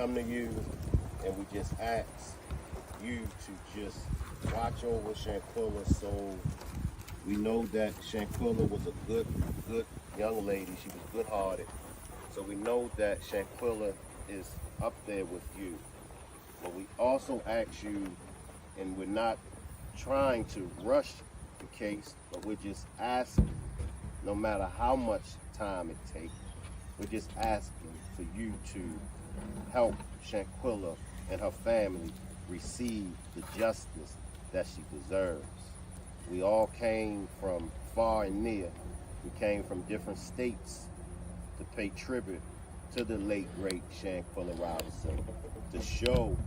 come to you and we just ask you to just watch over Shanquella. So we know that Shanquella was a good young lady. She was good-hearted. So we know that Shanquella is up there with you. But we also ask you, and we're not trying to rush the case, but we're just asking, no matter how much time it takes, we're just asking for you to help Shanquella and her family receive the justice that she deserves. We all came from far and near. We came from different states to pay tribute to the late, great Shanquella Robinson, to show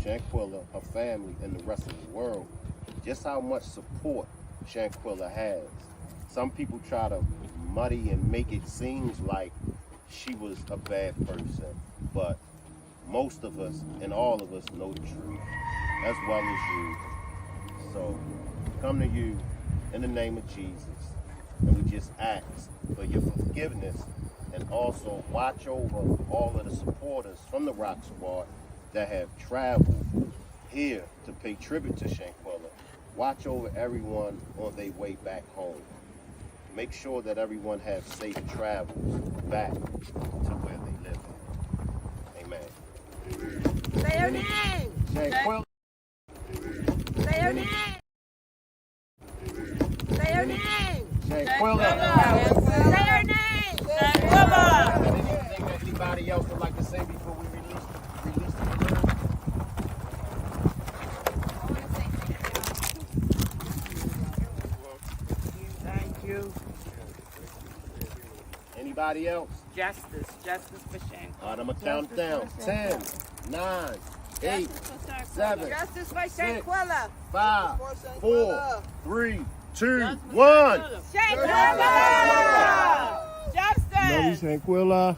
Shanquella, her family, and the rest of the world just how much support Shanquella has. Some people try to muddy and make it seem like she was a bad person, but most of us and all of us know the truth, as well as you. So come to you in the name of Jesus, and we just ask for your forgiveness, and also watch over all of the supporters from the Rock Squad that have traveled here to pay tribute to Shanquella. Watch over everyone on their way back home. Make sure that everyone has safe travels back to where they live at. Amen. Say her name. Shanquella. Say her name. Say her name. Shanquella. Say her name. Shanquella. Anything that anybody else would like to say before we release the balloon? Thank you. Anybody else? Justice for Shanquella. All right, I'm going to count it down. 10, 9, 8, 7, Justice for Shanquella. 5, 4, 3, 2, 1. Shanquella. Justice. Love you, Shanquella.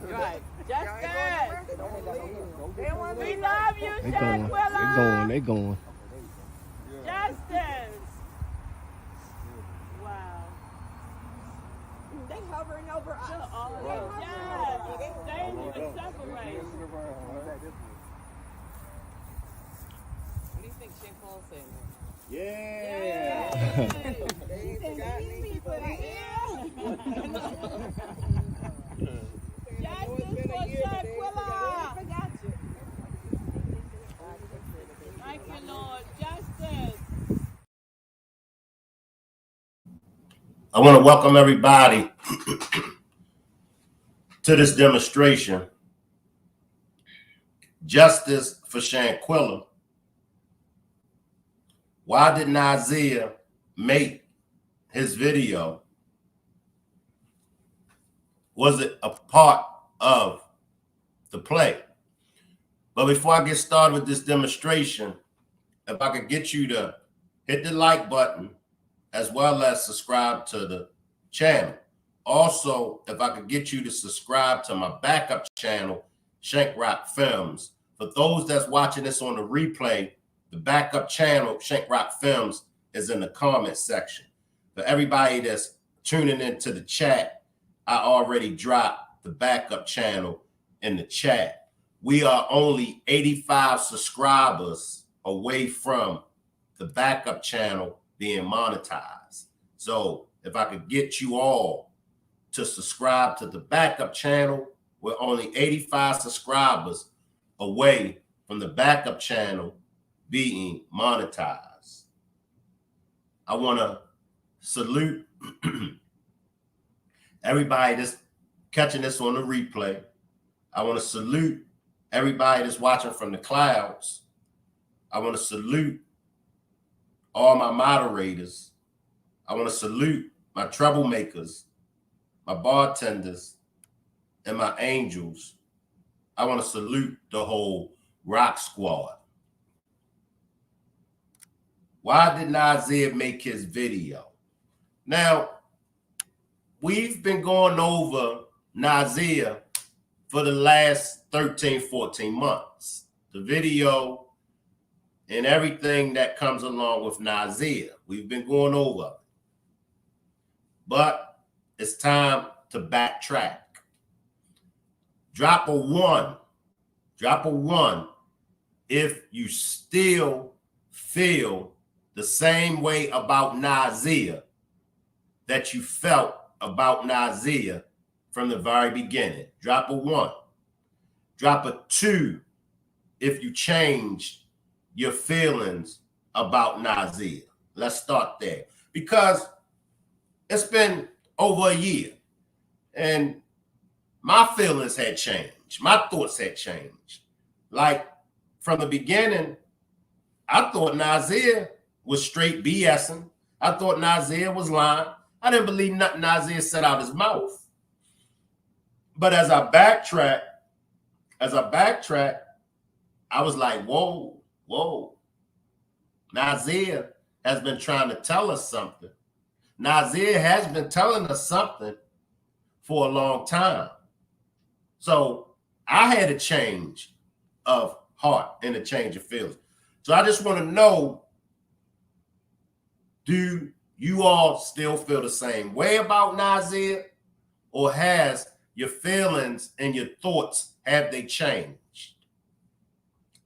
Right. Justice. We love you, They going. Shanquella. They going. Justice. Wow. They hovering over us. Yes. They ain't even separate. What do you think Shanquella said? Yeah. They ain't forgot me. Justice for Shanquella. Thank you, Lord. Justice. I want to welcome everybody to this demonstration. Justice for Shanquella. Why did Nazeer make his video? Was it a part of the play? But before I get started with this demonstration, if I could get you to hit the like button as well as subscribe to the channel. Also, if I could get you to subscribe to my backup channel, Shank Rock Films. For those that's watching this on the replay, the backup channel, Shank Rock Films, is in the comment section. For everybody that's tuning into the chat, I already dropped the backup channel in the chat. We are only 85 subscribers away from the backup channel being monetized. So if I could get you all to subscribe to the backup channel, we're only 85 subscribers away from the backup channel being monetized. I want to salute everybody that's catching this on the replay. I want to salute everybody that's watching from the clouds. I want to salute all my moderators. I want to salute my troublemakers, my bartenders, and my angels. I want to salute the whole Rock Squad. Why did Nazeer make his video? Now, we've been going over Nazeer for the last 13, 14 months. The video and everything that comes along with Nazeer, we've been going over. But it's time to backtrack. Drop a 1 Drop a 1 if you still feel the same way about Nazeer that you felt about Nazeer from the very beginning. Drop a 1. Drop a 2 if you changed your feelings about Nazeer. Let's start there. Because it's been over a year and my feelings had changed. My thoughts had changed. Like from the beginning, I thought Nazeer was straight BSing. I thought Nazeer was lying. I didn't believe nothing Nazeer said out his mouth. But as I backtrack, I was like, whoa. Nazeer has been trying to tell us something. Nazeer has been telling us something for a long time. So I had a change of heart and a change of feelings. So I just want to know, do you all still feel the same way about Nazeer, or has your feelings and your thoughts, have they changed?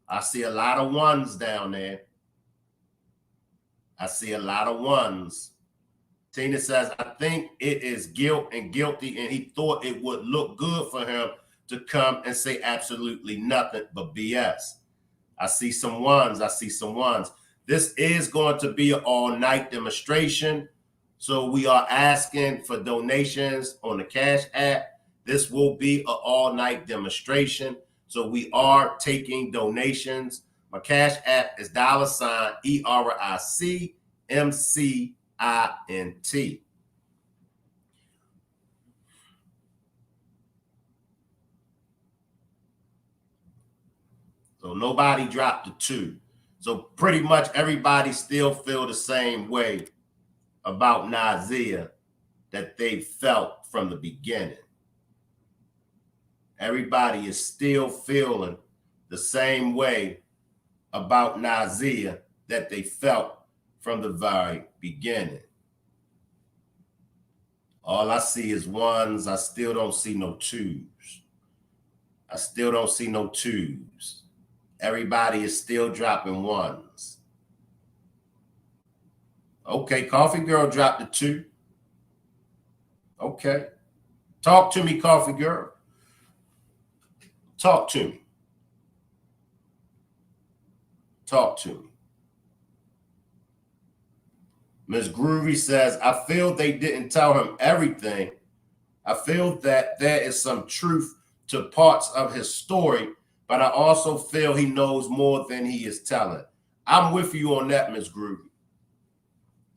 I see a lot of 1s down there. I see a lot of 1s. Tina says, I think it is guilt and guilty, and he thought it would look good for him to come and say absolutely nothing but BS. I see some 1s. I see some 1s. This is going to be an all-night demonstration. So we are asking for donations on the Cash App. This will be an all-night demonstration. So we are taking donations. My Cash App is $ERICMCINT. So nobody dropped a 2. So pretty much everybody still feel the same way about Nazeer that they felt from the beginning. Everybody is still feeling the same way about Nazeer that they felt from the very beginning. All I see is 1s. I still don't see no 2s. I still don't see no 2s. Everybody is still dropping 1s. Okay, Coffee Girl dropped a 2. Okay. Talk to me, Coffee Girl. Talk to me. Talk to me. Ms. Groovy says, I feel they didn't tell him everything. I feel that there is some truth to parts of his story, but I also feel he knows more than he is telling. I'm with you on that, Ms. Groovy.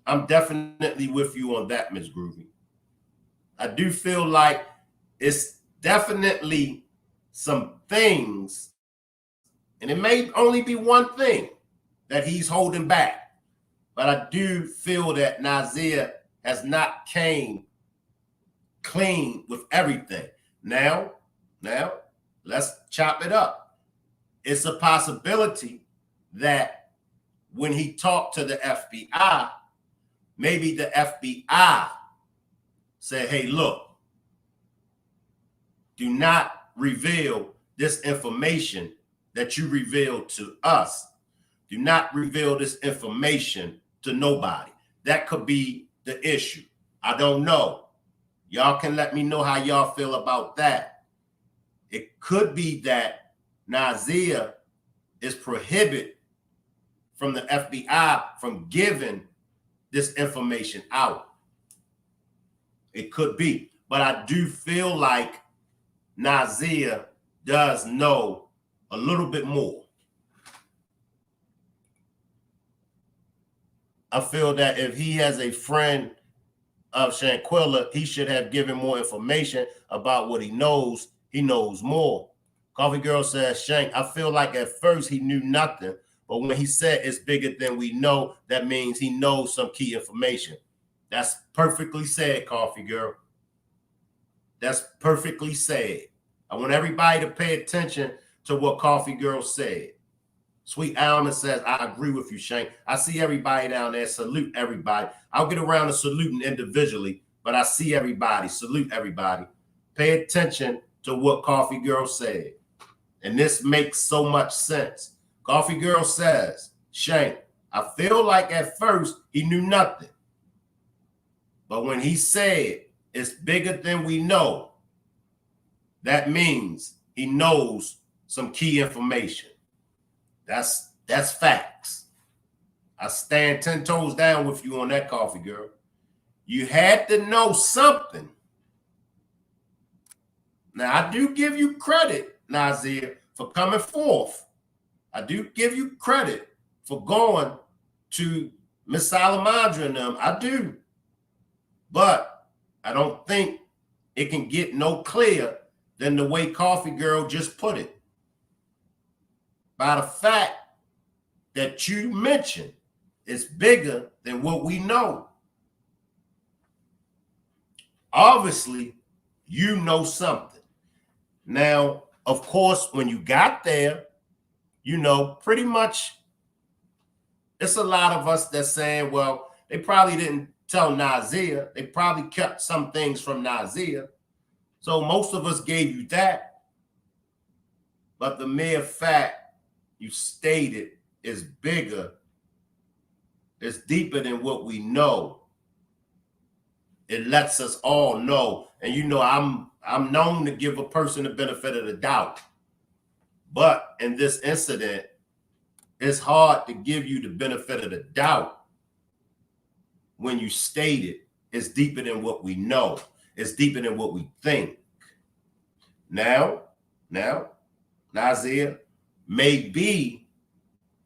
I'm definitely with you on that, Ms. Groovy. I do feel like it's definitely some things, and it may only be one thing that he's holding back, but I do feel that Nazeer has not came clean with everything. Now, let's chop it up. It's a possibility that when he talked to the FBI, maybe the FBI said, hey, look, do not reveal this information that you revealed to us. Do not reveal this information to nobody. That could be the issue. I don't know. Y'all can let me know how y'all feel about that. It could be that Nazeer is prohibited from the FBI from giving this information out. It could be. But I do feel like Nazeer does know a little bit more. I feel that if he has a friend of Shanquella, he should have given more information about what he knows. He knows more. Coffee Girl says, Shank, I feel like at first he knew nothing, but when he said it's bigger than we know, that means he knows some key information. That's perfectly said, Coffee Girl. That's perfectly said. I want everybody to pay attention to what Coffee Girl said. Sweet Almond says, I agree with you, Shank. I see everybody down there. Salute everybody. I'll get around to saluting individually, but I see everybody. Salute everybody. Pay attention to what Coffee Girl said. and this makes so much sense. Coffee Girl says, Shank, I feel like at first he knew nothing. But when he said it's bigger than we know, that means he knows some key information. That's facts. I stand 10 toes down with you on that, Coffee Girl. You had to know something. Now, I do give you credit, Nazeer, for coming forth. I do give you credit for going to Miss Salamandra and them. I do. But I don't think it can get no clearer than the way Coffee Girl just put it. By the fact that you mentioned it's bigger than what we know. Obviously, you know something. Now, of course, when you got there, you know, pretty much it's a lot of us that's saying, well, they probably didn't tell Nazeer. They probably kept some things from Nazeer. So most of us gave you that. But the mere fact you stated is bigger, it's deeper than what we know. It lets us all know. And you know, I'm known to give a person the benefit of the doubt. But in this incident, it's hard to give you the benefit of the doubt when you state it. It's deeper than what we know. It's deeper than what we think. Now, Nazeer, maybe,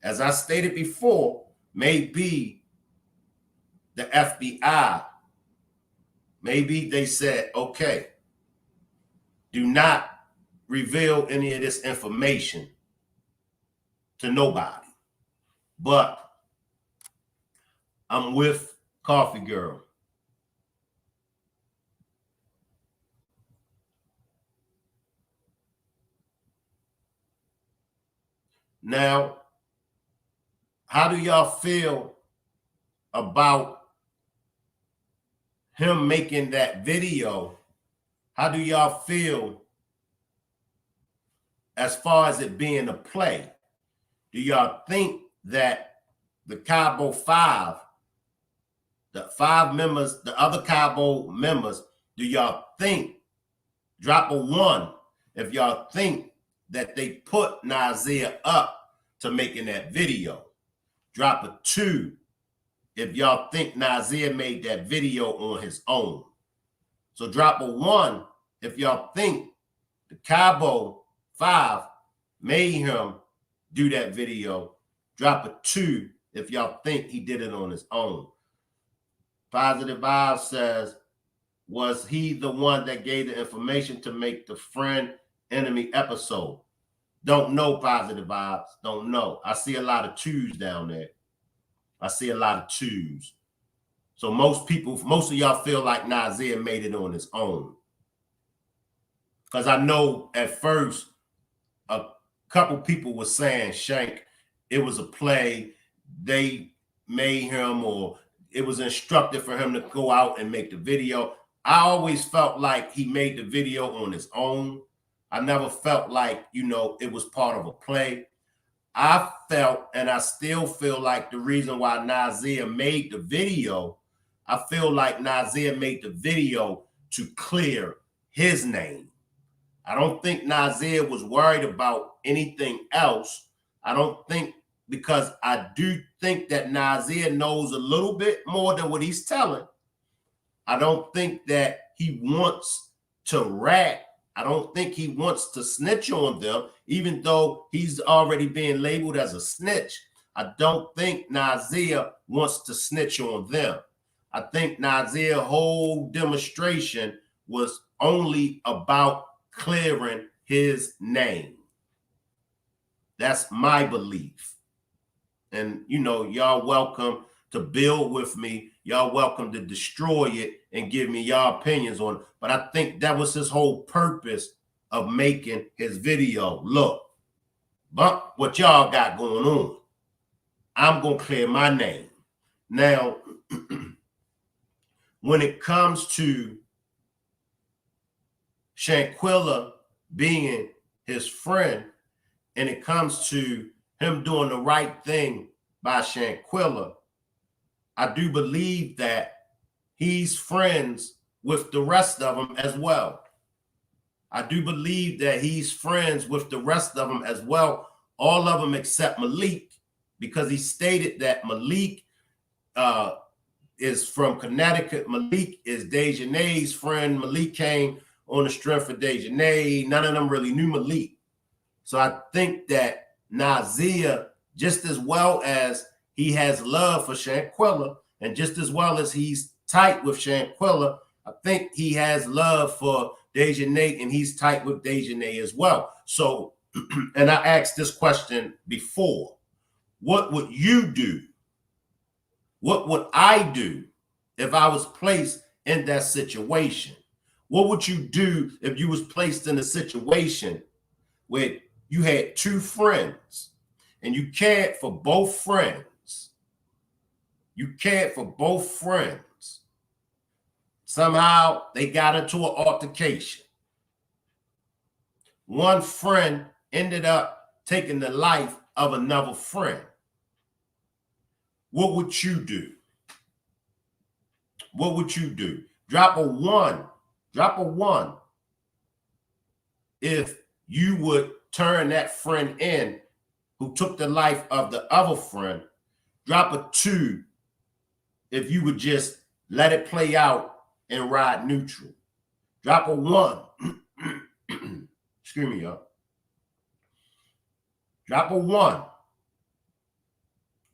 as I stated before, maybe the FBI, maybe they said, okay, do not reveal any of this information to nobody. But I'm with Coffee Girl. Now, how do y'all feel about him making that video? How do y'all feel as far as it being a play? Do y'all think that the Cabo Five, the 5 members, the other Cabo members, do y'all think, drop a 1 if y'all think that they put Nazeer up to making that video? Drop a 2 if y'all think Nazeer made that video on his own. So drop a 1 if y'all think the Cabo 5 made him do that video. Drop a 2 if y'all think he did it on his own. Positive Vibes says, was he the one that gave the information to make the friend enemy episode? Don't know, Positive Vibes. Don't know. I see a lot of 2s down there. I see a lot of 2s. So most of y'all feel like Nazeer made it on his own. Because I know at first a couple people were saying, Shank, it was a play. They made him, or it was instructed for him to go out and make the video. I always felt like he made the video on his own. I never felt like, you know, it was part of a play. I felt, and I still feel like the reason why Nazeer made the video, I feel like Nazeer made the video to clear his name. I don't think Nazeer was worried about anything else. I don't think, because I do think that Nazeer knows a little bit more than what he's telling. I don't think that he wants to rat. I don't think he wants to snitch on them, even though he's already being labeled as a snitch. I don't think Nazeer wants to snitch on them. I think Nazeer's whole demonstration was only about clearing his name. That's my belief. And, you know, y'all welcome to build with me. Y'all welcome to destroy it and give me y'all opinions on it. But I think that was his whole purpose of making his video. Look, but what y'all got going on, I'm going to clear my name. Now, when it comes to Shanquella being his friend, and it comes to him doing the right thing by Shanquella, I do believe that he's friends with the rest of them as well. I do believe that he's friends with the rest of them as well. All of them except Malik, because he stated that Malik is from Connecticut. Malik is Dejanay's friend. Malik came on the strength of Dejanay. None of them really knew Malik. So I think that Nazeer, just as well as he has love for Shanquella, and just as well as he's tight with Shanquella, I think he has love for Dejanay, and he's tight with Dejanay as well. So, and I asked this question before, what would you do? What would I do if I was placed in that situation? What would you do if you was placed in a situation where you had two friends and you cared for both friends? You cared for both friends. Somehow they got into an altercation. One friend ended up taking the life of another friend. What would you do? What would you do? Drop a one. Drop a one if you would turn that friend in who took the life of the other friend. Drop a two if you would just let it play out and ride neutral. Drop a one. Excuse me, y'all. Drop a one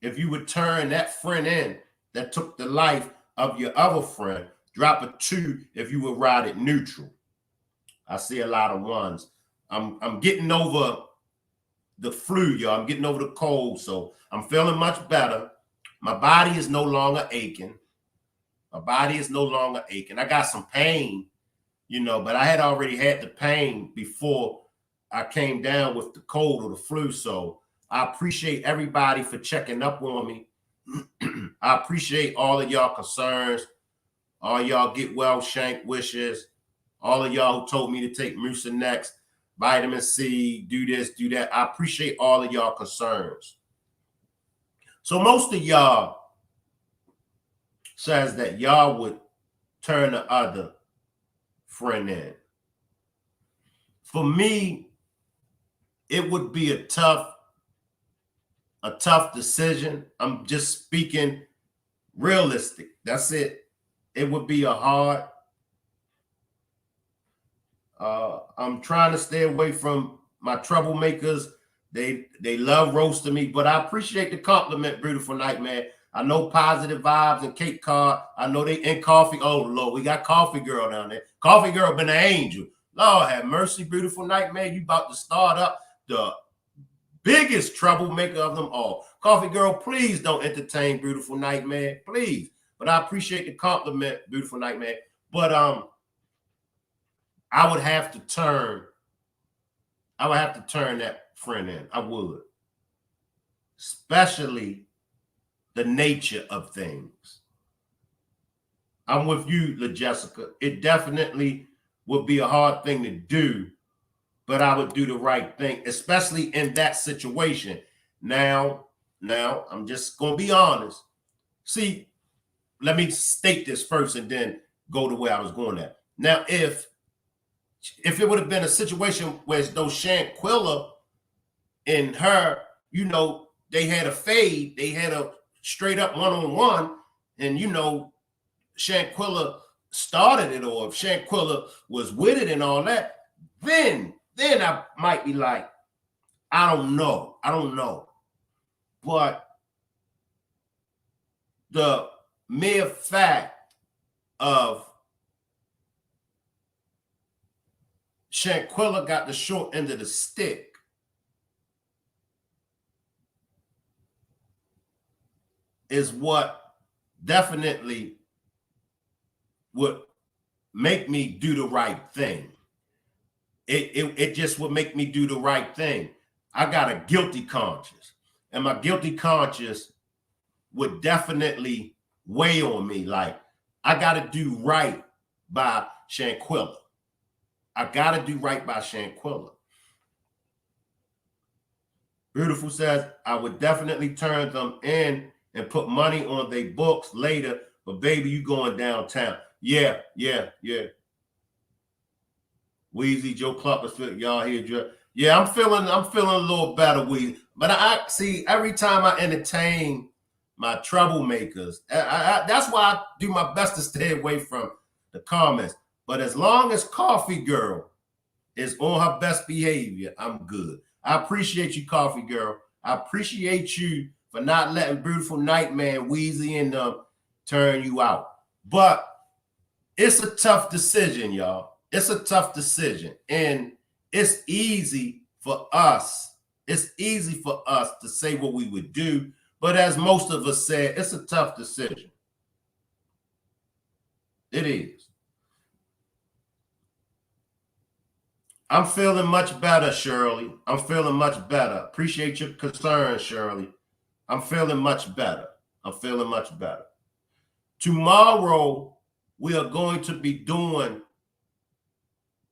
if you would turn that friend in that took the life of your other friend. Drop a two if you would ride it neutral. I see a lot of ones. I'm getting over the flu, y'all. I'm getting over the cold, so I'm feeling much better. My body is no longer aching. My body is no longer aching. I got some pain, but I had already had the pain before I came down with the cold or the flu. So I appreciate everybody for checking up on me. I appreciate all of y'all concerns. All y'all get well Shank wishes. All of y'all who told me to take Mucinex, vitamin C, do this, do that. I appreciate all of y'all concerns. So most of y'all says that y'all would turn the other friend in. For me, it would be a tough decision. I'm just speaking realistic. That's it. It would be a hard. I'm trying to stay away from my troublemakers. They love roasting me, but I appreciate the compliment, Beautiful Nightmare. I know Positive Vibes and Cape Cod. I know they in Coffee. Oh, Lord, we got Coffee Girl down there. Coffee Girl been an angel. Lord have mercy, Beautiful Nightmare. You about to start up the biggest troublemaker of them all. Coffee Girl, please don't entertain Beautiful Nightmare, please. But I appreciate the compliment, Beautiful Nightmare. But I would have to turn that friend in. I would. Especially the nature of things. I'm with you, LaJessica. It definitely would be a hard thing to do, but I would do the right thing, especially in that situation. Now, I'm just going to be honest. See, let me state this first and then go to where I was going at. Now, if it would have been a situation where those Shanquella and her, they had a fade, they had a straight up one-on-one, and Shanquella started it, or if Shanquella was with it and all that, then I might be like, I don't know. But the mere fact of Shanquella got the short end of the stick is what definitely would make me do the right thing. It just would make me do the right thing. I got a guilty conscience, and my guilty conscience would definitely weigh on me. Like, I got to do right by Shanquella. I got to do right by Shanquella. Beautiful says, I would definitely turn them in and put money on their books later, but baby, you going downtown. Yeah. Weezy, Joe Cluppersfield, y'all here. Yeah, I'm feeling a little better, Weezy. But I see every time I entertain my troublemakers, that's why I do my best to stay away from the comments. But as long as Coffee Girl is on her best behavior, I'm good. I appreciate you, Coffee Girl. I appreciate you for not letting Beautiful Nightman, Weezy, and them turn you out. But it's a tough decision, y'all. It's a tough decision. And it's easy for us. It's easy for us to say what we would do. But as most of us said, it's a tough decision. It is. I'm feeling much better, Shirley. I'm feeling much better. Appreciate your concern, Shirley. I'm feeling much better. I'm feeling much better. Tomorrow, we are going to be doing,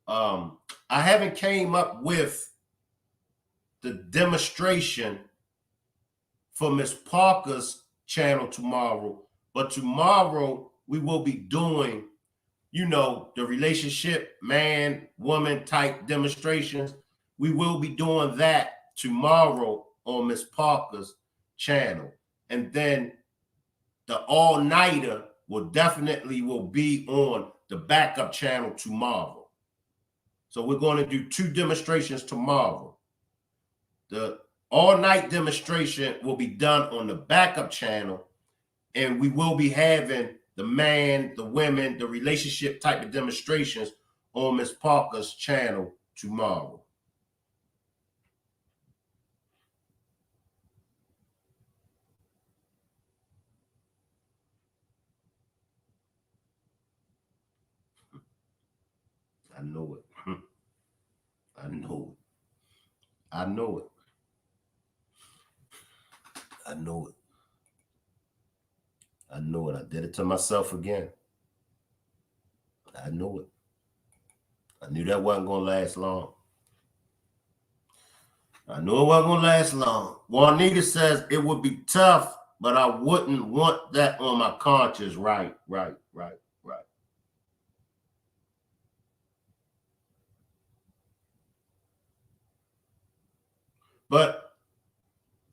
I haven't came up with the demonstration for Miss Parker's channel tomorrow, but tomorrow we will be doing, the relationship man-woman type demonstrations. We will be doing that tomorrow on Miss Parker's channel. And then the all-nighter will be on the backup channel tomorrow. So we're going to do 2 demonstrations tomorrow. The all-night demonstration will be done on the backup channel, and we will be having the man, the women, the relationship type of demonstrations on Miss Parker's channel tomorrow. I know it. I know it. I know it. I know it. I know it. I did it to myself again. I know it. I knew that wasn't going to last long. I knew it wasn't going to last long. Juanita says it would be tough, but I wouldn't want that on my conscience. Right. But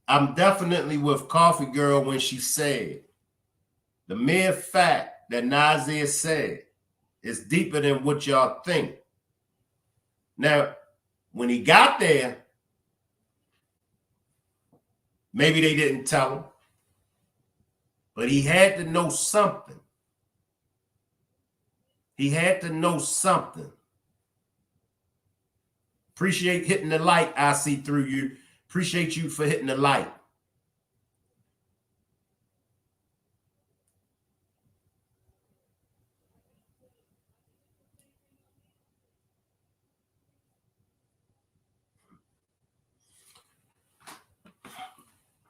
I'm definitely with Coffee Girl when she said the mere fact that Nazeer said is deeper than what y'all think. Now, when he got there, maybe they didn't tell him, but he had to know something. He had to know something. Appreciate hitting the light. I see through you. Appreciate you for hitting the light.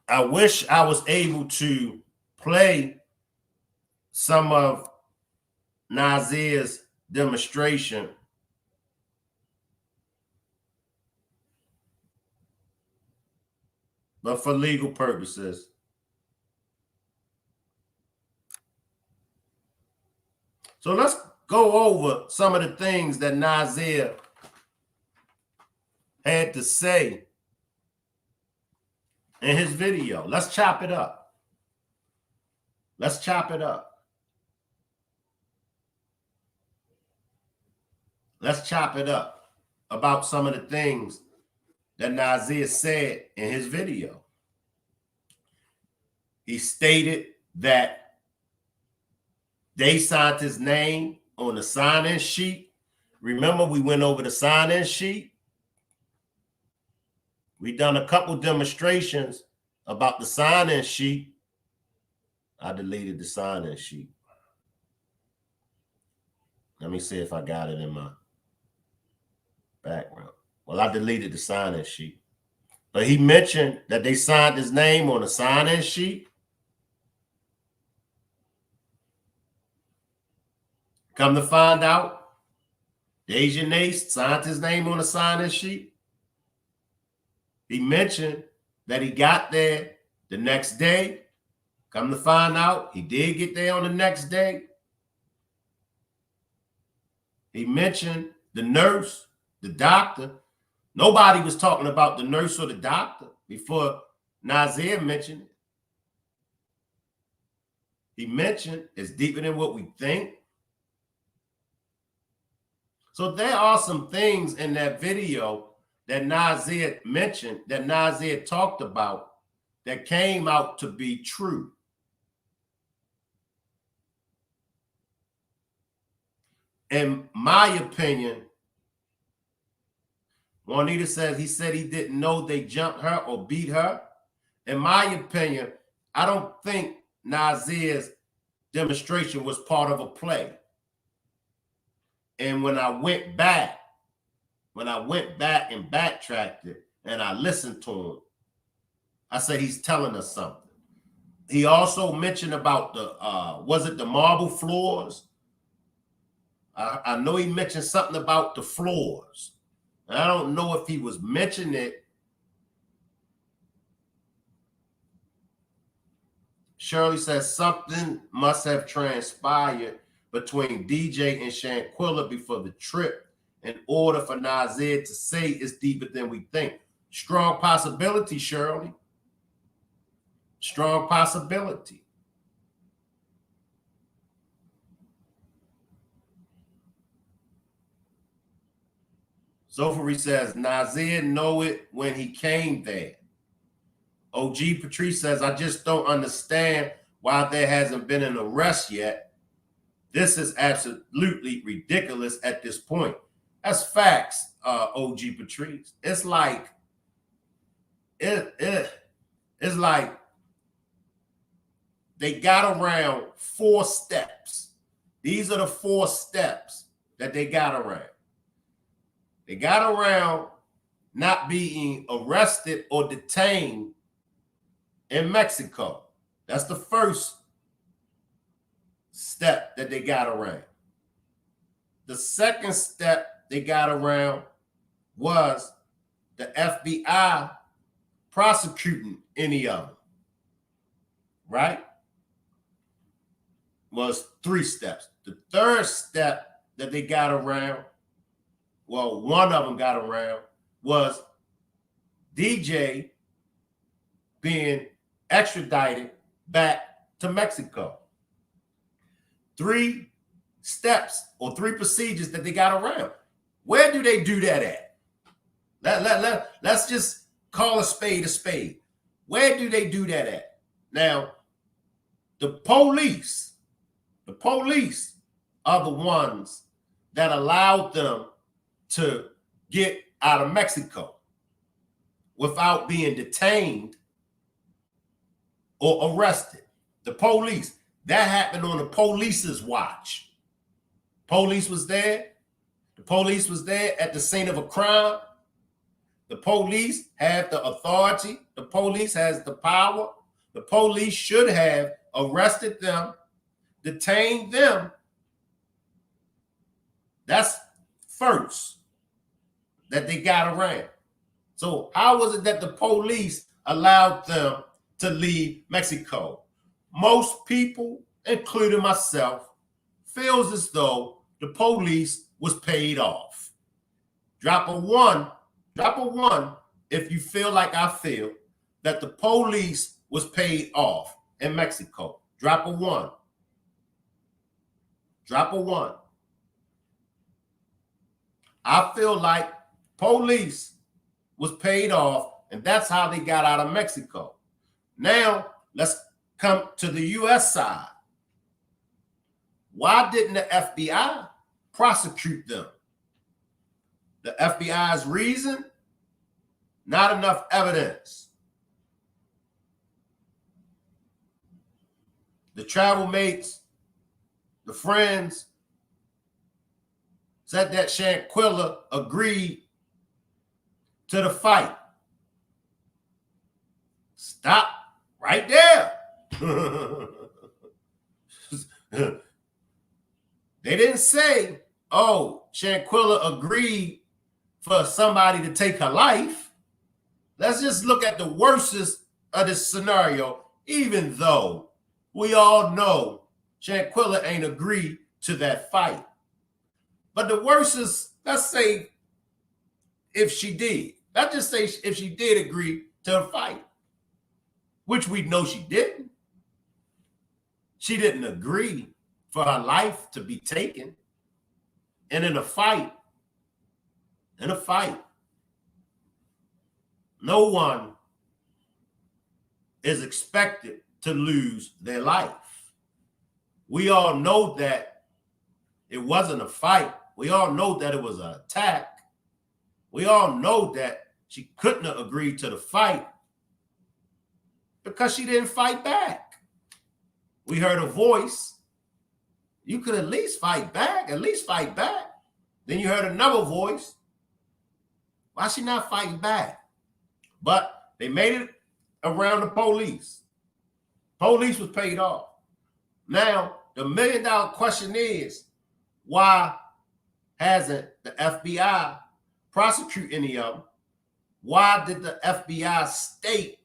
I wish I was able to play some of Nazeer's demonstration, but for legal purposes. So let's go over some of the things that Nazeer had to say in his video. Let's chop it up. Let's chop it up. Let's chop it up about some of the things that Nazeer said in his video. He stated that they signed his name on the sign-in sheet. Remember, we went over the sign-in sheet. We done a couple demonstrations about the sign-in sheet. I deleted the sign-in sheet. Let me see if I got it in my background. Well, I deleted the sign-in sheet. But he mentioned that they signed his name on the sign-in sheet. Come to find out, Deja Nace signed his name on the sign-in sheet. He mentioned that he got there the next day. Come to find out, he did get there on the next day. He mentioned the nurse, the doctor. Nobody was talking about the nurse or the doctor before Nazeer mentioned it. He mentioned it's deeper than what we think. So there are some things in that video that Nazeer mentioned, that Nazeer talked about, that came out to be true. In my opinion, Juanita says he said he didn't know they jumped her or beat her. In my opinion, I don't think Nazeer's demonstration was part of a play. And when I went back and backtracked it and I listened to him, I said he's telling us something. He also mentioned about the, was it the marble floors? I know he mentioned something about the floors. I don't know if he was mentioning it. Shirley says something must have transpired between DJ and Shanquella before the trip in order for Nazeer to say it's deeper than we think. Strong possibility, Shirley. Strong possibility. Zofari says, Nazeer know it when he came there. OG Patrice says, I just don't understand why there hasn't been an arrest yet. This is absolutely ridiculous at this point. That's facts, OG Patrice. It's like, it's like they got around 4 steps. These are the 4 steps that they got around. They got around not being arrested or detained in Mexico. That's the first step that they got around. The second step they got around was the FBI prosecuting any of them, right? Was 3 steps. The third step that they got around, well, one of them got around, was DJ being extradited back to Mexico. 3 steps or 3 procedures that they got around. Where do they do that at? Let's just call a spade a spade. Where do they do that at? Now, the police are the ones that allowed them to get out of Mexico without being detained or arrested. The police, that happened on the police's watch. Police was there. The police was there at the scene of a crime. The police have the authority. The police has the power. The police should have arrested them, detained them. That's first that they got around. So how was it that the police allowed them to leave Mexico? Most people, including myself, feels as though the police was paid off. Drop a one if you feel like I feel that the police was paid off in Mexico. Drop a 1. Drop a 1. I feel like police was paid off, and that's how they got out of Mexico. Now, let's come to the U.S. side. Why didn't the FBI prosecute them? The FBI's reason? Not enough evidence. The travel mates, the friends, said that Shanquella agreed to the fight. Stop right there. They didn't say, oh, Shanquella agreed for somebody to take her life. Let's just look at the worstest of this scenario, even though we all know Shanquella ain't agreed to that fight. But the worstest, let's say if she did. Let's just say if she did agree to a fight, which we know she didn't. She didn't agree for her life to be taken. And in a fight, no one is expected to lose their life. We all know that it wasn't a fight. We all know that it was an attack. We all know that she couldn't have agreed to the fight because she didn't fight back. We heard a voice. You could at least fight back, Then you heard another voice. Why is she not fighting back? But they made it around the police. Police was paid off. Now, the $1 million question is, why hasn't the FBI prosecute any of them? Why did the FBI state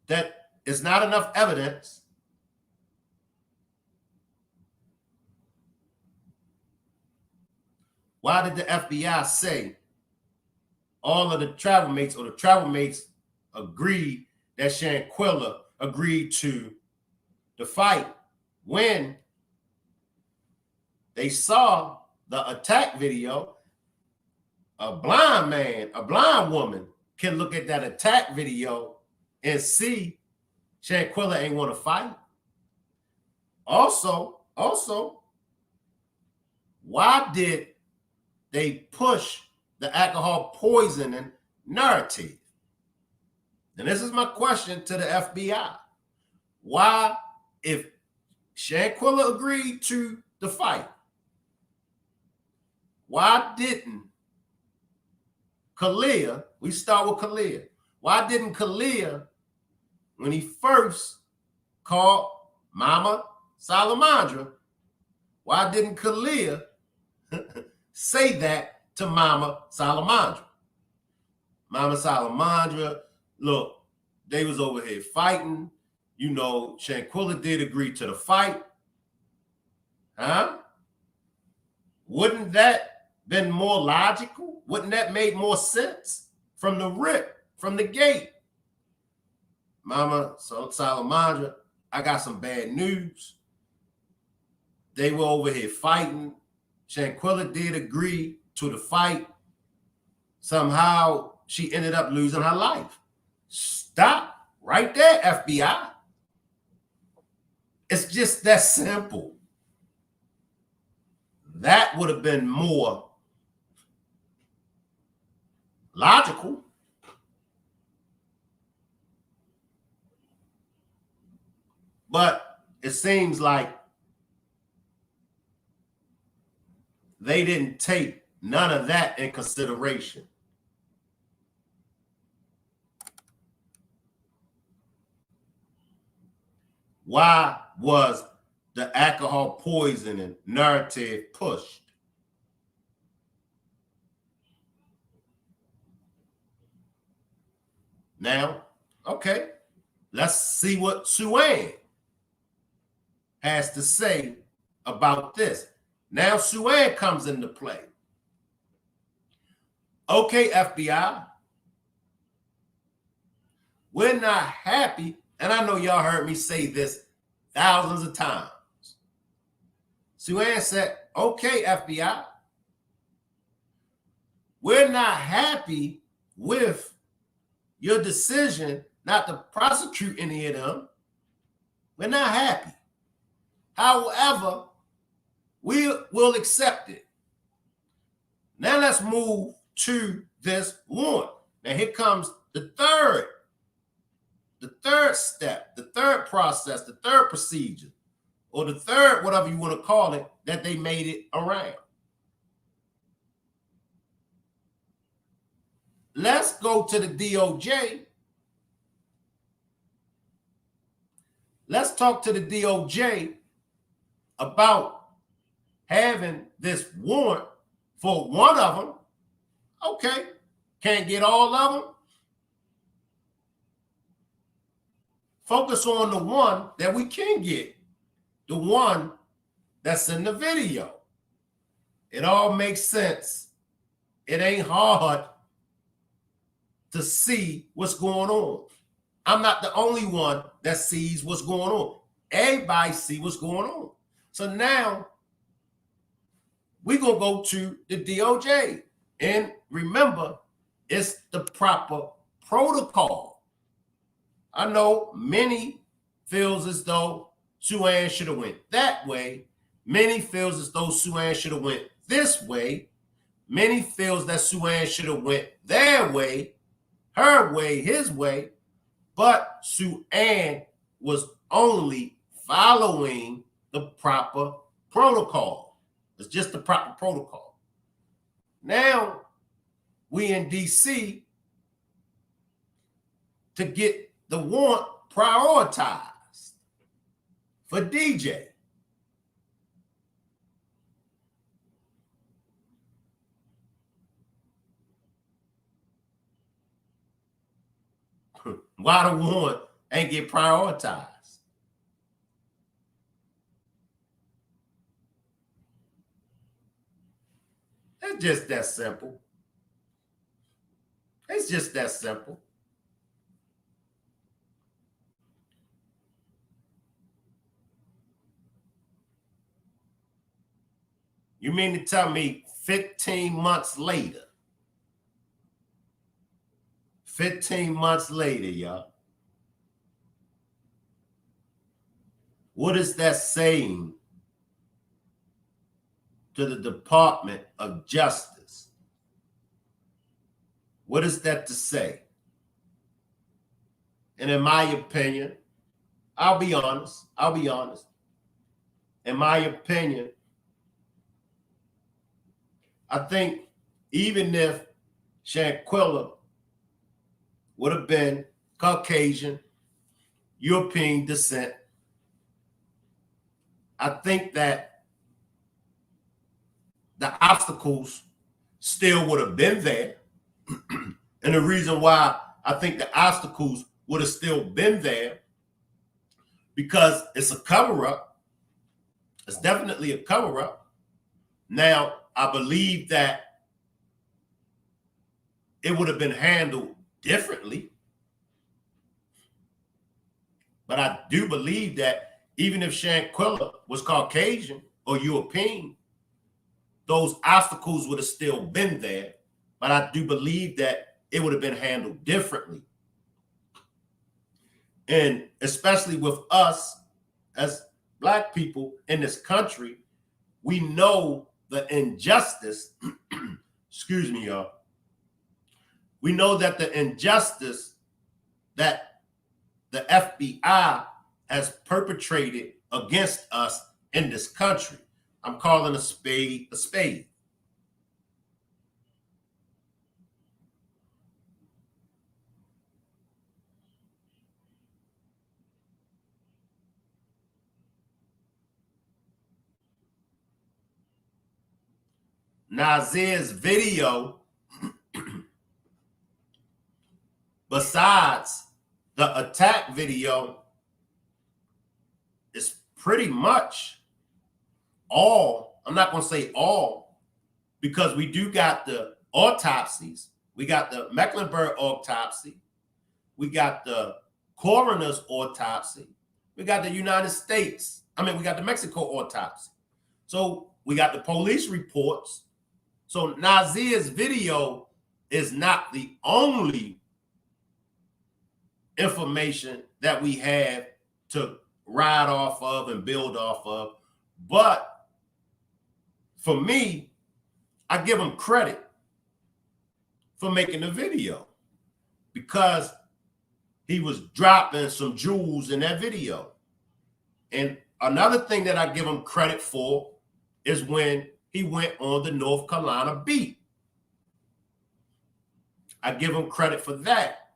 that it's not enough evidence? Why did the FBI say all of the travel mates agreed that Shanquella agreed to the fight when they saw the attack video? A blind woman can look at that attack video and see Shanquella ain't want to fight. Also, why did they push the alcohol poisoning narrative? And this is my question to the FBI. Why, if Shanquella agreed to the fight, why didn't Kalia, we start with Kalia, why didn't Kalia, when he first called Mama Salamandra, why didn't Kalia say that to Mama Salamandra? Mama Salamandra, look, they was over here fighting. You know, Shanquella did agree to the fight. Huh? Wouldn't that been more logical? Wouldn't that make more sense from the rip, from the gate? Mama Salamandra, I got some bad news. They were over here fighting. Shanquella did agree to the fight. Somehow she ended up losing her life. Stop right there, FBI. It's just that simple. That would have been more logical. But it seems like they didn't take none of that in consideration. Why was the alcohol poisoning narrative pushed? Now, okay, let's see what Sue-Ann has to say about this. Now Sue-Ann comes into play. Okay, FBI, we're not happy, and I know y'all heard me say this thousands of times. Sue-Ann said, okay, FBI, we're not happy with your decision not to prosecute any of them. We're not happy. However, we will accept it. Now let's move to this warrant. Now here comes the third step, the third process, the third procedure, or the third, whatever you want to call it, that they made it around. Let's go to the DOJ. Let's talk to the DOJ about having this warrant for one of them. Okay, can't get all of them. Focus on the one that we can get, the one that's in the video. It all makes sense. It ain't hard to see what's going on. I'm not the only one that sees what's going on. Everybody see what's going on. So now we're going to go to the DOJ. And remember, it's the proper protocol. I know many feels as though Sue-Ann should have went that way. Many feels as though Sue-Ann should have went this way. Many feels that Sue-Ann should have went their way, her way, his way. But Sue-Ann was only following the proper protocol. It's just the proper protocol. Now we in DC to get the warrant prioritized for DJ. Why the warrant ain't get prioritized? It's just that simple. It's just that simple. You mean to tell me 15 months later, 15 months later, y'all, what is that saying to the Department of Justice? What is that to say? And in my opinion, I'll be honest. In my opinion, I think even if Shanquella would have been Caucasian, European descent, I think that the obstacles still would have been there. And the reason why I think the obstacles would have still been there, because it's a cover-up. It's definitely a cover-up. Now, I believe that it would have been handled differently. But I do believe that even if Shanquella was Caucasian or European, those obstacles would have still been there. But I do believe that it would have been handled differently. And especially with us as Black people in this country, we know the injustice, excuse me, y'all. We know that the injustice that the FBI has perpetrated against us in this country. I'm calling a spade a spade. Nazeer's video, besides the attack video, is pretty much all. I'm not going to say all, because we do got the autopsies. We got the Mecklenburg autopsy. We got the coroner's autopsy. We got the United States. We got the Mexico autopsy. So we got the police reports. So Nazeer's video is not the only information that we have to ride off of and build off of. But for me, I give him credit for making the video, because he was dropping some jewels in that video. And another thing that I give him credit for is when he went on the North Carolina beat. I give him credit for that.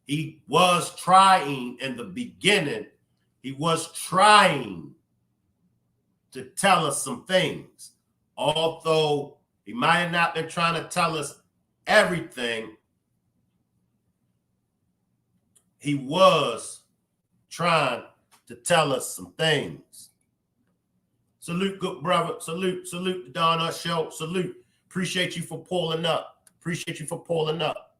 He was trying in the beginning, he was trying to tell us some things. Although he might have not been trying to tell us everything, he was trying to tell us some things. Salute, good brother. Salute the Don Show. Salute. Appreciate you for pulling up. Appreciate you for pulling up.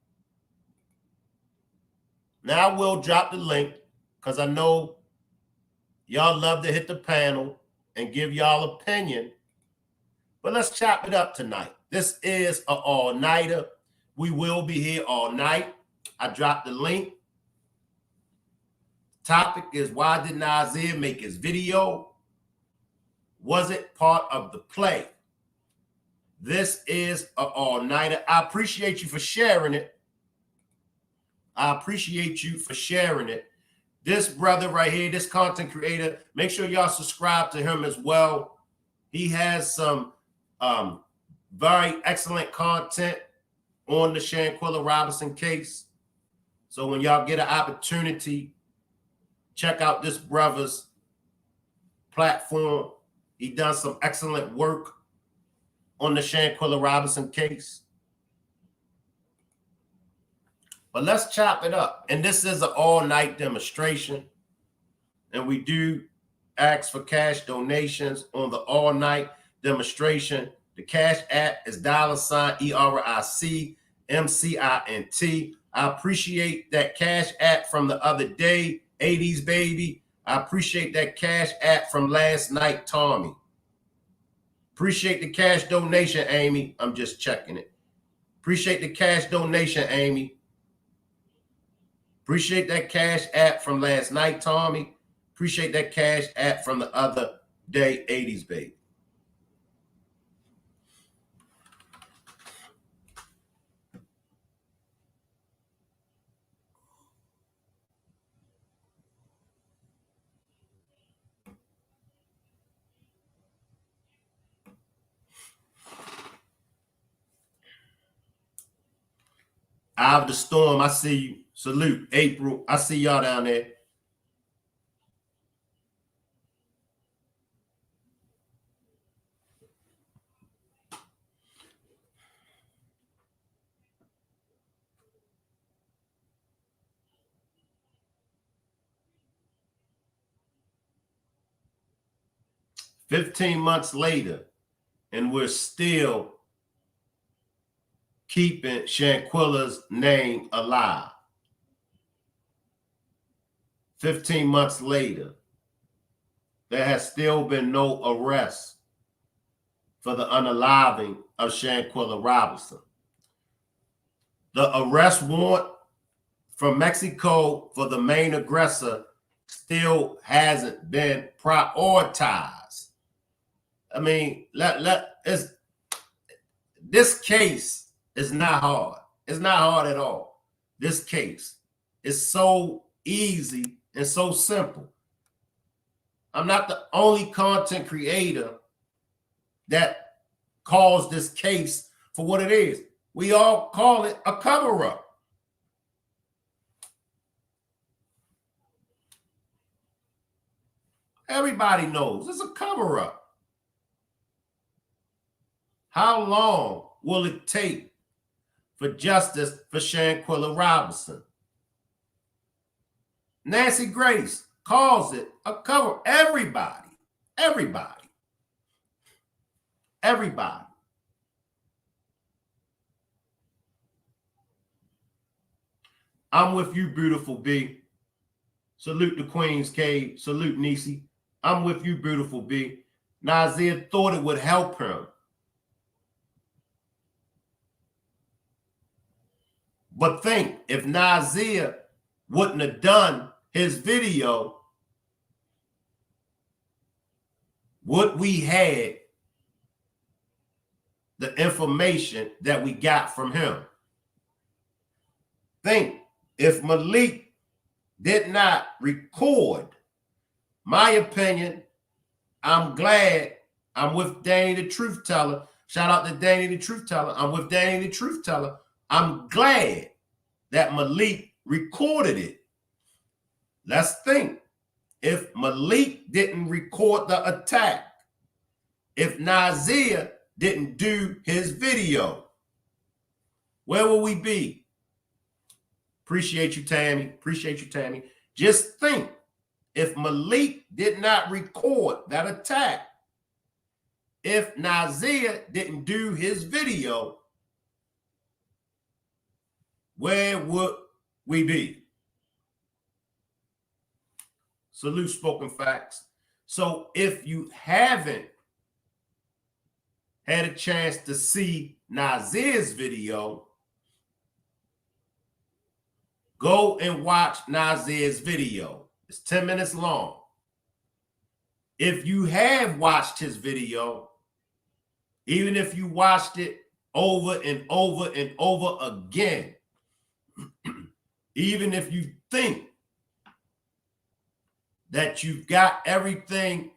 Now I will drop the link because I know y'all love to hit the panel and give y'all opinion. But let's chop it up tonight. This is an all-nighter. We will be here all night. I dropped the link. Topic is, why did Nazeer make his video? Was it part of the play? This is an all-nighter. I appreciate you for sharing it. I appreciate you for sharing it. This brother right here, this content creator, make sure y'all subscribe to him as well. He has some very excellent content on the Shanquella Robinson case. So when y'all get an opportunity, check out this brother's platform. He done some excellent work on the Shanquella Robinson case. But let's chop it up. And this is an all-night demonstration. And we do ask for cash donations on the all-night demonstration. The cash app is $ERICMCINT. I appreciate that cash app from the other day, 80s baby. I appreciate that cash app from last night, Tommy. Appreciate the cash donation, Amy. I'm just checking it. Appreciate the cash donation, Amy. Appreciate that cash app from last night, Tommy. Appreciate that cash app from the other day, 80s baby. Out of the storm, I see you. Salute, April. I see y'all down there. "15 months later, and we're still keeping Shanquella's name alive. 15 months later, there has still been no arrest for the unaliving of Shanquella Robinson. The arrest warrant from Mexico for the main aggressor still hasn't been prioritized. I mean, this case is not hard. It's not hard at all. This case is so easy and so simple. I'm not the only content creator that calls this case for what it is. We all call it a cover-up. Everybody knows it's a cover-up. How long will it take for justice for Shanquella Robinson? Nancy Grace calls it a cover. Everybody. I'm with you, beautiful B. Salute the Queen's Cave. Salute Nisi. I'm with you, beautiful B. Nazeer thought it would help him. But think, if Nazeer wouldn't have done his video, would we had the information that we got from him? Think, if Malik did not record, my opinion, I'm glad I'm with Danny the Truth Teller. Shout out to Danny the Truth Teller. I'm with Danny the Truth Teller. I'm glad that Malik recorded it. Let's think. If Malik didn't record the attack, if Nazeer didn't do his video, where will we be? Appreciate you, Tammy. Appreciate you, Tammy. Just think, if Malik did not record that attack, if Nazeer didn't do his video, where would we be? Salute Spoken Facts. So if you haven't had a chance to see Nazeer's video, go and watch Nazeer's video. It's 10 minutes long. If you have watched his video, even if you watched it over and over and over again, even if you think that you've got everything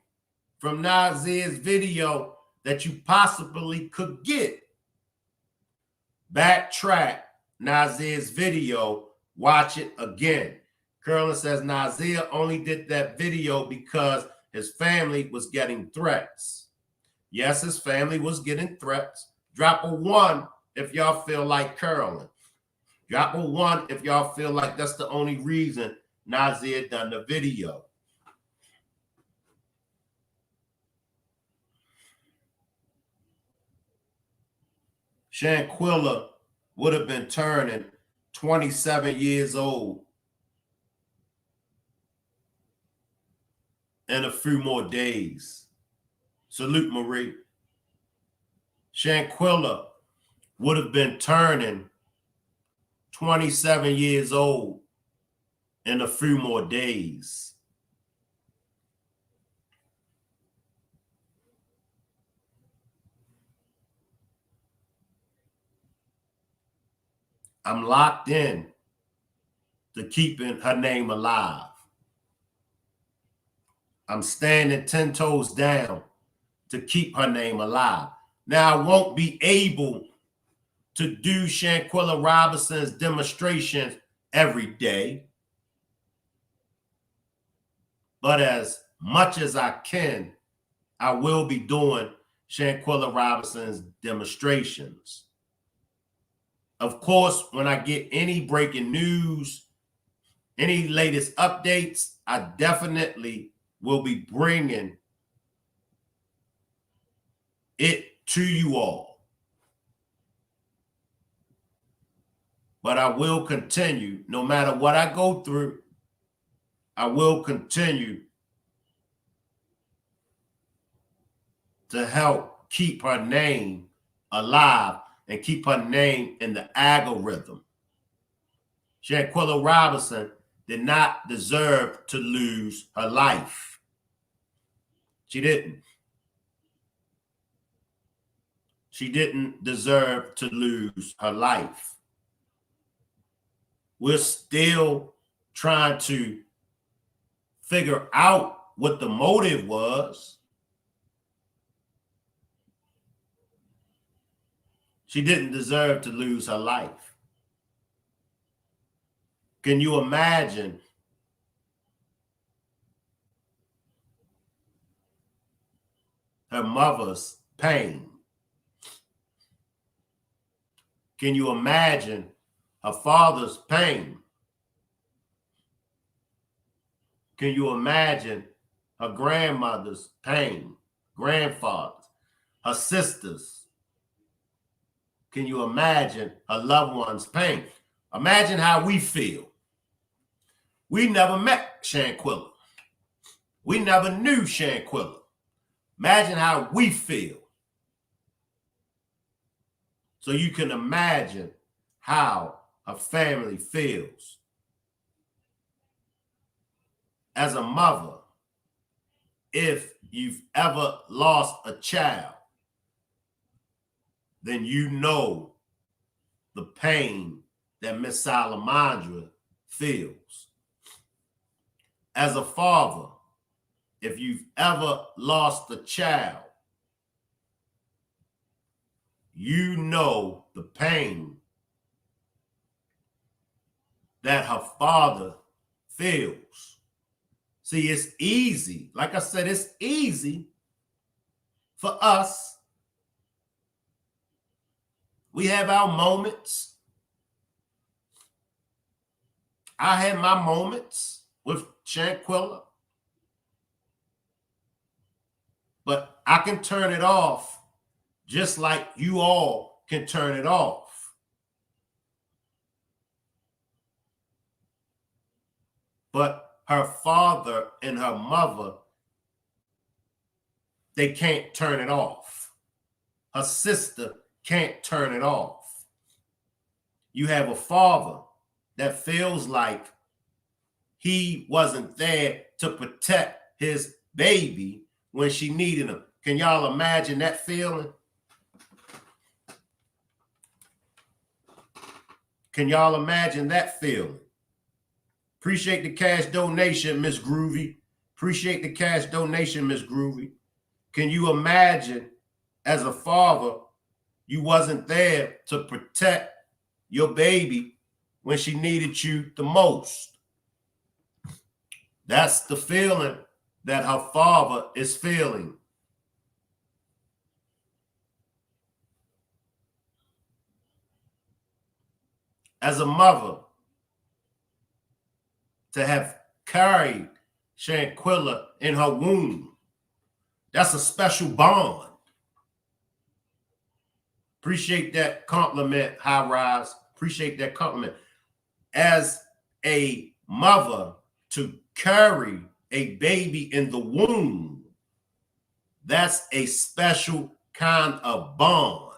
from Nazeer's video that you possibly could get, backtrack Nazeer's video, watch it again. Curlin says Nazeer only did that video because his family was getting threats. Yes, his family was getting threats. Drop a 1 if y'all feel like Curlin. Drop a 1 if y'all feel like that's the only reason Nazeer done the video. Shanquella would have been turning 27 years old in a few more days. Salute, Marie. Shanquella would have been turning 27 years old in a few more days. I'm locked in to keeping her name alive. I'm standing 10 toes down to keep her name alive. Now, I won't be able to do Shanquella Robinson's demonstrations every day, but as much as I can, I will be doing Shanquella Robinson's demonstrations. Of course, when I get any breaking news, any latest updates, I definitely will be bringing it to you all. But I will continue, no matter what I go through, I will continue to help keep her name alive and keep her name in the algorithm. Shanquella Robinson did not deserve to lose her life. She didn't. She didn't deserve to lose her life. We're still trying to figure out what the motive was. She didn't deserve to lose her life. Can you imagine her mother's pain? Can you imagine her father's pain? Can you imagine her grandmother's pain, grandfather's, her sisters? Can you imagine her loved one's pain? Imagine how we feel. We never met Shanquella. We never knew Shanquella. Imagine how we feel. So you can imagine how her family feels. As a mother, if you've ever lost a child, then you know the pain that Miss Salamandra feels. As a father, if you've ever lost a child, you know the pain that her father feels. See, it's easy. Like I said, it's easy for us We have our moments. I had my moments with Shanquella. But I can turn it off just like you all can turn it off. But her father and her mother, they can't turn it off. Her sister can't turn it off. You have a father that feels like he wasn't there to protect his baby when she needed him. Can y'all imagine that feeling? Can y'all imagine that feeling? Appreciate the cash donation, Miss Groovy. Appreciate the cash donation, Miss Groovy. Can you imagine, as a father, you wasn't there to protect your baby when she needed you the most? That's the feeling that her father is feeling. As a mother, to have carried Shanquella in her womb, that's a special bond. Appreciate that compliment, High Rise. Appreciate that compliment. As a mother, to carry a baby in the womb, that's a special kind of bond.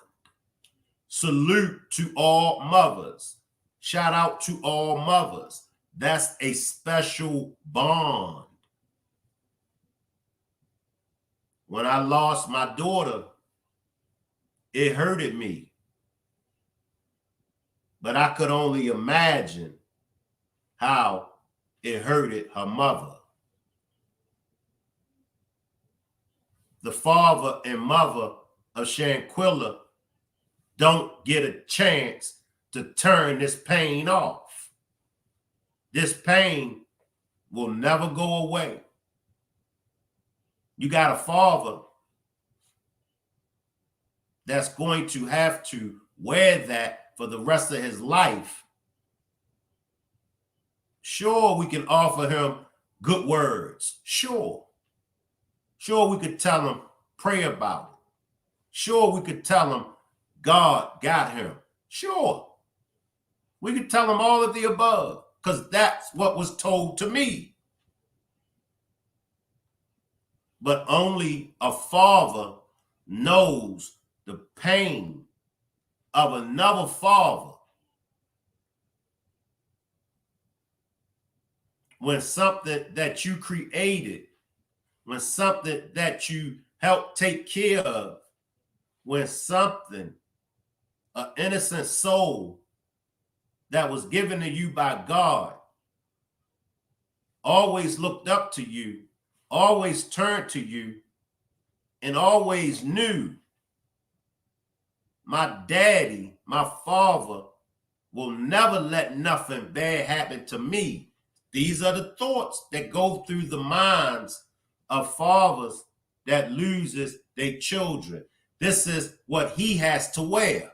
Salute to all mothers. Shout out to all mothers. That's a special bond. When I lost my daughter, it hurted me. But I could only imagine how it hurted her mother. The father and mother of Shanquella don't get a chance to turn this pain off. This pain will never go away. You got a father that's going to have to wear that for the rest of his life. Sure, we can offer him good words. Sure. Sure, we could tell him, pray about it. Sure, we could tell him, God got him. Sure. We could tell him all of the above, because that's what was told to me. But only a father knows the pain of another father when something that you created, when something that you helped take care of, when something, an innocent soul that was given to you by God, always looked up to you, always turned to you, and always knew my daddy, my father, will never let nothing bad happen to me. These are the thoughts that go through the minds of fathers that loses their children. This is what he has to wear.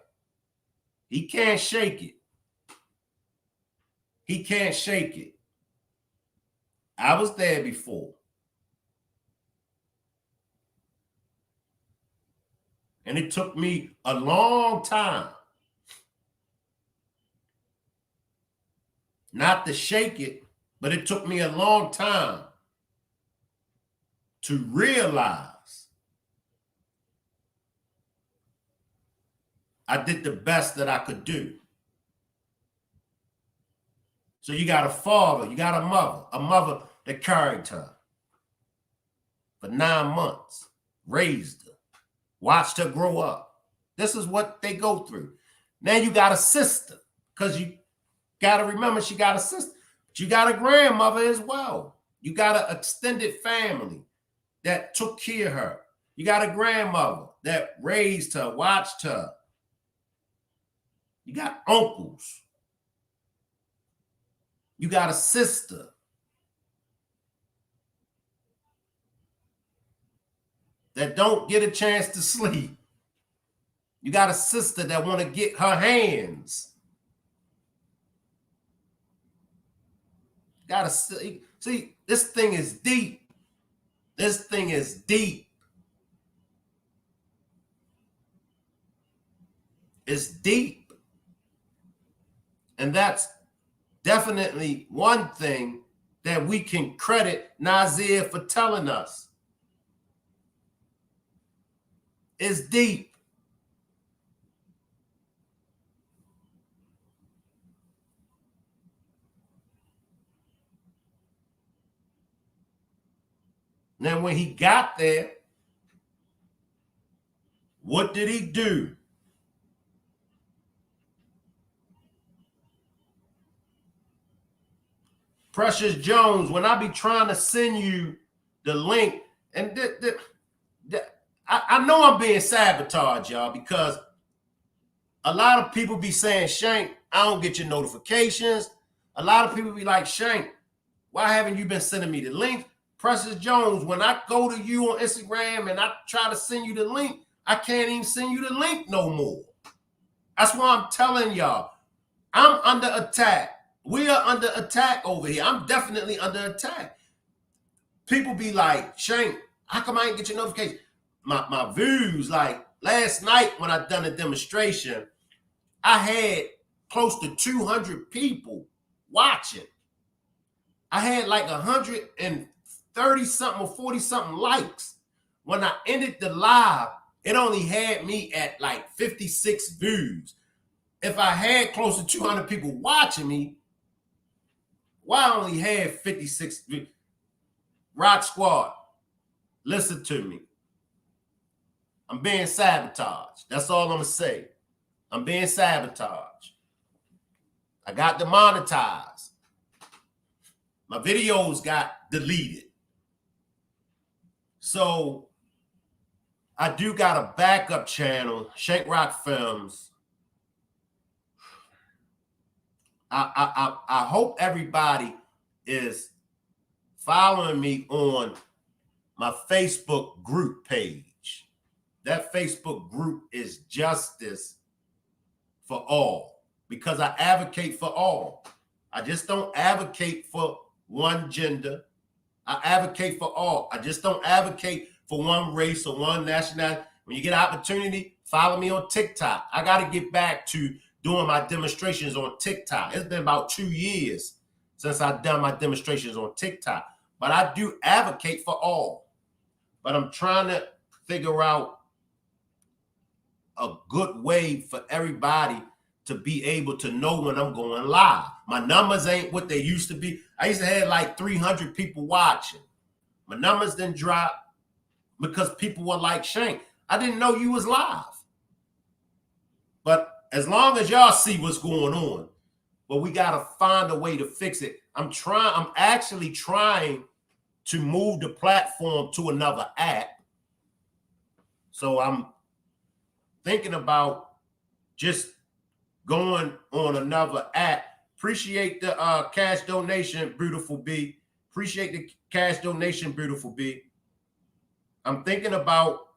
He can't shake it. He can't shake it. I was there before. And it took me a long time not to shake it, but it took me a long time to realize I did the best that I could do. So you got a father, you got a mother that carried her for 9 months, raised her, watched her grow up. This is what they go through. Now you got a sister, because you got to remember she got a sister. But you got a grandmother as well. You got an extended family that took care of her. You got a grandmother that raised her, watched her. You got uncles. You got a sister. That don't get a chance to sleep. You got a sister that want to get her hands. Gotta see, this thing is deep. This thing is deep. It's deep. And that's definitely one thing that we can credit Nazeer for telling us. It's deep. And then when he got there, what did he do? Precious Jones, when I be trying to send you the link, and I know I'm being sabotaged, y'all, because a lot of people be saying, Shank, I don't get your notifications. A lot of people be like, Shank, why haven't you been sending me the link? Precious Jones, when I go to you on Instagram and I try to send you the link, I can't even send you the link no more. That's why I'm telling y'all, I'm under attack. We are under attack over here. I'm definitely under attack. People be like, Shank, how come I ain't get your notification? My views, like last night when I done a demonstration, I had close to 200 people watching. I had like 130 something or 40 something likes. When I ended the live, it only had me at like 56 views. If I had close to 200 people watching me, why I only had 56 views? Rock Squad, listen to me. I'm being sabotaged. That's all I'm going to say. I'm being sabotaged. I got demonetized. My videos got deleted. So I do got a backup channel, Shank Rock Films. I hope everybody is following me on my Facebook group page. That Facebook group is Justice for All, because I advocate for all. I just don't advocate for one gender. I advocate for all. I just don't advocate for one race or one nationality. When you get an opportunity, follow me on TikTok. I got to get back to doing my demonstrations on TikTok. It's been about 2 years since I've done my demonstrations on TikTok. But I do advocate for all. But I'm trying to figure out a good way for everybody to be able to know when I'm going live. My numbers ain't what they used to be. I used to have like 300 people watching. My numbers didn't drop because people were like, Shank, I didn't know you was live. But as long as y'all see what's going on, but we got to find a way to fix it. I'm actually trying to move the platform to another app. So I'm thinking about just going on another app. Appreciate the cash donation, Beautiful B. Appreciate the cash donation, Beautiful B. I'm thinking about,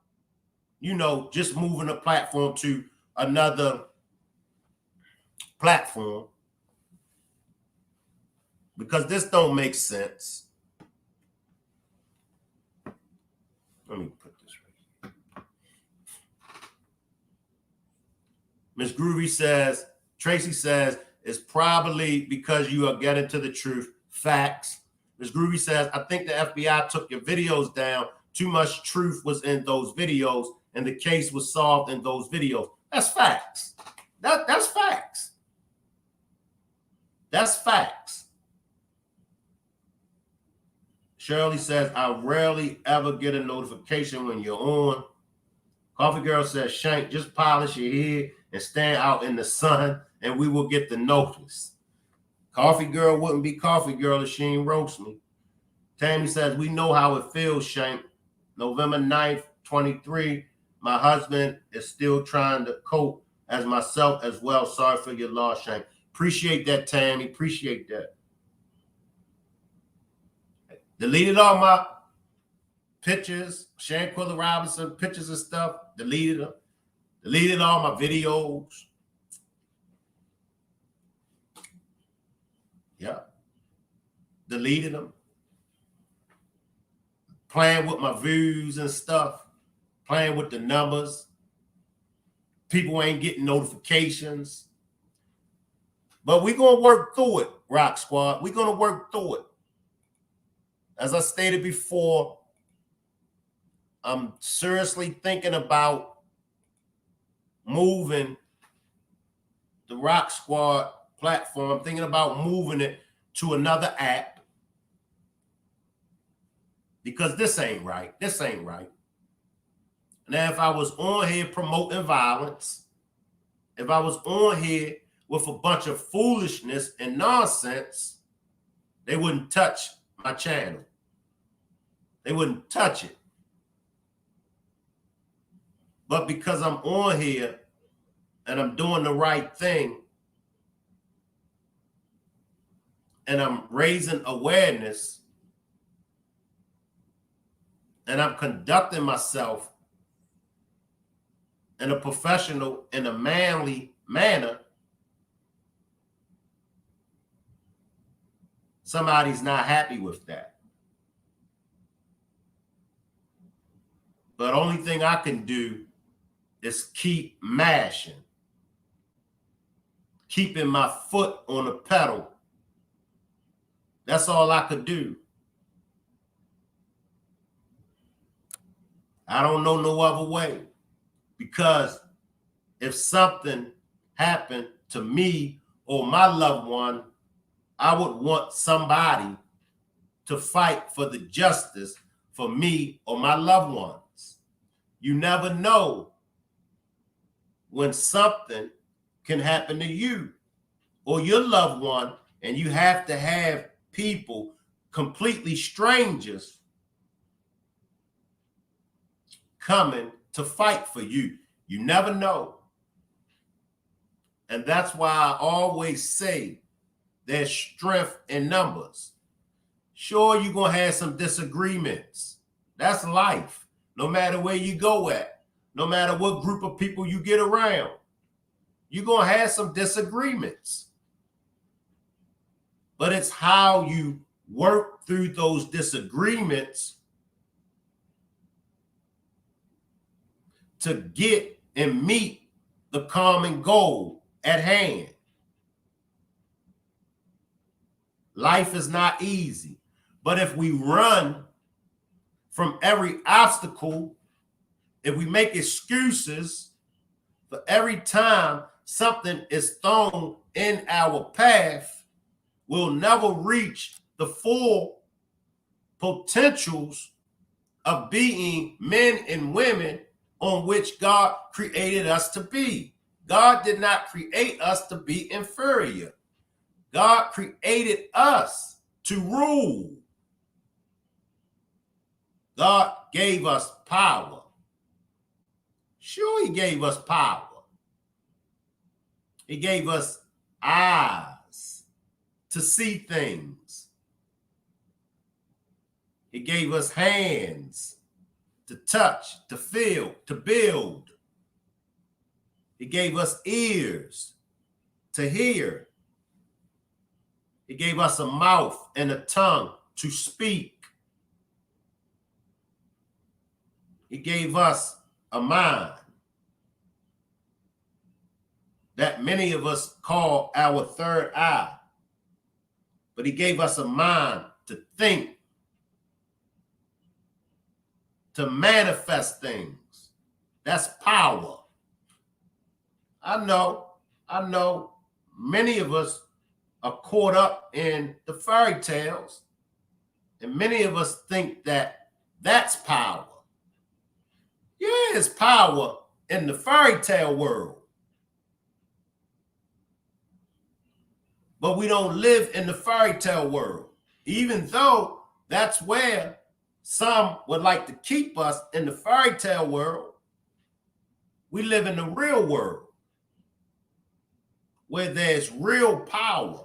just moving the platform to another platform, because this don't make sense. Let me put this right here. Miss Groovy says, Tracy says, it's probably because you are getting to the truth. Facts. Miss Groovy says, I think the FBI took your videos down. Too much truth was in those videos, and the case was solved in those videos. That's facts. That's facts. That's facts. Shirley says, I rarely ever get a notification when you're on. Coffee Girl says, Shank, just polish your head and stand out in the sun, and we will get the notice. Coffee Girl wouldn't be Coffee Girl if she ain't roast me. Tammy says, we know how it feels, Shank. November 9th, 23, my husband is still trying to cope as myself as well. Sorry for your loss, Shank. Appreciate that, Tammy. Appreciate that. Deleted all my pictures, Shanquella Robinson pictures and stuff. Deleted them. Deleted all my videos. Yeah. Deleted them. Playing with my views and stuff. Playing with the numbers. People ain't getting notifications. But we're going to work through it, Rock Squad. We're going to work through it. As I stated before, I'm seriously thinking about moving the Rock Squad platform. I'm thinking about moving it to another app because this ain't right. This ain't right. Now, if I was on here promoting violence, if I was on here with a bunch of foolishness and nonsense, they wouldn't touch my channel. They wouldn't touch it. But because I'm on here and I'm doing the right thing and I'm raising awareness and I'm conducting myself in a professional and a manly manner, somebody's not happy with that. But only thing I can do is keep mashing, keeping my foot on the pedal. That's all I could do. I don't know no other way, because if something happened to me or my loved one, I would want somebody to fight for the justice for me or my loved ones. You never know when something can happen to you or your loved one, and you have to have people, completely strangers, coming to fight for you. You never know. And that's why I always say there's strength in numbers. Sure, you're going to have some disagreements. That's life. No matter where you go at, no matter what group of people you get around, you're going to have some disagreements. But it's how you work through those disagreements to get and meet the common goal at hand. Life is not easy, but if we run from every obstacle, if we make excuses for every time something is thrown in our path, we'll never reach the full potentials of being men and women on which God created us to be. God did not create us to be inferior. God created us to rule. God gave us power. Sure, he gave us power. He gave us eyes to see things. He gave us hands to touch, to feel, to build. He gave us ears to hear. He gave us a mouth and a tongue to speak. He gave us a mind that many of us call our third eye. But he gave us a mind to think, to manifest things. That's power. I know many of us are caught up in the fairy tales, and many of us think that that's power. Yeah, it's power in the fairy tale world, but we don't live in the fairy tale world, even though that's where some would like to keep us in the fairy tale world. We live in the real world where there's real power.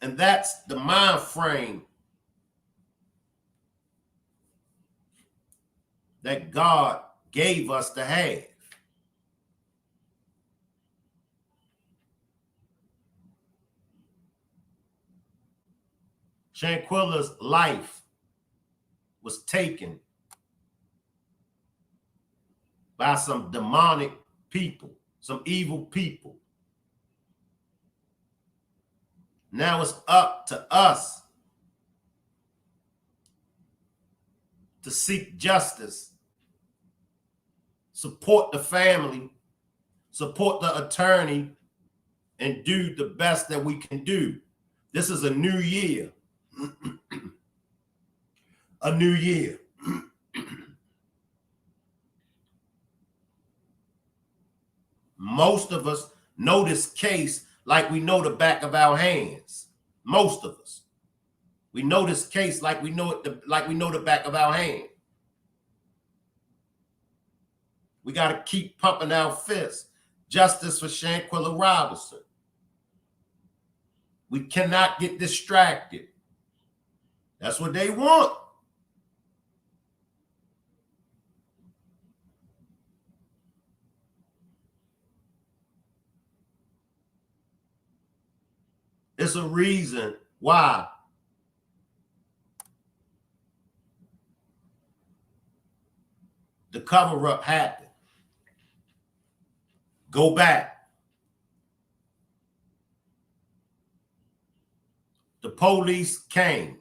And that's the mind frame that God gave us to have. Shanquella's life was taken by some demonic people, some evil people. Now it's up to us to seek justice, support the family, support the attorney, and do the best that we can do. This is a new year. A new year. Most of us know this case like we know the back of our hands. Most of us. We know this case like we know it, like we know the back of our hand. We got to keep pumping our fists. Justice for Shanquella Robinson. We cannot get distracted. That's what they want. It's a reason why the cover-up happened. Go back. The police came.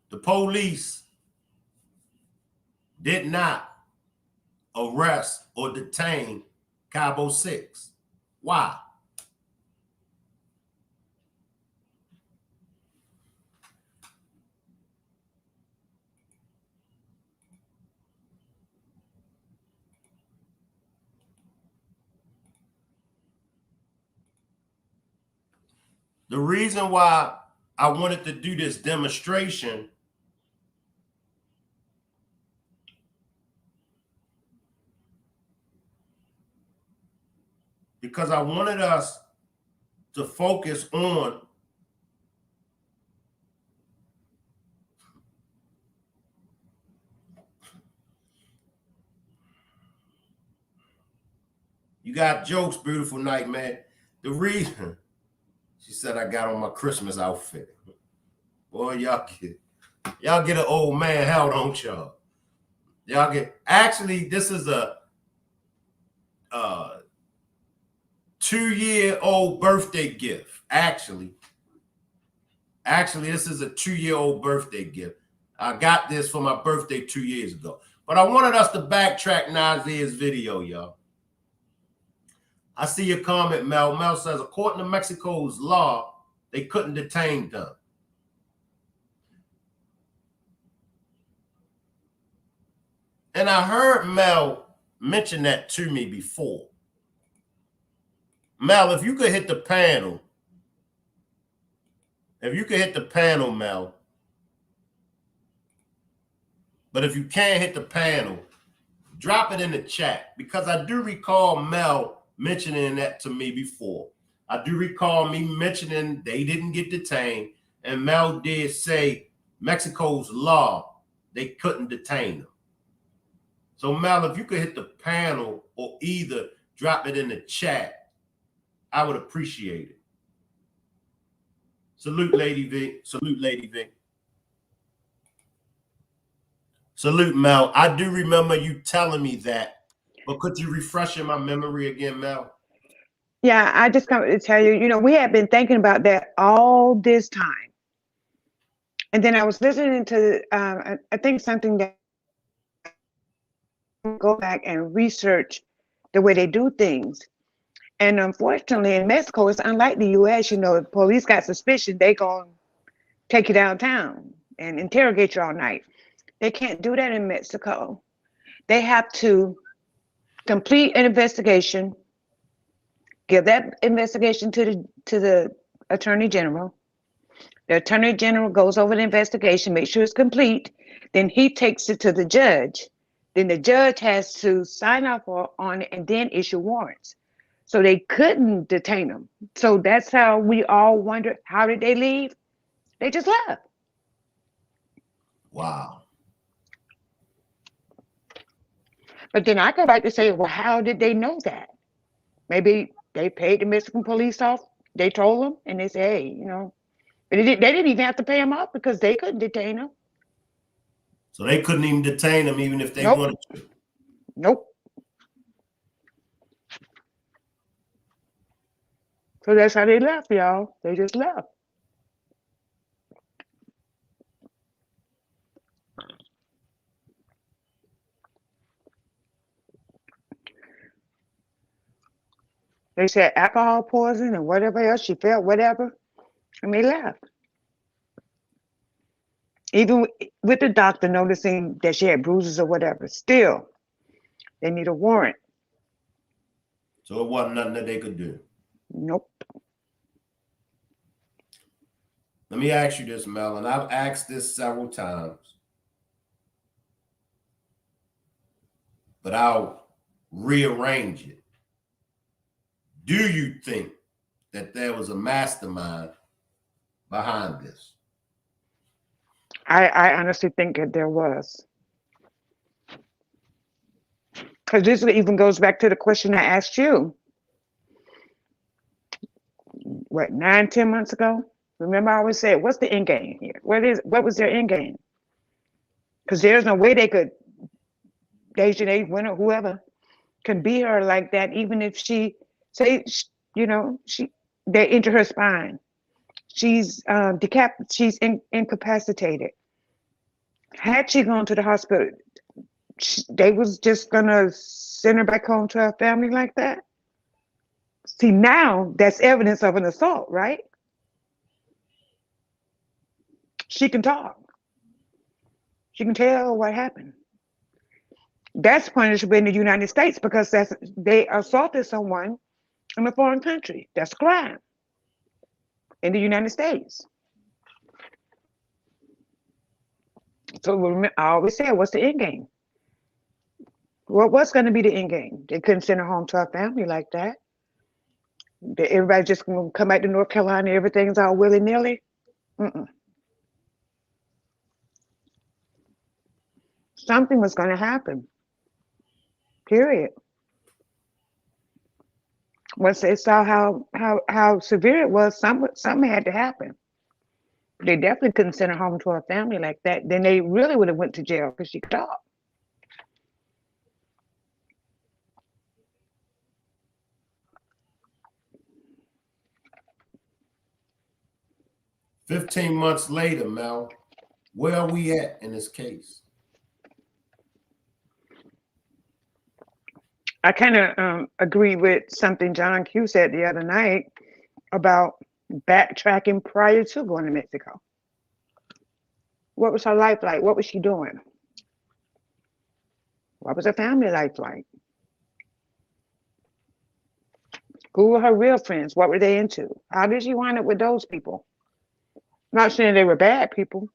The police did not arrest or detain Cabo 6. Why? The reason why I wanted to do this demonstration because I wanted us to focus on you got jokes, beautiful night, man. The reason she said I got on my Christmas outfit. Boy, y'all get an old man held, don't y'all? Y'all get actually this is a 2-year-old birthday gift. Actually, this is a 2-year-old birthday gift. I got this for my birthday 2 years ago. But I wanted us to backtrack Nazeer's video, y'all. I see your comment, Mel. Mel says, according to Mexico's law, they couldn't detain them. And I heard Mel mention that to me before. Mel, if you could hit the panel. If you could hit the panel, Mel. But if you can't hit the panel, drop it in the chat. Because I do recall Mel mentioning that to me before. I do recall me mentioning they didn't get detained. And Mel did say Mexico's law, they couldn't detain them. So Mel, if you could hit the panel or either drop it in the chat, I would appreciate it. Salute, Lady V. Salute, Lady V. Salute, Mel. I do remember you telling me that, but could you refresh my memory again, Mel? Yeah, I just come to tell you, we had been thinking about that all this time. And then I was listening to, I think something that go back and research the way they do things. And unfortunately, in Mexico, it's unlike the U.S. The police got suspicion, they gonna take you downtown and interrogate you all night. They can't do that in Mexico. They have to complete an investigation, give that investigation to the Attorney General. The Attorney General goes over the investigation, makes sure it's complete. Then he takes it to the judge. Then the judge has to sign off on it and then issue warrants. So they couldn't detain them. So that's how we all wonder, how did they leave? They just left. Wow. But then I go back to say, well, how did they know that? Maybe they paid the Mexican police off. They told them, and they said, hey, but they didn't even have to pay him off because they couldn't detain him. So they couldn't even detain him even if they Nope. wanted to. Nope. So that's how they left, y'all. They just left. They said alcohol poison and whatever else she felt, whatever, and they left. Even with the doctor noticing that she had bruises or whatever, still, they need a warrant. So it wasn't nothing that they could do. Nope. Let me ask you this, Mel, and I've asked this several times, but I'll rearrange it. Do you think that there was a mastermind behind this? I honestly think that there was. Because this even goes back to the question I asked you, what, 9, 10 months ago? Remember, I always said, what's the end game here? What was their end game? Because there's no way they could, Deja, winner, whoever, can be her like that, even if she, say, they enter her spine. She's she's incapacitated. Had she gone to the hospital, they was just gonna send her back home to her family like that. See, now that's evidence of an assault, right? She can talk. She can tell what happened. That's punishable in the United States because they assaulted someone in a foreign country. That's a crime in the United States. So I always say, what's the end game? What's going to be the end game? They couldn't send her home to her family like that. Everybody just going to come back to North Carolina. Everything's all willy nilly. Something was going to happen. Period. Once they saw how severe it was, something had to happen. They definitely couldn't send her home to her family like that. Then they really would have went to jail because she could talk. "15 months later, Mel, where are we at in this case?" I kind of agree with something John Q said the other night about backtracking prior to going to Mexico. What was her life like? What was she doing? What was her family life like? Who were her real friends? What were they into? How did she wind up with those people? Not saying they were bad people,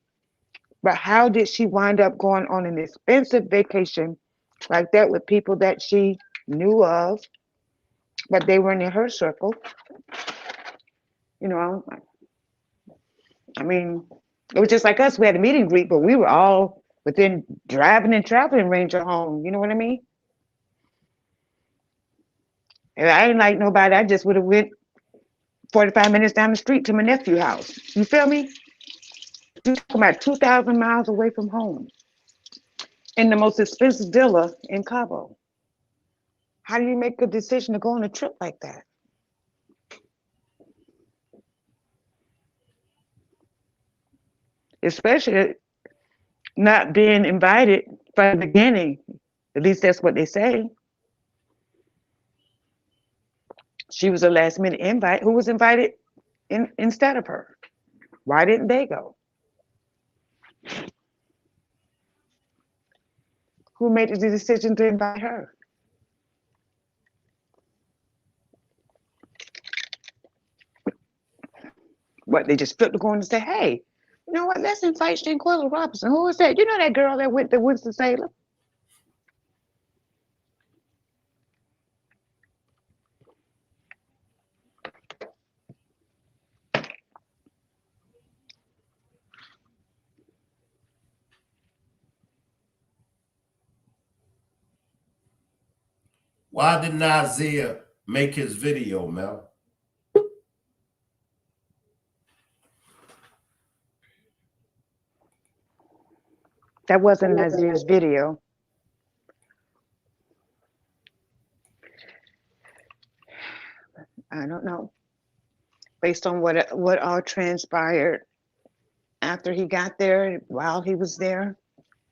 but how did she wind up going on an expensive vacation like that with people that she knew of, but they weren't in her circle? I mean, it was just like us. We had a meet and greet, but we were all within driving and traveling range of home. You know what I mean? And I ain't like nobody. I just would have went 45 minutes down the street to my nephew's house. You feel me? You're talking about 2,000 miles away from home in the most expensive villa in Cabo. How do you make a decision to go on a trip like that? Especially not being invited from the beginning. At least that's what they say. She was a last minute invite. Who was invited instead of her? Why didn't they go? Who made the decision to invite her? What, they just flipped the coin and said, hey, you know what, let's invite Shanquella Robinson. Who is that? You know that girl that went to Winston-Salem? Why did Nazeer make his video, Mel? That wasn't Nazeer's video. I don't know. Based on what all transpired after he got there, while he was there,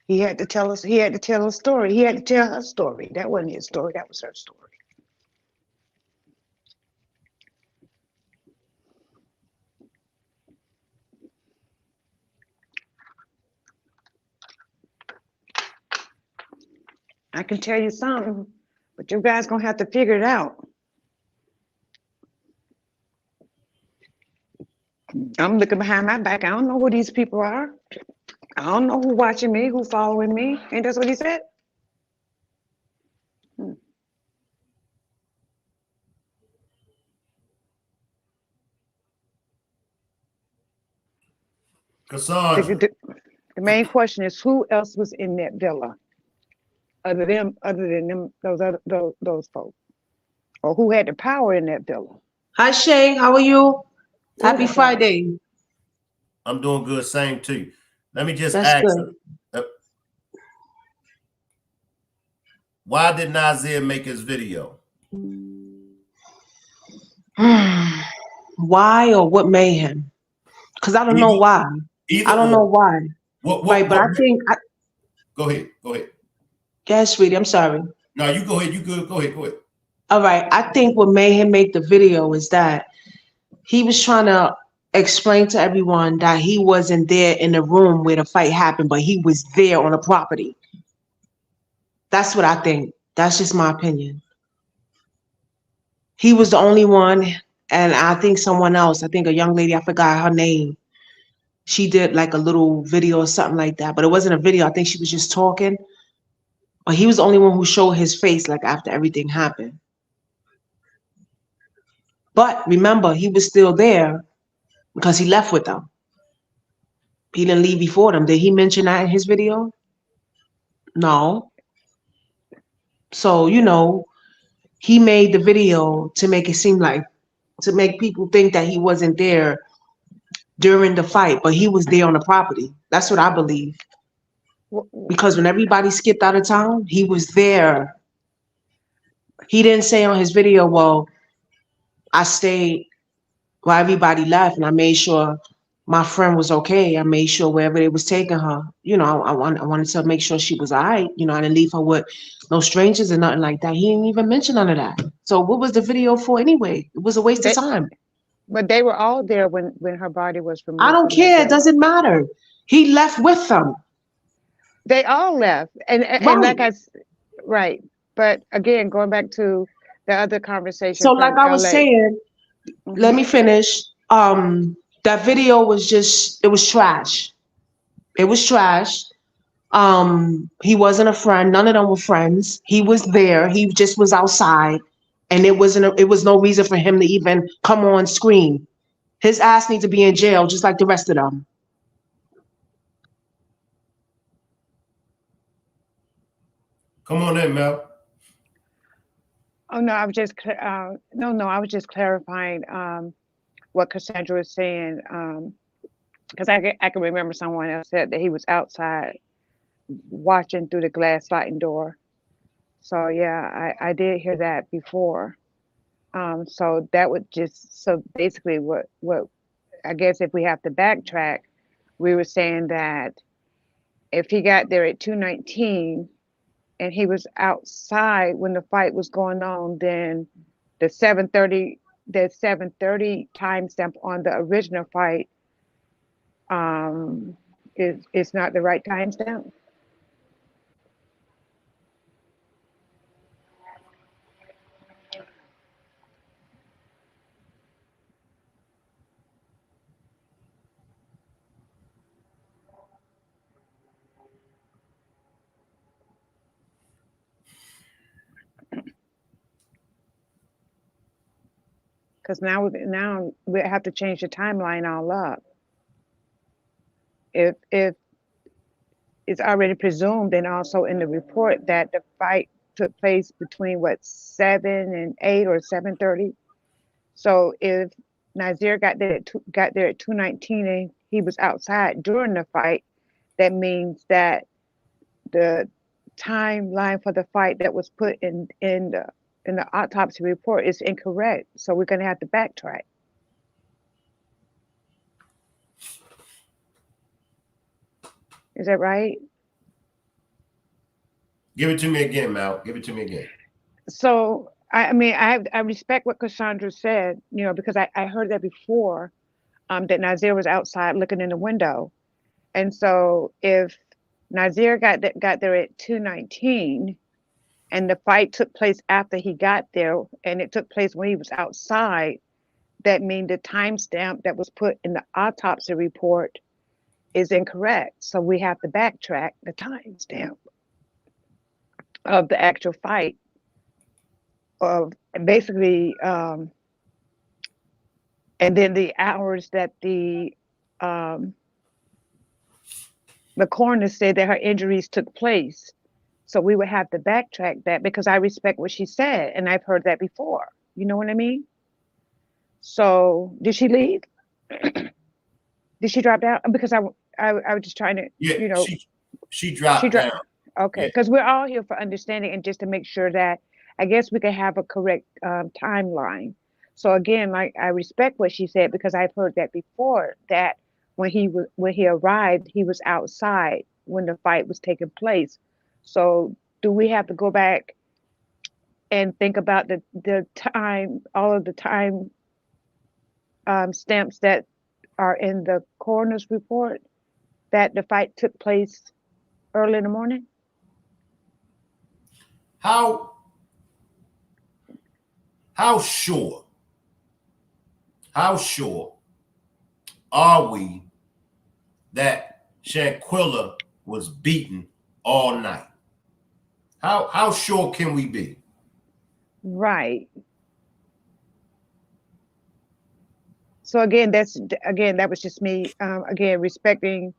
he had to tell us. He had to tell a story. He had to tell her story. That wasn't his story. That was her story. I can tell you something, but you guys gonna have to figure it out. I'm looking behind my back. I don't know who these people are. I don't know who watching me, who following me. Ain't that what he said? Cassandra. The main question is who else was in that villa other than them, those folks, or who had the power in that villa? Hi Shay, how are you? Happy Ooh, Friday. I'm doing good. Same to you. Let me just That's ask, good. why did Nazeer make his video? Why or what made him? Because I don't know why. I don't know why. Right, but I think. Go ahead. Go ahead. Yes, sweetie, I'm sorry. No, you go ahead. You good. Go ahead. Go ahead. All right, I think what made him make the video is that he was trying to explain to everyone that he wasn't there in the room where the fight happened, but he was there on the property. That's what I think. That's just my opinion. He was the only one, and I think someone else, I think a young lady, I forgot her name. She did like a little video or something like that, but it wasn't a video. I think she was just talking. But he was the only one who showed his face like after everything happened. But remember, he was still there because he left with them. He didn't leave before them. Did he mention that in his video? No. So, he made the video to make it seem like, to make people think that he wasn't there during the fight, but he was there on the property. That's what I believe. Because when everybody skipped out of town, he was there. He didn't say on his video, well, I stayed while everybody left and I made sure my friend was okay. I made sure wherever they was taking her, I wanted to make sure she was all right. I didn't leave her with no strangers or nothing like that. He didn't even mention none of that. So what was the video for anyway? It was a waste of time. But they were all there when her body was removed. I don't care. It doesn't matter. He left with them. They all left. And Right. right. But again, going back to the other conversation So from like I was LA. saying, let me finish. That video was it was trash. It was trash. He wasn't a friend. None of them were friends. He was there. He just was outside, and it was no reason for him to even come on screen. His ass needs to be in jail, just like the rest of them. Come on in, Mel. Oh no, I was just I was just clarifying what Cassandra was saying, because I can remember someone else said that he was outside watching through the glass sliding door. So yeah, I did hear that before. So that would so basically what I guess if we have to backtrack, we were saying that if he got there at 2:19 and he was outside when the fight was going on, then the 7:30 timestamp on the original fight is not the right timestamp. Because now we have to change the timeline all up. If it's already presumed and also in the report that the fight took place between what 7 and 8 or 7:30. So if Nazeer got there at 2:19 and he was outside during the fight, that means that the timeline for the fight that was put in the autopsy report is incorrect. So we're going to have to backtrack. Is that right? Give it to me again, Mal. Give it to me again. So I mean I respect what Cassandra said, because I heard that before, that Nazeer was outside looking in the window. And so if Nazeer got there at 2:19 and the fight took place after he got there and it took place when he was outside, that means the timestamp that was put in the autopsy report is incorrect. So we have to backtrack the timestamp of the actual fight of basically, and then the hours that the coroner said that her injuries took place. So we would have to backtrack that because I respect what she said and I've heard that before. You know what I mean? So did she leave? Did she drop down? Because I was just trying to, Yeah, she she dropped dropped. down. Okay, Yeah. because we're all here for understanding and just to make sure that I guess we can have a correct timeline. So again, like I respect what she said because I've heard that before. That when he arrived, he was outside when the fight was taking place. So do we have to go back and think about the time, all of the time stamps that are in the coroner's report that the fight took place early in the morning? How sure are we that Shanquella was beaten all night? How sure can we be? Right. So again, that was just me again respecting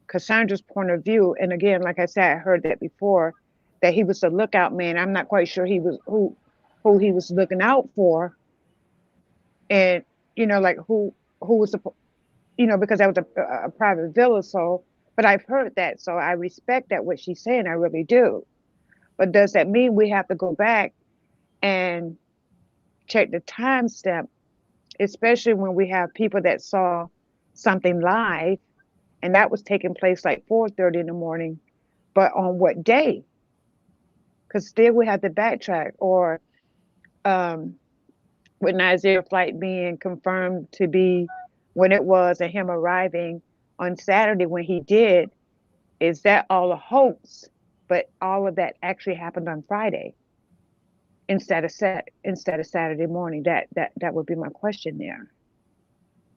Cassandra's point of view. And again, like I said, I heard that before that he was a lookout man. I'm not quite sure he was who he was looking out for, and like who was because that was a private villa. So, but I've heard that, so I respect that what she's saying. I really do. But does that mean we have to go back and check the timestamp, especially when we have people that saw something live and that was taking place like 4:30 in the morning, but on what day? Because still we have to backtrack. Or with Nazeer flight being confirmed to be when it was and him arriving on Saturday when he did, is that all a hoax? But all of that actually happened on Friday instead of Saturday morning. That would be my question there.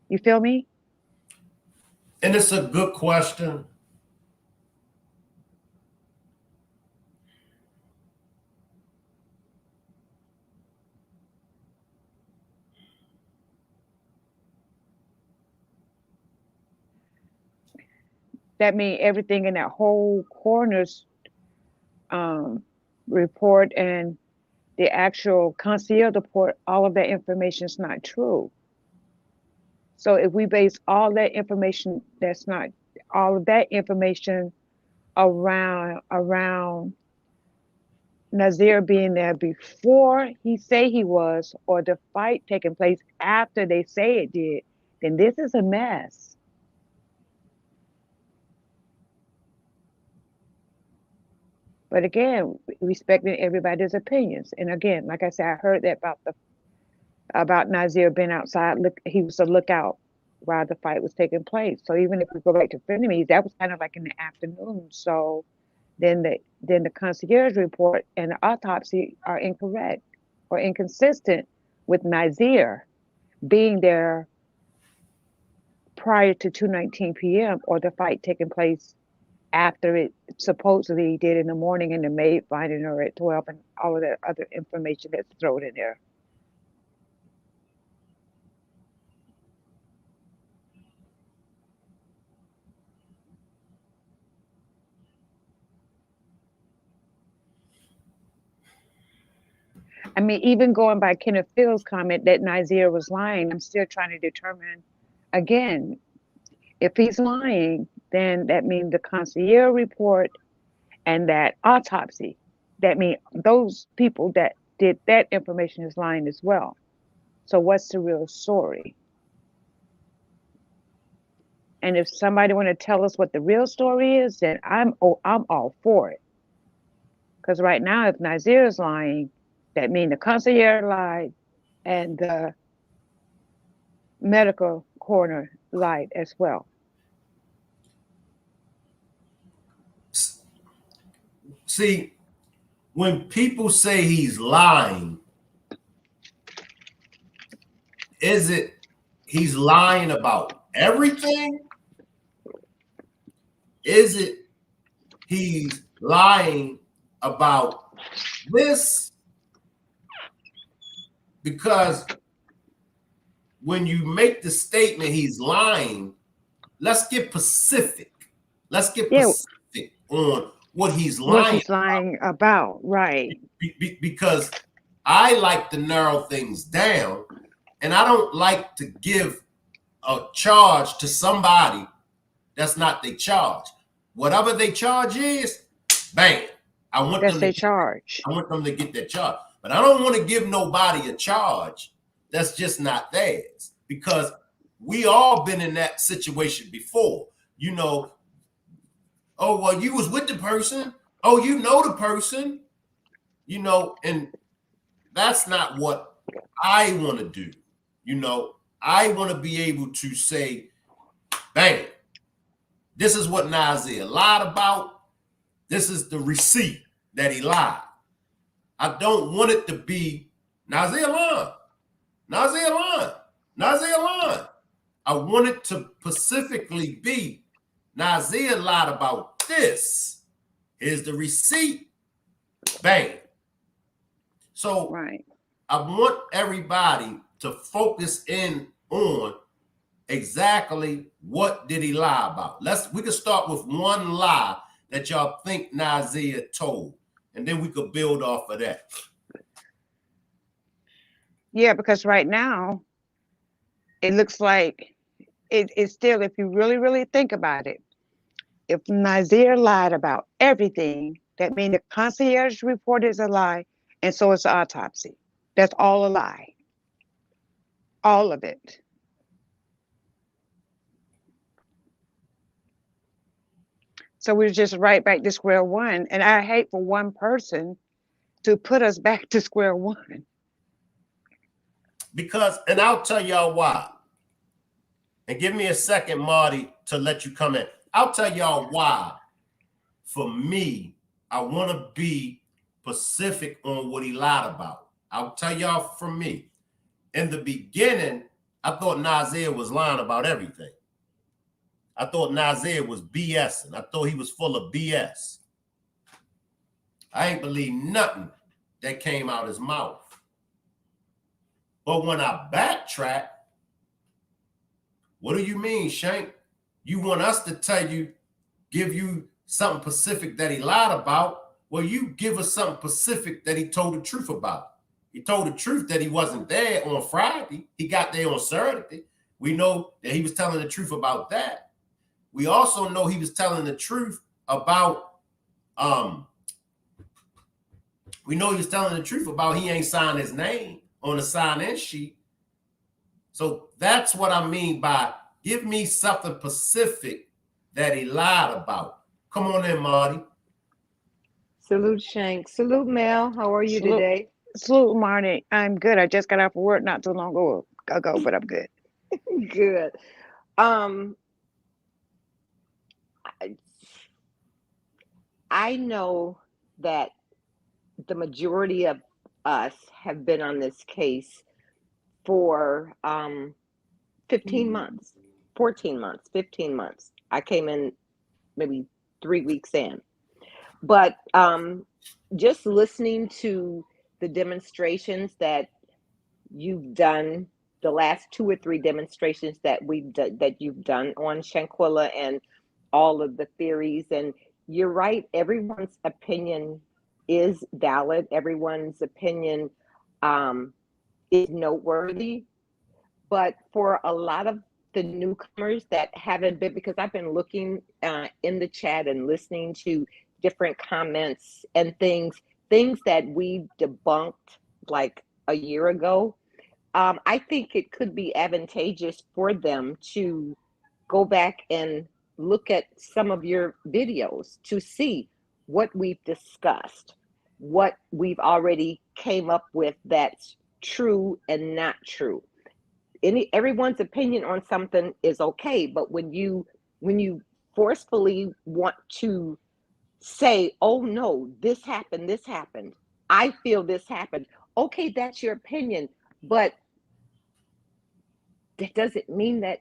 You feel me? And it's a good question. That means everything in that whole coroner's report and the actual concierge report, all of that information is not true. So if we base all that information, that's not all of that information around Nazeer being there before he say he was, or the fight taking place after they say it did, then this is a mess. But again, respecting everybody's opinions. And again, like I said, I heard that about Nazeer being outside. Look, he was a lookout while the fight was taking place. So even if we go back to frenemies, that was kind of like in the afternoon. So then the concierge report and the autopsy are incorrect or inconsistent with Nazeer being there prior to 2:19 p.m. or the fight taking place after it supposedly did in the morning and the maid finding her at 12 and all of that other information that's thrown in there. I mean, even going by Kenneth Field's comment that Nazeer was lying, I'm still trying to determine again, if he's lying, then that means the concierge report and that autopsy. That means those people that did that information is lying as well. So what's the real story? And if somebody want to tell us what the real story is, then I'm all for it. Because right now, if Nazeer is lying, that means the concierge lied and the medical coroner lied as well. See, when people say he's lying, is it he's lying about everything? Is it he's lying about this? Because when you make the statement he's lying, let's get specific. Let's get specific on what he's lying what he's lying about, right? Because I like to narrow things down, and I don't like to give a charge to somebody that's not their charge. Whatever they charge is, bam. I want them to charge. I want them to get that charge. But I don't want to give nobody a charge that's just not theirs, because we all been in that situation before. You know, oh, well, you was with the person. Oh, you know the person. You know, and that's not what I want to do. You know, I want to be able to say, bang, this is what Nazeer lied about. This is the receipt that he lied. I don't want it to be Nazeer lying, Nazeer lying, Nazeer lying. I want it to specifically be Nazeer lied about this. Here's the receipt. Bang. So right. I want everybody to focus in on exactly what did he lie about. We can start with one lie that y'all think Nazeer told, and then we could build off of that. Yeah, because right now it looks like it's still, if you really, really think about it, if Nazeer lied about everything, that means the concierge report is a lie, and so is the autopsy. That's all a lie. All of it. So we're just right back to square one. And I hate for one person to put us back to square one. Because, and I'll tell y'all why. And give me a second, Marty, to let you come in. I'll tell y'all why. For me, I want to be specific on what he lied about. I'll tell y'all from me. In the beginning, I thought Nazeer was lying about everything. I thought Nazeer was BSing. I thought he was full of BS. I ain't believe nothing that came out his mouth. But when I backtrack, what do you mean, Shank? You want us to tell you, give you something specific that he lied about? Well, you give us something specific that he told the truth about. He told the truth that he wasn't there on Friday. He got there on Saturday. We know that he was telling the truth about that. We also know he was telling the truth about, we know he was telling the truth about he ain't signed his name on the sign-in sheet. So that's what I mean by give me something specific that he lied about. Come on in, Marty. Salute, Shank. Salute, Mel. How are you today? Salute, Marty. I'm good. I just got off of work not too long ago, but I'm good. Good. I know that the majority of us have been on this case for 15 months, 14 months, 15 months. I came in maybe 3 weeks in. But just listening to the demonstrations that you've done, the last 2 or 3 demonstrations that you've done on Shanquella and all of the theories, and you're right, everyone's opinion is valid. Everyone's opinion um, is noteworthy. But for a lot of the newcomers that haven't been, because I've been looking in the chat and listening to different comments and things that we debunked like a year ago. I think it could be advantageous for them to go back and look at some of your videos to see what we've discussed, what we've already came up with that's true and not true. Everyone's opinion on something is okay, but when you forcefully want to say, oh no, this happened, I feel this happened, okay, that's your opinion, but that doesn't mean that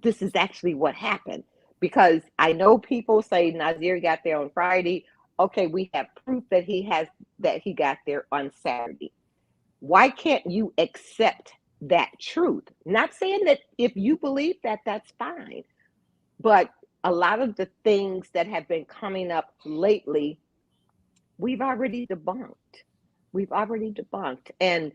this is actually what happened. Because I know people say Nazeer got there on Friday. Okay, we have proof that he got there on Saturday. Why can't you accept that truth? Not saying that if you believe that, that's fine. But a lot of the things that have been coming up lately, we've already debunked. We've already debunked. And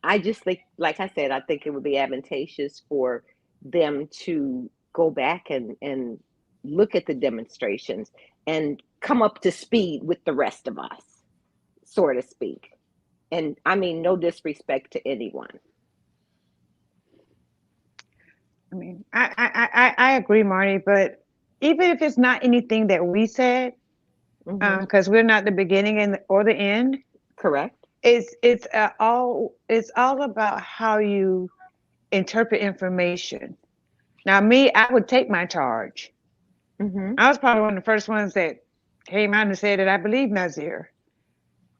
I just think, like I said, I think it would be advantageous for them to go back and look at the demonstrations and come up to speed with the rest of us, so to speak. And I mean, no disrespect to anyone. I mean, I agree, Marty, but even if it's not anything that we said, Hmm. because we're not the beginning and or the end, Correct. it's all about how you interpret information. Now, me, I would take my charge. Hmm. I was probably one of the first ones that came out and said that I believe Nazir.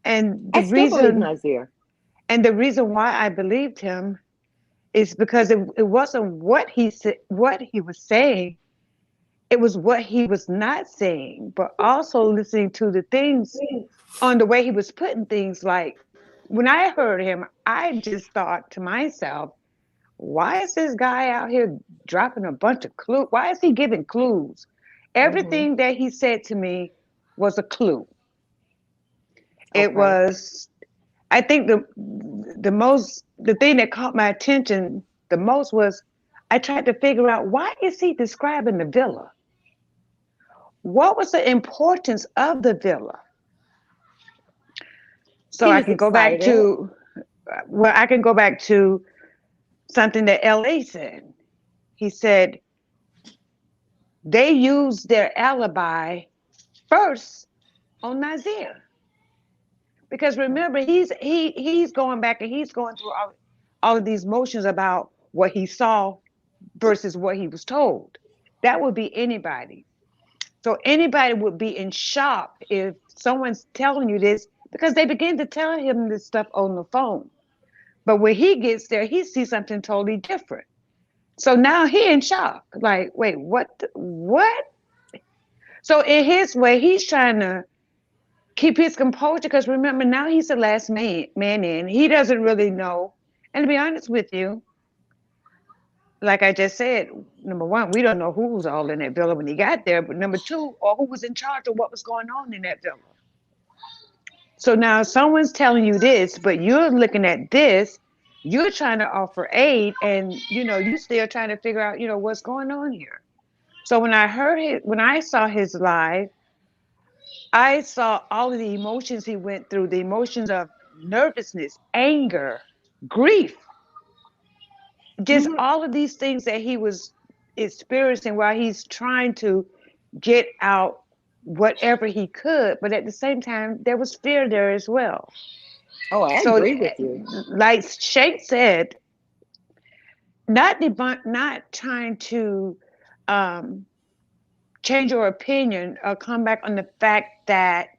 And I the still believe reason Nazeer. and the reason why I believed him is because it wasn't what he said, what he was saying. It was what he was not saying, but also listening to the things on the way he was putting things. Like when I heard him, I just thought to myself, why is this guy out here dropping a bunch of clues? Why is he giving clues? Hmm. Everything that he said to me was a clue. It Okay. was, I think the thing that caught my attention the most was I tried to figure out why is he describing the villa? What was the importance of the villa? So He I was can go back excited. to, well, I can go back to something that LA said. He said they used their alibi first on Nazeer. Because remember, he's going back and he's going through all of these motions about what he saw versus what he was told. That would be anybody. So anybody would be in shock if someone's telling you this because they begin to tell him this stuff on the phone. But when he gets there, he sees something totally different. So now he in shock. Like, wait, what? So in his way, he's trying to keep his composure because remember now he's the last man in. He doesn't really know. And to be honest with you, like I just said, number one, we don't know who was all in that villa when he got there, but number two, or who was in charge of what was going on in that villa. So now someone's telling you this, but you're looking at this, you're trying to offer aid, and you still trying to figure out, what's going on here. So when I saw his live, I saw all of the emotions he went through, the emotions of nervousness, anger, grief, just Hmm. all of these things that he was experiencing while he's trying to get out whatever he could. But at the same time, there was fear there as well. Oh, I So, agree with you. like Shank said, not trying to um, change your opinion or come back on the fact that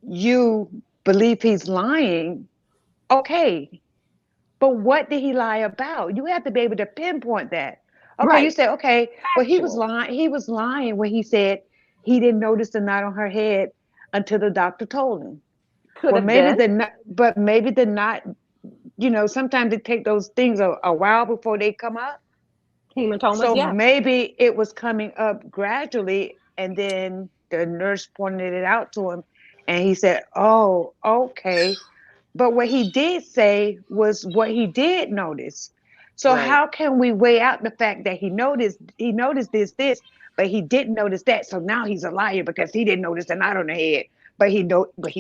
you believe he's lying. Okay, but what did he lie about? You have to be able to pinpoint that. Okay, you Right. said, okay, well, he was Factual. lying. He was lying when he said he didn't notice the knot on her head until the doctor told him. Could Well, have been maybe the knot, sometimes it take those things a while before they come up. hematomas. So Yes. maybe it was coming up gradually, and then the nurse pointed it out to him, and he said, "Oh, okay." But what he did say was what he did notice. So Right. how can we weigh out the fact that he noticed this, but he didn't notice that. So now he's a liar because he didn't notice the knot on her head. But he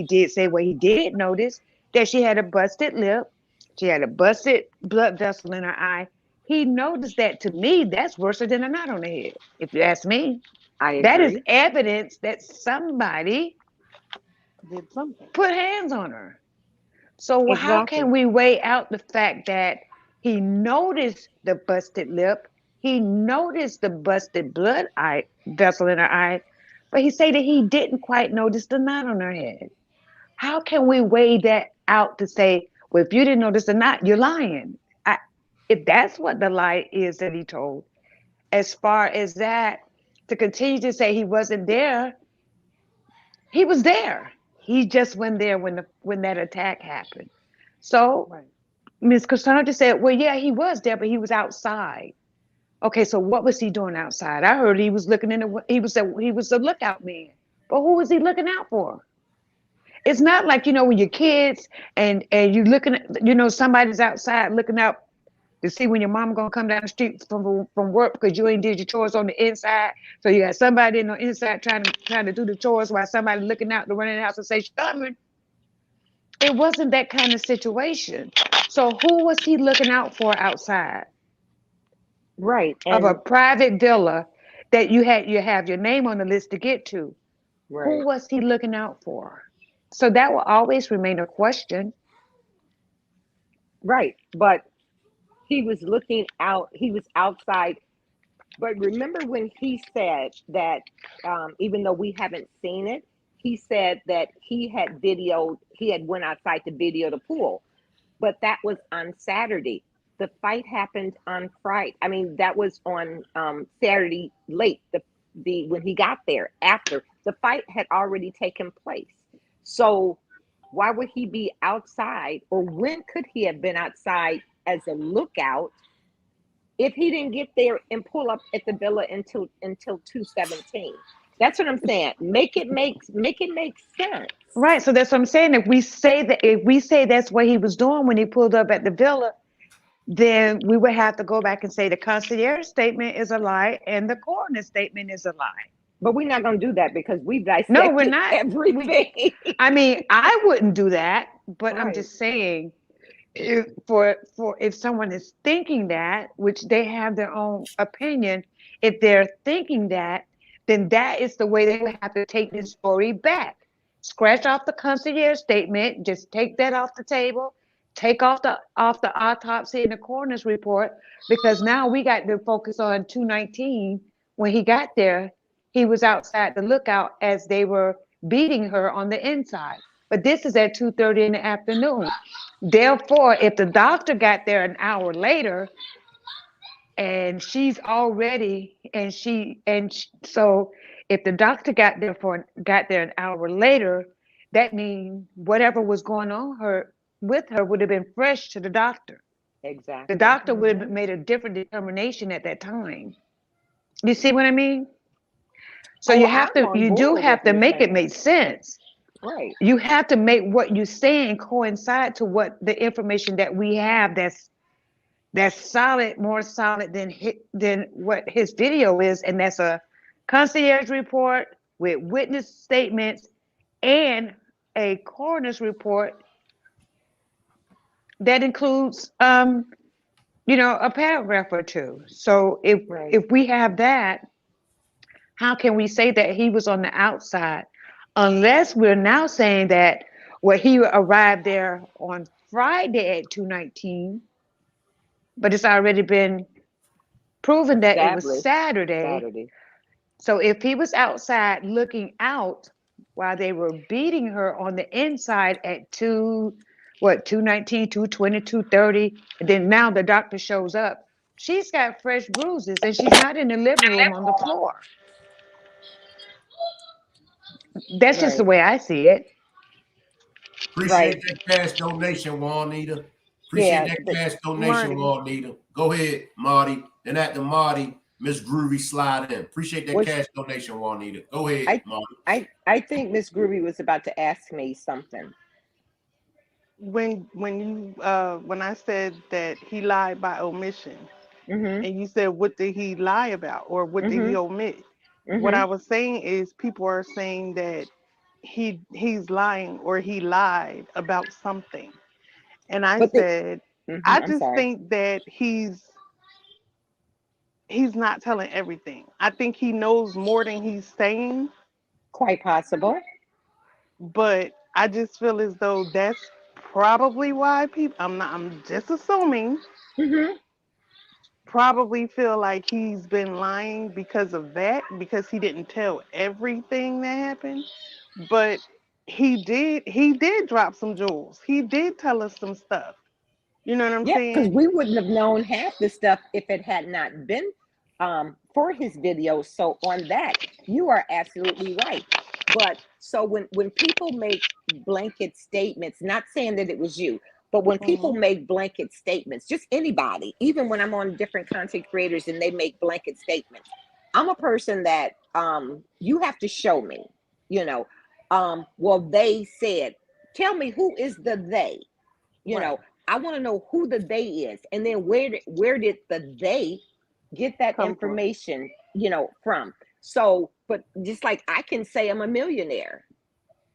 did say what he did notice, that she had a busted lip, she had a busted blood vessel in her eye. He noticed that. To me, that's worse than a knot on the head. If you ask me, I that is agree. evidence that somebody Did something. put hands on her. So how Exactly. can we weigh out the fact that he noticed the busted lip, he noticed the busted blood eye vessel in her eye, but he said that he didn't quite notice the knot on her head? How can we weigh that out to say, well, if you didn't notice the knot, you're lying? I, if that's what the lie is that he told, as far as that, to continue to say he wasn't there, he was there. He just went there when that attack happened. So Right. Miss Cassandra said, well, yeah, he was there, but he was outside. Okay, so what was he doing outside? I heard he was looking in the, he was a lookout man. But who was he looking out for? It's not like, when you're kids and you looking at, somebody's outside looking out to see when your mom gonna come down the street from work because you ain't did your chores on the inside. So you got somebody on the inside trying to do the chores while somebody looking out to run in the house and say she's coming. It wasn't that kind of situation. So who was he looking out for outside Right. of a And private villa that you have your name on the list to get to? Who right. was he looking out for? So that will always remain a question. Right. But he was looking out, he was outside. But remember when he said that, even though we haven't seen it, he said that he had went outside to video the pool, but that was on Saturday. The fight happened on Friday. I mean, that was on Saturday late. The when he got there, after the fight had already taken place. So why would he be outside, or when could he have been outside as a lookout if he didn't get there and pull up at the villa until 2:17? That's what I'm saying. Make it make sense. Right. So that's what I'm saying. If we say that's what he was doing when he pulled up at the villa, then we would have to go back and say the concierge statement is a lie and the coroner statement is a lie. But we're not going to do that because we No, we're dissected not. everything. I mean, I wouldn't do that, but I'm Right. just saying, if someone is thinking that, which they have their own opinion, if they're thinking that, then that is the way they would have to take this story back. Scratch off the concierge statement, just take that off the table, take off the autopsy and the coroner's report, because now we got to focus on 219. When he got there, he was outside the lookout as they were beating her on the inside. But this is at 2:30 in the afternoon. Therefore, if the doctor got there an hour later and she's already so if the doctor got there an hour later, that means whatever was going on with her would have been fresh to the doctor. The Exactly. doctor would have made a different determination at that time. You see what I mean? So Oh, I'm on you do board with have to you're make it saying. make sense. Right. You have to make what you're saying coincide to what the information that we have that's solid, more solid than what his video is, and that's a concierge report with witness statements and a coroner's report that includes a paragraph or two. So Right. if we have that, how can we say that he was on the outside? Unless we're now saying that, well, he arrived there on Friday at 2:19, but it's already been proven that it was Established Saturday. Saturday. So if he was outside looking out while they were beating her on the inside at 2:19, 2:20, 2:30, and then now the doctor shows up, she's got fresh bruises and she's not in the living room on the floor. That's just the Right. way I see it. Right. Appreciate that cash donation, Juanita. Appreciate Yeah. that But cash donation, Marty. Juanita. Go ahead, Marty. Then after Marty, Miss Groovy slide in. Appreciate that was cash donation, Juanita. Go ahead, I Marty. I think Miss Groovy was about to ask me something. when I said that he lied by omission, Mhm. and you said what did he lie about or what did he Mhm. omit? What I Mhm. was saying is people are saying that he's lying or he lied about something. And I But the said, mhm, I I'm just sorry. think that he's not telling everything. I think he knows more than he's saying, Quite possible. but I just feel as though that's probably why people I'm just assuming Mhm. probably feel like he's been lying because of that because he didn't tell everything that happened, but he did drop some jewels. He did tell us some stuff. You know what I'm Yeah, because saying? we wouldn't have known half the stuff if it had not been for his video. So on that, you are absolutely right. But so when people make blanket statements, not saying that it was you, but when people Mhm. make blanket statements, just anybody, even when I'm on different content creators and they make blanket statements, I'm a person that you have to show me, you know. Well, they said, tell me who is the they, you Right. know. I want to know who the they is, and then where did the they get that Come from. information, from. So, but just like I can say I'm a millionaire,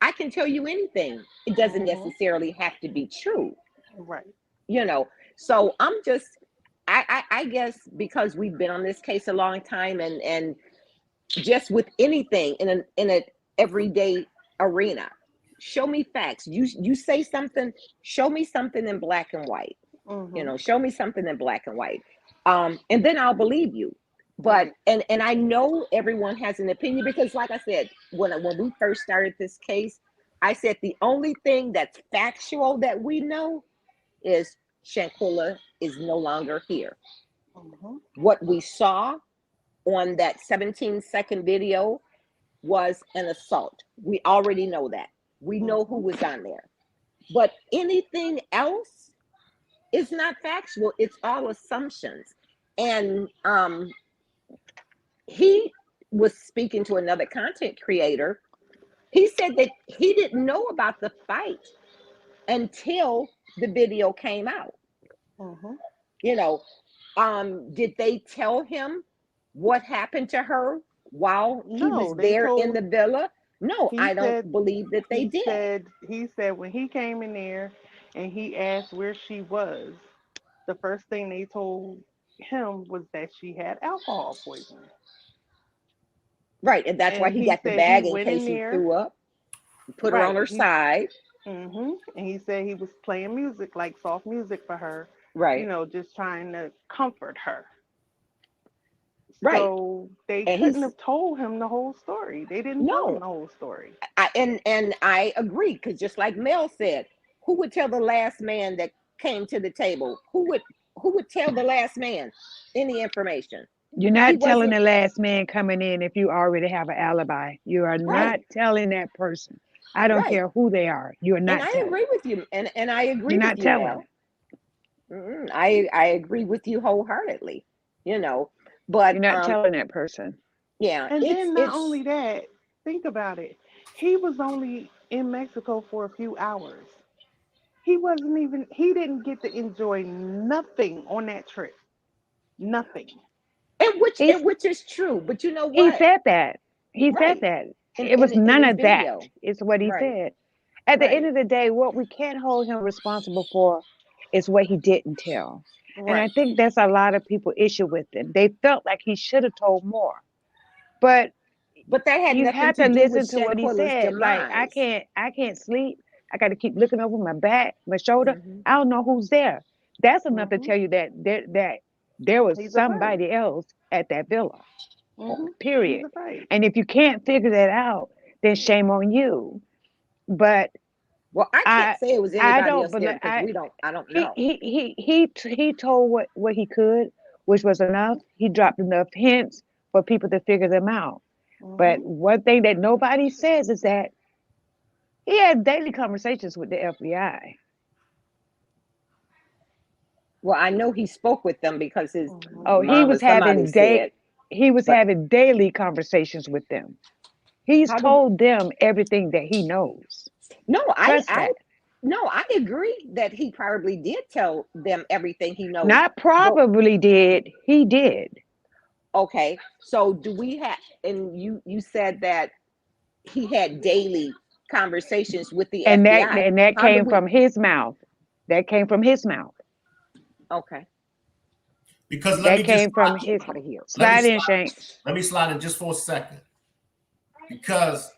I can tell you anything. It doesn't Mhm. necessarily have to be true, Right. you know. So I'm just, I guess because we've been on this case a long time, and just with anything in a everyday arena, show me facts. You say something, show me something in black and white. Mhm. Show me something in black and white, and then I'll believe you. But Right. and I know everyone has an opinion, because like I said, when we first started this case, I said the only thing that's factual that we know is Shanquella is no longer here. Mhm. What we saw on that 17-second video was an assault. We already know that. We know who Mhm. was on there. But anything else is not factual. It's all assumptions. And he was speaking to another content creator. He said that he didn't know about the fight until the video came out. Mhm. You know, did they tell him what happened to her while he was No, they there in told. the villa? No, He I don't said. believe that they He did. said. He said when he came in there, and he asked where she was. The first thing they told him was that she had alcohol poisoning, Right, and that's why and he he got the said he bag in went in case she there. threw up, put her on Right. her side. And he said he was playing music, like soft music for her, Right, just trying to comfort her. right. So they And couldn't he's have told him the whole story. They didn't tell him no, the whole story. and I agree, because just like Mel said, who would tell the last man that came to the table? Who would tell the last man any information? You're He not telling wasn't the last man coming in if you already have an alibi. You are right, not telling that person. I don't right. care who they are. You are And not I telling. agree with you, and I agree You're with not you, telling. Mel. I agree with you wholeheartedly. You know, but You're not telling that person. yeah, And it's then not it's only that, think about it. He was only in Mexico for a few hours. He didn't get to enjoy nothing on that trip. Nothing. and which He's and which is true. But you know he what? said that. He said Right. that. In It in was in none his of that. video. Is what he Right. said. At the end Right. of the day, what we can't hold him responsible for is what he didn't tell. And I Right. think that's a lot of people issue with him. They felt like he should have told more. But But that had you nothing have to to do with listen to what he Shanquella's said. Like demise. I can't sleep. I got to keep looking over my back, my shoulder. Hmm. I don't know who's there. That's enough to Mhm. tell you that there was He's afraid. somebody else at that villa. Mhm. He's Period. afraid. And if you can't figure that out, then shame on you. But Well, I can't I say it was I anybody don't else there believe because I don't know. he told what he could, which was enough. He dropped enough hints for people to figure them out. But Mhm. one thing that nobody says is that he had daily conversations with the FBI. Well, I know he spoke with them because his Mhm. Oh, mom or somebody said, he was but having daily conversations with them. He's how did told them everything that he knows. no, Trust that. No, I agree that he probably did tell them everything he knows. Not But probably did. He did. okay, so do we have? And you said that he had daily conversations with the And that FBI. and that How do came we? from his mouth. That came from his mouth. Okay, Because let That me just came from get his out of here. let me slide in, slide Shanks. let me slide in just for a second. Because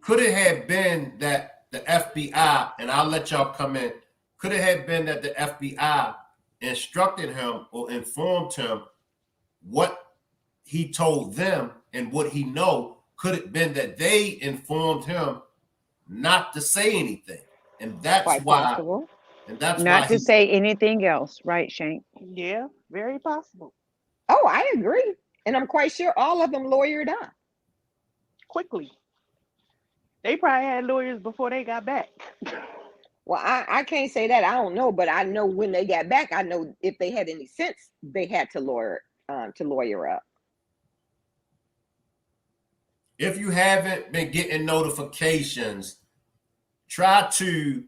could it have been that the FBI, and I'll let y'all come in, could it have been that the FBI instructed him or informed him what he told them and what he know? Could it been that they informed him not to say anything? And that's Quite why, possible. and that's why Not to he say anything else, right, Shank? Yeah, very possible. Oh, I agree, and I'm quite sure all of them lawyered up. Quickly. They probably had lawyers before they got back. Well, I can't say that. I don't know, but I know when they got back, I know if they had any sense, they had to lawyer up. if you haven't been getting notifications, try to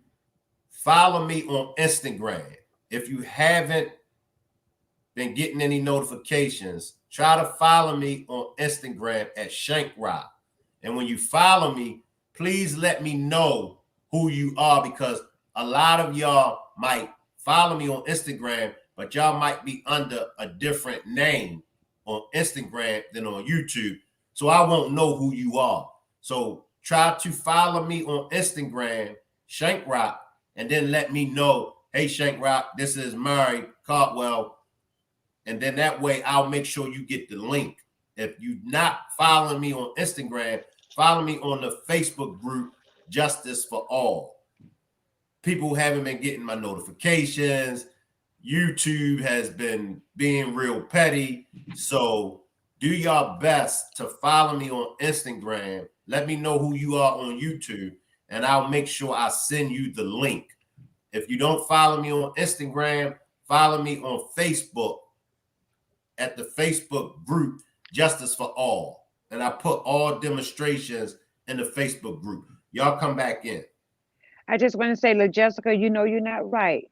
follow me on Instagram. If you haven't been getting any notifications, try to follow me on Instagram at Shanquella. And when you follow me, please let me know who you are, because a lot of y'all might follow me on Instagram, but y'all might be under a different name on Instagram than on YouTube. So I won't know who you are. So try to follow me on Instagram, Shank Rock, and then let me know, hey, Shank Rock, this is Mary Caldwell. And then that way I'll make sure you get the link. If you're not following me on Instagram, follow me on the Facebook group, Justice for All. People haven't been getting my notifications. YouTube has been being real petty. So do your best to follow me on Instagram. Let me know who you are on YouTube, and I'll make sure I send you the link. If you don't follow me on Instagram, follow me on Facebook at the Facebook group Justice for All. And I put all demonstrations in the Facebook group. Y'all come back in. I just want to say, look, Jessica, you know you're not right.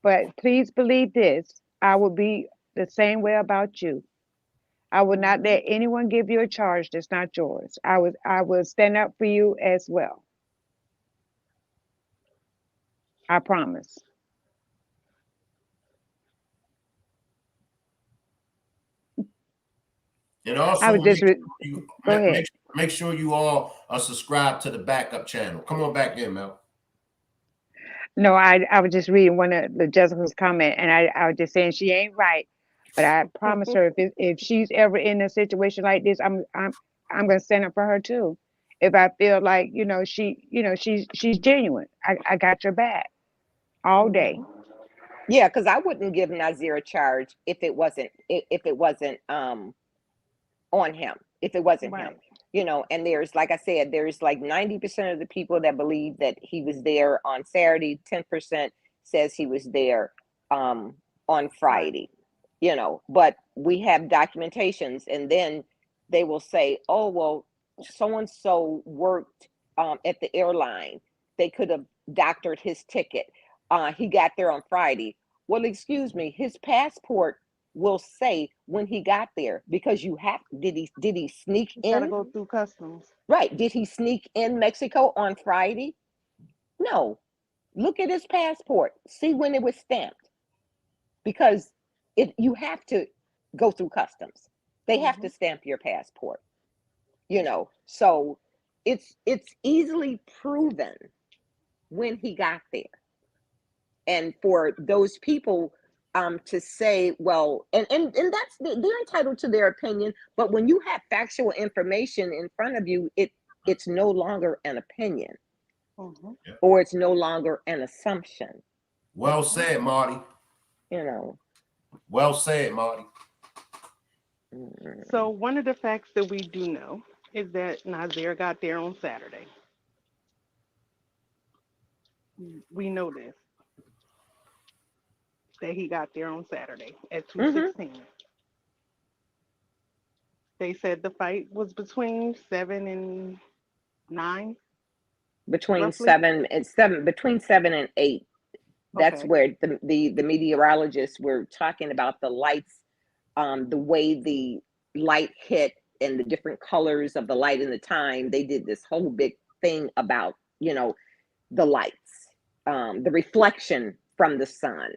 But please believe this. I will be the same way about you. I will not Mhm. let anyone give you a charge that's not yours. I will stand up for you as well. I promise. And I also would just go ahead. make sure you all are subscribed to the backup channel. Come on back in, Mel. No, I was just reading one of the Jessica's comment, and I was just saying she ain't right, but I promise her if she's ever in a situation like this, I'm gonna stand up for her too. If I feel like she's genuine, I got your back all day. Mhm. Yeah, because I wouldn't give Nazeer a charge if it wasn't on him, if it wasn't him. Right. And there's, like I said, there's like 90% of the people that believe that he was there on Saturday, 10% says he was there on Friday. Friday. But we have documentations, and then they will say, oh, well, so and so worked at the airline. They could have doctored his ticket. He got there on Friday. Well, excuse me, his passport will say when he got there, because you have did he sneak He's got to in? go through customs. Right, did he sneak in Mexico on Friday? No. Look at his passport, see when it was stamped, because you have to go through customs. They have to Mhm. stamp your passport. So it's easily proven when he got there. And for those people to say, well, and that's, they're entitled to their opinion, but when you have factual information in front of you, it's no longer an opinion, Mhm. or it's no longer an assumption. Well Mhm. said, Marty. you know Well said, Marty. So one of the facts that we do know is that Nazir got there on Saturday. We know this, that he got there on Saturday at mm-hmm. 2:16. They said the fight was between 7 and 9. between roughly? 7 and 8. That's Okay. where the meteorologists were talking about the lights, the way the light hit and the different colors of the light in the time. They did this whole big thing about, the lights, the reflection from the sun,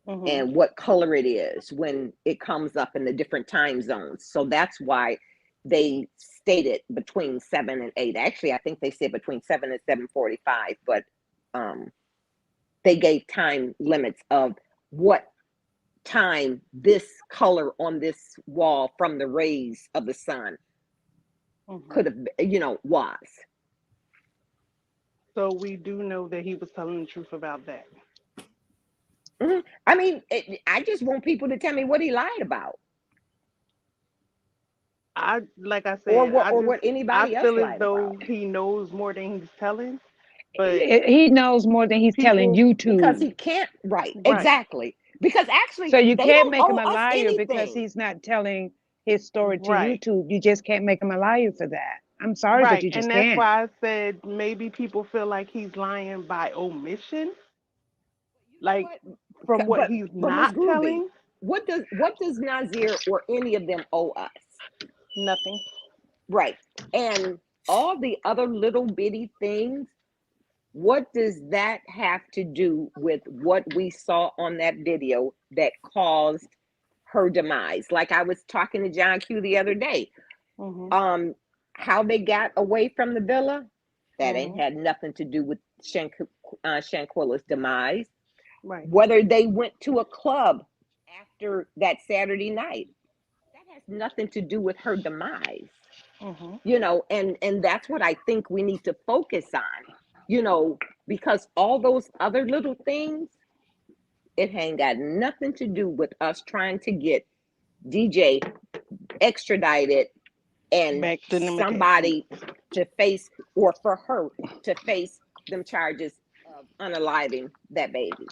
Mhm. and what color it is when it comes up in the different time zones. So that's why they stated between 7 and 8. Actually, I think they said between 7 and 7:45, but they gave time limits of what time this color on this wall from the rays of the sun could Mhm. have, was. So we do know that he was telling the truth about that. I mean, I just want people to tell me what he lied about, Like I or said, what I anybody else feel as lied though about. he knows more than he's telling, but He knows more than he's telling people, you Because to. he can't, right, right, exactly. Because actually, So you they can't don't make him owe a us liar because anything. he's not telling his story to right, YouTube. You just can't make him a liar for that. I'm sorry, but right, you and just that's can't. why I said maybe people feel like he's lying by omission, You know like what? from what But he's Miss not Groovy, telling. what does Nazir or any of them owe us? Nothing. Right. And all the other little bitty things, what does that have to do with what we saw on that video that caused her demise? Like I was talking to John Q the other day. Mhm. How they got away from the villa, that ain't Mhm. had nothing to do with Shanquella's demise. Right. Whether they went to a club after that Saturday night, that has nothing to do with her demise. Mhm. And that's what I think we need to focus on, because all those other little things, it ain't got nothing to do with us trying to get DJ extradited and Back to them again. somebody to face, or for her to face them charges of unaliving that baby.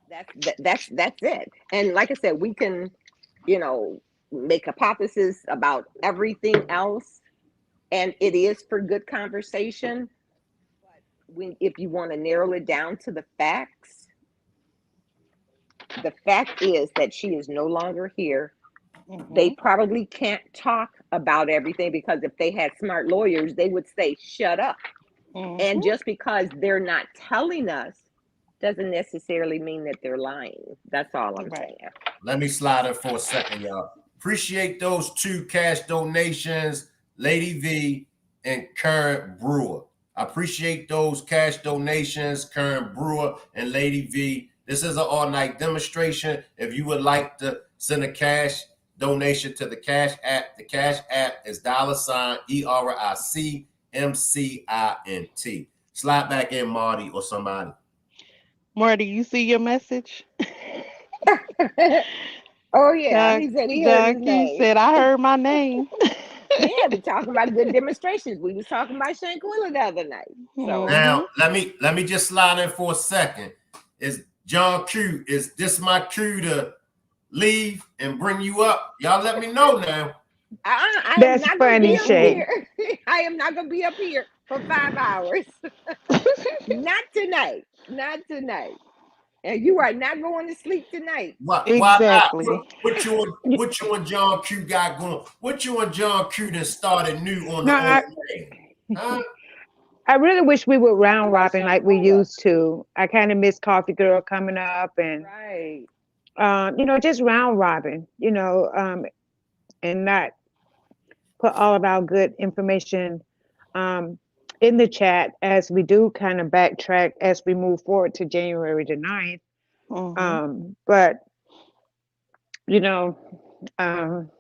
That's it. And like I said, we can, you know, make hypotheses about everything else, and it is for good conversation. But if you want to narrow it down to the fact is that she is no longer here. They Mhm. probably can't talk about everything, because if they had smart lawyers, they would say, shut up. And Mhm. just because they're not telling us doesn't necessarily mean that they're lying. That's all I'm Right. saying. Let me slide in for a second, y'all. Appreciate those 2 cash donations, Lady V and Current Brewer. I appreciate those cash donations, Current Brewer and Lady V. This is an all-night demonstration. If you would like to send a cash donation to the Cash App is $ERICMCINT. Slide back in, Marty or somebody. Marty, you see your message? Oh yeah, Doc, he said he heard his Doc, you name. said I heard my name. Yeah, we talking about good demonstrations. We was talking about Shanquella the other night. So Mhm. Now let me just slide in for a second. Is John Q? Is this my cue to leave and bring you up? Y'all let me know now. I am That's not gonna be funny, up Shay. Mm-mm. here. I am not gonna be up here for 5 hours. Not tonight. Not tonight. And you are not going to sleep tonight. Why not? Exactly. What you and John Q got going? What you and John Q that started new on the No, old man? Huh? I really wish we would Talk round about robin like we Shanquella. used to. I kind of miss Coffee Girl coming up and, Right. just round robin, and not put all of our good information um, in the chat as we do kind of backtrack as we move forward to January the 9th. Mhm. But, you know, um,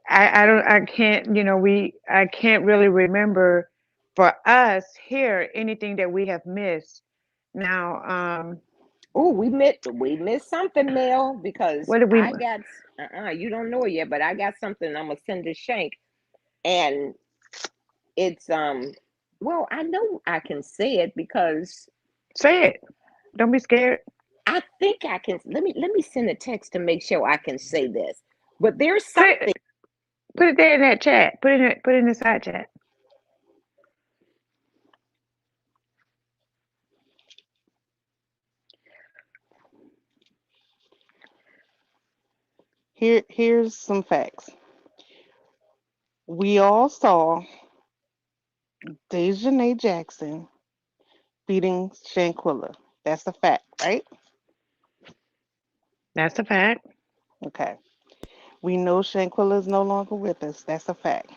I can't, I can't really remember for us here anything that we have missed. Now, Oh, we missed something, Mel, because what did we? I got you don't know it yet, but I got something I'm gonna send to Shank, and it's well, I know I can say it because Say it. Don't be scared. I think I can. Let me send a text to make sure I can say this. But there's Say it. something. Put it there in that chat. Put it in the side chat. Here's some facts. We all saw Dejanay Jackson beating Shanquella. That's a fact, right? That's a fact. Okay. We know Shanquella is no longer with us. That's a fact.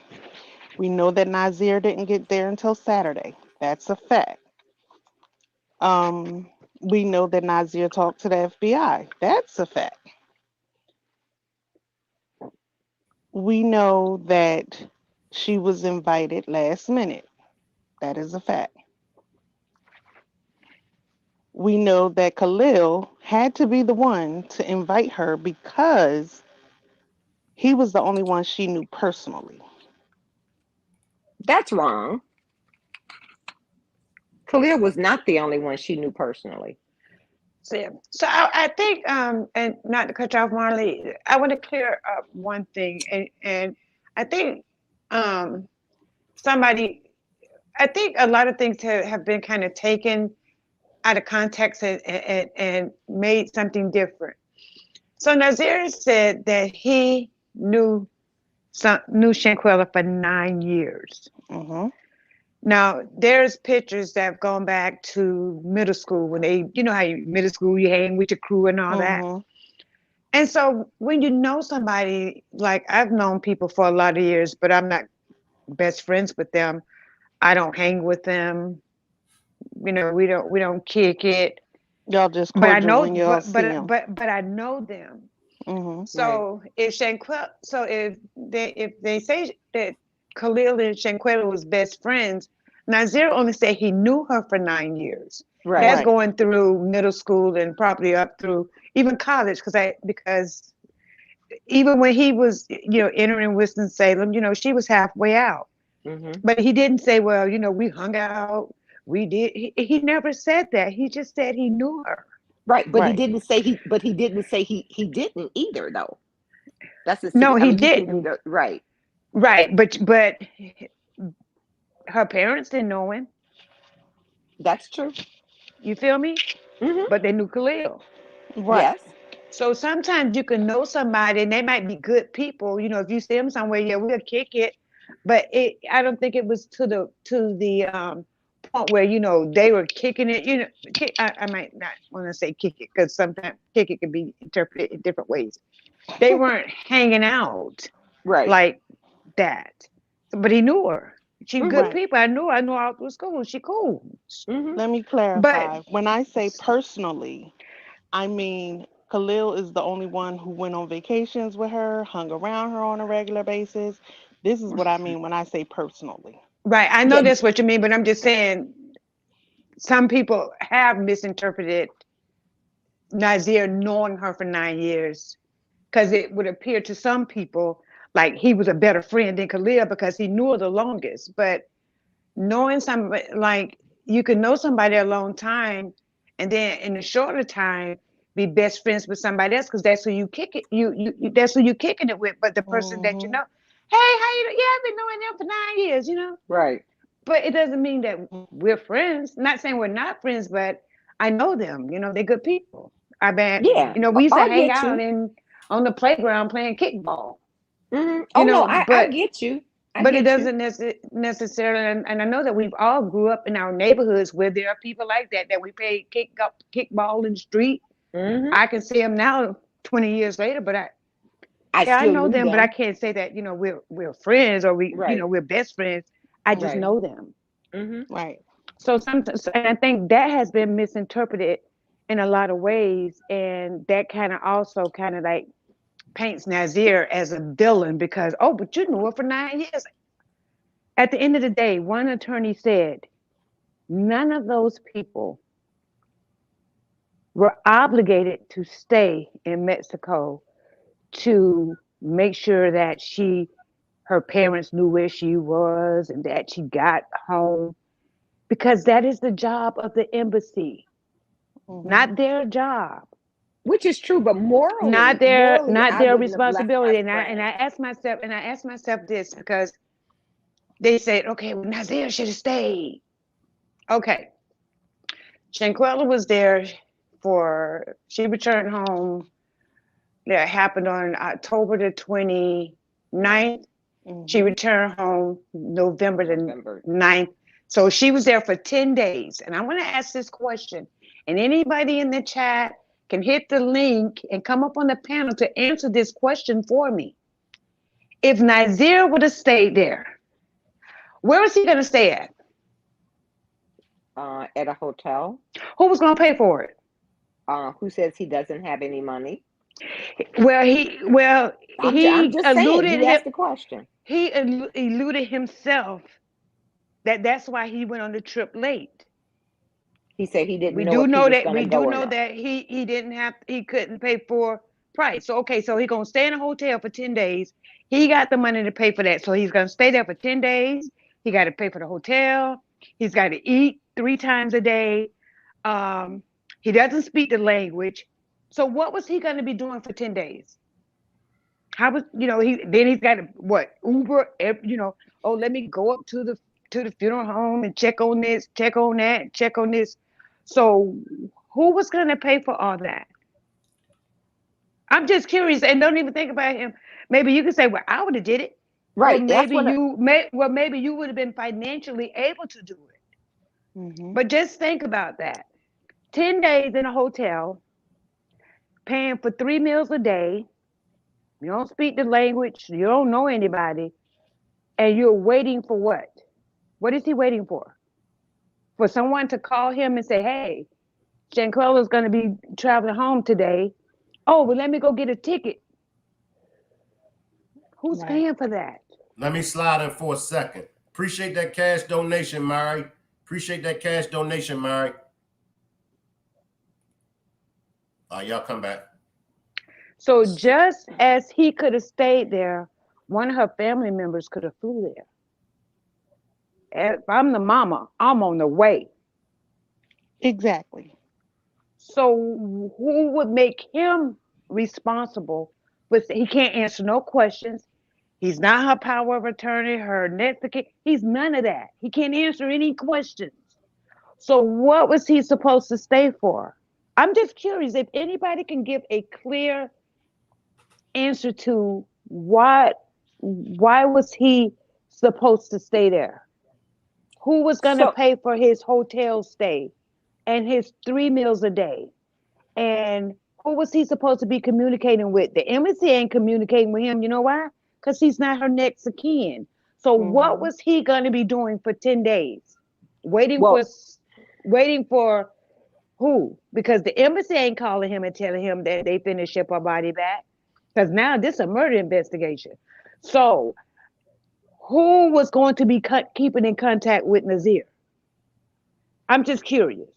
We know that Nazeer didn't get there until Saturday. That's a fact. Um, we know that Nazeer talked to the FBI. That's a fact. We know that she was invited last minute. That is a fact. We know that Khalil had to be the one to invite her because he was the only one she knew personally. That's wrong. Khalil was not the only one she knew personally. So I think, and not to cut you off, Marley, I want to clear up one thing, and I think um, somebody, I think a lot of things have been kind of taken out of context and made something different. So Nazir said that he knew Shanquella for 9 years. Hmm. Now, there's pictures that have gone back to middle school when you know how middle school you hang with your crew and all that. Hmm. And so when you know somebody, like I've known people for a lot of years, but I'm not best friends with them. I don't hang with them. We don't kick it. Y'all just But I cordial know, when y'all see him. but I know them. Hmm. Right. So if they say that Khalil and Shanquella was best friends, Nazir only said he knew her for 9 years. Right. That's Right. going through middle school and probably up through even college, because even when he was entering Winston Salem, she was halfway out. Mhm. But he didn't say, well, we hung out. We did. He never said that. He just said he knew her. Right. But he Right. didn't say he. But he didn't say he didn't either though. That's a. No, I he mean, you can didn't. either. Right. Right, but her parents didn't know him. That's true. You feel me? Mhm. But they knew Khalil. Right. Yes. So sometimes you can know somebody and they might be good people. If you see them somewhere, yeah, we'll kick it. But I don't think it was to the point where they were kicking it. I might not want to say kick it because sometimes kick it can be interpreted in different ways. They weren't hanging out Right. like that. But he knew her. She Mhm. good Right. people. I knew. I knew all through school. She cool. Mhm. Let me But clarify. When I say personally, I mean Khalil is the only one who went on vacations with her, hung around her on a regular basis. This is what I mean when I say personally. right, I know Yeah. that's what you mean. But I'm just saying some people have misinterpreted Nazir knowing her for 9 years because it would appear to some people like he was a better friend than Khalil because he knew her the longest. But knowing somebody, like, you can know somebody a long time and then in a shorter time be best friends with somebody else because that's who you kick it that's who you kicking it with. But the person that Hmm. hey, how you yeah, I've been knowing them for 9 years. Right. But it doesn't mean that we're friends. Not saying we're not friends, but I know them. They're good people. I bet. Yeah. We used Oh, to I hang get out you. on the playground playing kickball. Mhm. You Oh no, know, I but get you. I but it get you. doesn't necessarily. And I know that we've all grew up in our neighborhoods where there are people like that we play kickball in the street. Mhm. I can see them now, 20 years later. But I yeah, I still know knew them, but I them. can't say that we're friends or Right. we're best friends. I just Right. know them. Mhm. Right. So sometimes, and I think that has been misinterpreted in a lot of ways, and that kind of also kind of like paints Nazir as a villain because but you knew her for 9 years. At the end of the day, one attorney said none of those people were obligated to stay in Mexico to make sure that her parents knew where she was and that she got home because that is the job of the embassy, Hmm. not their job. Which is true, but not morally, their morally, not I their wouldn't have left my responsibility. And I friend. asked myself this because they said, okay, well, Nazir should have stayed. Okay, Shanquella was there. For she returned home that happened on October the 29th. She returned home November the November. 9th. So she was there for 10 days. And I want to ask this question. And anybody in the chat can hit the link and come up on the panel to answer this question for me. If Nazeer would have stayed there, where was he going to stay at? At a hotel. Who was going to pay for it? Who says he doesn't have any money? Well, he I'm just saying, eluded you him. asked the question. He eluded himself. That's why he went on the trip late. He said he didn't We know do if know he was that going we to go do or know not. that he couldn't pay for price. So okay, so he's gonna stay in a hotel for 10 days. He got the money to pay for that. So he's gonna stay there for 10 days. He got to pay for the hotel. He's got to eat 3 times a day. He doesn't speak the language. So what was he gonna be doing for 10 days? How was he's got to Uber, oh, let me go up to the funeral home and check on this, check on that, check on this. So who was going to pay for all that? I'm just curious, and don't even think about him. Maybe you could say, well, I would have did it. Right. Or maybe maybe you would have been financially able to do it. But just think about that. 10 days in a hotel, paying for 3 meals a day. You don't speak the language. You don't know anybody. And you're waiting for what? What is he waiting for? For someone to call him and say, hey, Shanquella is going to be traveling home today. Oh, well, let me go get a ticket. Who's paying for that? Let me slide in for a second. Appreciate that cash donation, Mary. Appreciate that cash donation, Mary. Y'all come back. So just as he could have stayed there, one of her family members could have flew there. If I'm the mama, I'm on the way. Exactly. So who would make him responsible? He can't answer no questions. He's not her power of attorney, her next of kin. He's none of that. He can't answer any questions. So what was he supposed to stay for? I'm just curious if anybody can give a clear answer to why was he supposed to stay there? Who was going to pay for his hotel stay and his 3 meals a day? And who was he supposed to be communicating with? The embassy ain't communicating with him. You know why? Because he's not her next of kin. So what was he going to be doing for 10 days? Waiting for who? Because the embassy ain't calling him and telling him that they finished ship her body back. Because now this is a murder investigation. So who was going to be keeping in contact with Nazeer? I'm just curious.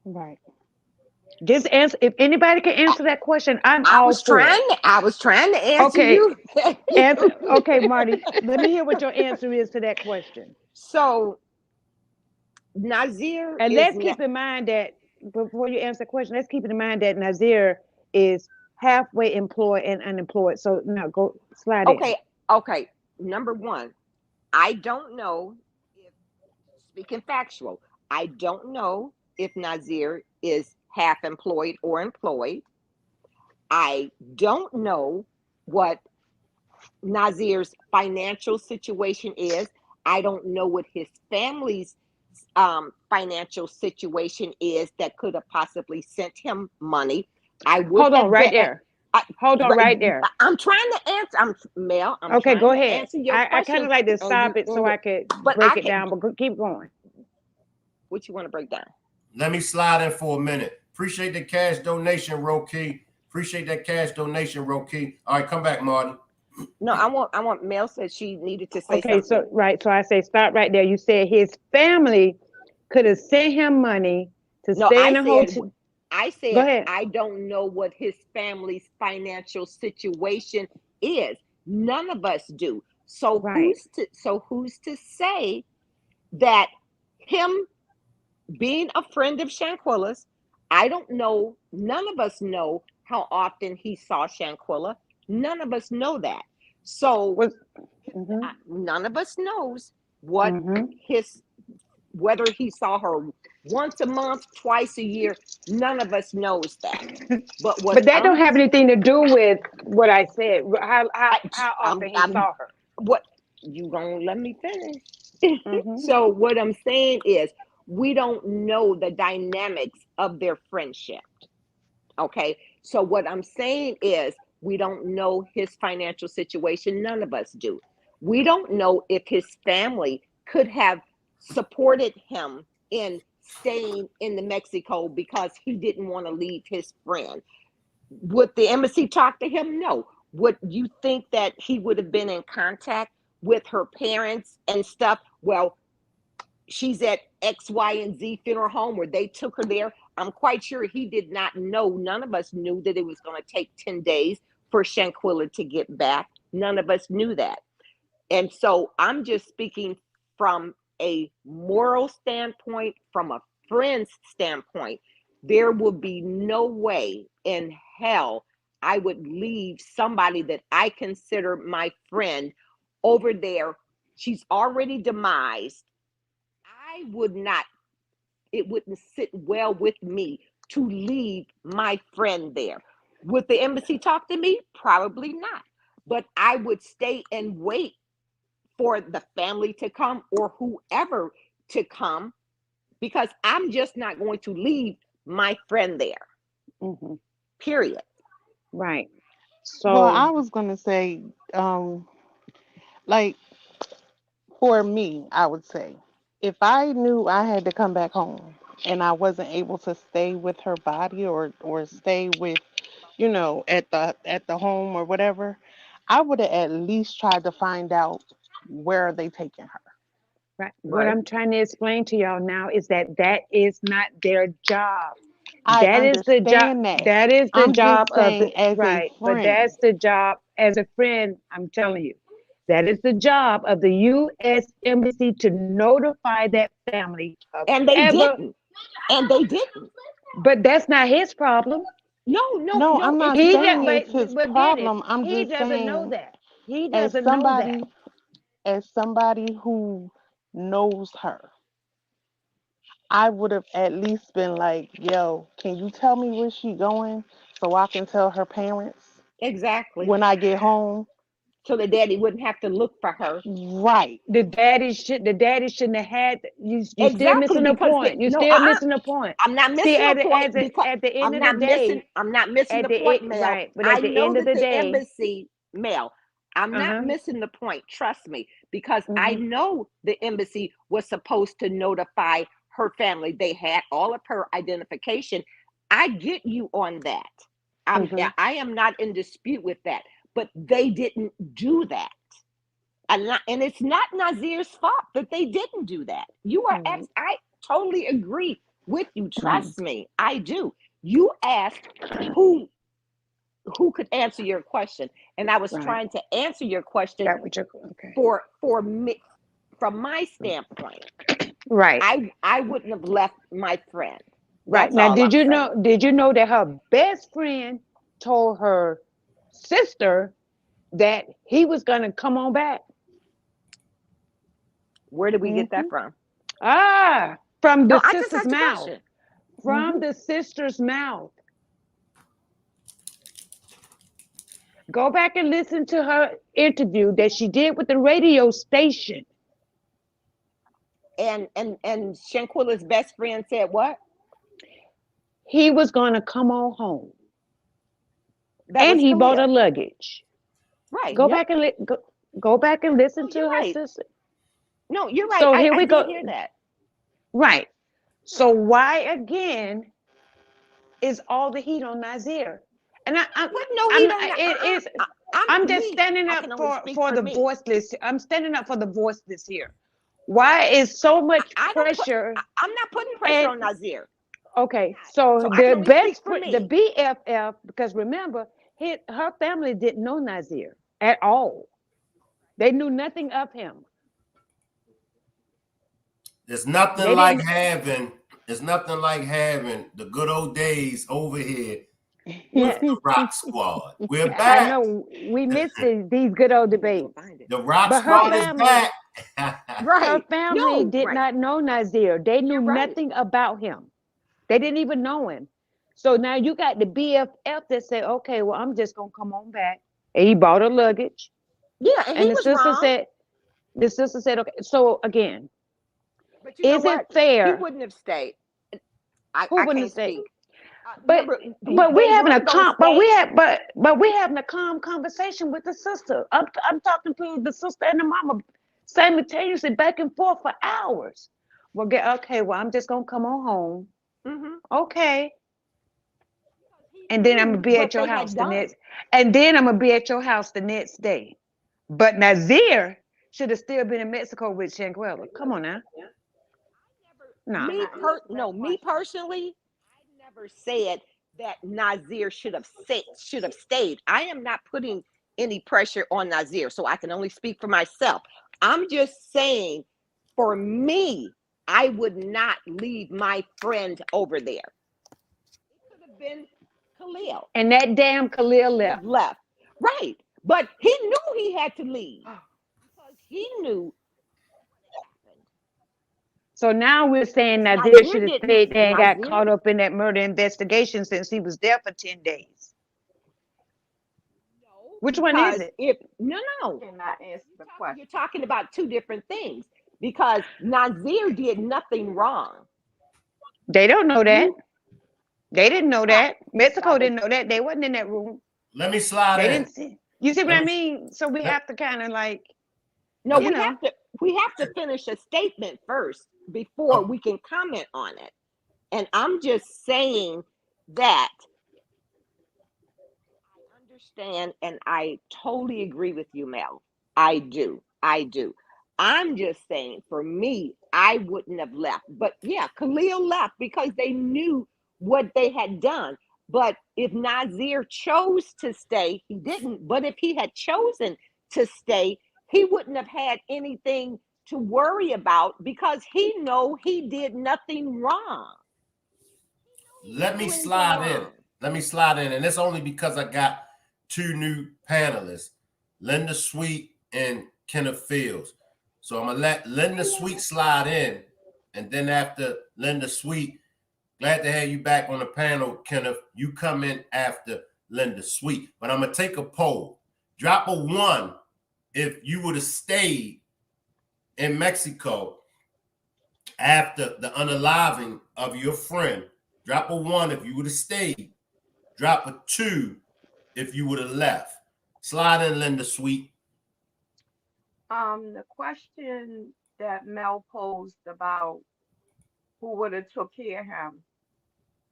Right. Just answer. If anybody can answer that question, I was trying to answer you. Okay, Marty. Let me hear what your answer is to that question. So Nazeer, and let's keep in mind that before you answer the question, let's keep in mind that Nazeer is halfway employed and unemployed. So now go slide in. Okay. Number one, I don't know if, speaking factual, I don't know if Nazeer is half employed or employed. I don't know what Nazeer's financial situation is. I don't know what his family's financial situation is that could have possibly sent him money. Hold on right there. I'm trying to answer. Mel. Okay, go ahead. Answer your I kind of like to stop it so I could break it down, but keep going. What you want to break down? Let me slide in for a minute. Appreciate the cash donation, Roki. Appreciate that cash donation, Roki. All right, come back, Martin. No, I want Mel said she needed to say something. So I say stop right there. You said his family could have sent him money to stay in a hotel. I said I don't know what his family's financial situation is. None of us do. So who's to say that him being a friend of Shanquella's, I don't know. None of us know how often he saw Shanquella. None of us know that. So none of us knows what whether he saw her once a month, twice a year, none of us knows that. But what But that don't I'm have anything to do with what I said. How often he I'm saw her. what you gonna let me finish? Hmm. So what I'm saying is we don't know the dynamics of their friendship. Okay. So what I'm saying is we don't know his financial situation. None of us do. We don't know if his family could have supported him in staying in the Mexico because he didn't want to leave his friend. Would the embassy talk to him? No. Would you think that he would have been in contact with her parents and stuff? Well, she's at X, Y, and Z funeral home where they took her there. I'm quite sure he did not know. None of us knew that it was going to take 10 days for Shanquella to get back. None of us knew that. And so I'm just speaking from a moral standpoint, from a friend's standpoint. There will be no way in hell I would leave somebody that I consider my friend over there. She's already demised. I would not, it wouldn't sit well with me to leave my friend there. Would the embassy talk to me? Probably not. But I would stay and wait for the family to come or whoever to come because I'm just not going to leave my friend there. Hmm. Period. Right. Well, So, I was gonna say, like for me, I would say, if I knew I had to come back home and I wasn't able to stay with her body or stay with, at the home or whatever, I would have at least tried to find out where are they taking her. right. What Right. I'm trying to explain to y'all now is that is not their job. I That is the job. understand that. That is the I'm job just of the saying, as a right. But friend, that's the job as a friend. I'm telling you, that is the job of the U.S. Embassy to notify that family of And they ever. didn't. And they didn't. But that's not his problem. No, no, no, no. I'm It's not He saying does, it's his but Dennis, problem. I'm he just doesn't know saying, that. He as doesn't know that. somebody, as somebody who knows her, I would have at least been like, yo, can you tell me where she going so I can tell her parents exactly. when I get home? So the daddy wouldn't have to look for her. Right. The daddy shouldn't have had you still Exactly. missing the Because point. You no, still missing the point. I'm not See, missing the point because at the end of the day, I'm not missing the point, Mel. right, but I at the know end of that the the day, embassy, Mel, I'm not uh-huh. missing the point, trust me, because I Hmm. know the embassy was supposed to notify her family. They had all of her identification. I get you on that. Hmm. I am not in dispute with that, but they didn't do that. And it's not Nazeer's fault that they didn't do that. Right. I totally agree with you. Hmm. Trust me, I do. You asked who who could answer your question, and I was Right. trying to answer your question That what you're okay. for me from my standpoint. Right. I wouldn't have left my friend. Right. That's Now, all I'm saying. did you know that her best friend told her sister that he was going to come on back? Where did we get that Hmm. from? From the No, I just sister's asked a mouth. question. From the sister's mouth. Go back and listen to her interview that she did with the radio station. And Shanquilla's best friend said what? He was going to come on home, That and was he bought her clear. luggage. Right. Go Yep. back and go back and listen No, to you're her right. sister. No, you're right. So I, here I we did go. hear that. Right. So why again is all the heat on Nazeer? And Put no I'm heat on that. it is I'm I'm just me. standing I up can only speak for for the me. voiceless. I'm standing up for the voiceless here. Why is so much I don't put. pressure? I'm not putting pressure And on Nazeer. okay, So so I can the only speak best for the me. BFF, because remember, her family didn't know Nazeer at all. They knew nothing of him. It's nothing They like didn't. having it's nothing like having the good old days over here with Yes, the Rock Squad. We're I back. know we missed these good old Let me go debates, find it. The Rock but her Squad is family, back. Her Right. family No, did right. not know Nazeer. They knew You're right. nothing about him. They didn't even know him. So now you got the BFF that said, okay, well, I'm just gonna come on back. And he bought her luggage. Yeah, and he And was wrong. the sister said, okay. So again, But you know is it what? He fair? wouldn't have stayed. Who I wouldn't can't say? speak. But Remember, but we they having a weren't going to calm but stay. we having a calm conversation with the sister. I'm talking to the sister and the mama simultaneously back and forth for hours. Well, get okay. Well, I'm just gonna come on home. Hmm. Okay, He and then I'm gonna knew be what at your they had house the done. next. And then I'm gonna be at your house the next day. But Nazir should have still been in Mexico with Shanquella. Come on now. Nah. Me personally, I never said that Nazir should have stayed. I am not putting any pressure on Nazir, so I can only speak for myself. I'm just saying, for me, I would not leave my friend over there. It could have been Khalil. And that damn Khalil Should have left. left. Right. But he knew he had to leave because he knew what happened. So now we're saying Nazir Nazir should have didn't. stayed there and got Nazir. caught up in that murder investigation since he was there for 10 days. No, Which one is because it? if no, Cannot answer the you're question. talking about two different things. Because Nazir did nothing wrong. They don't know that. He They didn't know right, that. Mexico brother. didn't know that. They wasn't in that room. Let me slide They in. didn't see. You see what Let I me mean? So we let, have to kind of like, No, let you me. know, we have to finish a statement first before Oh, we can comment on it. And I'm just saying that I understand and I totally agree with you, Mel. I do. I do. I'm just saying, for me, I wouldn't have left. But yeah, Khalil left because they knew what they had done. But if Nazir chose to stay, he didn't. But if he had chosen to stay, he wouldn't have had anything to worry about because he know he did nothing wrong. He let didn't me do anything slide in. wrong. Let me slide in, and it's only because I got two new panelists, Linda Sweet and Kenneth Fields. So I'm gonna let Linda Sweet slide in, and then after Linda Sweet, glad to have you back on the panel, Kenneth. You come in after Linda Sweet, but I'm gonna take a poll. Drop a one if you would have stayed in Mexico after the unaliving of your friend. Drop a one if you would have stayed. Drop a two if you would have left. Slide in, Linda Sweet. The question that Mel posed about who would have took care of him.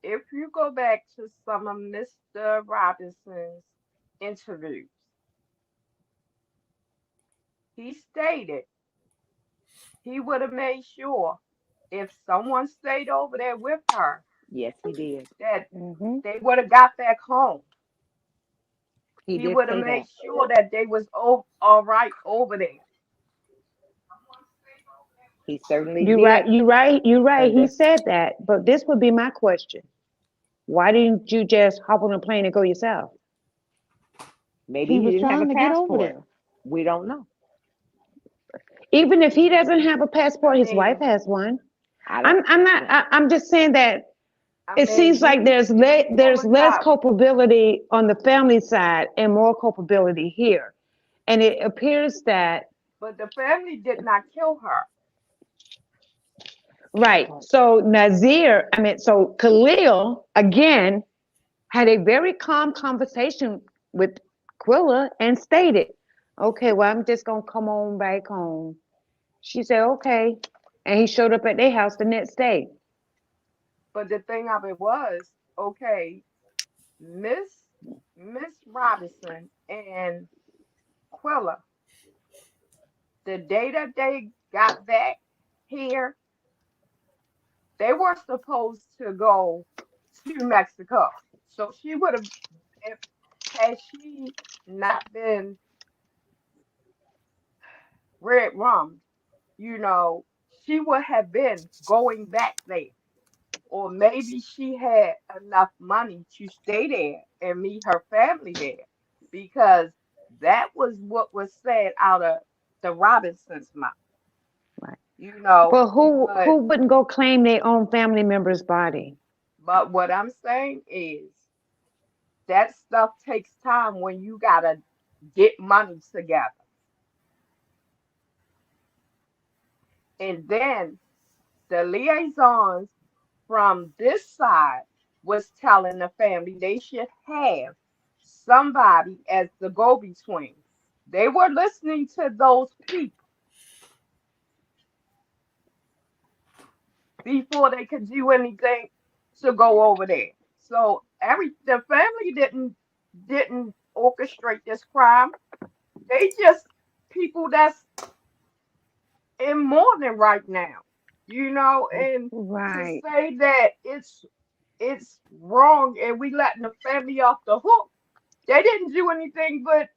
If you go back to some of Mr. Robinson's interviews, he stated he would have made sure if someone stayed over there with her Yes, he did. that hmm they would have got back home. He He did would have say that. made sure that they was all right over there. He certainly you're right. did, You're right. You're right. He Linda. said that. But this would be my question. Why didn't you just hop on a plane and go yourself? Maybe He he was didn't have a trying to get over passport. there. We don't know. Even if he doesn't have a I passport, his wife mean, has one. I don't. I'm not. Yeah. I'm just saying that I it mean, seems like we there's never less got, culpability on the family side and more culpability here, and it appears that but the family did not kill her. right. So Nazir, I mean, so Khalil again had a very calm conversation with Quilla and stated, "Okay, well, I'm just gonna come on back home." She said, "Okay," and he showed up at their house the next day. But the thing of it was, okay, Miss Miss Robinson and Quilla, the day that they got back here, they were supposed to go to Mexico. So she would have, if had she not been red rum, you know, she would have been going back there. Or maybe she had enough money to stay there and meet her family there because that was what was said out of the Robinsons' mouth. you know. But who But wouldn't go claim their own family member's body? what I'm saying is that stuff takes time when you gotta get money together. And then the liaisons from this side was telling the family they should have somebody as the go-between. They were listening to those people before they could do anything to go over there. So the family didn't orchestrate this crime. They just people that's in mourning right now, and to Right. say that it's wrong and we letting the family off the hook. They didn't do anything but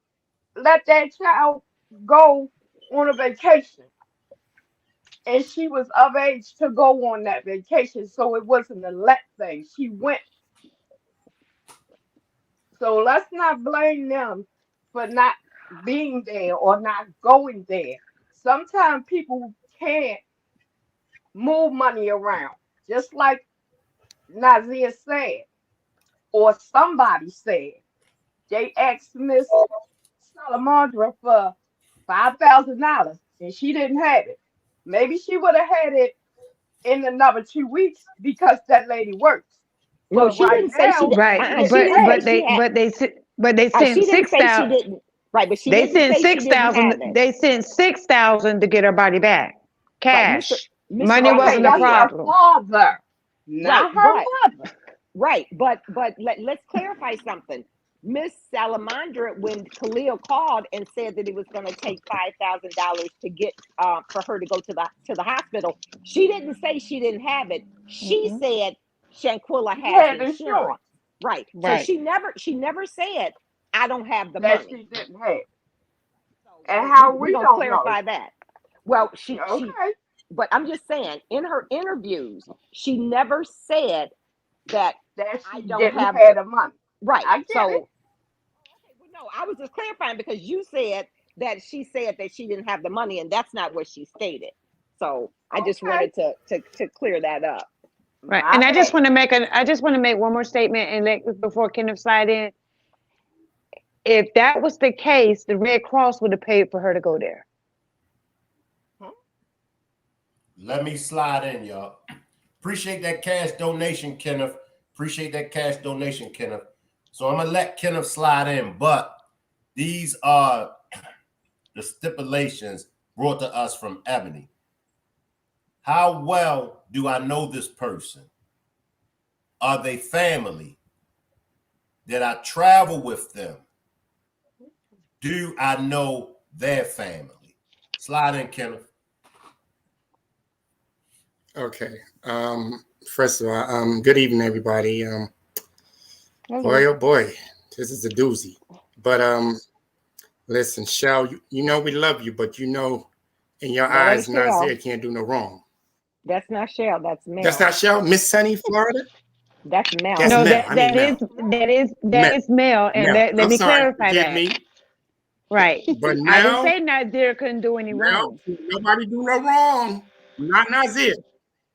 let that child go on a vacation. And she was of age to go on that vacation, so it wasn't a let thing. She went. So let's not blame them for not being there or not going there. Sometimes people can't move money around, just like Nazeer said, or somebody said. They asked Miss Salamandra for $5,000 and she didn't have it. Maybe she would have had it in another 2 weeks because that lady works. No, But she right didn't say she now, did. Right. she She didn't didn't have say But it. she had. they sent She didn't six say she thousand. didn't. Right, but she They didn't sent say she six didn't have thousand. it. They sent 6,000 to get her body back, Right, cash. Mr. Money Okay, wasn't a that's Nazeer. her problem. father, Right, not her but mother. right, but let's clarify something. Miss Salamandra, when Khalil called and said that he was going to take $5,000 to get for her to go to the hospital, she didn't say she didn't have it. She Mm-mm. said Shanquella She has had insurance. insurance Right. So Right. she never said I don't have the that money. she didn't have. So And how we're we gonna don't know. clarify that. Well, she Okay, but I'm just saying in her interviews, she never said that that I she don't didn't have have the the money. right. I get So it. okay, well, no, I was just clarifying because you said that she said that she didn't have the money, and that's not what she stated. So I just Okay, wanted to clear that up. Right. my And bad. I just want to make one more statement and before Kenneth slide in. If that was the case, the Red Cross would have paid for her to go there. Hmm? Let me slide in, y'all. Appreciate that cash donation, Kenneth. Appreciate that cash donation, Kenneth. So I'm gonna let Kenneth slide in, but these are the stipulations brought to us from Ebony. How well do I know this person? Are they family? Did I travel with them? Do I know their family? Slide in, Kenneth. Okay. First of all, good evening, everybody. Boy, oh boy, this is a doozy. But listen, Shell, you know we love you, but you know, in your That ain't eyes, Shell. Nazir can't do no wrong. That's not Shell. That's That's Mel. not Shell, Miss Sunny, Florida. That's That's Mel. No, Mel. I mean Mel. that Mel. is male, and Mel. let I'm me sorry. clarify Forgive that. me. Right. But I didn't Mel, say Nadir couldn't do any Mel, wrong. nobody do no wrong. Not Nazir.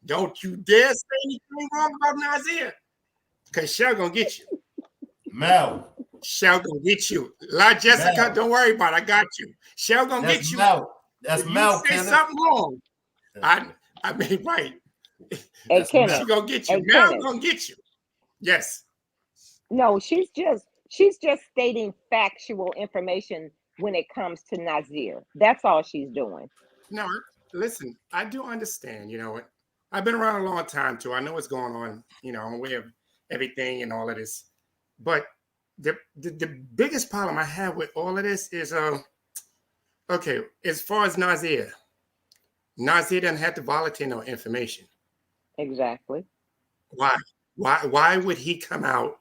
Don't you dare say anything wrong about Nazir, because Shell gonna get you. Mel. Shell gonna get you. La Jessica, Mel. don't worry about it. I got you. Shell gonna That's get you. Mel. That's If you Mel, say Kenneth. something wrong, I mean right. Hey That's Kenneth. She Mel. gonna get you. Hey Mel Kenneth. gonna get you. Yes. No, she's just stating factual information when it comes to Nazir. That's all she's doing. No, listen, I do understand, you know. I've been around a long time too. I know what's going on, you know, I'm aware of everything and all of this. But the biggest problem I have with all of this is okay, as far as Nazir doesn't have to volunteer no information. Exactly. Why? Why would he come out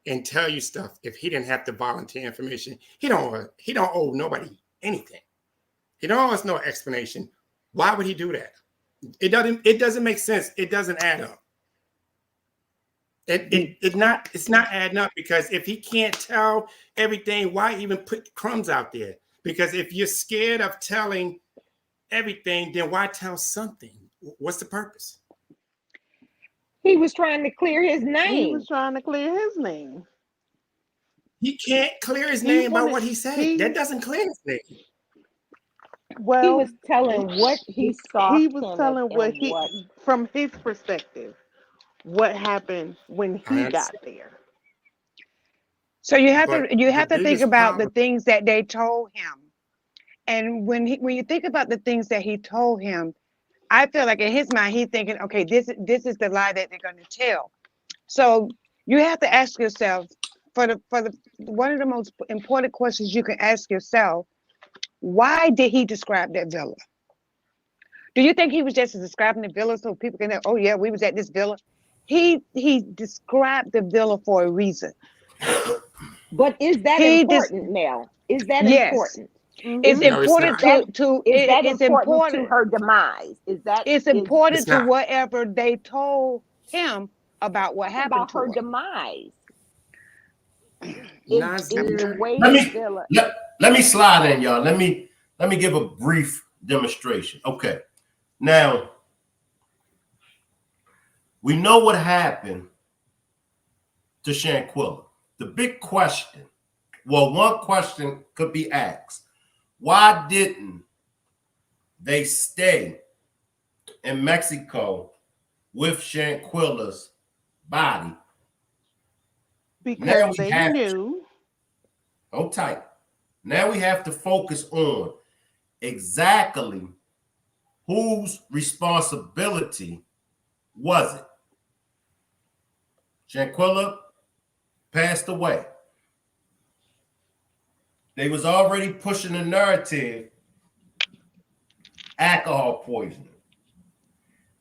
and tell you stuff if he didn't have to volunteer information? He don't owe nobody anything. He don't owe us no explanation. Why would he do that? It doesn't make sense. It doesn't add up. It's not adding up, because if he can't tell everything, why even put crumbs out there? Because if you're scared of telling everything, then why tell something? What's the purpose? He was trying to clear his He name. was trying to clear his name. He can't clear his He name by wanted what he said. he That doesn't clear his name. He well was telling what he saw, he was Kenneth, telling what and what. from his perspective, what happened when I he got understand. there. So you have But to think biggest about the problem, things that they told him. And when you think about the things that he told him, I feel like in his mind he's thinking, okay, this is the lie that they're going to tell. So you have to ask yourself for the one of the most important questions you can ask yourself, why did he describe that villa? Do you think he was just describing the villa so people can know, oh yeah, we was at this villa? He described the villa for a reason. But is that He just important, Mel? Is that yes. important? It's Mm-hmm. no, it's important Is not. that to is that it's important to important. her demise? Is that It's is important It's to not. whatever they told him about what talking happened about to her her. demise? Is the Nazeer, way Let the me villa? let me slide in, y'all. Let me give a brief demonstration. Okay. Now, we know what happened to Shanquella. The big question, well, one question could be asked. Why didn't they stay in Mexico with Shanquella's body? Because Now we they have to, knew. hold tight. Now we have to focus on exactly whose responsibility was it? Shanquella passed away. They was already pushing the narrative, alcohol poisoning.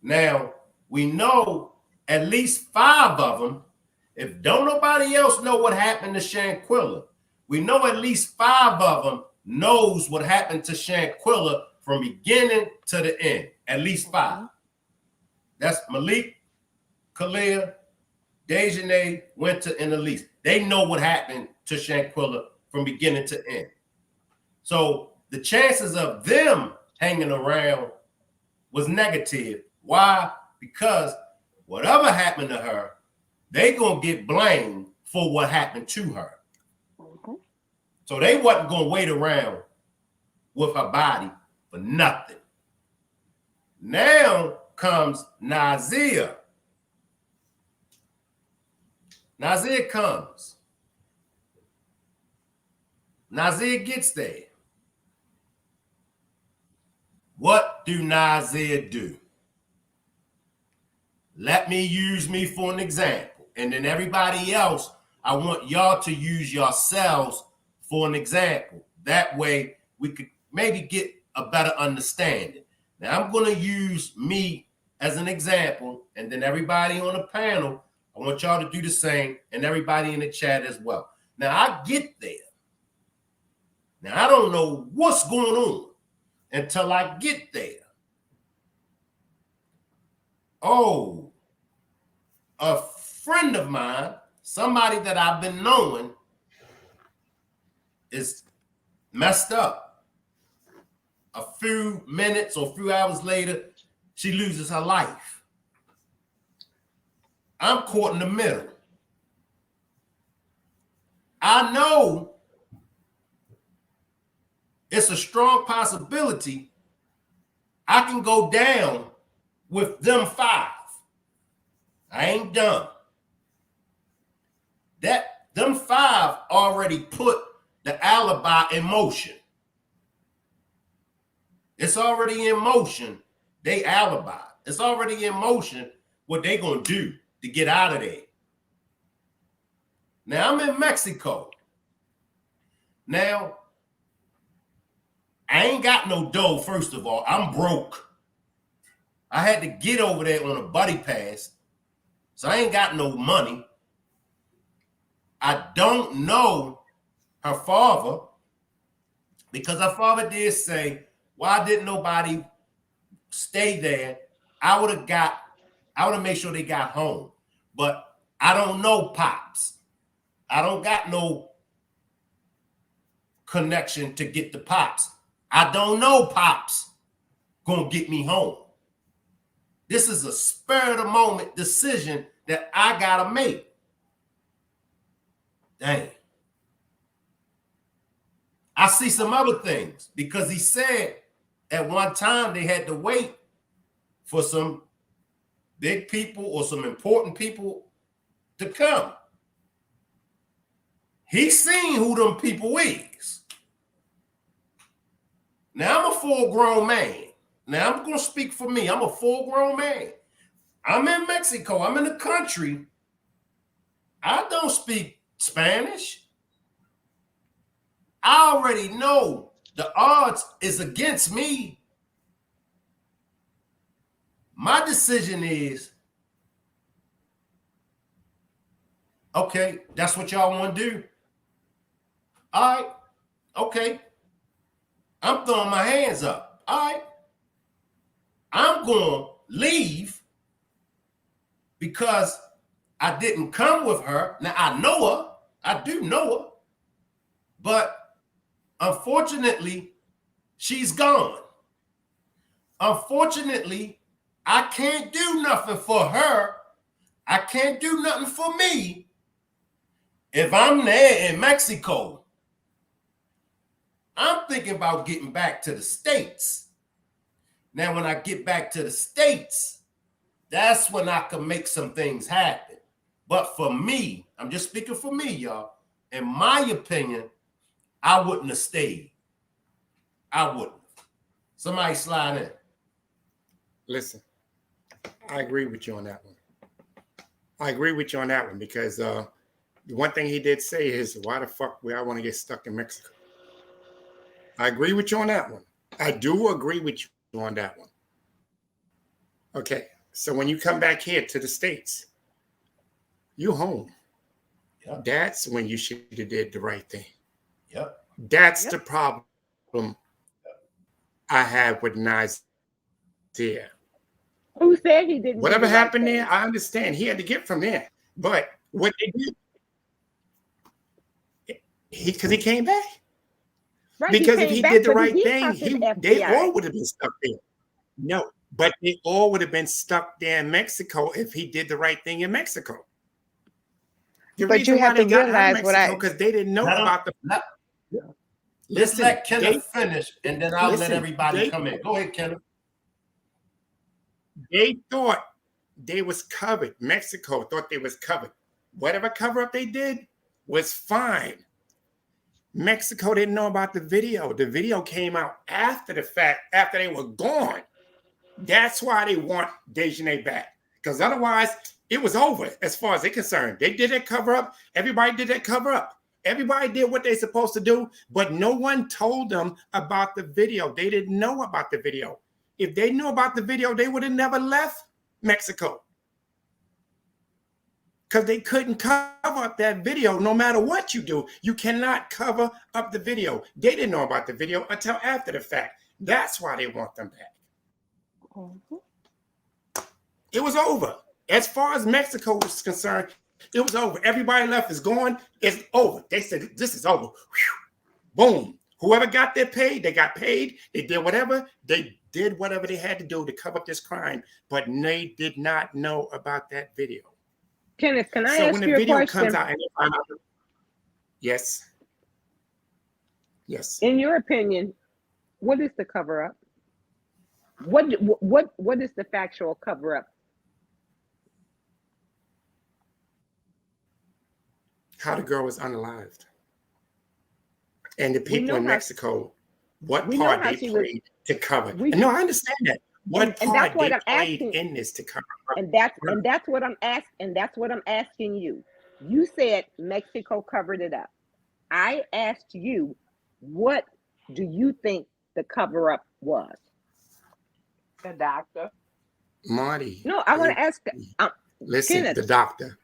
Now, we know at least 5 of them, if don't nobody else know what happened to Shanquella, we know at least 5 of them knows what happened to Shanquella from beginning to the end. At least 5. That's Malik, Kalia, Dejanay, Winter, and Elise. They know what happened to Shanquella from beginning to end. So the chances of them hanging around was negative. Why? Because whatever happened to her, they gonna get blamed for what happened to her. So they wasn't gonna wait around with her body for nothing. Now comes Nazeer. Nazeer comes. Nazeer gets there. What do Nazeer do? Let me use me for an example. And then everybody else, I want y'all to use yourselves for an example. That way we could maybe get a better understanding. Now I'm going to use me as an example, and then everybody on the panel, I want y'all to do the same, and everybody in the chat as well. Now I get there. Now I don't know what's going on until I get there. Oh, a friend of mine, somebody that I've been knowing, is messed up. A few minutes or a few hours later, she loses her life. I'm caught in the middle. I know it's a strong possibility I can go down with them 5. I ain't dumb. Them 5 already put the alibi in motion. It's already in motion. They alibi. It's already in motion what they gonna do to get out of there. Now I'm in Mexico. Now I ain't got no dough. First of all, I'm broke. I had to get over there on a buddy pass, so I ain't got no money. I don't know her father because her father did say, "Why didn't nobody stay there?" I would have made sure they got home. But I don't know Pops. I don't got no connection to get the Pops. I don't know Pops. gonna get me home. This is a spur of the moment decision that I gotta make. Dang. I see some other things because he said at one time they had to wait for some big people or some important people to come. He's seen who them people is. Now I'm a full-grown man. Now I'm going to speak for me. I'm a full-grown man. I'm in Mexico. I'm in the country. I don't speak Spanish. I already know the odds is against me. My decision is, okay, that's what y'all want to do. All right, okay. I'm throwing my hands up. All right. I'm going to leave because I didn't come with her. Now, I know her. I do know her. But unfortunately, she's gone. Unfortunately, I can't do nothing for her. I can't do nothing for me if I'm there in Mexico. I'm thinking about getting back to the States. Now, when I get back to the States, that's when I can make some things happen. But for me, I'm just speaking for me, y'all. In my opinion, I wouldn't have stayed. I wouldn't. Somebody slide in. Listen, I agree with you on that one. I agree with you on that one because the one thing he did say is, why the fuck would I want to get stuck in Mexico? I agree with you on that one. I do agree with you on that one. Okay, so when you come back here to the States, you home. Yep. That's when you should have did the right thing. Yep. That's the problem I have with Nazeer. Who said he didn't? Whatever do the right happened thing? there, I understand. He had to get from there. But what they did, because he came back. Right, Because he if came he back, did the but right did thing, talk to the they FBI. all would have been stuck there. No, but they all would have been stuck there in Mexico if he did the right thing in Mexico. The But reason you why have they to got out of realize what Mexico because they didn't know about the. Let's Listen, let Kenneth finish, and then I'll let everybody they- come in. Go ahead, Kenneth. They thought they was covered. Mexico thought they was covered. Whatever cover up they did was fine. Mexico didn't know about the video. The video came out after the fact, after they were gone. That's why they want Dejanay back. Because otherwise, it was over as far as they're concerned. They did that cover up. Everybody did that cover up. Everybody did what they're supposed to do, but no one told them about the video. They didn't know about the video. If they knew about the video, they would have never left Mexico. Because they couldn't cover up that video no matter what you do. You cannot cover up the video. They didn't know about the video until after the fact. That's why they want them back. It was over. As far as Mexico was concerned, it was over. Everybody left is gone. It's over. They said, this is over. Whew. Boom. Whoever got their pay, they got paid. They did whatever. They did whatever they had to do to cover up this crime. But they did not know about that video. Kenneth, can I So ask when you the a video question? comes out and they find out, yes. Yes. In your opinion, what is the cover up? What is the factual cover up? How the girl was unalived. And the We people know in how- Mexico, what we know part how they she was- played to cover. we- No, I understand that. What and part that's what they I'm played asking. in this to cover up. And that's what I'm asking. And that's what I'm asking you. You said Mexico covered it up. I asked you, what do you think the cover up was? The doctor. Marty. No, I want to ask. Listen, Kenneth, the doctor.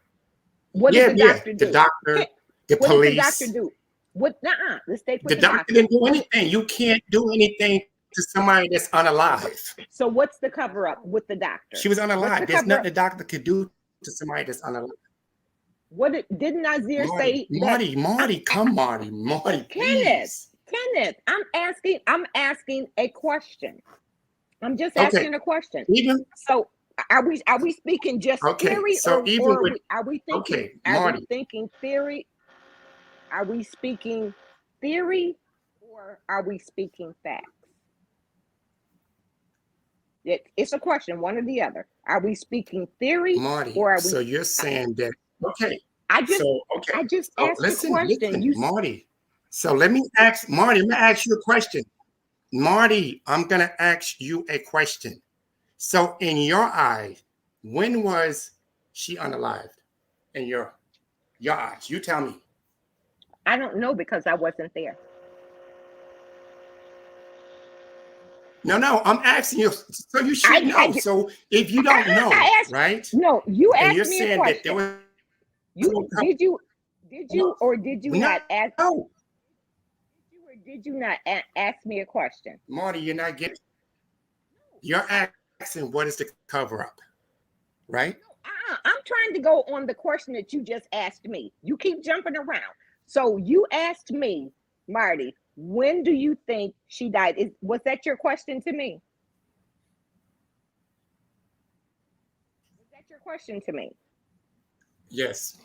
what did the doctor do? The doctor, the What police. did the doctor do? What? Nuh-uh. Let's stay with The doctor didn't do anything. You can't do anything to somebody that's unalive. So what's the cover up with the doctor? She was What's the unalive. There's cover nothing up? the doctor could do to somebody that's unalive. What didn't Nazeer say? Marty, come, Marty, Kenneth, please. Kenneth, I'm asking a question. I'm just Okay. asking a question. Even So are we speaking just okay. theory, So or even are with we thinking okay, Marty. theory? Are we speaking theory, or are we speaking facts? It's a question, one or the other. Are we speaking theory, Marty, or are we? so you're saying that okay. I just Okay. I just So asked a question. listen, Marty. So let me ask you a question. Marty, I'm gonna ask you a question. So in your eyes, when was she unalived? In your eyes, you tell me. I don't know because I wasn't there. No, I'm asking you. So you should know. So if you don't know, right? No, you And asked you're me a saying that there question. was Did you or did you not ask? No, Did you not ask me a question? Marty, you're not getting. You're asking what is the cover up, right? I'm trying to go on the question that you just asked me. You keep jumping around. So you asked me, Marty, when do you think she died? Was that your question to me? Was that your question to me? Yes.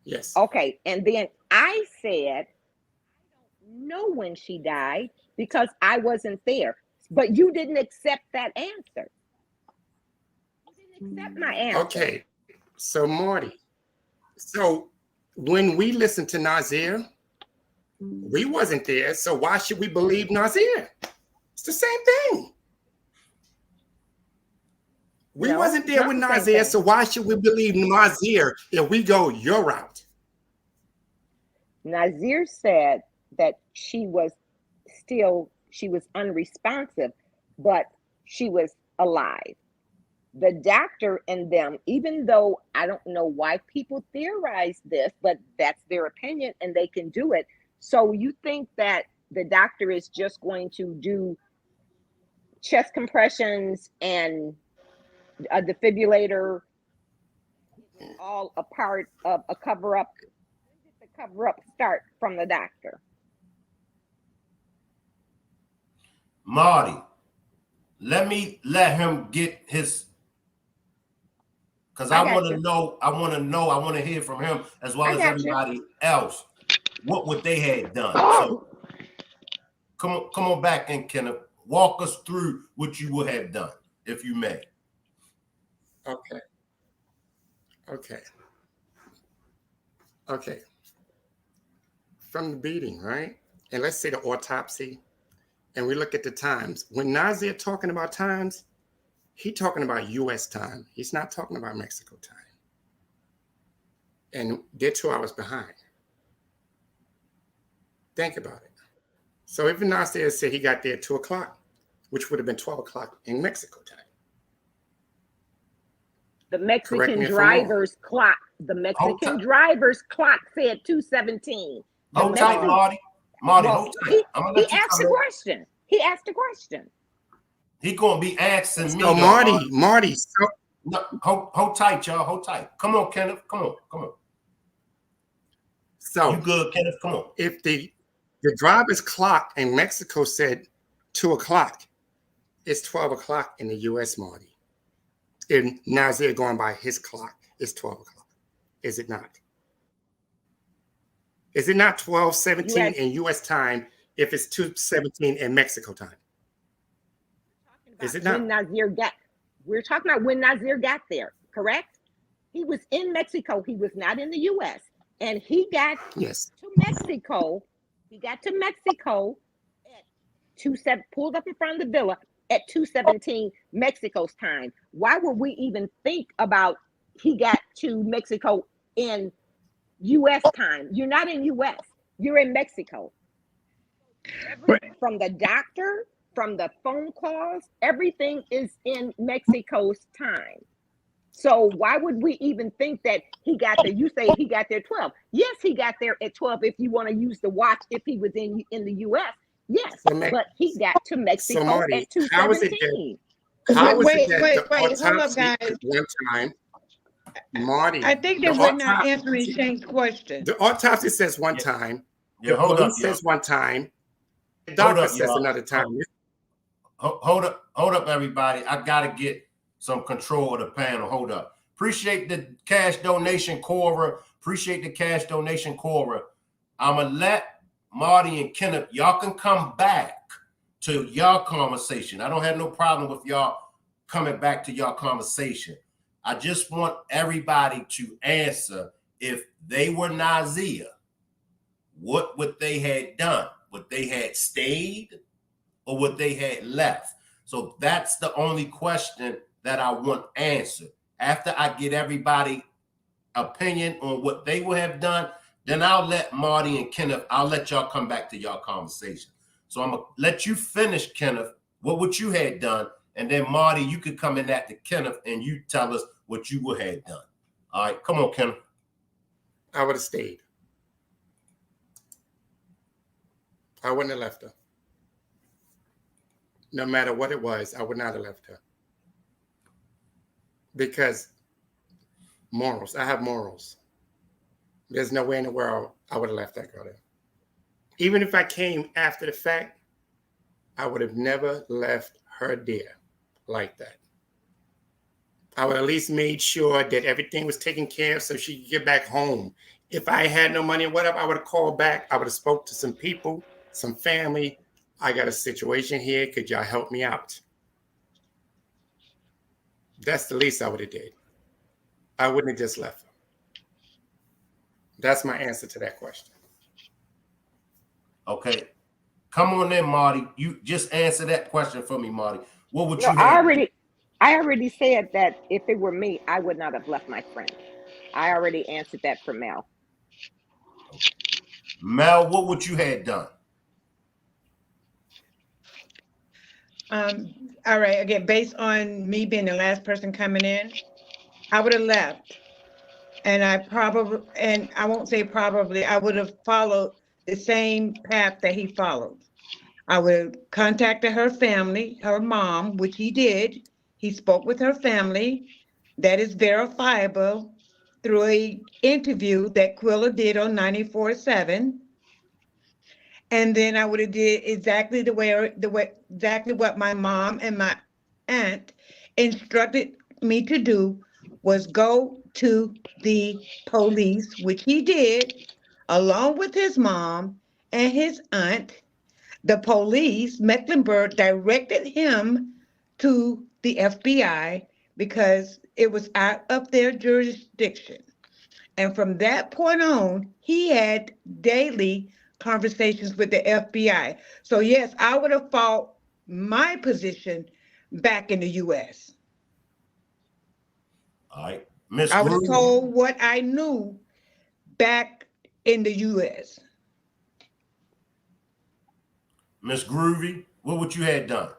Yes. Okay. And then I said, I don't know when she died because I wasn't there. But you didn't accept that answer. You didn't accept my answer. Okay. So Marty, so when we listened to Nazeer, we wasn't there. So why should we believe Nazeer? It's the same thing. We wasn't there with Nazeer, so why should we believe Nazeer if we go your route? Nazeer said that she was unresponsive, but she was alive. The doctor and them, even though I don't know why people theorize this, but that's their opinion and they can do it. So you think that the doctor is just going to do chest compressions and a defibrillator, all a part of a cover up? When did the cover up start from the doctor? Marty, let him get his, because I want to know, I want to hear from him as well as everybody else. What would they have done? So come on back and Kenneth, walk us through what you would have done, if you may. Okay. From the beating, right? And let's say the autopsy, and we look at the times. When Nazeer talking about times, he talking about U.S. time. He's not talking about Mexico time. And they're 2 hours behind. Think about it. So if Nazeer said he got there at 2 o'clock, which would have been 12 o'clock in Mexico time. The Mexican driver's clock. The Mexican driver's clock said 2:17. Hold tight, Marty. Marty, hold tight. He asked a question. He asked a question. He gonna be asking me. So Marty. So, no, hold tight, y'all. Hold tight. Come on, Kenneth. Come on. So you good, Kenneth? Come on. If the driver's clock in Mexico said 2 o'clock, it's 12 o'clock in the U.S., Marty. And Nazeer going by his clock, it's 12 o'clock. Is it not? Is it not 12:17 in U.S. time if it's 2:17 in Mexico time? Is it not? We're talking about when Nazeer got there, correct? He was in Mexico. He was not in the U.S. And he got to Mexico. He got to Mexico at pulled up in front of the villa at 2:17 Mexico's time. Why would we even think about he got to Mexico in U.S. time? You're not in U.S. You're in Mexico. From the doctor, from the phone calls, everything is in Mexico's time. So why would we even think that he got there? You say he got there at 12. Yes, he got there at 12 if you want to use the watch if he was in the U.S. Yes, but he got to Mexico at 2:17. How is it that Wait, hold up, guys. One time, Marty. I think that we're not answering Shane's question. The autopsy says one time. Yeah, hold up. Says one time. The doctor says another time. hold up, everybody. I gotta get some control of the panel. Hold up. Appreciate the cash donation, Cora. Appreciate the cash donation, Cora. I'ma let Marty and Kenneth, y'all can come back to y'all conversation. I don't have no problem with y'all coming back to y'all conversation. I just want everybody to answer if they were Nazeer, what would they had done? Would they had stayed or would they had left? So that's the only question that I want answered. After I get everybody opinion on what they would have done, then I'll let Marty and Kenneth, I'll let y'all come back to y'all conversation. So I'm gonna let you finish, Kenneth, what you had done, and then Marty, you could come in at the Kenneth and you tell us what you would have done. All right, come on, Kenneth. I would have stayed. I wouldn't have left her. No matter what it was, I would not have left her. Because morals, I have morals. There's no way in the world I would have left that girl there. Even if I came after the fact, I would have never left her there like that. I would at least made sure that everything was taken care of so she could get back home. If I had no money or whatever, I would have called back. I would have spoke to some people, some family. I got a situation here. Could y'all help me out? That's the least I would have did. I wouldn't have just left her. That's my answer to that question. Okay. Come on in, Marty. You just answer that question for me, Marty. What would No, you have? I already said that if it were me, I would not have left my friend. I already answered that for Mel. Mel, what would you have done? All right, again, based on me being the last person coming in, I would have left. And I won't say probably, I would have followed the same path that he followed. I would have contacted her family, her mom, which he did. He spoke with her family. That is verifiable through a interview that Quilla did on 94.7. And then I would have did exactly exactly what my mom and my aunt instructed me to do, was go to the police, which he did along with his mom and his aunt. The police, Mecklenburg, directed him to the FBI because it was out of their jurisdiction. And from that point on, he had daily conversations with the FBI. So, yes, I would have fought my position back in the U.S. All right. Miss I would have Groove. told what I knew back in the U.S. Miss Groovy, what would you have done?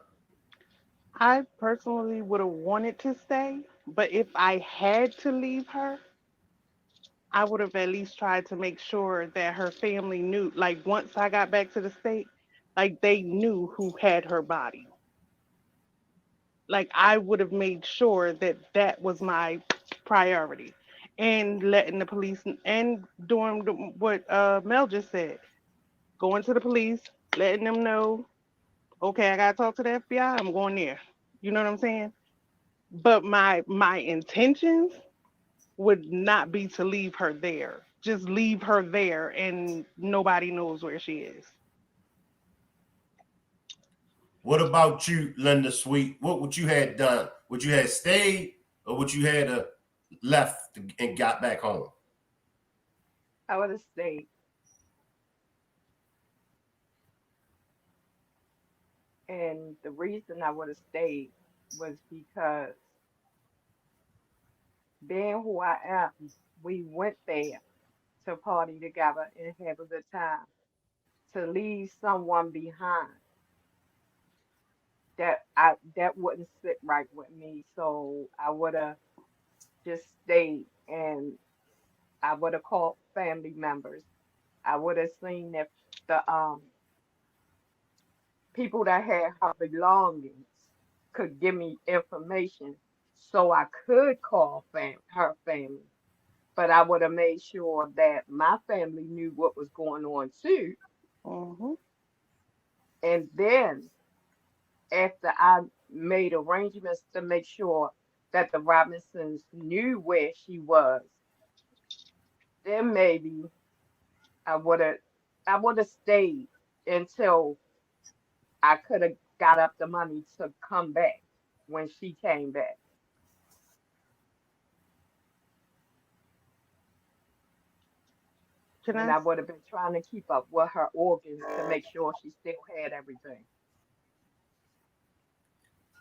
I personally would have wanted to stay, but if I had to leave her, I would have at least tried to make sure that her family knew. Like once I got back to the state, like they knew who had her body. Like I would have made sure that that was my priority, and letting the police and doing what Mel just said, going to the police, letting them know, okay, I gotta talk to the FBI. I'm going there. You know what I'm saying? But my intentions would not be to leave her there. Just leave her there and nobody knows where she is. What about you, Linda Sweet? What would you have done? Would you have stayed or would you have left and got back home? I would have stayed. And the reason I would have stayed was because being who I am, we went there to party together and have a good time. To leave someone behind, that wouldn't sit right with me. So I would have just stayed, and I would have called family members. I would have seen if the people that had her belongings could give me information so I could call her family. But I would have made sure that my family knew what was going on too. Hmm. And then after I made arrangements to make sure that the Robinsons knew where she was, then maybe I would have I would have stayed until I could have got up the money to come back when she came back. Can And I? I would have been trying to keep up with her organs to make sure she still had everything.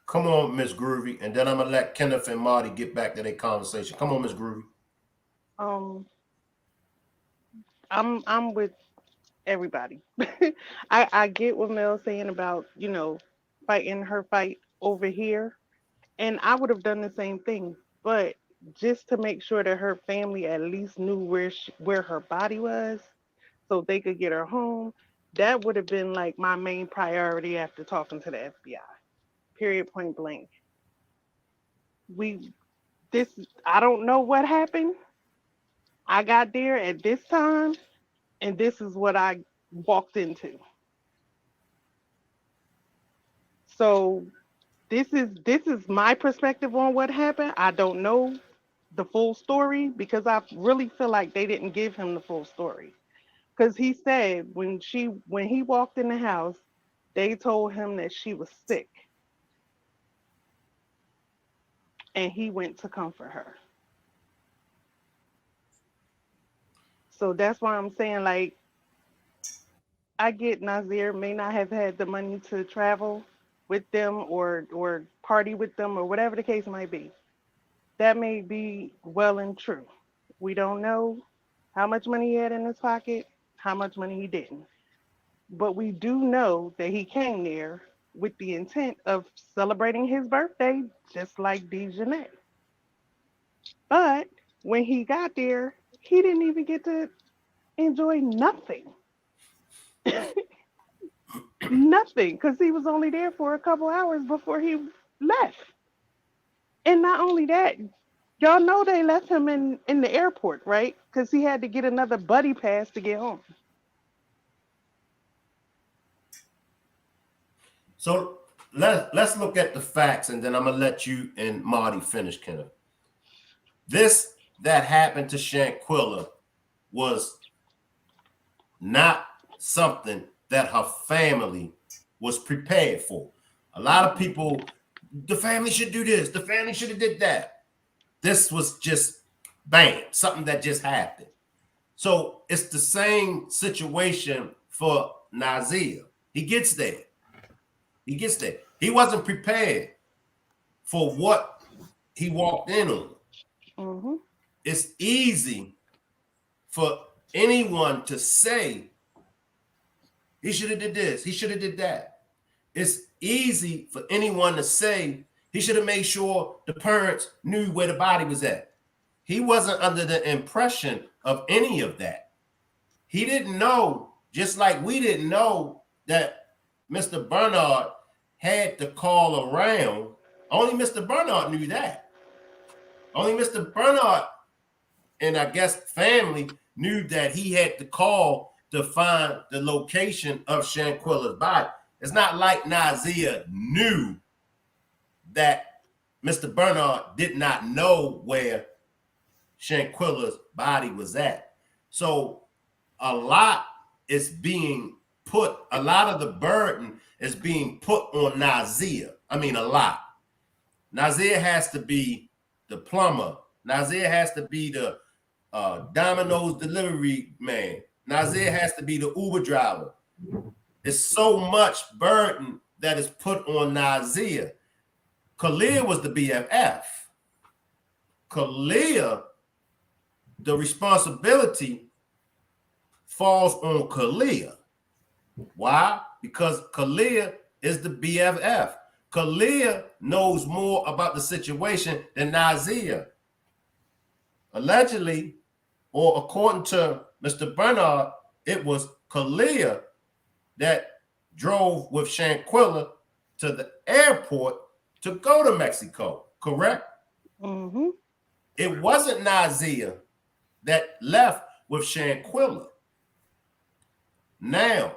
Come on, Miss Groovy, and then I'm gonna let Kenneth and Marty get back to their conversation. Come on, Miss Groovy. Um, I'm with everybody. I get what Mel's saying about, fighting her fight over here. And I would have done the same thing. But just to make sure that her family at least knew where her body was so they could get her home, that would have been like my main priority after talking to the FBI. Period, point blank. We this I don't know what happened. I got there at this time and this is what I walked into. So this is my perspective on what happened. I don't know the full story because I really feel like they didn't give him the full story. Because he said when he walked in the house, they told him that she was sick and he went to comfort her. So that's why I'm saying like I get Nazir may not have had the money to travel with them or party with them or whatever the case might be. That may be well and true. We don't know how much money he had in his pocket, how much money he didn't. But we do know that he came there with the intent of celebrating his birthday, just like Dejanay. But when he got there, he didn't even get to enjoy nothing. Nothing, because he was only there for a couple hours before he left. And not only that, y'all know they left him in the airport, right? Because he had to get another buddy pass to get home. So let's look at the facts, and then I'm gonna let you and Marty finish, Kenneth. This that happened to Shanquella was not something that her family was prepared for. A lot of people, the family should do this, the family should have did that. This was just bam, something that just happened. So it's the same situation for Nazeer. He gets there. He gets there. He wasn't prepared for what he walked in on. Mm-hmm. It's easy for anyone to say he should have did this, he should have did that. It's easy for anyone to say he should have made sure the parents knew where the body was at. He wasn't under the impression of any of that. He didn't know, just like we didn't know that Mr. Bernard had to call around. Only Mr. Bernard knew that. Only Mr. Bernard and I guess family knew that he had to call to find the location of Shanquella's body. It's not like Nazeer knew that Mr. Bernard did not know where Shanquella's body was at. So a lot is being put, a lot of the burden is being put on Nazeer. I mean, a lot. Nazeer has to be the plumber. Nazeer has to be the Domino's delivery man. Nazeer has to be the Uber driver. It's so much burden that is put on Nazeer. Khalil was the BFF. Khalil, the responsibility falls on Khalil. Why? Because Khalil is the BFF. Khalil knows more about the situation than Nazeer. Allegedly, or according to Mr. Bernard, it was Khalil that drove with Shanquella to the airport to go to Mexico, correct? Mm-hmm. It wasn't Nazeer that left with Shanquella. Now,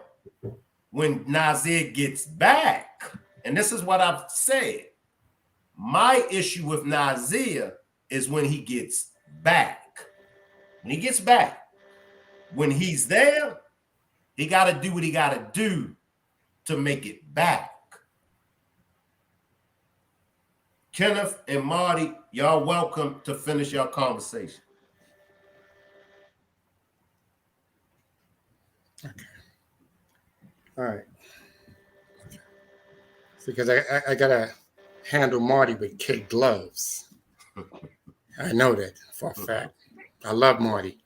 when Nazeer gets back, And this is what I've said. My issue with Nazeer is when he gets back. When he gets back, when he's there, he got to do what he got to do to make it back. Kenneth and Marty, y'all welcome to finish your conversation. Okay. All right. Because I gotta handle Marty with kid gloves. I know that for a fact. I love Marty.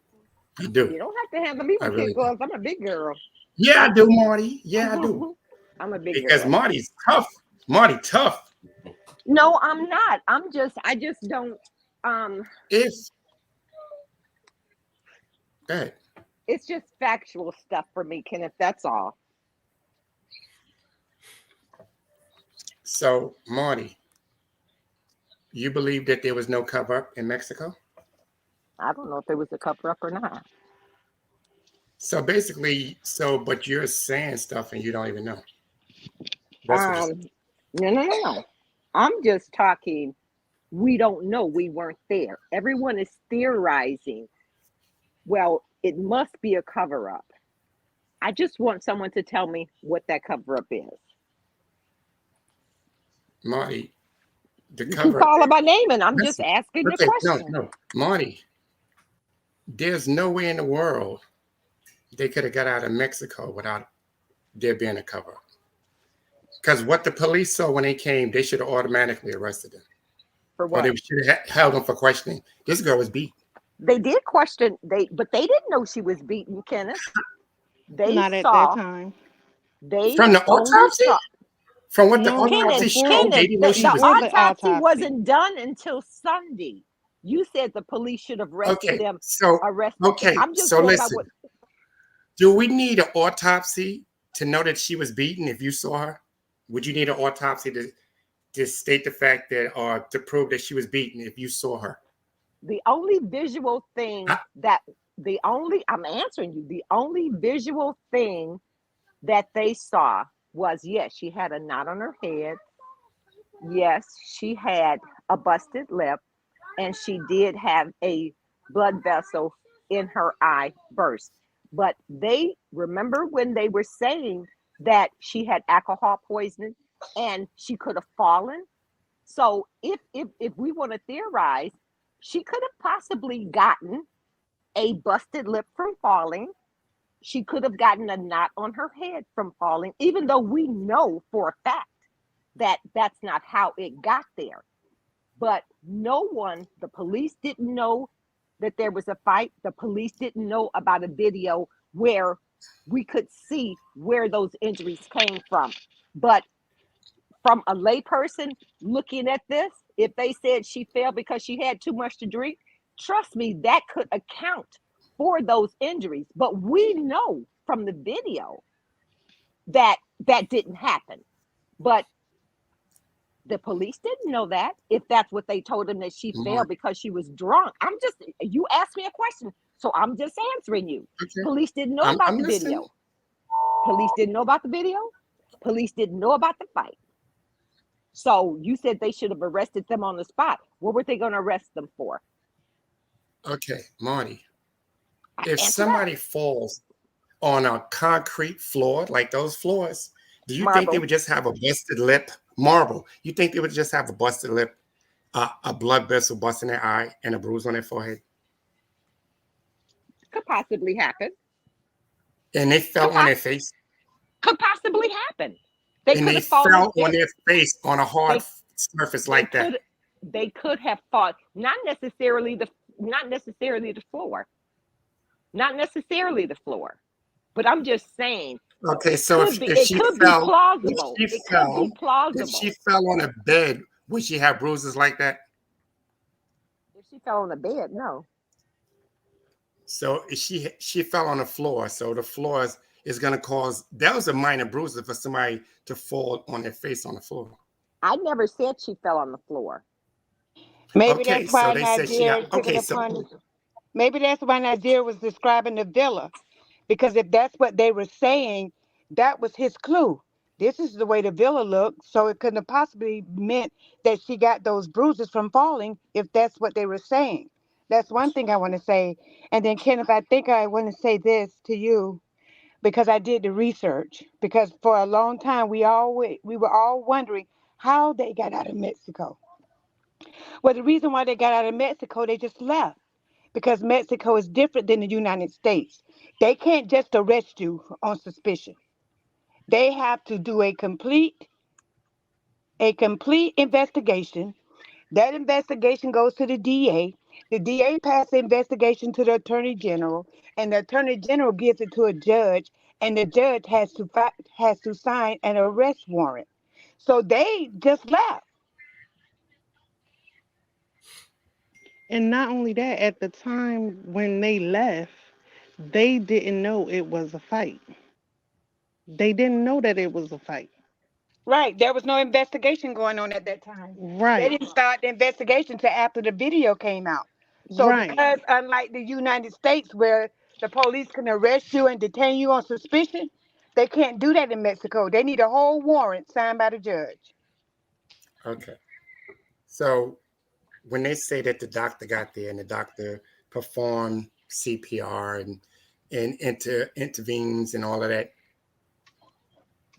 I do. You don't have to handle me I with really kid gloves. I'm a big girl. Yeah, I do, Marty. Yeah, I do. I'm a big Because girl. Marty's tough. Marty tough. No, I'm not. I just don't. If go ahead. It's just factual stuff for me, Kenneth. That's all. So, Marty, you believe that there was no cover up in Mexico? I don't know if there was a cover up or not. So basically, but you're saying stuff and you don't even know. That's what No. I'm just talking. We don't know. We weren't there. Everyone is theorizing. Well, it must be a cover up. I just want someone to tell me what that cover up is. Marty, the You cover. can call her by name, and I'm just Listen, asking okay, the question. No, Marty. There's no way in the world they could have got out of Mexico without there being a cover up. Because what the police saw when they came, they should have automatically arrested them. For Or what? they should have held them for questioning. This girl was beat. They did question, but they didn't know she was beaten, Kenneth. They Not at that saw, time. they From the only autopsy? saw. From what the No, autopsy showed, they didn't know she The was before the autopsy autopsy. wasn't done until Sunday. You said the police should have arrested them. I'm just so going by listen. what. Do we need an autopsy to know that she was beaten if you saw her? Would you need an autopsy to state the fact that, or to prove that she was beaten if you saw her? The only visual thing I'm answering you, the only visual thing that they saw was, yes, she had a knot on her head. Yes, she had a busted lip, and she did have a blood vessel in her eye burst. But they remember when they were saying that she had alcohol poisoning and she could have fallen. So if we want to theorize, she could have possibly gotten a busted lip from falling. She could have gotten a knot on her head from falling, even though we know for a fact that that's not how it got there. But no one, the police didn't know that there was a fight. The police didn't know about a video where we could see where those injuries came from. But from a layperson looking at this, if they said she fell because she had too much to drink, trust me, that could account for those injuries. But we know from the video that that didn't happen. But the police didn't know that, if that's what they told them, that she fell because she was drunk. You asked me a question, so I'm just answering you. Okay. Police didn't know about the video. Police didn't know about the video. Police didn't know about the fight. So you said they should have arrested them on the spot. What were they going to arrest them for? Okay, Marty. If somebody falls on a concrete floor, like those floors, do you think they would just have a busted lip? Marble. You think they would just have a busted lip, a blood vessel bust in their eye, and a bruise on their forehead? Could possibly happen. And they fell on their face? Could possibly happen. They fell on their face on a hard surface like that. They could have fought, not necessarily the floor. Not necessarily the floor. But I'm just saying. Okay, so if she fell on a bed, would she have bruises like that? If she fell on a bed, no. So she fell on the floor. So the floor is going to cause, that was a minor bruise for somebody to fall on their face on the floor. I never said she fell on the floor. Maybe that's why maybe that's why Nazeer was describing the villa, because if that's what they were saying, that was his clue. This is the way the villa looked, so it couldn't have possibly meant that she got those bruises from falling if that's what they were saying. That's one thing I want to say. And then, Kenneth, I think I want to say this to you because I did the research. Because for a long time, we were all wondering how they got out of Mexico. Well, the reason why they got out of Mexico, they just left because Mexico is different than the United States. They can't just arrest you on suspicion. They have to do a complete investigation. That investigation goes to the DA. The DA passes the investigation to the Attorney General, and the Attorney General gives it to a judge, and the judge has to sign an arrest warrant. So they just left. And not only that, at the time when they left, they didn't know it was a fight. They didn't know that it was a fight. Right. There was no investigation going on at that time. They Right. didn't start the investigation until after the video came out. So Right. because unlike the United States where the police can arrest you and detain you on suspicion, they can't do that in Mexico. They need a whole warrant signed by the judge. Okay. So when they say that the doctor got there and the doctor performed CPR and intervenes and all of that,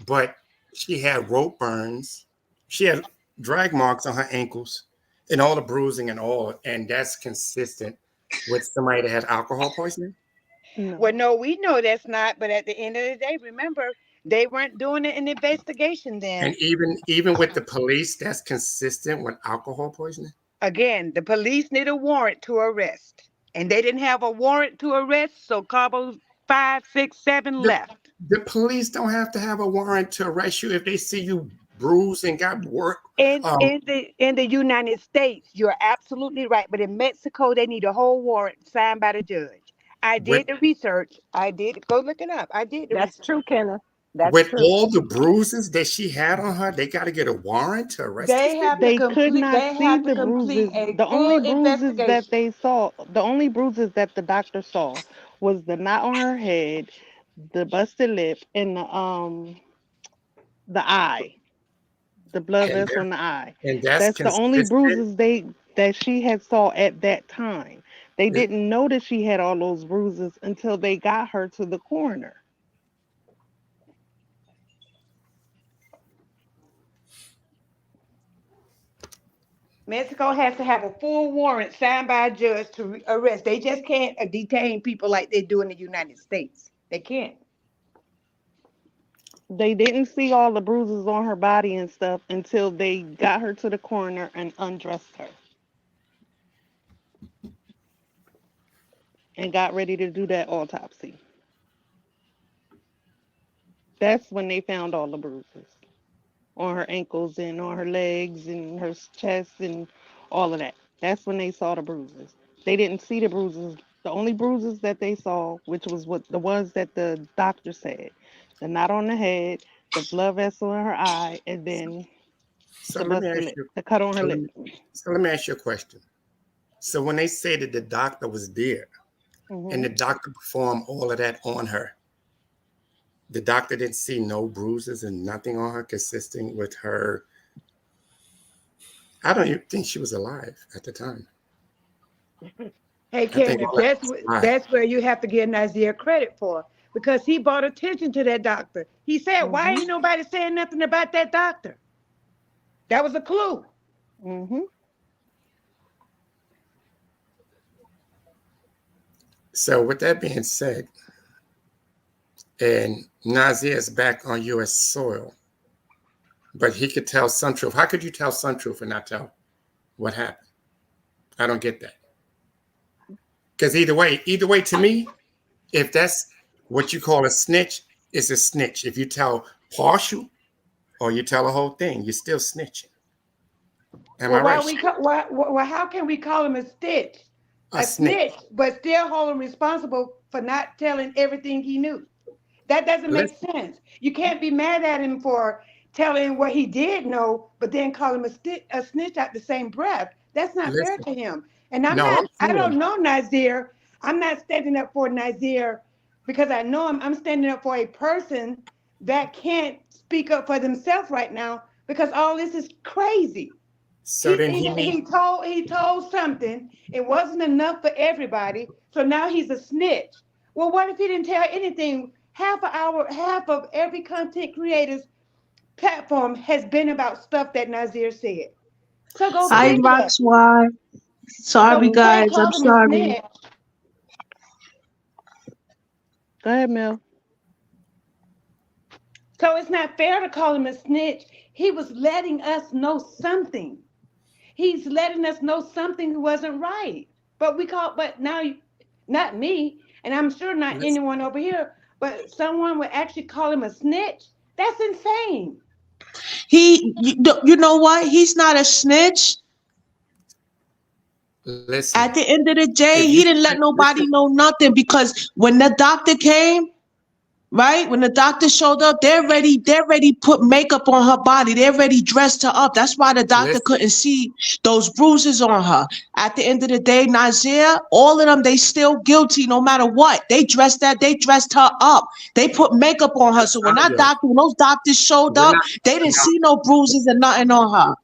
but she had rope burns, she had drag marks on her ankles, and all the bruising and all, and that's consistent with somebody that had alcohol poisoning. Well, No. no, we know that's not, but at the end of the day, remember, they weren't doing an investigation And then. even with the police, that's consistent with alcohol poisoning. Again, the police need a warrant to arrest. And they didn't have a warrant to arrest, so Cabo 5, 6, 7 The, left. the police don't have to have a warrant to arrest you if they see you bruised and got work. In Um, in the United States, you're absolutely right. But in Mexico, they need a whole warrant signed by the judge. I with did the research. I did go look it up. I did the That's research. true, Kenneth. That's with true. all the bruises that she had on her, they got to get a warrant to arrest this They lady. have to They could complete. not They see have to the complete bruises. a The full only bruises that investigation. they saw, the only bruises that the doctor saw was the knot on her head, the busted lip, and the eye, the blood And vessel in the eye. that's That's the only consistent. bruises that she had saw at that time. They didn't know that she had all those bruises until they got her to the coroner. Mexico has to have a full warrant signed by a judge to arrest. They just can't detain people like they do in the United States. They can't. They didn't see all the bruises on her body and stuff until they got her to the coroner and undressed her and got ready to do that autopsy. That's when they found all the bruises on her ankles and on her legs and her chest and all of that. That's when they saw the bruises. They didn't see the bruises. The only bruises that they saw, which was what the ones that the doctor said, the knot on the head, the blood vessel in her eye, and then So the let me busted ask lip, you. the cut on her So let lip. me, so let me ask you a question. So when they say that the doctor was there and Hmm. the doctor performed all of that on her, the doctor didn't see no bruises and nothing on her consisting with her. I don't even think she was alive at the time. Hey, I think Candace, all that that's was a lie. that's where you have to give Nazeer credit for because he brought attention to that doctor. He said, "Why Hmm. ain't nobody saying nothing about that doctor?" That was a clue. Hmm. So with that being said, and Nazir is back on U.S. soil, but he could tell some truth. How could you tell some truth and not tell what happened? I don't get that. Because either way, to me, if that's what you call a snitch, it's a snitch. If you tell partial or you tell a whole thing, you're still snitching. Am I Well, right? how can we call him a stitch, A a snitch. snitch, but still hold him responsible for not telling everything he knew? That doesn't make Listen, sense. You can't be mad at him for telling what he did know, but then call him a snitch at the same breath. That's not fair listen. to him. And I'm No, not, I'm I saying don't know Nazir. I'm not standing up for Nazir because I know him. I'm standing up for a person that can't speak up for themselves right now because all this is crazy. So then he need He told something. It wasn't enough for everybody, so now he's a snitch. Well, what if he didn't tell anything? Half of every content creator's platform has been about stuff that Nazeer said. So go so Hi, then fix that. Rox. Why? So Sorry, we can't guys. I'm call him a sorry. snitch. Go ahead, Mel. So it's not fair to call him a snitch. He was letting us know something. He's letting us know something wasn't right. But now, not me, and I'm sure not listen, anyone over here, but someone would actually call him a snitch. That's insane. You know what? He's not a snitch. listen. At the end of the If day, you he didn't let listen, nobody know nothing because when the doctor came, right? When the doctor showed up, they're ready put makeup on her body. They're ready dressed her up. That's why the doctor listen, couldn't see those bruises on her. At the end of the day, Nazeer, all of them, they still guilty no matter what. They dressed her up. They put makeup on her. So Cassandra, when those doctors showed we're up, not they talking didn't about see no bruises and nothing on her.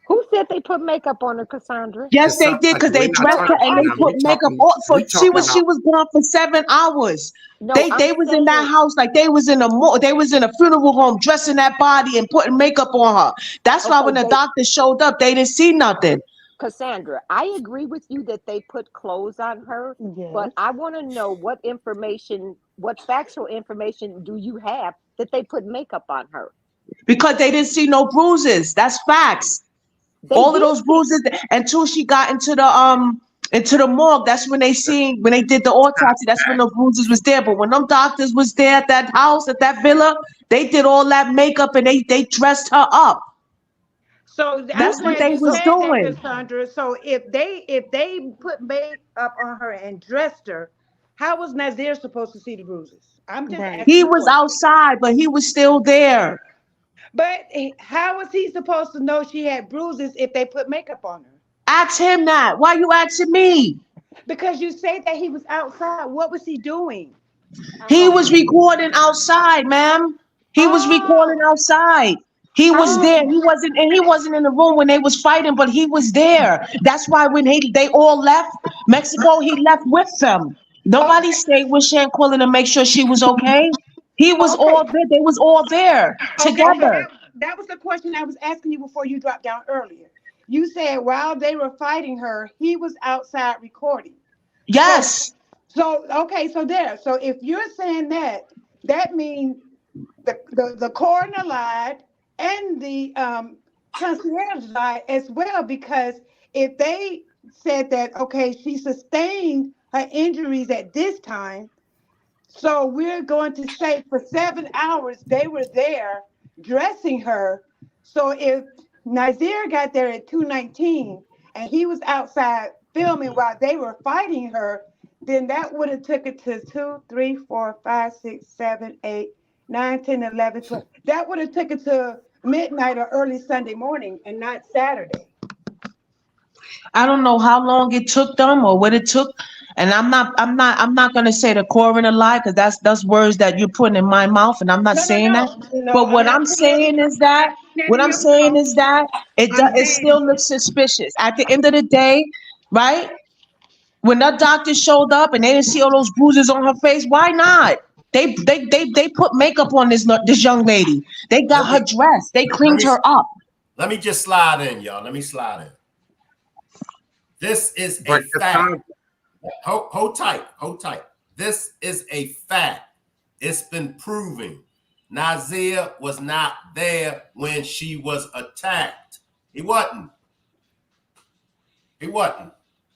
Who said they put makeup on her, Cassandra? Yes, they did Cassandra. because We're they not dressed No, her talking I'm and they now. put asking. makeup on for We talking she about was gone for 7 hours. No, I'm They was in that saying, house like they was in they was in a funeral home dressing that body and putting makeup on her. That's why okay, when the they, doctor showed up, they didn't see nothing. Cassandra, I agree with you that they put clothes on her, but Yes. I want to know what factual information do you have that they put makeup on her? Because they didn't see no bruises. That's facts. They All of did those see. bruises until she got into the morgue. That's when they did the autopsy. That's when the bruises was there. But when them doctors was there at that house at that villa, they did all that makeup and they dressed her up. So I'm That's what glad Okay, they you was so said that, doing. Cassandra. So if they put makeup on her and dressed her, how was Nazir supposed to see the bruises? I'm just Right. asking He a was question. outside, but he was still there. But how was he supposed to know she had bruises if they put makeup on her? Ask him that. Why you asking me? Because you say that he was outside. What was he doing? He was recording outside, ma'am. He was recording Oh, outside. He was there. oh, He wasn't in the room when they was fighting, but he was there. That's why when they all left Mexico, he left with them. Nobody okay, stayed with Shanquella to make sure she was okay. He was okay, all there. They was all there okay. So together. that was the question I was asking you before you dropped down earlier. You said while they were fighting her, he was outside recording. So Yes. okay, so there. So if you're saying that, that means the coroner lied and the concierge lied as well because if they said that okay, she sustained her injuries at this time, so we're going to say for 7 hours they were there dressing her. So if Nazir got there at 2:19 and he was outside filming while they were fighting her, then that would have took it to 2, 3, 4, 5, 6, 7, 8, 9, 10, 11, 12. That would have took it to midnight or early Sunday morning and not Saturday. I don't know how long it took them or what it took. And I'm not gonna say the coroner lie because that's words that you're putting in my mouth, and I'm not No, no, saying that. no, no. But I'm what not I'm putting it in saying your. is that I'm not putting that in your mouth. I'm it saying still looks suspicious. At the end of the day, right? When that doctor showed up and they didn't see all those bruises on her face, why not? They put makeup on this young lady. They got Let her me dressed. They let cleaned me her up. let me just slide in, y'all. Let me slide in. This is a but fact. Cassandra, Hold tight. Hold tight. This is a fact. It's been proven. Nazeer was not there when she was attacked. He wasn't. He wasn't.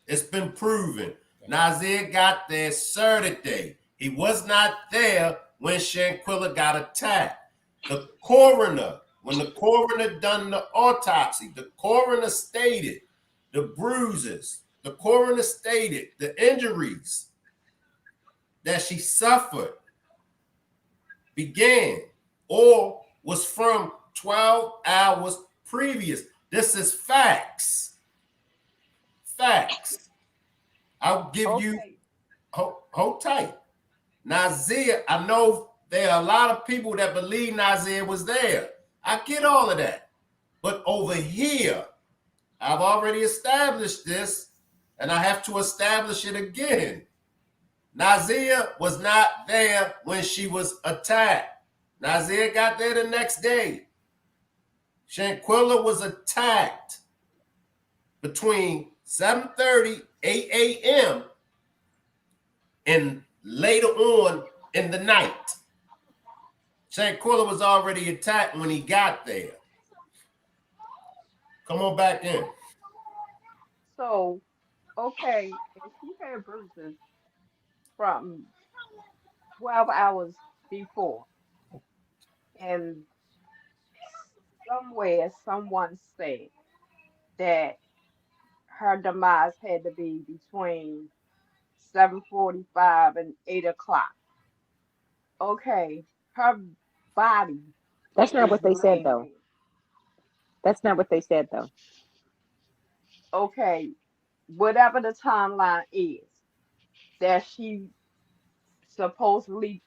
It's been proven. Nazeer got there Saturday. He was not there when Shanquella got attacked. The coroner, when the coroner done the autopsy, the coroner stated the bruises. The coroner stated the injuries that she suffered began or was from 12 hours previous. This is facts. Facts. I'll give you, okay, hold tight. Nazeer, I know there are a lot of people that believe Nazeer was there. I get all of that. But over here, I've already established this, and I have to establish it again. Nazeer was not there when she was attacked. Nazeer got there the next day. Shanquella was attacked between 7:30, 8 a.m. and later on in the night. Shanquella was already attacked when he got there. Come on back in. So, okay, and she had bruises from 12 hours before. And somewhere someone said that her demise had to be between 7:45 and 8 o'clock. Okay, her body That's not is what they said, laying though. there. That's not what they said, though. Okay, whatever the timeline is that she supposedly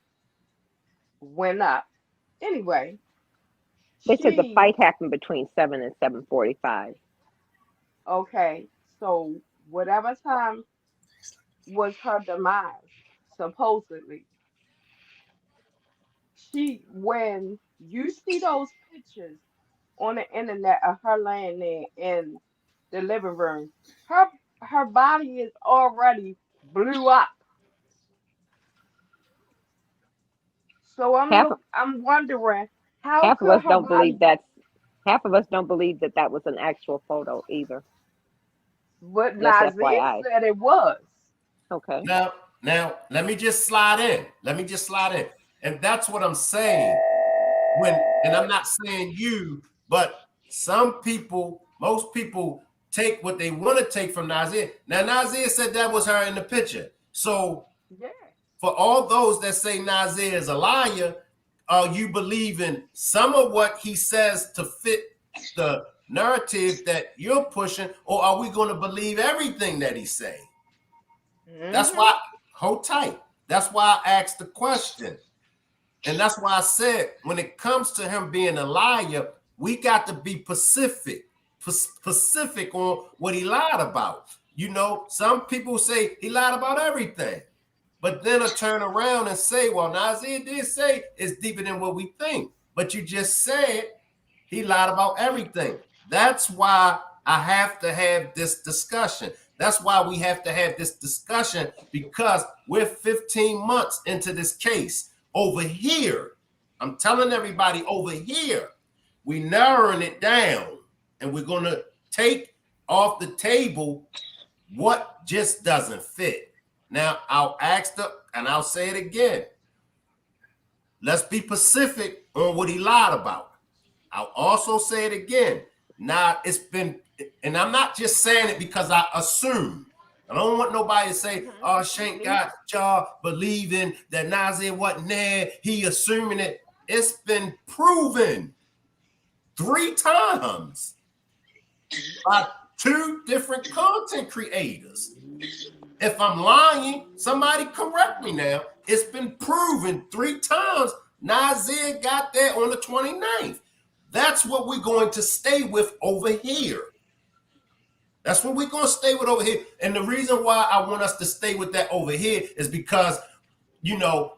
went up. Anyway, They said the she, fight happened between 7 and 7:45. okay, so whatever time was her demise, supposedly, when you see those pictures on the internet of her laying there in the living room, her her body is already blew up. So Half I'm wondering how half of could us her don't believe body, that's half of us don't believe that that was an actual photo either. but Just Nazeem FYI. said it was. Okay. Now, let me just slide in. Let me just slide in. And that's what I'm saying. And I'm not saying you, but some people, most people take what they want to take from Nazeer. Now, Nazeer said that was her in the picture. So Yeah. for all those that say Nazeer is a liar, are you believing some of what he says to fit the narrative that you're pushing, or are we going to believe everything that he's saying? That's Hmm. why, hold tight. That's why I asked the question. And that's why I said, when it comes to him being a liar, we got to be specific on what he lied about. You know, some people say he lied about everything, but then I turn around and say, well, Nazeer did say it's deeper than what we think. But you just said he lied about everything. That's why I have to have this discussion. That's why we have to have this discussion, because we're 15 months into this case. Over here, I'm telling everybody over here, we narrowing it down, and we're going to take off the table what just doesn't fit. Now, I'll ask and I'll say it again. Let's be specific on what he lied about. I'll also say it again. Now, it's been, and I'm not just saying it because I assume. I don't want nobody to say, Hmm. oh, Me Shank neither. got y'all believing that Nazeer wasn't there. He assuming it. It's been proven 3 times by 2 different content creators. If I'm lying, somebody correct me now. It's been proven 3 times Nazeer got there on the 29th. That's what we're going to stay with over here. That's what we're going to stay with over here. And the reason why I want us to stay with that over here is because, you know,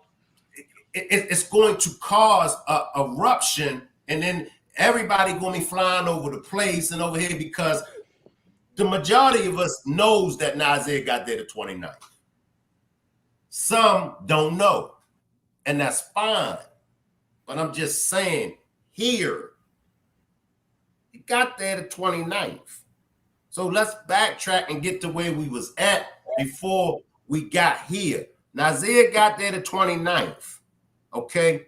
it's going to cause a eruption, and then everybody going to be flying over the place and over here, because the majority of us knows that Nazeer got there the 29th. Some don't know, and that's fine. But I'm just saying, here, he got there the 29th. So let's backtrack and get to where we was at before we got here. Nazeer got there the 29th. Okay?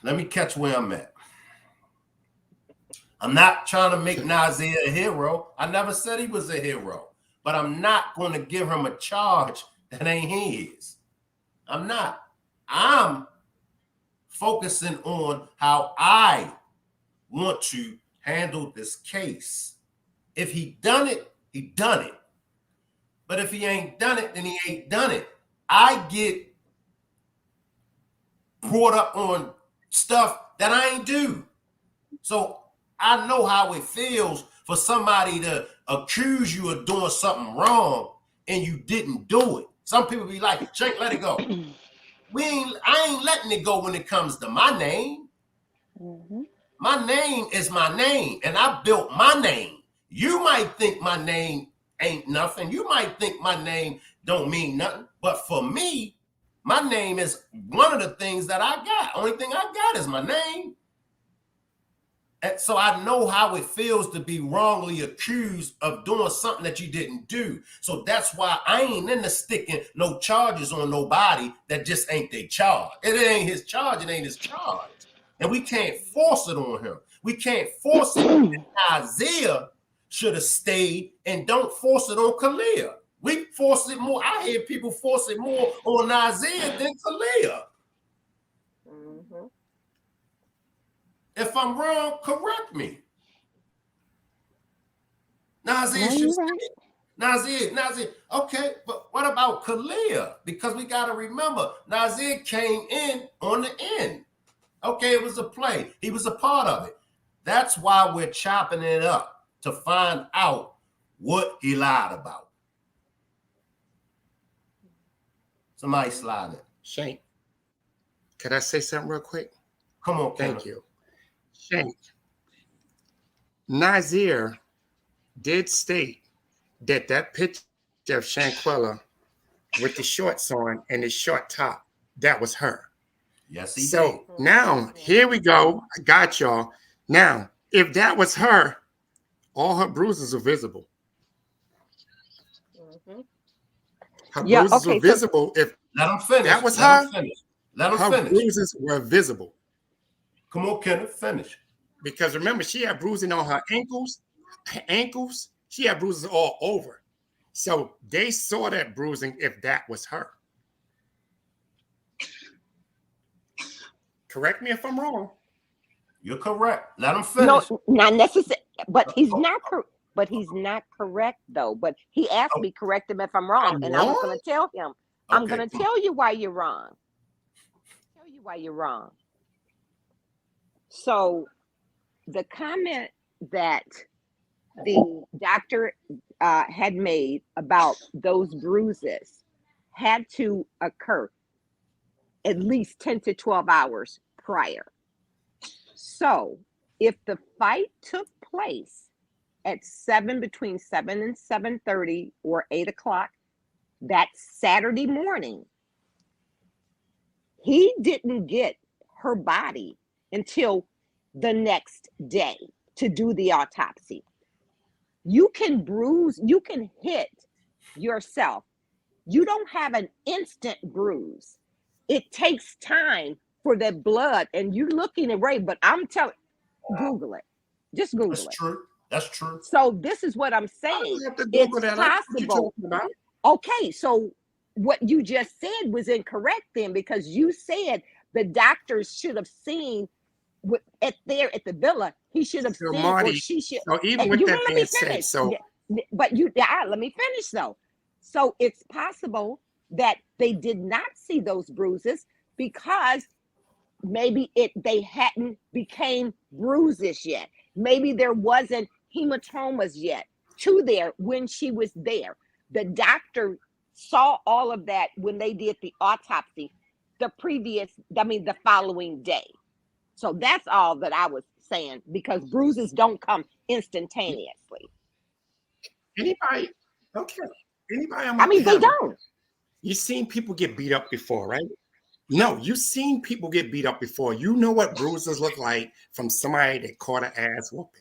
Let me catch where I'm at. I'm not trying to make Nazeer a hero. I never said he was a hero. But I'm not going to give him a charge that ain't his. I'm not. I'm focusing on how I want to handle this case. If he done it, he done it. But if he ain't done it, then he ain't done it. I get brought up on stuff that I ain't do. So I know how it feels for somebody to accuse you of doing something wrong and you didn't do it. Some people be like, Shank, let it go. I ain't letting it go when it comes to my name. My name is my name, and I built my name. You might think my name ain't nothing. You might think my name don't mean nothing. But for me, my name is one of the things that I got. Only thing I got is my name. And so I know how it feels to be wrongly accused of doing something that you didn't do. So that's why I ain't into sticking no charges on nobody that just ain't their charge. It ain't his charge, it ain't his charge. And we can't force it on him. We can't force it. Nazeer should have stayed, and don't force it on Khalil. We force it more. I hear people force it more on Nazeer than Khalil. If I'm wrong, correct me. Nazeer should stay. Nazeer. Okay, but what about Khalil? Because we got to remember, Nazeer came in on the end. Okay, it was a play. He was a part of it. That's why we're chopping it up, to find out what he lied about. Somebody slide it. Shank, could I say something real quick? Come on, Thank you. Shank, Nazeer did state that picture of Shanquella with the shorts on and the short top, that was her. Yes, he did. So now, here we go. I got y'all. Now, if that was her, all her bruises are visible. Her bruises were visible. If let him finish. That was her. Let him her finish. Bruises were visible. Come on, Kenneth, finish. Because remember, she had bruising on her ankles. She had bruises all over. So they saw that bruising if that was her. Correct me if I'm wrong. You're correct. Let him finish. No, not necessarily. But he's not correct. But he's not correct though. But he asked me, correct him if I'm wrong, and I was going to tell him. I'm going to tell you why you're wrong. Tell you why you're wrong. So, the comment that the doctor had made about those bruises had to occur at least 10 to 12 hours prior. So, if the fight took place at between 7 and 7:30 or 8 o'clock that Saturday morning, he didn't get her body until the next day to do the autopsy. You can bruise, you can hit yourself. You don't have an instant bruise. It takes time for the blood, and you're looking at Ray, but I'm telling, Google it. Just Google it. That's true. That's true. So this is what I'm saying. It's possible. Okay, so what you just said was incorrect then, because you said the doctors should have seen at the villa. He should have seen, Marty, or she should. So even with that being said, but let me finish though. So it's possible that they did not see those bruises because maybe they hadn't became bruises yet. Maybe there wasn't hematomas yet to there when she was there. The doctor saw all of that when they did the autopsy the following day. So that's all that I was saying, because bruises don't come instantaneously. Anybody? They don't. You've seen people get beat up before, right? No, you've seen people get beat up before. You know what bruises look like from somebody that caught an ass whooping.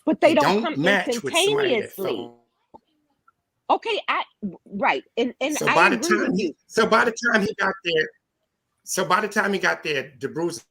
But they don't come instantaneously. Okay, right. And so I agree with you. So by the time he got there, the bruises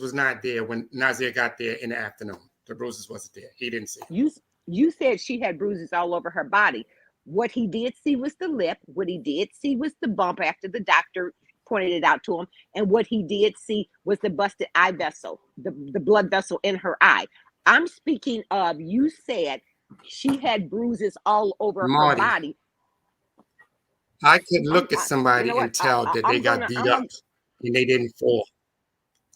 was not there when Nazeer got there in the afternoon. The bruises wasn't there. He didn't see it. You said she had bruises all over her body. What he did see was the lip. What he did see was the bump after the doctor pointed it out to him. And what he did see was the busted eye vessel, the blood vessel in her eye. I'm speaking of, you said she had bruises all over her body. I could look at somebody and tell that they got beat up. and they didn't fall.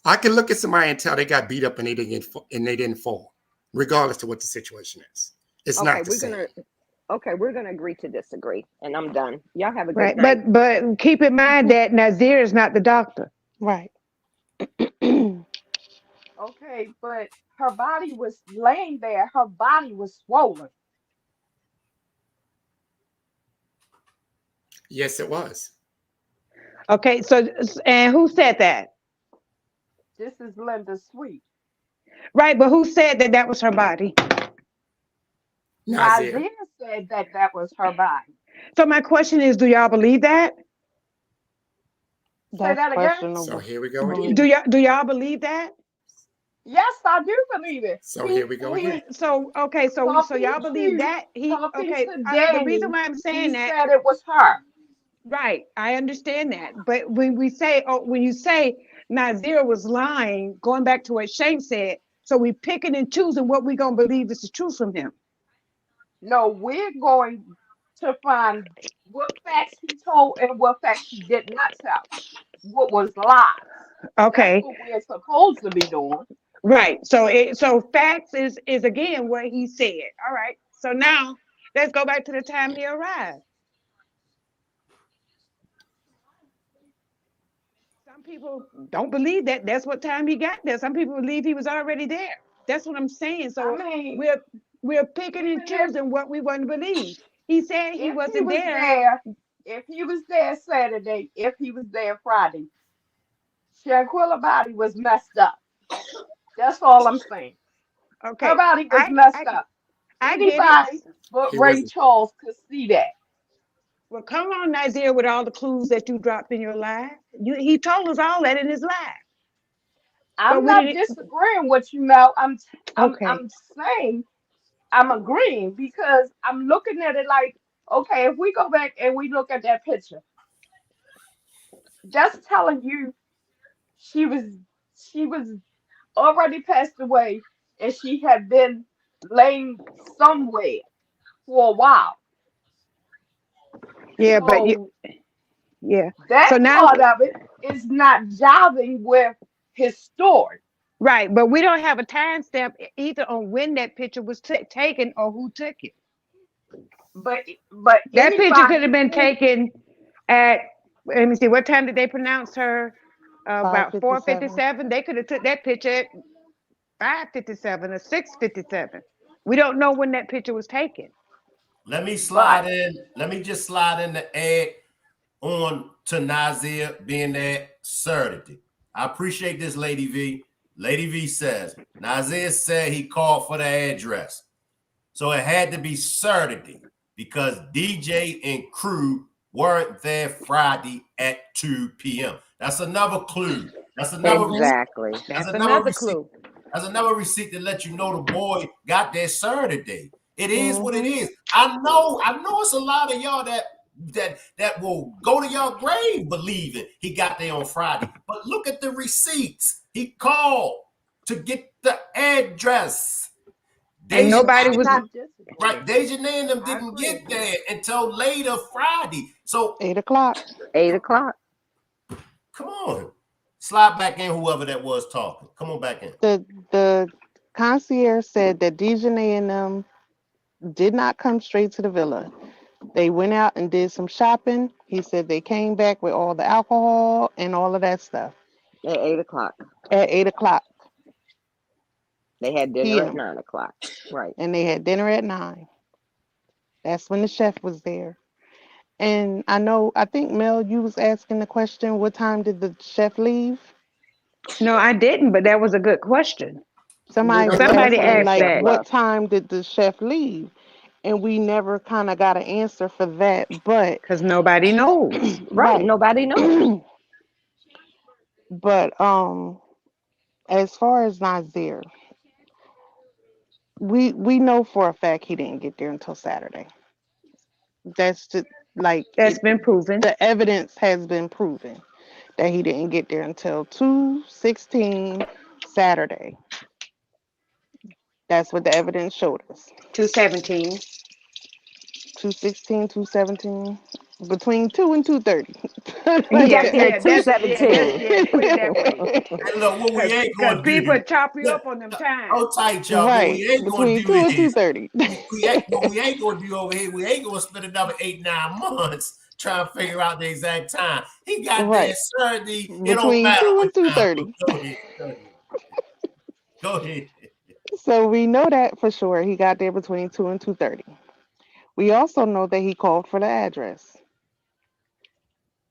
I can look at somebody and tell they got beat up and they didn't fall, regardless of what the situation is. It's Okay, not the same. we're gonna agree to disagree, and I'm done. Y'all have a good Right. night. But keep in mind that Nazeer is not the doctor. Right. Okay, but her body was laying there. Her body was swollen. Yes, it was. Okay, so and who said that? This is Linda Sweet. Right, but who said that that was her body? Nazeer. Nazeer said that that was her body. So my question is, do y'all believe that? Say That's that again. So questionable. here we go again. Do Believe. y'all believe that? Yes, I do believe it. So here we go again. So okay, so Talking y'all believe to that he talking okay? to The reason Danny, why I'm he saying that, said it was her. right? I understand that, but when we say, oh, when you say Nazir was lying, going back to what Shane said, so we picking and choosing what we gonna believe is the truth from him. No, we're going to find what facts he told and what facts he did not tell. What was lies. That's Okay, what we're supposed to be doing. right. So facts is again what he said. All right. So now let's go back to the time he arrived. Some people don't believe that. That's what time he got there. Some people believe he was already there. That's what I'm saying. I So mean, we're picking and even if choosing what we want to believe. He said he if he wasn't was there. there, if he was there Saturday, if he was there Friday, Shanquella body was messed up. That's all I'm saying. Her Okay, body was I messed I up. I get it. Anybody but He Ray wasn't. Charles could see that. Well, come on, Isaiah, with all the clues that you dropped in your life. He told us all that in his life, but I'm we not didn't. disagreeing with you, Mel. Okay, I'm saying I'm agreeing because I'm looking at it like, okay, if we go back and we look at that picture, that's telling you she was she was already passed away and she had been laying somewhere for a while. yeah, So yeah. that So now, part of it is not jiving with his story. right, but we don't have a timestamp either on when that picture was taken or who took it. But but That picture could have anybody been who taken at, let me see, what time did they pronounce her? About 5:57. 4:57. They could have took that picture at 5:57 or 6:57. We don't know when that picture was taken. Let me but slide in. Let me just slide in the add on to Nazeer being there Saturday. I appreciate this, Lady V. Lady V says Nazeer said he called for the address. So it had to be Saturday because DJ and crew weren't there Friday at 2 p.m. That's another clue. That's another Hmm. receipt. Exactly. That's That's another another receipt. clue. That's another receipt to let you know the boy got there Saturday. It is what it Hmm. is. I know it's a lot of y'all that will go to your grave believing he got there on Friday. But look at the receipts. He called to get the address. And Deja nobody I'm was. not Right, disagreeing. Deja and them I didn't agree. get there until later Friday. So 8 o'clock. 8 o'clock. come on, slide back in whoever that was talking. Come on back in. The concierge said that Dejanay and them did not come straight to the villa. They went out and did some shopping. He said they came back with all the alcohol and all of that stuff At 8 o'clock. at 8 o'clock They had dinner at p.m. 9 o'clock. Right. and they had dinner at 9. That's when the chef was there. And I think Mel, you was asking the question, what time did the chef leave? No, I didn't, but that was a good question. Somebody We was didn't know Somebody when asking the asked like, chef that. what left. time did the chef leave? And we never kind of got an answer for that. But Because nobody knows. Right. right. Nobody knows. But as far as Nazir, we know for a fact he didn't get there until Saturday. That's just like That's it, been proven. the evidence has been proven that he didn't get there until 2:16 Saturday. That's what the evidence showed us. 217. 2:16, 2:17. between 2 and 2:30. He Like got Yeah, there that. at yeah, that's that's 2:17. yeah. Put it that way, And look, what we ain't cause gonna people do. chop you Look, up on them times. hold tight, y'all. But Right, we ain't gonna between do 2 and is 2:30. what we ain't gonna do over here. We ain't gonna spend another 8, 9 months trying to figure out the exact time. He got there Right, Saturday. It don't between matter 2 what and time. But 2:30. go ahead. Go ahead. Go ahead. So we know that for sure. He got there between 2 and 2:30. We also know that he called for the address.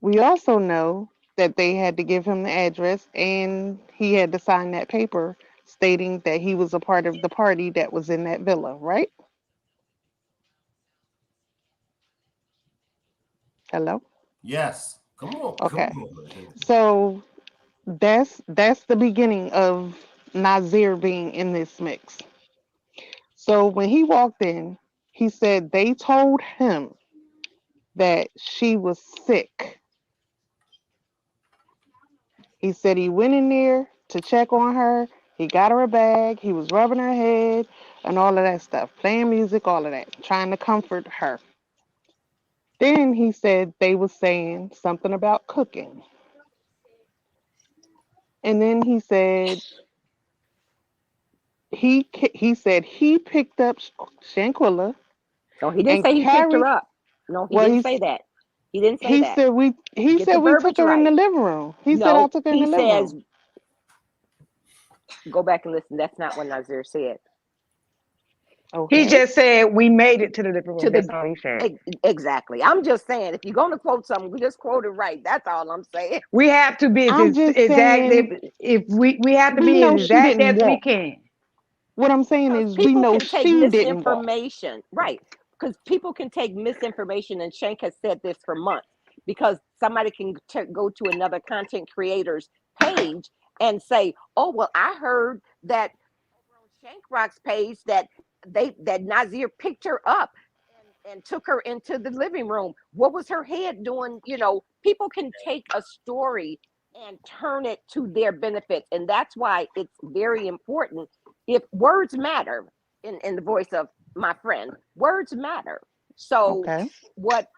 We also know that they had to give him the address and he had to sign that paper stating that he was a part of the party that was in that villa, right? Hello? Yes. Come on. Come Okay. on. So that's the beginning of Nazeer being in this mix. So when he walked in, he said they told him that she was sick. He said he went in there to check on her. He got her a bag. He was rubbing her head and all of that stuff, playing music, all of that, trying to comfort her. Then he said they was saying something about cooking. And then he said he said he picked up Shanquella No, he didn't and say he picked her carried. up. No, he Well, didn't say that. He didn't say that. he Get said the we took verbiage her in the right. living room. He said I No, took her in he the living says, room. go back and listen. That's not what Nazir said. He Okay. just said we made it to the living To room. That's the all he said. exactly. I'm just saying, if you're gonna quote something, we just quote it right. That's all I'm saying. We have to be I'm as just exact. saying If we have to we be as know she exact didn't as we walk. can. What I'm saying Because is we people know can take she didn't walk. misinformation, right? Because people can take misinformation, and Shank has said this for months. Because somebody can go to another content creator's page and say, "Oh, well, I heard that over on Shank Rock's page that Nazir picked her up and took her into the living room. What was her head doing?" People can take a story and turn it to their benefits. And that's why it's very important. If words matter, in the voice of my friend, words matter. So Okay. what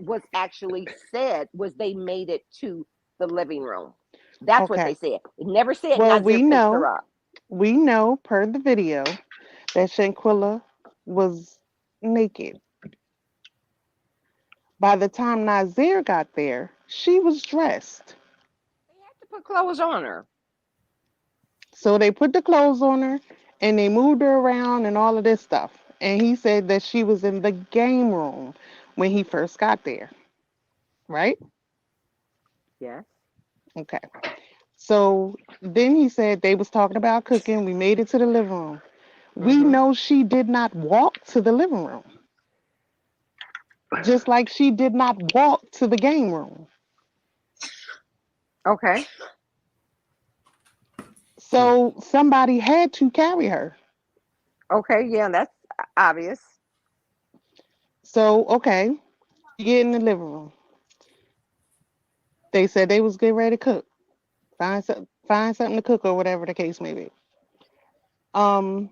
was actually said was they made it to the living room. That's what they Okay. said. It never said Well, Nazir picked her up. we know per the video that Shanquilla was naked. By the time Nazir got there, she was dressed. They had to put clothes on her. So they put the clothes on her and they moved her around and all of this stuff. And he said that she was in the game room when he first got there, right? Yes. Okay. So then he said they was talking about cooking. We made it to the living room. We Mm-hmm. know she did not walk to the living room, just like she did not walk to the game room. Okay. So somebody had to carry her. Okay. Yeah, that's obvious. So okay, she get in the living room. They said they was getting ready to cook. Find something to cook or whatever the case may be. Um,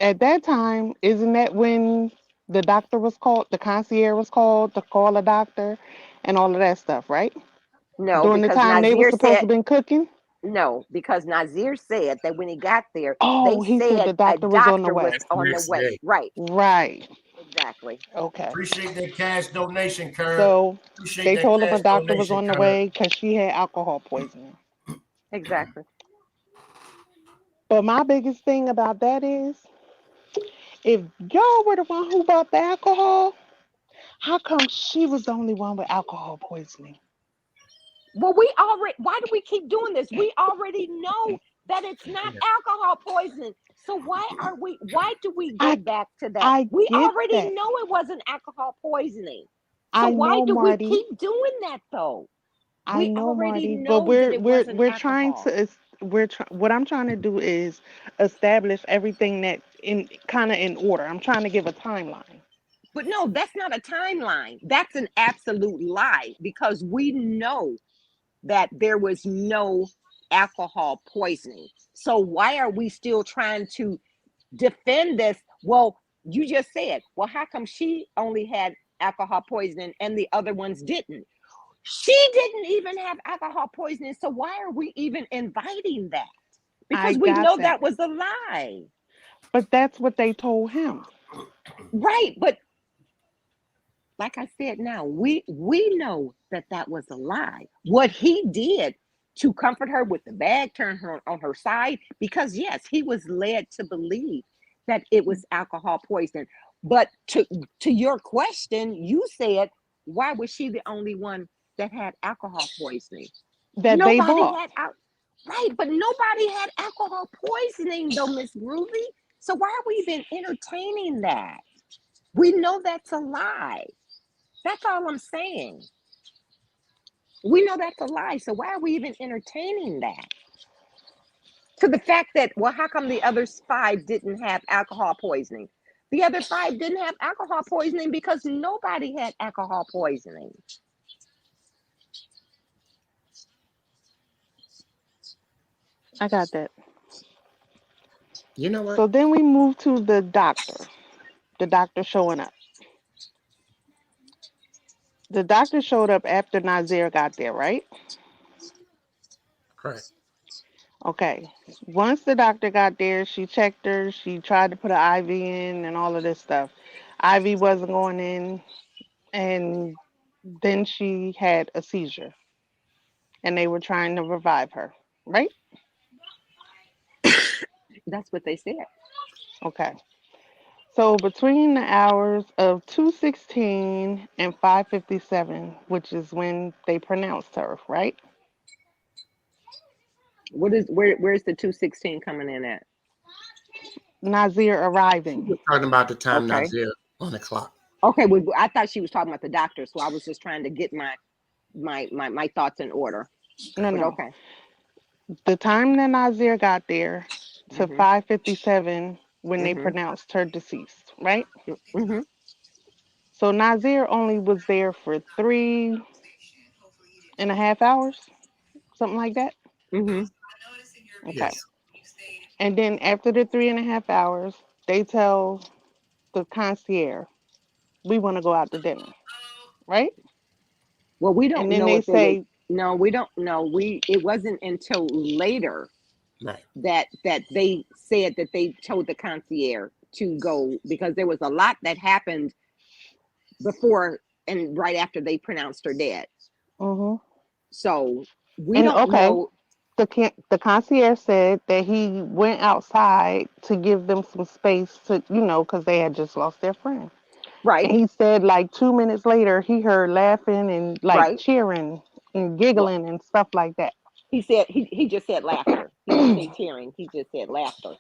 at that time, isn't that when the doctor was called, the concierge was called to call a doctor and all of that stuff, right? No, During the because time they were Nazir supposed said to been cooking. no, because Nazir said that when he got there, they Oh, he said said the a doctor was on the doctor was way. That's the on the next way. day. Right. Right. Exactly. Okay. Appreciate that cash donation, Kurt. So Appreciate they that told him cash a doctor was donation, on the Kurt. way because she had alcohol poisoning. Exactly. But my biggest thing about that is, if y'all were the one who bought the alcohol, how come she was the only one with alcohol poisoning? Well, we already. Why do we keep doing this? We already know that it's not alcohol poisoning. So why are we? Why do we go I back to that? I We get already that. know it wasn't alcohol poisoning. So I why know, do we Marty. keep doing that though? I We know, already Marty. But know that it wasn't we're trying alcohol. to what I'm trying to do is establish everything that in kind of in order. I'm trying to give a timeline. But no, that's not a timeline. That's an absolute lie because we know that there was no alcohol poisoning. So why are we still trying to defend this? Well, you just said, well, how come she only had alcohol poisoning and the other ones didn't. She didn't even have alcohol poisoning. So why are we even inviting that? I Because we got know that. that was a lie. But that's what they told him. Right. But like I said, now we know that that was a lie. What he did to comfort her with the bag, turn her on her side, because yes, he was led to believe that it was alcohol poisoning. But to your question, you said, why was she the only one that had alcohol poisoning? That they Nobody bought. had out right, but nobody had alcohol poisoning though, Miss Ruby. So why are we even entertaining that? We know that's a lie. That's all I'm saying. We know that's a lie. So why are we even entertaining that? To the fact that, well, how come the other 5 didn't have alcohol poisoning? The other 5 didn't have alcohol poisoning because nobody had alcohol poisoning. I got that. You know what? So then we move to the doctor. The doctor showing up. The doctor showed up after Nazeer got there, right? Correct. Okay. Once the doctor got there, she checked her. She tried to put an IV in and all of this stuff. IV wasn't going in, and then she had a seizure, and they were trying to revive her, right? That's what they said. Okay. So between the hours of 2:16 and 5:57, which is when they pronounced her, right? Where's the 216 coming in at? Nazeer She arriving. was talking about the time Okay. Nazeer on the clock. Okay, I thought she was talking about the doctor, so I was just trying to get my thoughts in order. No, But no. okay. The time that Nazeer got there to Mhm. 5:57 when they Mhm. pronounced her deceased, right? Mhm. So Nazeer only was there for 3.5 hours, something like that. Mhm. Okay. Yes. And then after the 3.5 hours, they tell the concierge, we want to go out to dinner, right? Well, we And don't then know they if they were. say, No, we don't know. It wasn't until later Right. that they said that they told the concierge to go, because there was a lot that happened before and right after they pronounced her dead. mm-hmm. So we And don't okay, know. the concierge said that he went outside to give them some space to, because they had just lost their friend. And Right. he said like 2 minutes later, he heard laughing and like Right. cheering and Well, giggling and stuff like that. he said he just said laughter. He didn't say cheering. He just said laughter.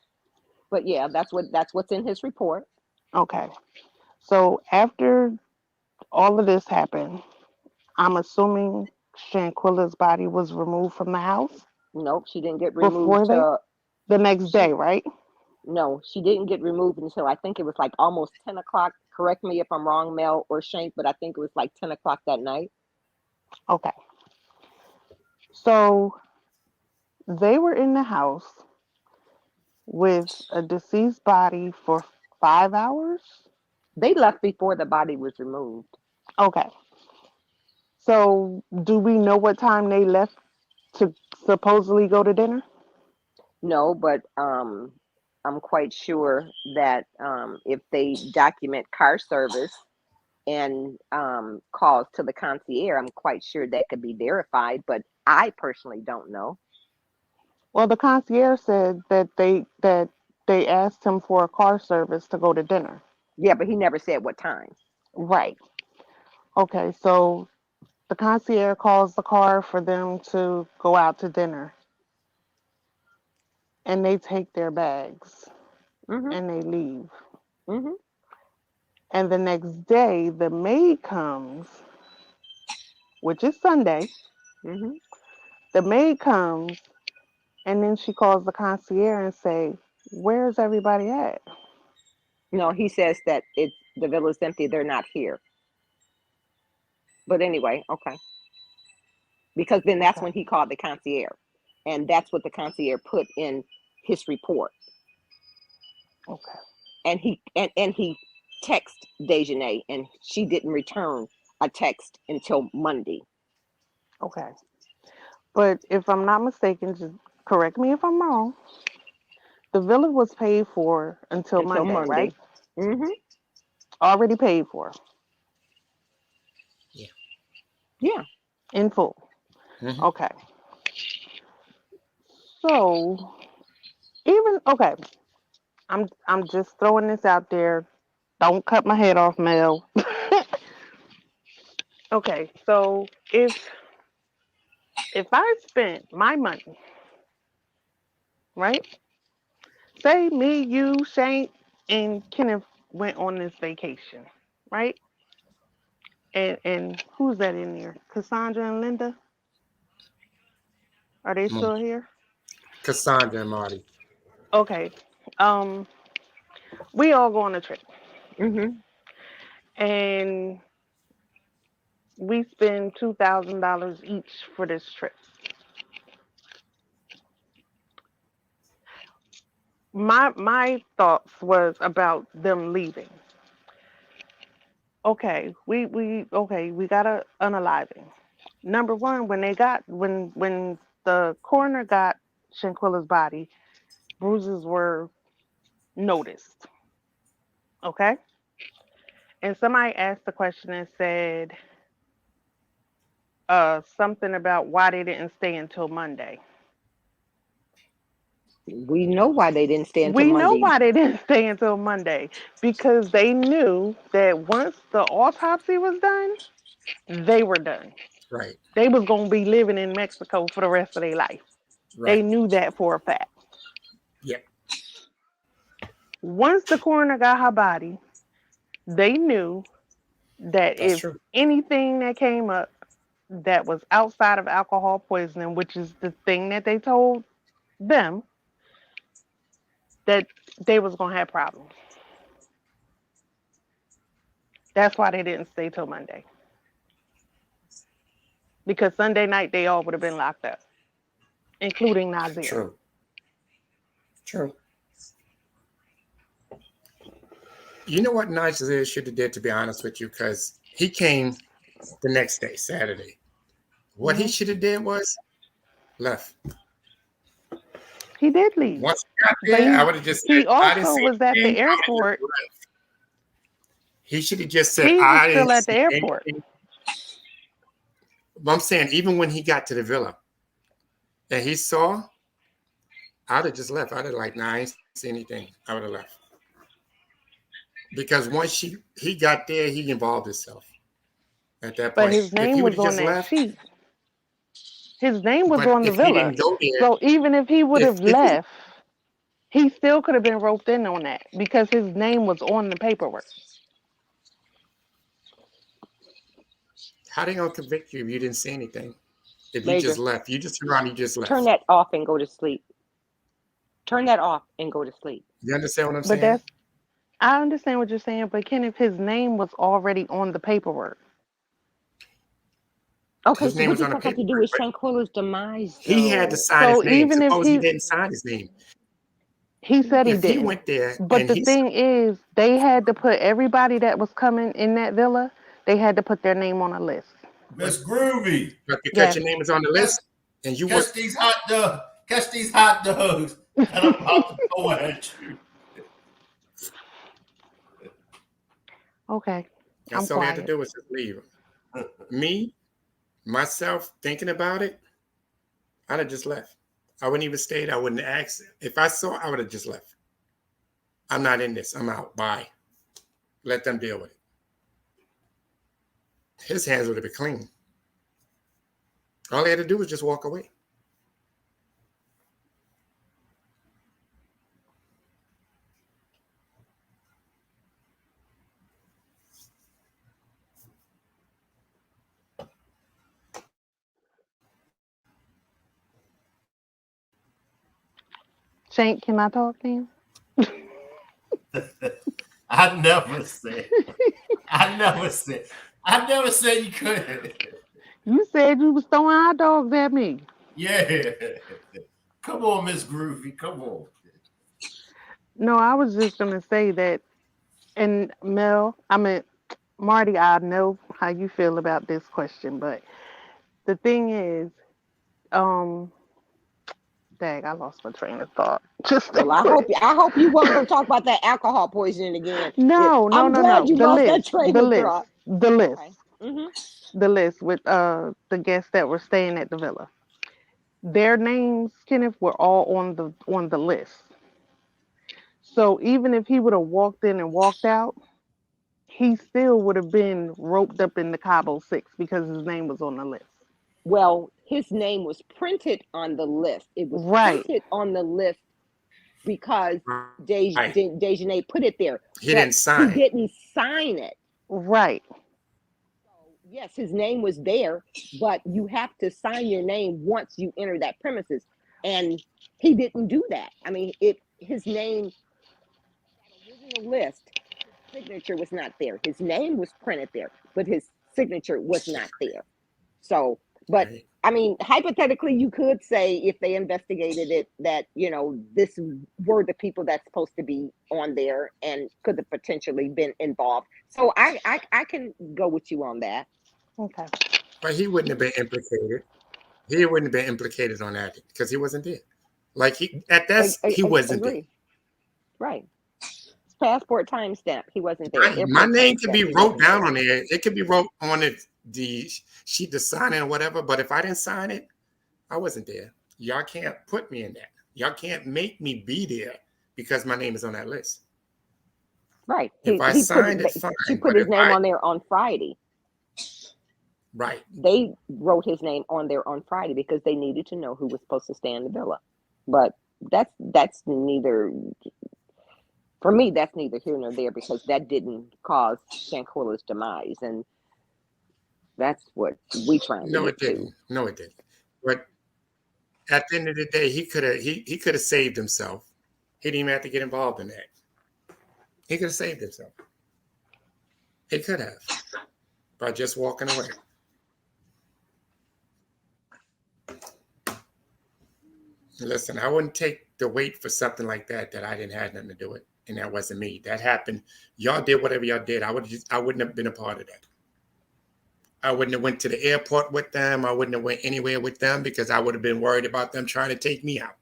But yeah, that's what's in his report. Okay. So after all of this happened, I'm assuming Shanquella's body was removed from the house Nope, she didn't get removed before till the next she day, right? no, she didn't get removed until I think it was like almost 10 o'clock. Correct me if I'm wrong, Mel or Shank, but I think it was like 10 o'clock that night. Okay. So they were in the house with a deceased body for 5 hours. They left before the body was removed. Okay. So do we know what time they left to supposedly go to dinner? No, but I'm quite sure that if they document car service and calls to the concierge, I'm quite sure that could be verified, but I personally don't know. Well, the concierge said that they asked him for a car service to go to dinner. Yeah, but he never said what time. Right. Okay, so the concierge calls the car for them to go out to dinner, and they take their bags Mhm. and they leave. Mhm. And the next day, the maid comes, which is Sunday. Mhm. The maid comes, and then she calls the concierge and say, "Where's everybody at?" No, he says that it's the villa's empty. They're not here. But anyway, okay. Because then that's Okay. when he called the concierge, and that's what the concierge put in his report. Okay. And he text Dejanay, and she didn't return a text until Monday. Okay. But if I'm not mistaken, just correct me if I'm wrong. The villa was paid for until Until Monday, Monday. right? Mm-hmm. Already paid for Yeah. Yeah. in full. Hmm. Okay. So even okay, I'm just throwing this out there. Don't cut my head off, Mel. Okay, so if I spent my money, right? Say me, you, Shank, and Kenneth went on this vacation, right? And who's that in there? Cassandra and Linda? Are they still here? Cassandra and Marty. Okay. Um, we all go on a trip, Mm-hmm. and we spend $2,000 each for this trip. My thoughts was about them leaving. Okay, we got a unaliving. Number one, when the coroner got Shanquella's body, bruises were noticed. Okay, and somebody asked the question and said something about why they didn't stay until Monday. We know why they didn't stay until We know Monday. why they didn't stay until Monday because they knew that once the autopsy was done, they were done. Right. They was gonna be living in Mexico for the rest of their life. They Right. knew that for a fact. Yep. Once the coroner got her body, they knew that That's if true. anything that came up that was outside of alcohol poisoning, which is the thing that they told them, that they was gonna have problems. That's why they didn't stay till Monday. Because Sunday night they all would have been locked up, including Nazeer. True. True. You know what Nazeer should have did, to be honest with you, because he came the next day, Saturday. What he Hmm. should have did was left. He did leave, Once he got but there, I would have just said, he I didn't also see was at the anything. I would have just airport. left. He should have just said, He was I still didn't at the see airport. anything. But I'm saying, even when he got to the villa and he saw, I'd have just left. I'd have like, nah, I ain't see anything. I would have left. Because once he got there, he involved himself at that But point. his If name he would was have on just that left, sheet. His name was but on the if he villa. didn't go there, So even if he would have if he, left, he still could have been roped in on that because his name was on the paperwork. how they gonna convict you if you didn't see anything? If you just Major, left, you just turned around, you just turn left. that off and go to sleep. Turn that off and go to sleep. You understand what I'm But saying? I understand what you're saying, but Kenneth, his name was already on the paperwork. Okay, His so name what was does on the that got to do paperwork, with but Shanquella's demise, he had to though? sign his So name. even if Suppose he didn't sign his name. he said he If he didn't. went there But and the he thing is, they had to put everybody that was coming in that villa, they had to put their name on a list. but, Miss Groovy, but because Yes. your name is on the catch, list and you were, catch these hot dogs. Catch these hot dogs that I'm about to throw at you. Okay. I'm that's all he had to quiet. do was just leave. Me, myself, thinking about it, I'd have just left. I wouldn't even stayed. I wouldn't ask. If I saw, I would have just left. I'm not in this. I'm out. Bye. Let them deal with it. His hands would have been clean. All he had to do was just walk away. Shank, can I talk then? I never said. I never said. I never said you couldn't. You said you was throwing hot dogs at me. Yeah. Come on, Miss Groovy. Come on. No, I was just gonna say that And Mel, I mean Marty, I know how you feel about this question, but the thing is, um, dang, I lost my train of thought. Just a Well, I quick. hope you weren't going to talk about that alcohol poisoning again. No, no, I'm no, glad no. you The lost that list, train the of list, thought. the list, Okay. Mm-hmm. the list with the guests that were staying at the villa. Their names, Kenneth, were all on the list. So even if he would have walked in and walked out, he still would have been roped up in the Cabo Six because his name was on the list. Well, his name was printed on the list. It was Right, printed on the list because Right. Dejanay put it there, He but didn't he sign. didn't sign it. right. So yes, his name was there, but you have to sign your name once you enter that premises, and he didn't do that. I mean, his name, that original list, his signature was not there. His name was printed there, but his signature was not there. So, but Right. I mean, hypothetically, you could say if they investigated it that, this were the people that's supposed to be on there and could have potentially been involved. So I can go with you on that. Okay. But he wouldn't have been implicated. He wouldn't have been implicated on that because he wasn't there. Like he wasn't there. Agree. Right. Passport timestamp. He wasn't there. My Airport name could timestamp. be He wrote wasn't down there. on there. It could be wrote on the sheet to sign or whatever. But if I didn't sign it, I wasn't there. Y'all can't put me in that. Y'all can't make me be there because my name is on that list. Right. If I He put signed it, fine. she put But his if name on there on Friday. right, They wrote his name on there on Friday because they needed to know who was supposed to stay in the villa. But that's neither, for me, that's neither here nor there because that didn't cause Shanquella's demise, and that's what we trying to no, it get to. didn't. No, it didn't. But at the end of the day, he could have saved himself. He didn't even have to get involved in that. He could have saved himself. He could have by just walking away. Listen, I wouldn't take the weight for something like that I didn't have nothing to do with, and that wasn't me. That happened. Y'all did whatever y'all did. I wouldn't have been a part of that. I wouldn't have went to the airport with them. I wouldn't have went anywhere with them because I would have been worried about them trying to take me out.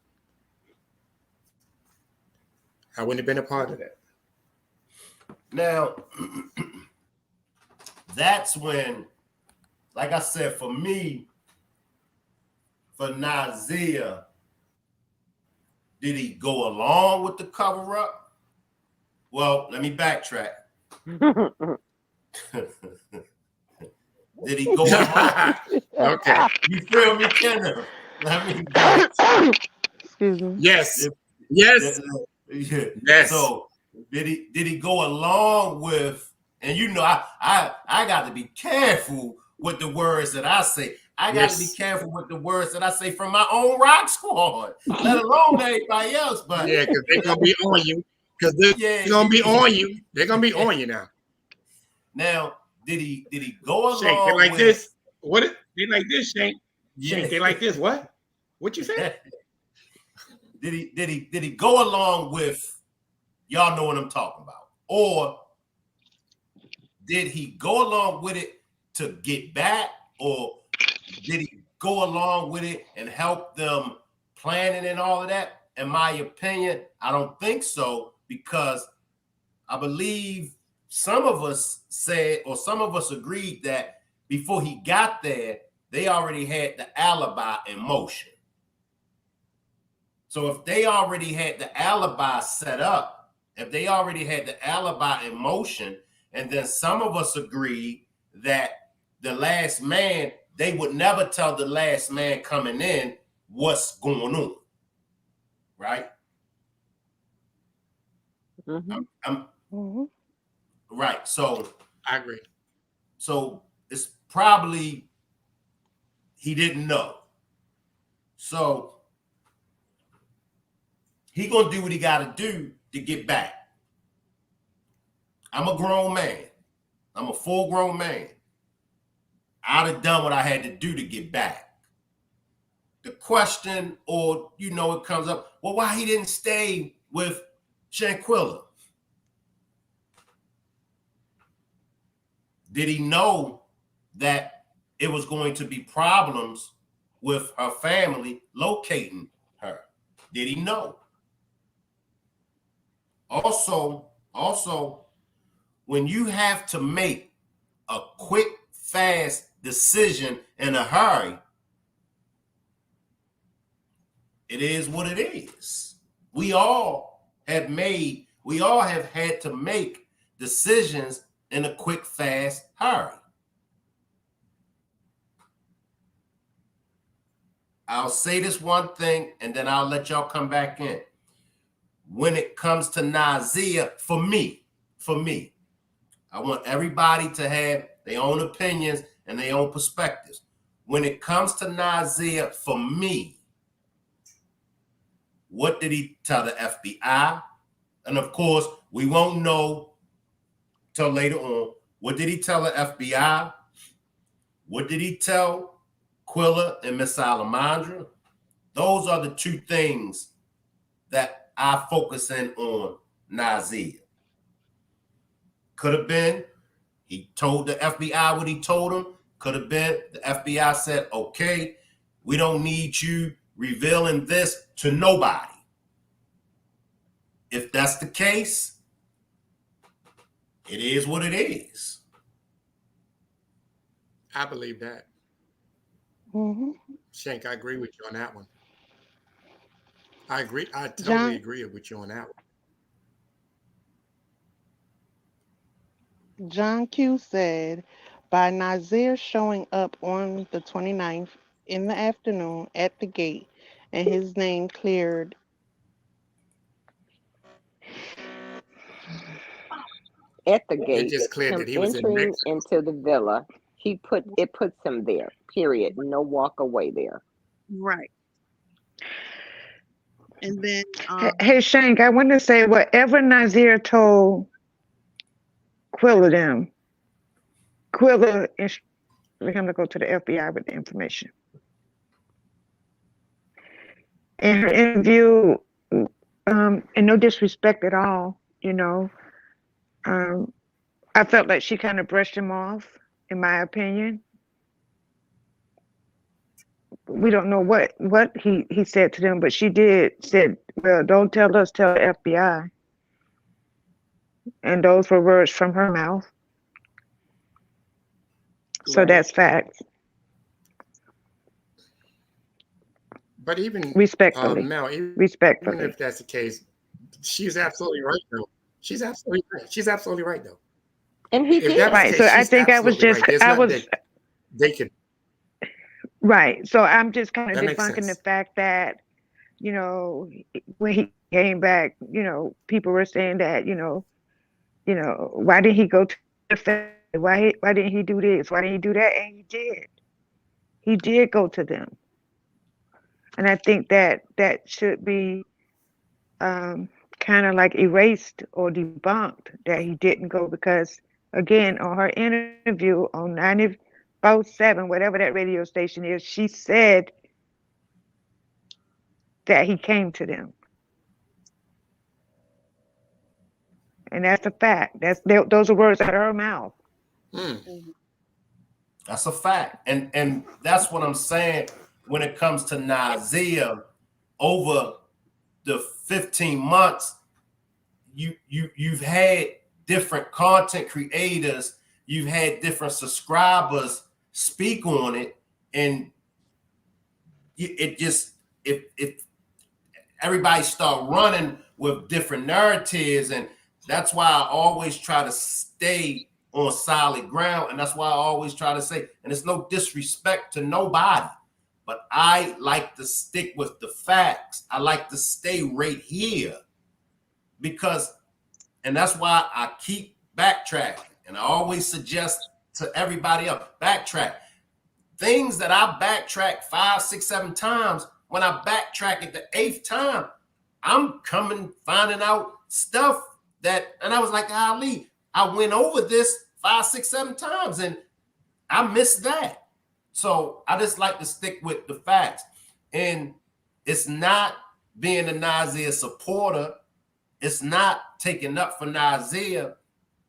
I wouldn't have been a part of that. Now, that's when, like I said, for me, for Nazeer, did he go along with the cover up? Well, let me backtrack. Did he go along? Okay. You feel me, Kenneth? Let me go. Excuse me. Yes. Yes. Yes. So did he go along with? And I got to be careful with the words that I say. I got to be careful with the words that I say from my own rock squad, let alone everybody else. But yeah, because they're gonna be on you. Because they're gonna be on you. They're gonna be on you now. Now, did he go along? Shank, they like with, this. What? They like this, Shank. Yeah. Shank, they like this. What? What you say? Did he go along with? Y'all know what I'm talking about, or did he go along with it to get back, or did he go along with it and help them planning and all of that? In my opinion, I don't think so, because I believe some of us said, or some of us agreed that before he got there, they already had the alibi in motion. So if they already had the alibi set up, if they already had the alibi in motion, and then some of us agreed that the last man, they would never tell the last man coming in what's going on, right? Mm-hmm. Right. So I agree. So it's probably he didn't know. So he gonna do what he gotta do to get back. I'm a grown man. I'm a full grown man. I'd have done what I had to do to get back. The question, or it comes up, well, why he didn't stay with Shanquella? Did he know that it was going to be problems with her family locating her? Did he know? Also, when you have to make a quick, fast decision in a hurry, it is what it is. We all have had to make decisions in a quick, fast hurry. I'll say this one thing and then I'll let y'all come back in. When it comes to Nazeer, for me, I want everybody to have their own opinions and their own perspectives. When it comes to Nazeer, for me, what did he tell the FBI? And of course, we won't know till later on. What did he tell the FBI? What did he tell Quilla and Miss Salamandra? Those are the two things that I focus in on Nazeer. Could have been he told the FBI what he told them. Could have been the FBI said, okay, we don't need you revealing this to nobody. If that's the case, it is what it is. I believe that. Mm-hmm. Shank, I agree with you on that one. I agree. I totally John, agree with you on that one. John Q said, by Nazeer showing up on the 29th in the afternoon at the gate and his name cleared. At the It gate, just cleared him that he was in entering Mexico. into the villa, it puts him there. Period. No walk away there. Right. And then Hey, Shank, I want to say whatever Nazeer told Quilla them, Quilla instructed him to go to the FBI with the information. In her interview, and no disrespect at all, I felt like she kind of brushed him off, in my opinion. We don't know what he said to them, but she said, well, don't tell us, tell the FBI. And those were words from her mouth. So Right. that's fact. But even Respectfully. Mel, even Respectfully. if that's the case, she's absolutely right though. She's absolutely right. She's absolutely right though. And he If that was the Right. did. So case, I she's think I was absolutely just, right. There's I nothing was, that they could. right. So I'm just kind of That makes debunking the sense. fact that, when he came back, people were saying that, why didn't he go to the family? Why didn't he do this? Why didn't he do that? And he did. He did go to them. And I think that should be kind of like erased or debunked that he didn't go because, again, on her interview on 94.7, whatever that radio station is, she said that he came to them. And that's a fact. Those are words out of her mouth. That's a fact. And that's what I'm saying when it comes to Nazeer over the 15 months, you've had different content creators, you've had different subscribers speak on it, and it just if everybody start running with different narratives, and that's why I always try to stay on solid ground, and that's why I always try to say, and it's no disrespect to nobody, but I like to stick with the facts. I like to stay right here because, and that's why I keep backtracking, and I always suggest to everybody else, backtrack. Things that I backtrack 5, 6, 7 times, when I backtrack it the 8th time, I'm finding out stuff that, and I was like, Ali, I went over this 5, 6, 7 times and I missed that. So I just like to stick with the facts. And it's not being a Nazeer supporter. It's not taking up for Nazeer.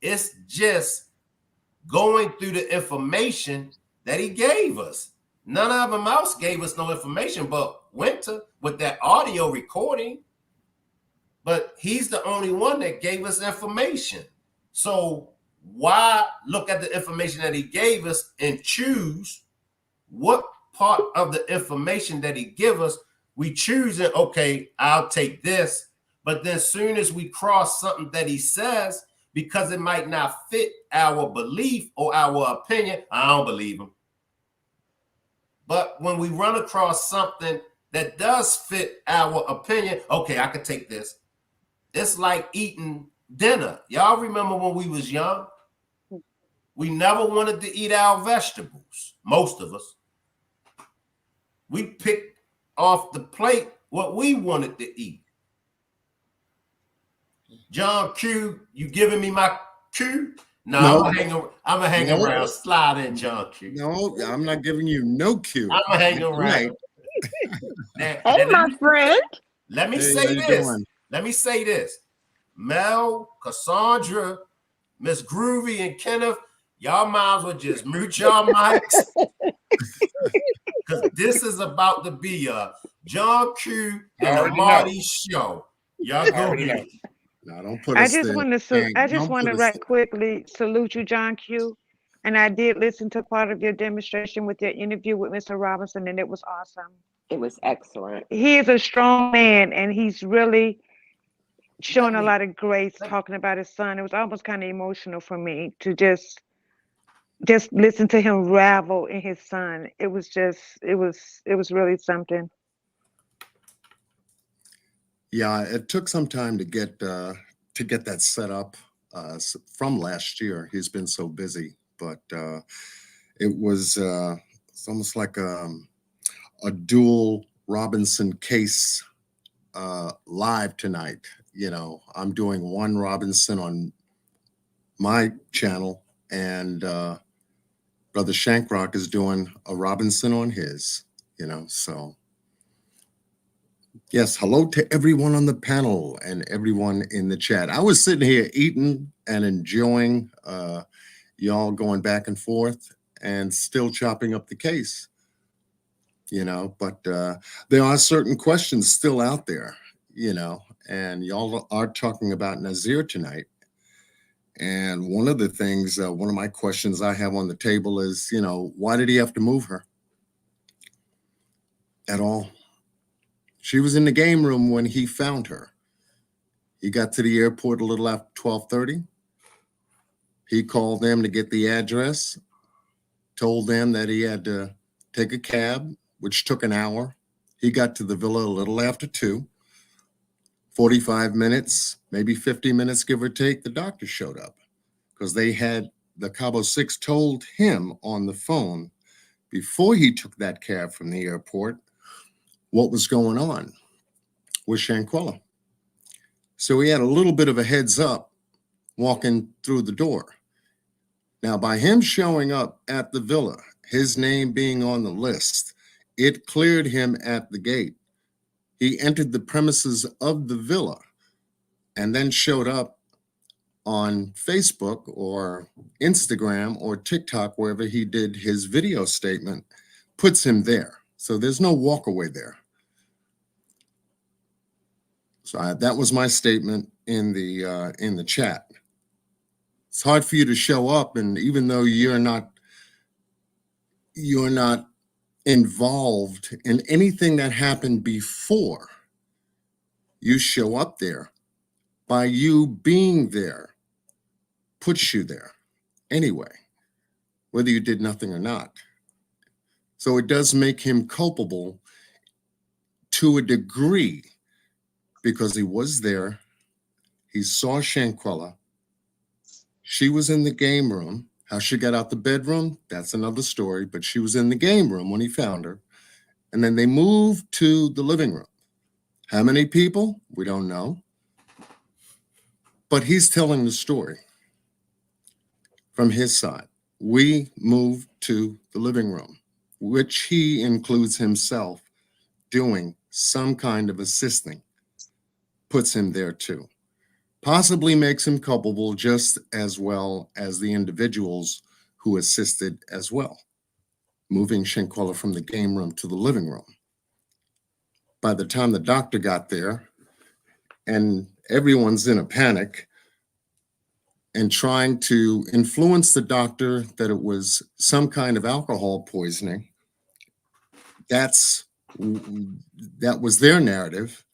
It's just going through the information that he gave us. None of them else gave us no information but Winter with that audio recording. But he's the only one that gave us information. So why look at the information that he gave us and choose what part of the information that he give us we choose it? Okay, I'll take this. But then soon as we cross something that he says, because it might not fit our belief or our opinion, I don't believe him. But when we run across something that does fit our opinion, okay, I could take this. It's like eating dinner. Y'all remember when we was young? We never wanted to eat our vegetables, most of us. We picked off the plate what we wanted to eat. John Q, you giving me my Q? No, I'm gonna hang around. Slide in, John Q. No, I'm not giving you no Q. I'm gonna hang around. Hey, my friend. Let me say this. Let me say this. Mel, Cassandra, Miss Groovy, and Kenneth, y'all might as well just mute y'all mics. Because this is about to be a John Q and a Marty show. Y'all go ahead. No, don't put I us just there. want to I just want to right quickly salute you, John Q. And I did listen to part of your demonstration with your interview with Mr. Robinson, and it was awesome. It was excellent. He is a strong man, and he's really showing a lot of grace talking about his son. It was almost kind of emotional for me to just listen to him ravel in his son. It was really something. Yeah, it took some time to get that set up from last year. He's been so busy, but it was it's almost like a dual Robinson case live tonight. You know, I'm doing one Robinson on my channel, and Brother Shankrock is doing a Robinson on his. You know, so. Yes, hello to everyone on the panel and everyone in the chat. I was sitting here eating and enjoying y'all going back and forth and still chopping up the case, you know, but there are certain questions still out there, you know, and y'all are talking about Nazeer tonight. And one of the things, one of my questions I have on the table is, you know, why did he have to move her at all? She was in the game room when he found her. He got to the airport a little after 12:30. He called them to get the address, told them that he had to take a cab, which took an hour. He got to the villa a little after 2. 45 minutes, maybe 50 minutes, give or take, the doctor showed up because the Cabo 6 told him on the phone before he took that cab from the airport what was going on with Shanquella. So he had a little bit of a heads up walking through the door. Now, by him showing up at the villa, his name being on the list, it cleared him at the gate. He entered the premises of the villa and then showed up on Facebook or Instagram or TikTok, wherever he did his video statement, puts him there. So there's no walk away there. So that was my statement in the chat. It's hard for you to show up, and even though you're not involved in anything that happened before, you show up there. By you being there, puts you there anyway, whether you did nothing or not. So it does make him culpable to a degree because he was there. He saw Shanquella. She was in the game room. How she got out the bedroom, that's another story, but she was in the game room when he found her. And then they moved to the living room. How many people? We don't know. But he's telling the story from his side. We moved to the living room, which he includes himself doing some kind of assisting, puts him there too. Possibly makes him culpable just as well as the individuals who assisted as well, moving Shanquella from the game room to the living room. By the time the doctor got there, and everyone's in a panic and trying to influence the doctor that it was some kind of alcohol poisoning, that was their narrative.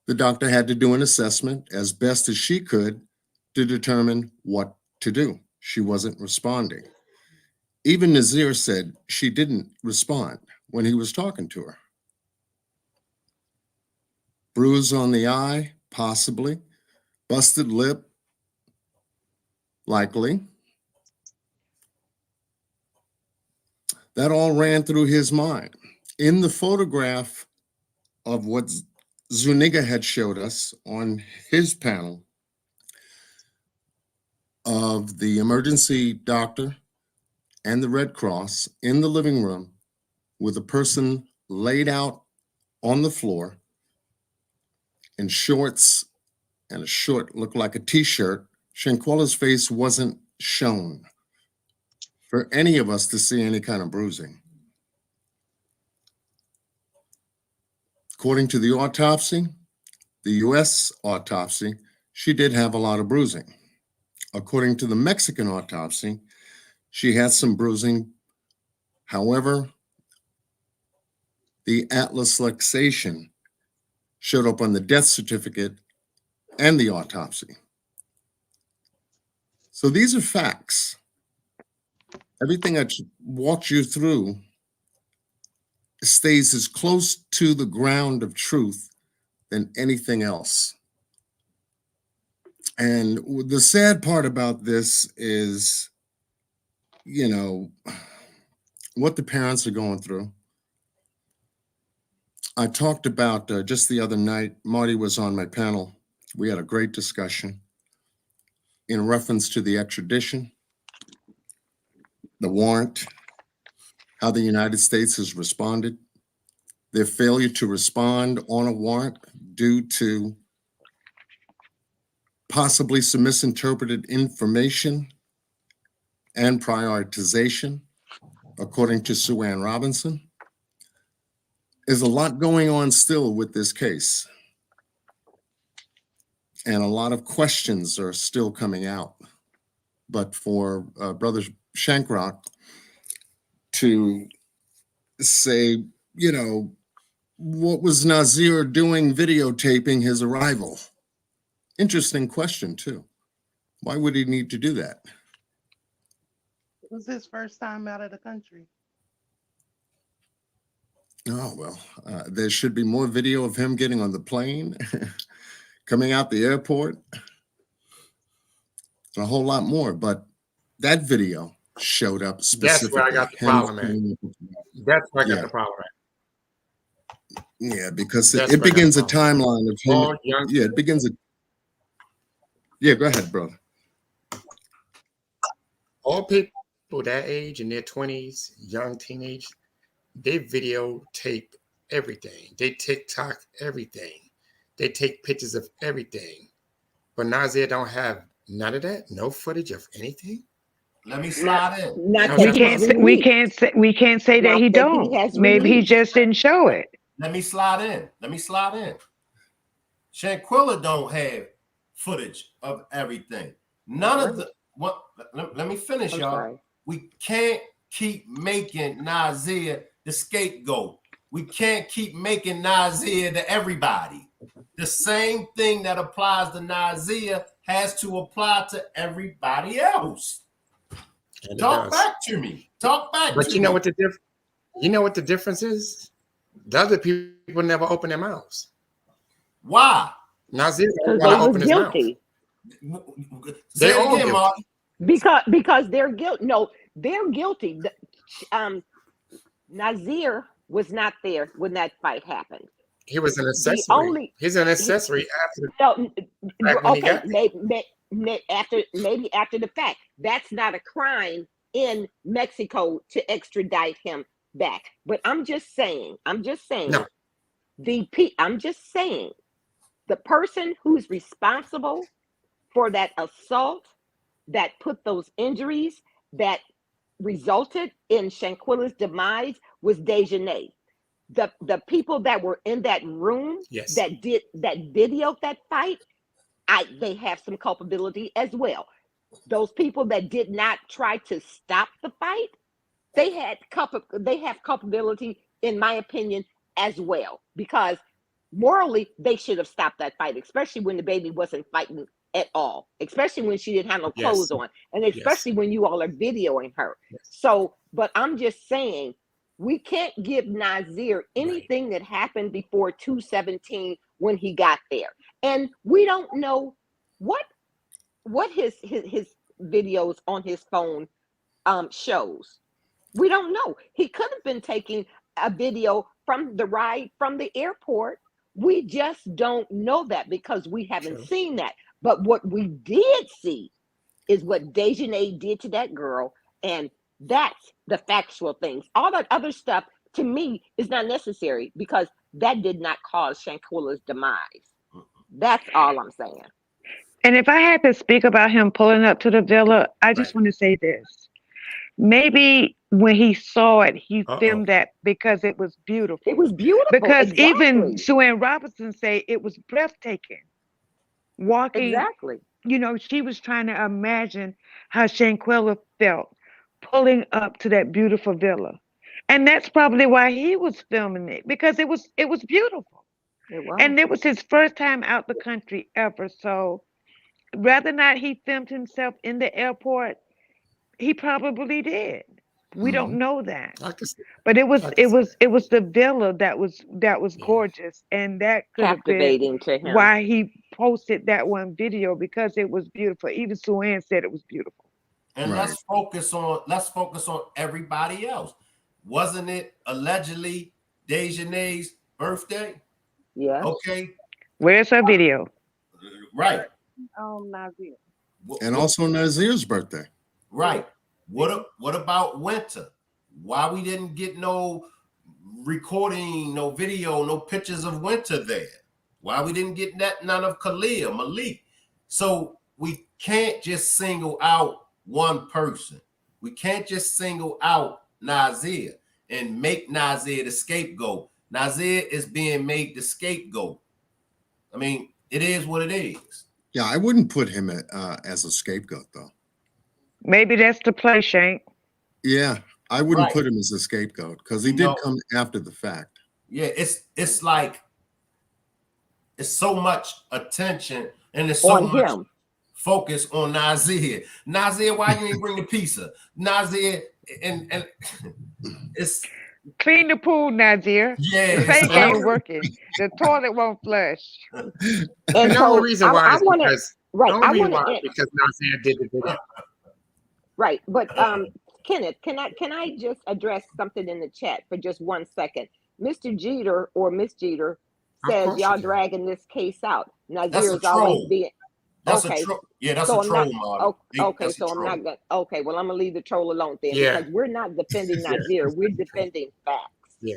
The doctor had to do an assessment as best as she could to determine what to do. She wasn't responding. Even Nazeer said she didn't respond when he was talking to her. Bruise on the eye, possibly. Busted lip, likely. That all ran through his mind. In the photograph of what Zuniga had showed us on his panel of the emergency doctor and the Red Cross in the living room with a person laid out on the floor in shorts and a short, looked like a t-shirt, Shanquella's face wasn't shown for any of us to see any kind of bruising. According to the autopsy, the US autopsy, she did have a lot of bruising. According to the Mexican autopsy, she had some bruising. However, the atlas luxation showed up on the death certificate and the autopsy. So these are facts. Everything I walked you through stays as close to the ground of truth than anything else. And the sad part about this is, you know, what the parents are going through. I talked about just the other night, Marty was on my panel. We had a great discussion in reference to the extradition, the warrant, how the United States has responded, their failure to respond on a warrant due to possibly some misinterpreted information and prioritization, according to Sue Ann Robinson. There's a lot going on still with this case. And a lot of questions are still coming out. But for Brother Shankrock to say, you know, what was Nazeer doing videotaping his arrival? Interesting question, too. Why would he need to do that? It was his first time out of the country. Oh, well, there should be more video of him getting on the plane, coming out the airport, a whole lot more. But that video showed up specifically. That's where I got the problem at. That's where I got the problem at. Yeah, because it begins a timeline of him. Yeah, it begins a. Yeah, go ahead, brother. All people that age in their 20s, young teenage, they videotape everything. They TikTok everything. They take pictures of everything. But Nazeer don't have none of that. No footage of anything. Let me slide in. We can't say that he don't. Maybe he just didn't show it. Let me slide in. Shanquella don't have footage of everything. None of the what. Let me finish, y'all. Sorry. We can't keep making Nazeer the scapegoat. We can't keep making Nazeer to everybody. The same thing that applies to Nazeer has to apply to everybody else. Talk back to me. But you know what the difference is? The other people never open their mouths. Why? Nazeer Because want to they open was his guilty. mouth. They all again, guilty. Mark. Because they're guilty. No, they're guilty. Nazeer was not there when that fight happened. He was an accessory. He's an accessory after. Okay, maybe after the fact. That's not a crime in Mexico to extradite him back. But I'm just saying. No. I'm just saying, the person who's responsible for that assault, that put those injuries, that resulted in Shanquella's demise was Dejanay. The people that were in that room Yes. that videoed that fight, they have some culpability as well. Those people that did not try to stop the fight, they have culpability, in my opinion, as well, because morally they should have stopped that fight, especially when the baby wasn't fighting at all, especially when she didn't have no clothes Yes. on, and especially when you all are videoing her. So, but I'm just saying, we can't give Nazeer anything that happened before 217 when he got there, and we don't know what his videos on his phone shows. We don't know. He could have been taking a video from the ride from the airport. We just don't know that because we haven't True. seen that. But what we did see is what Dejanay did to that girl, and that's the factual things. All that other stuff, to me, is not necessary because that did not cause Shanquella's demise. That's all I'm saying. And if I had to speak about him pulling up to the villa, I just Right. want to say this. Maybe when he saw it, he Uh-oh. filmed that because it was beautiful. It was beautiful. Because even Exactly. Sue Ann Robinson say it was breathtaking. Walking, Exactly. you know, she was trying to imagine how Shanquella felt pulling up to that beautiful villa. And that's probably why he was filming it, because it was beautiful. It was. And it was his first time out the country ever. So rather not he filmed himself in the airport, he probably did. We don't know that. I can see. But it was I can see. the villa that was Yeah. gorgeous, and that could have been Captivating to him. why he posted that one video, because it was beautiful. Even Sue Ann said it was beautiful. And Right. let's focus on everybody else. Wasn't it allegedly Dejanay's birthday? Yes. Okay, Where's her video? right. Nazeer. And also Nazeer's birthday. Right. What about Winter? Why we didn't get no recording, no video, no pictures of Winter there? Why we didn't get none of Khalil, Malik? So we can't just single out one person. We can't just single out Nazeer and make Nazeer the scapegoat. Nazeer is being made the scapegoat. I mean, it is what it is. Yeah, I wouldn't put him as a scapegoat, though. Maybe that's the play, Shank. Yeah, I wouldn't Right. put him as a scapegoat because he You did know- come after the fact. Yeah, it's like it's so much attention and it's so On much him. focus on Nazeer. Nazeer, why you ain't bring the pizza? Nazeer, and it's Clean the pool, Nazeer. yeah. The it's sink like- ain't working. The toilet won't flush. And The so only reason why I is want to because right. the only I reason want why to is because Nazeer did the video. right. But Kenneth, can I just address something in the chat for just 1 second? Mr. Jeter or Miss Jeter Of says course you y'all can. dragging this case out. That's Nazeer a is always troll. being That's okay. a troll. Yeah, that's So a I'm troll not model. okay. That's a So I'm troll. not gonna okay. Well, I'm gonna leave the troll alone then Yeah. because we're not defending Yeah. Nazeer. We're defending facts. Yeah.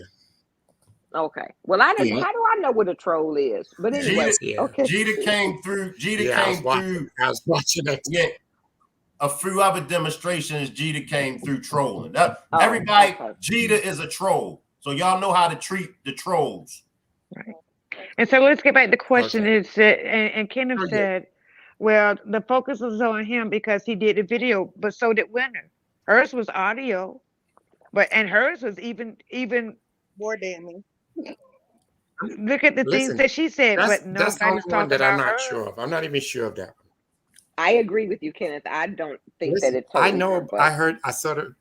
Okay. Well, I didn't. Yeah. How do I know what a troll is? But anyway, Yeah. okay. Jeter came through. Jeter Yeah, came through. I was watching it. Yeah, a few other demonstrations. Jeter came through trolling. That, Oh, everybody, okay. Jeter is a troll. So y'all know how to treat the trolls. And so let's get back to the question. Okay. Is and Kenneth Oh, yeah. said, well, the focus was on him because he did the video, but so did Winter. Hers was audio, and hers was even More damning. look at the Listen, things that she said, That's but the only nobody's one talking that I'm about not her. sure of. I'm not even sure of that. I agree with you, Kenneth. I don't think Listen, that it's I totally know. her, but I heard the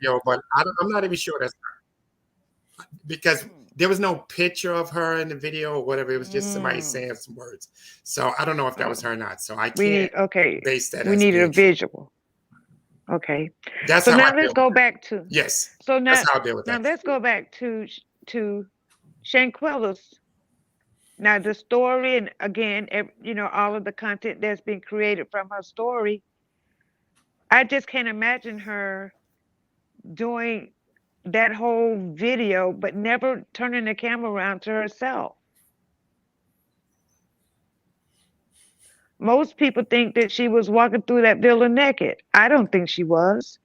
video, but I'm not even sure that's her. Because there was no picture of her in the video or whatever. It was just somebody saying some words. So I don't know if that was her or not. So I We need can't base that. we as needed a being true. visual. Okay. That's So how now I let's feel. go back to Yes, so now that's how I deal with now that. let's go back to Shanquella's. Now the story, and again, all of the content that's been created from her story. I just can't imagine her doing that whole video, but never turning the camera around to herself. Most people think that she was walking through that villa naked. I don't think she was.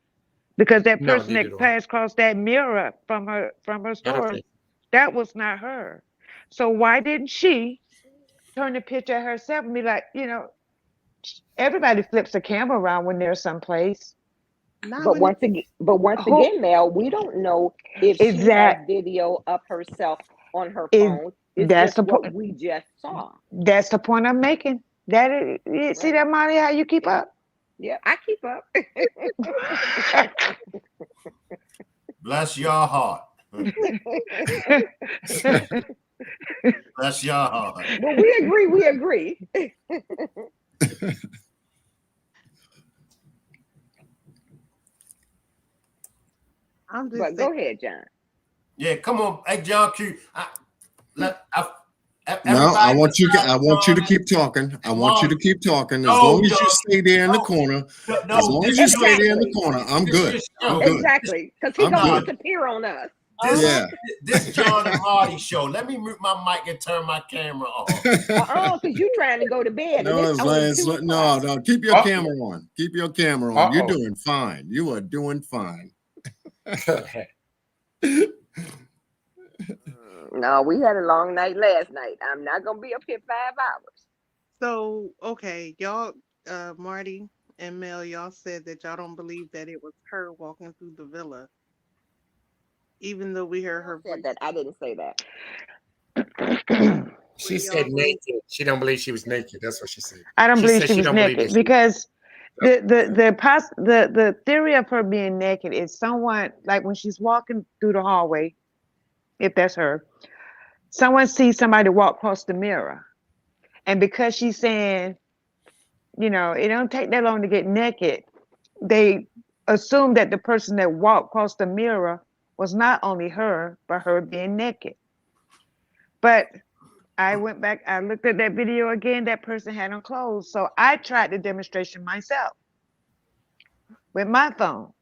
because that No, person neither that do I. passed across that mirror from her I don't store, think. that was not her. So why didn't she turn the picture of herself and be like, everybody flips the camera around when they're someplace. Not But when once Who again, Mel, we don't know if is she has that? video of herself on her Is phone. It's that's just the what point? we just saw. That's the point I'm making. That is, you see Right. that, Molly? How you keep up? Yeah, I keep up. Bless your heart. Bless your heart. Well, we agree. We agree. I'm just But saying. go ahead, John. Yeah, come on. Hey, John Q. No, I Everybody want you. besides I want you to John keep talking. I want you to Marty. keep talking. As No, long as you Doug. stay there in the No, corner. As no, long as this you your stay there in the Exactly. corner, I'm this good. your I'm show. good. Exactly. Because he's I'm gonna good. disappear on us. This Yeah. this John and Marty show. Let me mute my mic and turn my camera off. Because you trying to go to bed and No, it's only it's 2 no, o'clock. no. Keep your camera on. Keep your camera on. You're Uh-oh. doing fine. You are doing fine. No, we had a long night last night. I'm not gonna be up here 5 hours. So okay, y'all, Marty and Mel, y'all said that y'all don't believe that it was her walking through the villa, even though we heard her Who said voice. that? I didn't say that. What She do y'all said believe? naked. She don't believe she was naked. That's what she said. I don't She believe said she she was don't believe that naked she. because That's the what she said. the theory of her being naked is someone like when she's walking through the hallway, if that's her, someone sees somebody walk across the mirror, and because she's saying, it don't take that long to get naked, they assume that the person that walked across the mirror was not only her, but her being naked. But I went back, I looked at that video again, that person had on clothes. So I tried the demonstration myself with my phone.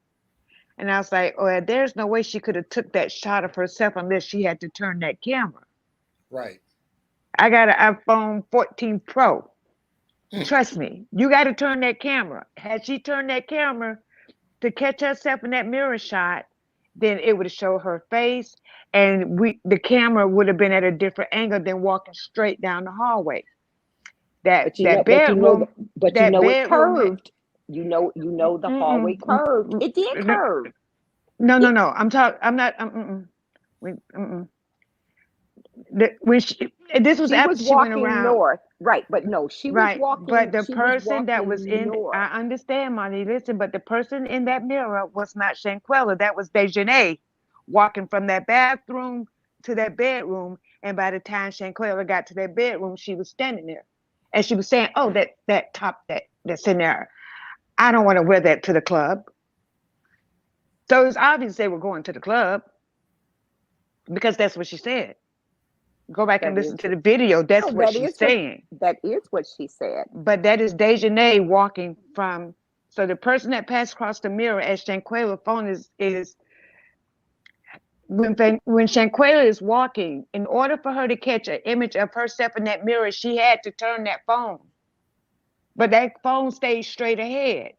And I was like, oh, there's no way she could have took that shot of herself unless she had to turn that camera. Right. I got an iPhone 14 Pro. Trust me, you got to turn that camera. Had she turned that camera to catch herself in that mirror shot, then it would have showed her face, and the camera would have been at a different angle than walking straight down the hallway. That But you know, that but you know, bedroom, but you that know it bedroom. curved. You know the hallway curved. It did curve. No, no, It, no. I'm talking. I'm not. When this was she was after she went walking around. north, right? But no, she was Right. walking. But the She was person that was walking in, north. I understand, Monty, listen, but the person in that mirror was not Shanquella. That was Dejanay walking from that bathroom to that bedroom. And by the time Shanquella got to that bedroom, she was standing there. And she was saying, oh, that top that's in there, I don't want to wear that to the club. So it's obvious they were going to the club because that's what she said. Go back and That listen is to the video. That's no. what she's saying. That is what she said. But that is Dejanay walking from. So the person that passed across the mirror as Shanquella phone is when Shanquella is walking. In order for her to catch an image of herself in that mirror, she had to turn that phone. But that phone stayed straight ahead.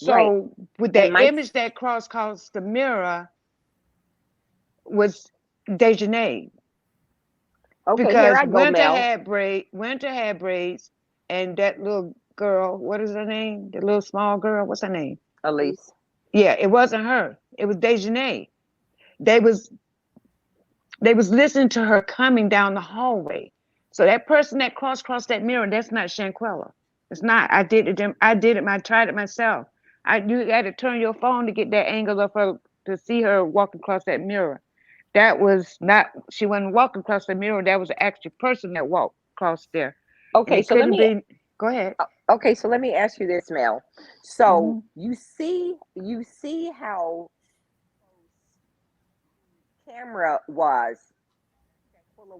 Right. So with And that image that crossed across the mirror was Dejanay. okay, here Because I go, Mel. Winter had braids, and that little girl, what is her name? The little small girl, what's her name? Elise. Yeah, it wasn't her. It was Dejanay. They was listening to her coming down the hallway. So that person that crossed that mirror, that's not Shanquella. It's not. I did it. I tried it myself. You had to turn your phone to get that angle of her to see her walking across that mirror. That was not. She wasn't walking across the mirror. That was the actual person that walked across there, and Okay, it so let couldn't me be. Go ahead. okay, so let me ask you this, Mel. So Hmm. you see how camera was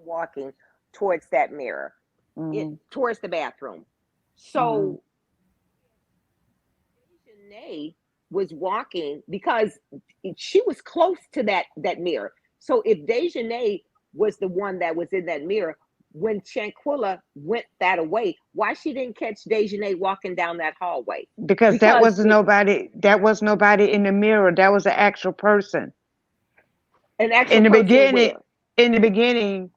walking towards that mirror, Hmm. towards the bathroom. Hmm. So Janae was walking because she was close to that mirror. So if Dejanay was the one that was in that mirror, when Shanquella went that away, why she didn't catch Dejanay walking down that hallway? Because that Because was nobody. That was nobody in the mirror. That was an actual person. an actual In the person beginning, where in the beginning,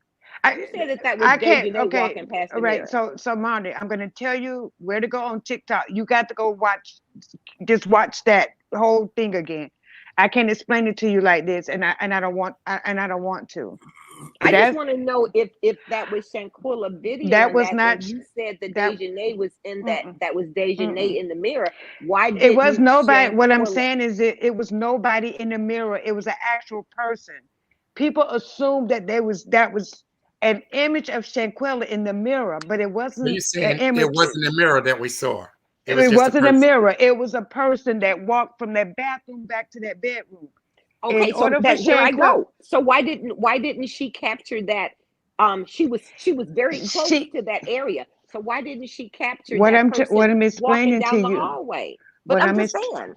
you said that was I can't. Dejanay Okay, walking past all the right. mirror. So Marty, I'm gonna tell you where to go on TikTok. You got to go watch. Just watch that whole thing again. I can't explain it to you like this, and I don't want I don't want to. But I just want to know if that was Shanquella video that and was that, not and you said that that. Dejanay was in that, Mm-mm, that was mm-mm. Dejanay in the mirror. Why It was didn't nobody. What I'm Shanquella? saying is it was nobody in the mirror. It was an actual person. People assumed that was an image of Shanquella in the mirror, but it So you're wasn't an saying it image. wasn't a mirror that we saw. It was It just a wasn't a person. mirror. It was a person that walked from that bathroom back to that bedroom. In Okay, so order for that there I Shanquella, go. So why didn't she capture that? She was very close she to that area. So why didn't she capture that what person I'm walking explaining to down the you, hallway? But what I'm I'm just ex- saying,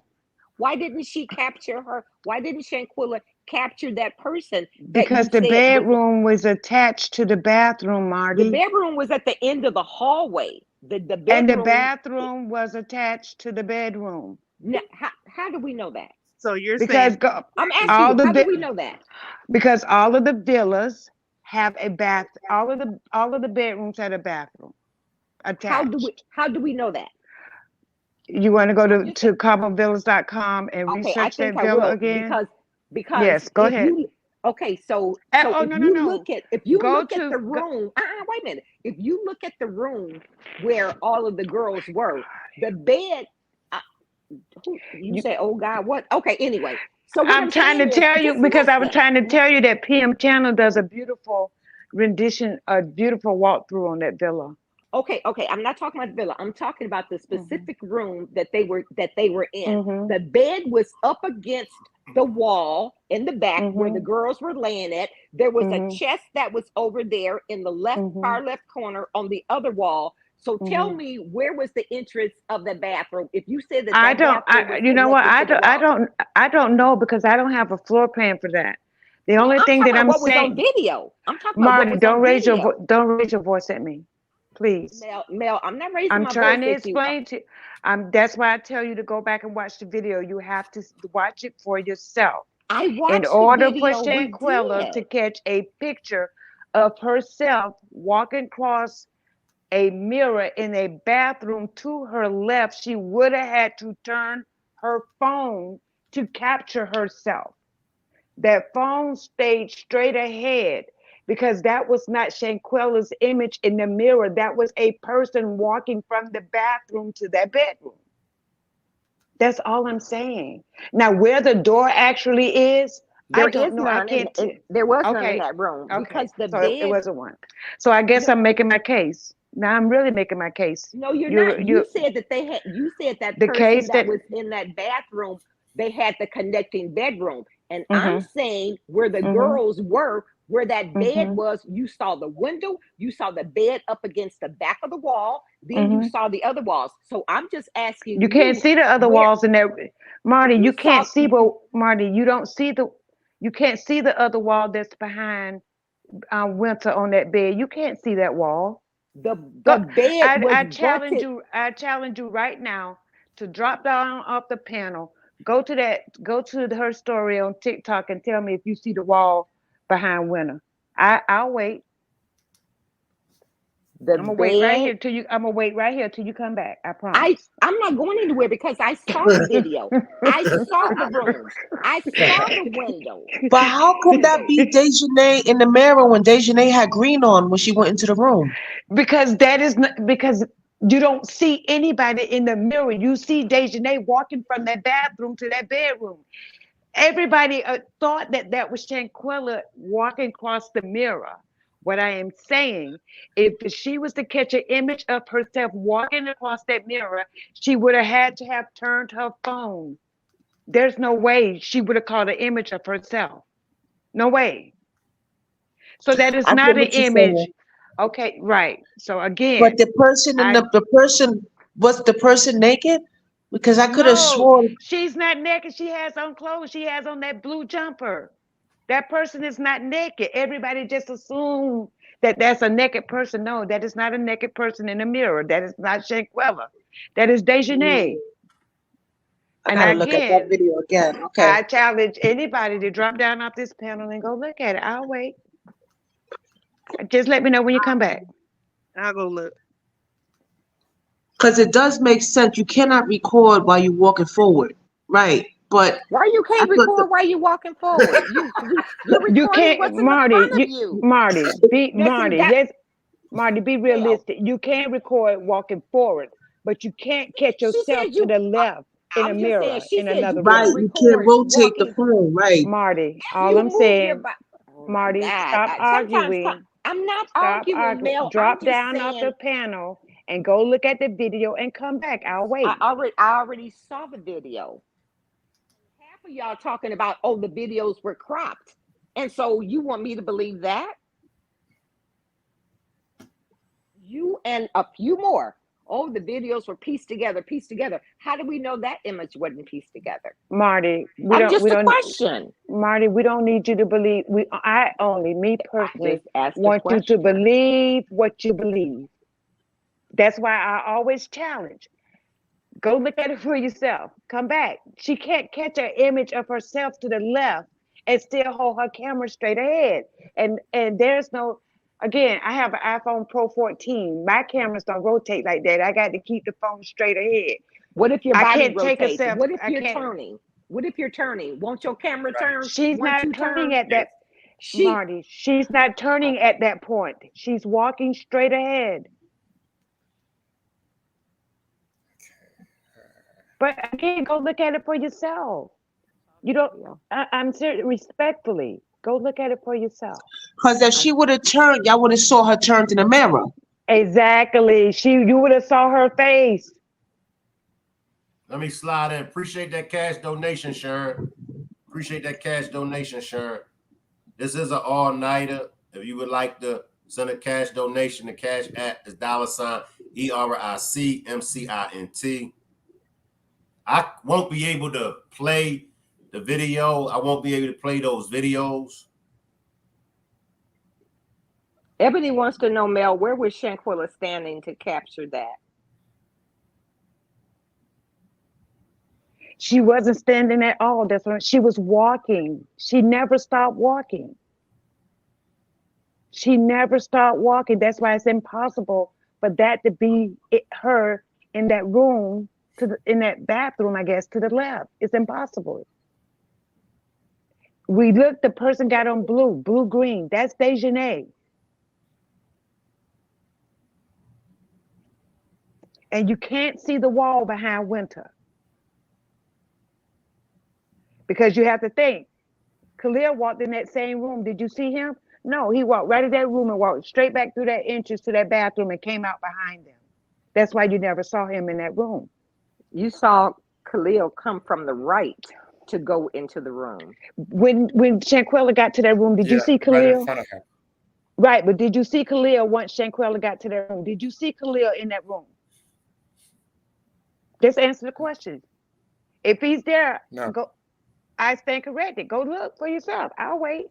why didn't she capture her? Why didn't Shanquilla capture that person that because you the said was bedroom was attached to the bathroom, the Marty, bedroom was at the end of the hallway. The and the bedroom. bathroom was attached to the bedroom. Now, how do we know that? So you're Because saying go, I'm asking all you, the how do bi- we know that? because all of the villas have a bath. All of the bedrooms had a bathroom attached. How do we know that? You want to go I'm to just CaboVillas.com and okay. I research think that I villa will again? because Yes, go if ahead. you okay, so Oh, if no, no, you no. look at Go to the go, room, wait a minute. If you look at the room where all of the girls were, the bed. Uh, you you, say, oh God, what? Okay, anyway. So what I'm I'm trying to saying is, tell you just because I was listen. trying to tell you that PM Channel does a beautiful rendition, a beautiful walkthrough on that villa. Okay. I'm not talking about the villa. I'm talking about the Hmm. specific room that they were in. Hmm. The bed was up against the wall in the back where the Hmm. girls were laying at. There was a Hmm. chest that was over there in the Hmm. far left corner on the other wall. So tell Hmm. me, where was the entrance of the bathroom? If you said that I that don't. bathroom was You know what? connected to the wall. I don't know because I don't have a floor plan for that. The Well, only I'm thing talking that about I'm what was on saying, video. I'm talking about what Marty, was on video. don't raise your voice at me, please. Mel, I'm not raising I'm my voice trying to at you. explain to. That's why I tell you to go back and watch the video. You have to watch it for yourself. I In watched the order for video. We Shanquella to did. catch a picture of herself walking across a mirror in a bathroom to her left, she would have had to turn her phone to capture herself. That phone stayed straight ahead because that was not Shanquella's image in the mirror. That was a person walking from the bathroom to that bedroom. That's all I'm saying. Now, where the door actually is, I There don't is know. I none, can't. there was none in Okay, that room okay. because the So it bed. wasn't one. So I guess No, I'm making my case. Now I'm really making my case. no, you're You not. You you said that they had. You said that the person case that that. was in that bathroom. They had the connecting bedroom, and I'm Mhm. saying where the Mhm. girls were, where that bed Mhm. was. You saw the window. You saw the bed up against the back of the wall. Then you Mhm. saw the other walls. So I'm just You asking can't you see the other where walls in there, Marty. you You saw can't see, but Marty, you don't see the. You can't see the other wall that's behind Winter on that bed. You can't see that wall. the Go. bed was I challenge butted. you. I challenge you right now to drop down off the panel. Go to that. Go to her story on TikTok and tell me if you see the wall behind Winter. I'll wait. The I'm gonna wait right bed here till you. I'm gonna wait right here till you come back. I I promise. I'm not going anywhere because I saw the video. I saw the rooms. I saw the window. But how could that be Dejanay in the mirror when Dejanay had green on when she went into the room? Because that is not because you don't see anybody in the mirror. You see Dejanay walking from that bathroom to that bedroom. Everybody thought that that was Shanquella walking across the mirror. What I am saying, if she was to catch an image of herself walking across that mirror, she would have had to have turned her phone. There's no way she would have caught an image of herself. No way. So that is I get not an what you're saying. image. Okay, right. So But again, the person in I the person was the person naked? Because I could have no, sworn she's not naked. She has on clothes. She has on that blue jumper. That person is not naked. Everybody just assumed that's a naked person. No, that is not a naked person in the mirror. That is not Shanquella. That is Dejanay. I And gotta look at that again, video again. Okay. I challenge anybody to drop down off this panel and go look at it. I'll wait. Just let me know when you come back. I'll go look. Because it does make sense. You cannot record while you're walking forward. Right. But Why you I can't thought record while you walking forward? You're You recording can't, what's in the Marty. front of you. Marty, be Now see Marty. that Let's Marty, be hell. realistic. You can record walking forward, but you can't catch She yourself said to you. the left in a I'm just saying. mirror She in said you another right, can't room. you can't record rotate the walking. phone, right. Marty, If all you I'm move your saying, body. Oh my Marty, God! stop Sometimes arguing. I'm not Stop arguing, arguing. Mel. I'm Drop just down off saying. the panel and go look at the video and come back. I'll wait. I already saw the video. Half of y'all talking about, oh, the videos were cropped, and so you want me to believe that? You and a few more. Oh, the videos were pieced together, pieced together. How do we know that image wasn't pieced together? Marty, we I'm don't just we a don't question. Marty, we don't need you to believe. I only, me I personally, just asked a want you to question. believe what you believe. That's why I always challenge. Go look at it for yourself. Come back. She can't catch an image of herself to the left and still hold her camera straight ahead. And there's no, again, I have an iPhone Pro 14. My cameras don't rotate like that. I got to keep the phone straight ahead. What if your I body can't take a rotates? self. What if I you're can't. turning? What if you're turning? Won't your camera turn She's once not you turning turn? at that, She Marty. She's not turning okay. at that point. She's walking straight ahead. But again, go look at it for yourself. You don't. I'm serious. Respectfully, go look at it for yourself. Because if she would have turned, y'all would have saw her turned in the mirror. Exactly. You would have saw her face. Let me slide in. Appreciate that cash donation, Sharon. Appreciate that cash donation, Sharon. This is an all-nighter. If you would like to send a cash donation, the cash app is $ERICMCINT. I won't be able to play the video. I won't be able to play those videos. Ebony wants to know, Mel, where was Shanquella standing to capture that? She wasn't standing at all. That's when she was walking. She never stopped walking. She never stopped walking. That's why it's impossible for that to be her in that room, in that bathroom, I guess, to the left. It's impossible. We looked, the person got on blue, green. That's Dejanay. And you can't see the wall behind Winter. Because you have to think, Khalil walked in that same room. Did you see him? No, he walked right in that room and walked straight back through that entrance to that bathroom and came out behind them. That's why you never saw him in that room. You saw Khalil come from the right to go into the room. When Shanquella got to that room, did you see Khalil? Right in front of him. Right, but did you see Khalil once Shanquella got to that room? Did you see Khalil in that room? Just answer the question. If he's there, No. go. I stand corrected. Go look for yourself. I'll wait.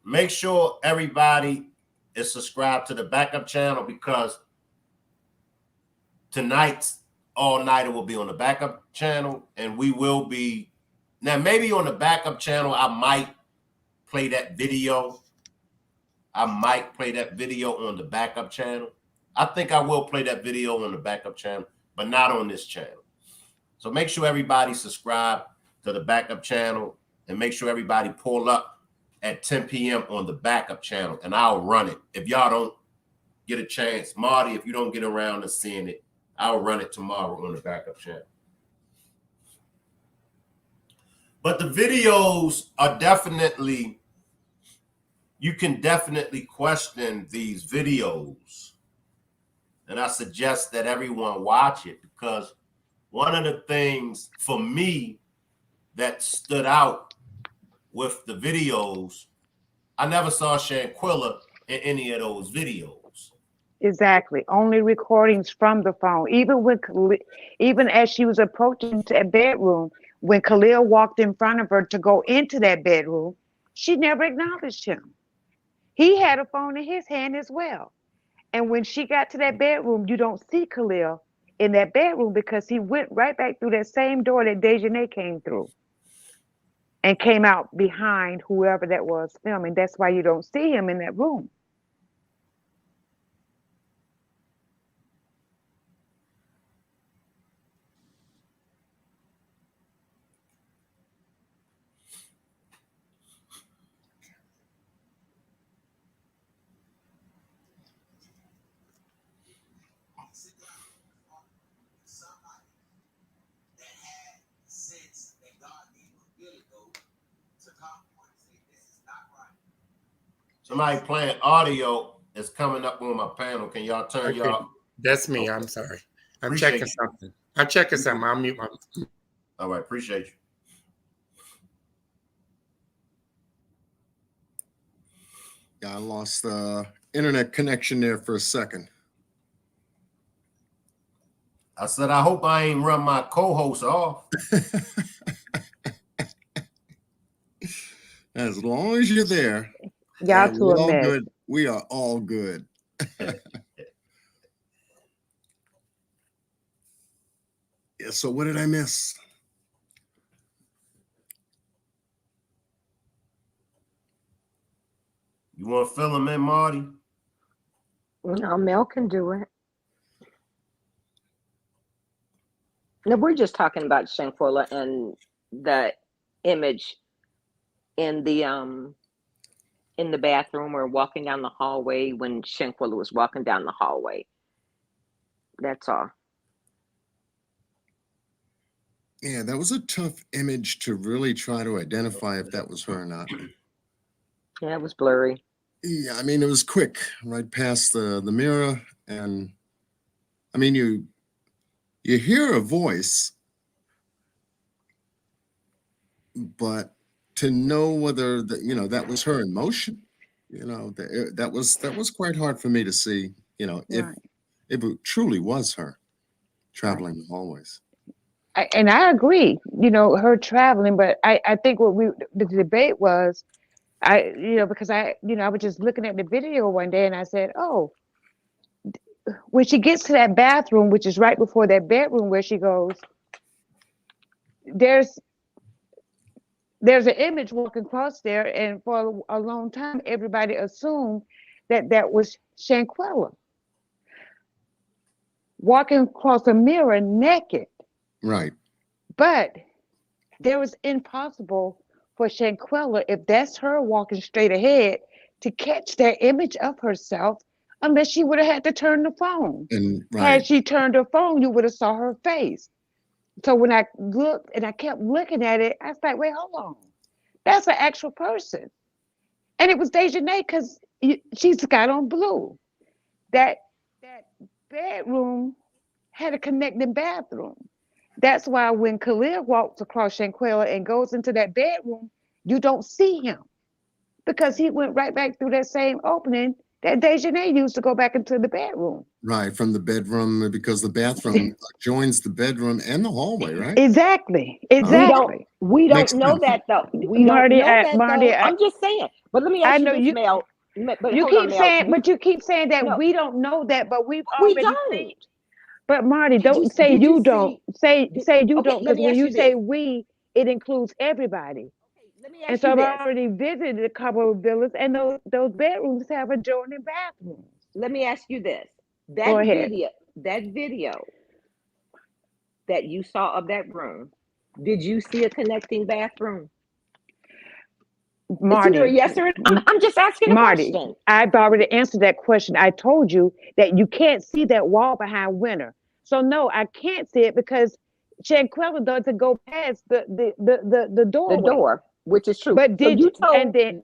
Make sure everybody is subscribed to the backup channel because tonight's all-nighter will be on the backup channel, and we will be now maybe on the backup channel. I might play that video. I might play that video on the backup channel. I think I will play that video on the backup channel, but not on this channel. So make sure everybody subscribe to the backup channel and make sure everybody pull up at 10 p.m. on the backup channel, and I'll run it. If y'all don't get a chance, Marty, if you don't get around to seeing it, I'll run it tomorrow on the backup channel. But the videos are definitely, you can definitely question these videos. And I suggest that everyone watch it because one of the things for me that stood out with the videos, I never saw Shanquella in any of those videos. Exactly. Only recordings from the phone. Even as she was approaching that bedroom, when Khalil walked in front of her to go into that bedroom, she never acknowledged him. He had a phone in his hand as well. And when she got to that bedroom, you don't see Khalil in that bedroom because he went right back through that same door that Dejanay came through and came out behind whoever that was filming. That's why you don't see him in that room. Somebody playing audio is coming up on my panel. Can y'all turn Okay, y'all? that's me. Okay. I'm sorry. I'm Appreciate checking you. something. I'm checking something. I'll mute my. All right, appreciate you. Yeah, I lost the internet connection there for a second. I said, I hope I ain't run my co-host off. As long as you're there, Y'all two we're are all mess. good. We are all good. Yeah, so what did I miss? You want to fill him in, Marty? No, Mel can do it. No, we're just talking about Shanquella and the image in the bathroom or walking down the hallway when Shanquella was walking down the hallway. That's all. Yeah, that was a tough image to really try to identify if that was her or not. Yeah, it was blurry. Yeah, I mean, it was quick, right past the mirror. And I mean, you hear a voice, but to know whether that was her in motion, that was quite hard for me to see, Right. if it truly was her traveling the hallways. And I agree, her traveling, but I think the debate was, because I was just looking at the video one day and I said, oh, when she gets to that bathroom, which is right before that bedroom where she goes, there's an image walking across there, and for a long time, everybody assumed that was Shanquella walking across a mirror naked. Right. But there was impossible for Shanquella, if that's her walking straight ahead, to catch that image of herself unless she would have had to turn the phone. And Had she turned her phone, you would have saw her face. So when I looked and I kept looking at it, I was like, wait, hold on. That's an actual person. And it was Dejanay because she's got on blue. That bedroom had a connecting bathroom. That's why when Khalil walks across Shanquella and goes into that bedroom, you don't see him because he went right back through that same opening that Dejanay used to go back into the bedroom. Right, from the bedroom, because the bathroom joins the bedroom and the hallway, right? Exactly. We don't Makes know sense. that though. We Marty, don't know that Marty, though. I'm just saying. But let me I ask you know this, you. Mel. But You hold on, keep Mel. saying, but you keep saying that No, we don't know that, but we've we already seen. don't. But Marty, Did you don't say did you you don't. see? Say you Okay, don't, let because me when ask you you this. say we, it includes everybody. Okay, let me And ask so you I've this. already visited a couple of villas, and those bedrooms have adjoining bathrooms. Let me ask you this. Go That ahead. video that you saw of that room, did you see a connecting bathroom? It's either a Marty, yes or I'm just asking a Marty, question. I've already answered that question. I told you that you can't see that wall behind Winter. So no, I can't see it because Shanquella doesn't go past the The doorway. door, which is true. But So you told, and then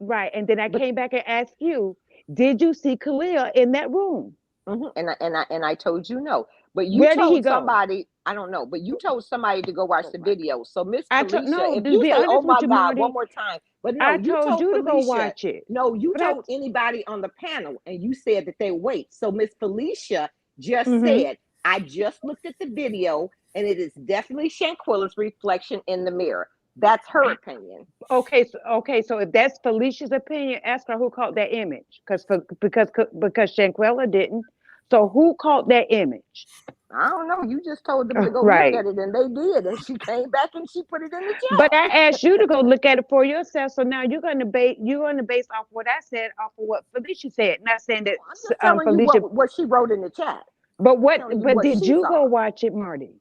I but came back and asked you, did you see Khalil in that room? and I told you no. But you Where did he told go? somebody, I don't know, but you told somebody to go watch the video. So Miss I told Felicia, no, if to you be say, "Oh honest with my you, God," one Marty, more time, But no, I you told told you to go Felicia. watch it. No, you But I, told anybody on the panel, and you said that they wait. So Miss Felicia just mhm. said, I just looked at the video, and it is definitely Shanquella's reflection in the mirror. That's her opinion. Okay, so if that's Felicia's opinion, ask her who caught that image, because Shanquella didn't. So who caught that image? I don't know. You just told them to go look Right. at it, and they did. And she came back and she put it in the But chat. I asked you to go look at it for yourself. So now you're gonna base off what I said, off of what Felicia said. Not saying that I'm just telling you Felicia. what she wrote in the chat. But I'm what? telling you But what did she you go saw. watch it, Marty?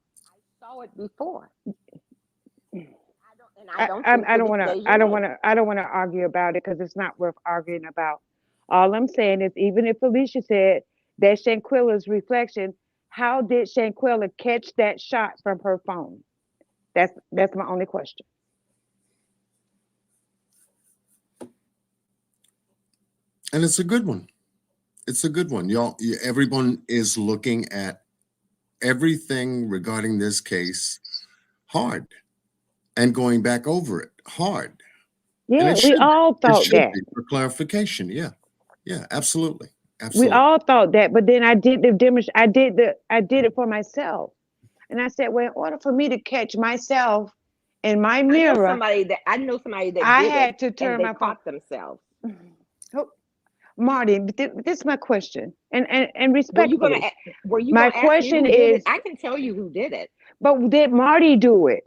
Saw it before. I don't think I that don't it's want to. Dejanay. I don't want to argue about it because it's not worth arguing about. All I'm saying is, even if Felicia said that Shanquilla's reflection, how did Shanquilla catch that shot from her phone? That's my only question. And it's a good one. It's a good one. Everyone is looking at everything regarding this case hard and going back over it hard. And Yeah, it we should all it thought should that. be for clarification. Yeah. Yeah, absolutely. We Absolutely. all thought that, but then I did the demonstration. I did it for myself, and I said, well, in order for me to catch myself in my mirror, I know somebody that I did it, had to and turn they my phone. caught themselves. Oh, Marty, this is my question, and Were you gonna respectfully, Were you my gonna ask me question who did it? is, I can tell you who did it. but did Marty do it?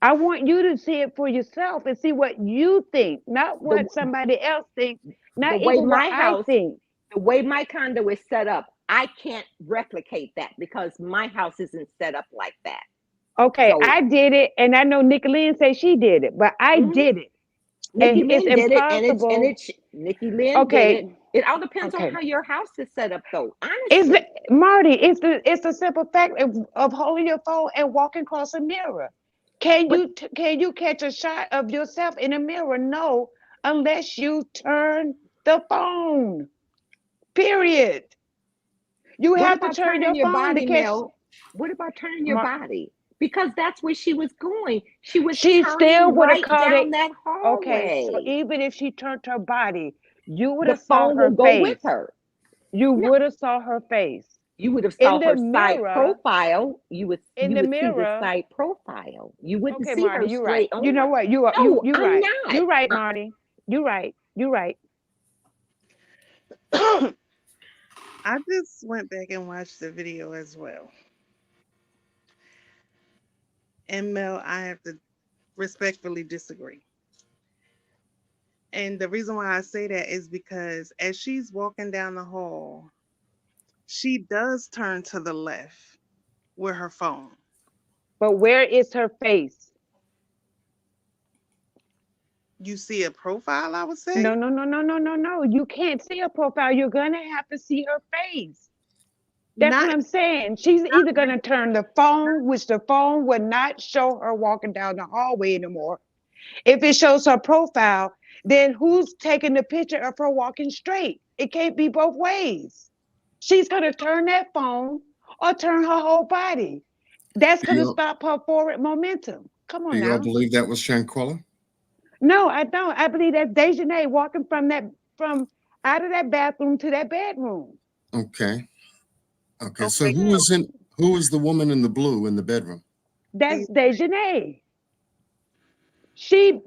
I want you to see it for yourself and see what you think, not The what somebody else thinks, the not way even what my I house, think. the way my condo is set up, I can't replicate that because my house isn't set up like that. Okay, So I did it, and I know Nikki Lynn say she did it, but I mhm. did it, Nikki and it's Lynn did it, and impossible. Nikki Lynn did it. Okay, It all depends on okay. how your house is set up, though. Is the Honestly, Marty? It's the simple fact of holding your phone and walking across a mirror. Can but you catch a shot of yourself in a mirror? No, unless you turn the phone. Period. You what have to about turn turning your your phone to body, catch. Mel? What about turning your Mar- body? Because that's where she was going. She was she still turning would have right caught down it. that Okay, so hallway. even if she turned her body, you would The have saw phone will her go with face. her. You No, would have saw her face you would have in saw the her side mirror. profile. In You the would see the mirror. side profile. You wouldn't Okay, see Marty, her you're right. straight You know on. what? You are No, you I'm right. not. You're right, Marty. You're right. You're right. I just went back and watched the video as well. And Mel, I have to respectfully disagree. And the reason why I say that is because as she's walking down the hall, she does turn to the left with her phone. But where is her face? You see a profile, I would No, say. no, no, no, no, no, no. You can't see her profile. You're gonna have to see her face. That's what Not, I'm saying. She's not either gonna turn the phone, which the phone would not show her walking down the hallway anymore. If it shows her profile, then who's taking the picture of her walking straight? It can't be both ways. She's gonna turn that phone or turn her whole body. That's Do gonna y'all, stop her forward momentum. Come do on y'all now. believe that was Shanquella? No, I don't. I believe that's Dejanay walking from out of that bathroom to that bedroom. Okay. Okay. So okay. who is the woman in the blue in the bedroom? That's Dejanay.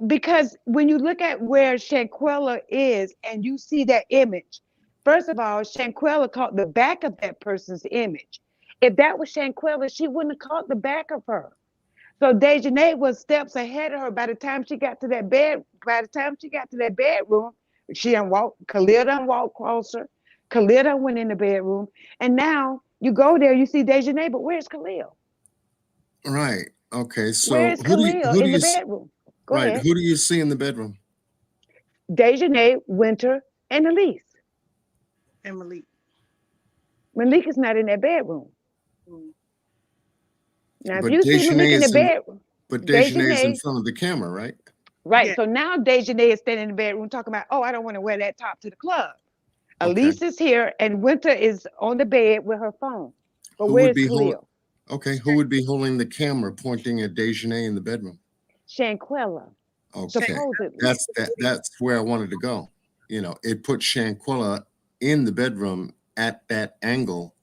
Because when you look at where Shanquella is and you see that image, first of all, Shanquella caught the back of that person's image. If that was Shanquella, she wouldn't have caught the back of her. So Dejanay was steps ahead of her. By the time she got to that bedroom, she done walked. Khalil done walked closer. Khalil done went in the bedroom, and now you go there, you see Dejanay, but where's Khalil? Right. Okay. So Where's Khalil who do in you the bedroom? Go right, ahead. who do you see in the bedroom? Dejanay, Winter, and Elise. Emily. Malik is not in that bedroom. Mm. Now, if But you see Malik in the bedroom, Dejanay is in Dejanay, front of the camera, right? right? Yeah. So now Dejanay is standing in the bedroom talking about, oh, I don't want to wear that top to the club. Okay. Elise is here, and Winter is on the bed with her phone. But Who would where's be holding Khalil? Okay, who would be holding the camera pointing at Dejanay in the bedroom? Shanquella. Okay, Supposedly. that's where I wanted to go. You know, it put Shanquella in the bedroom at that angle.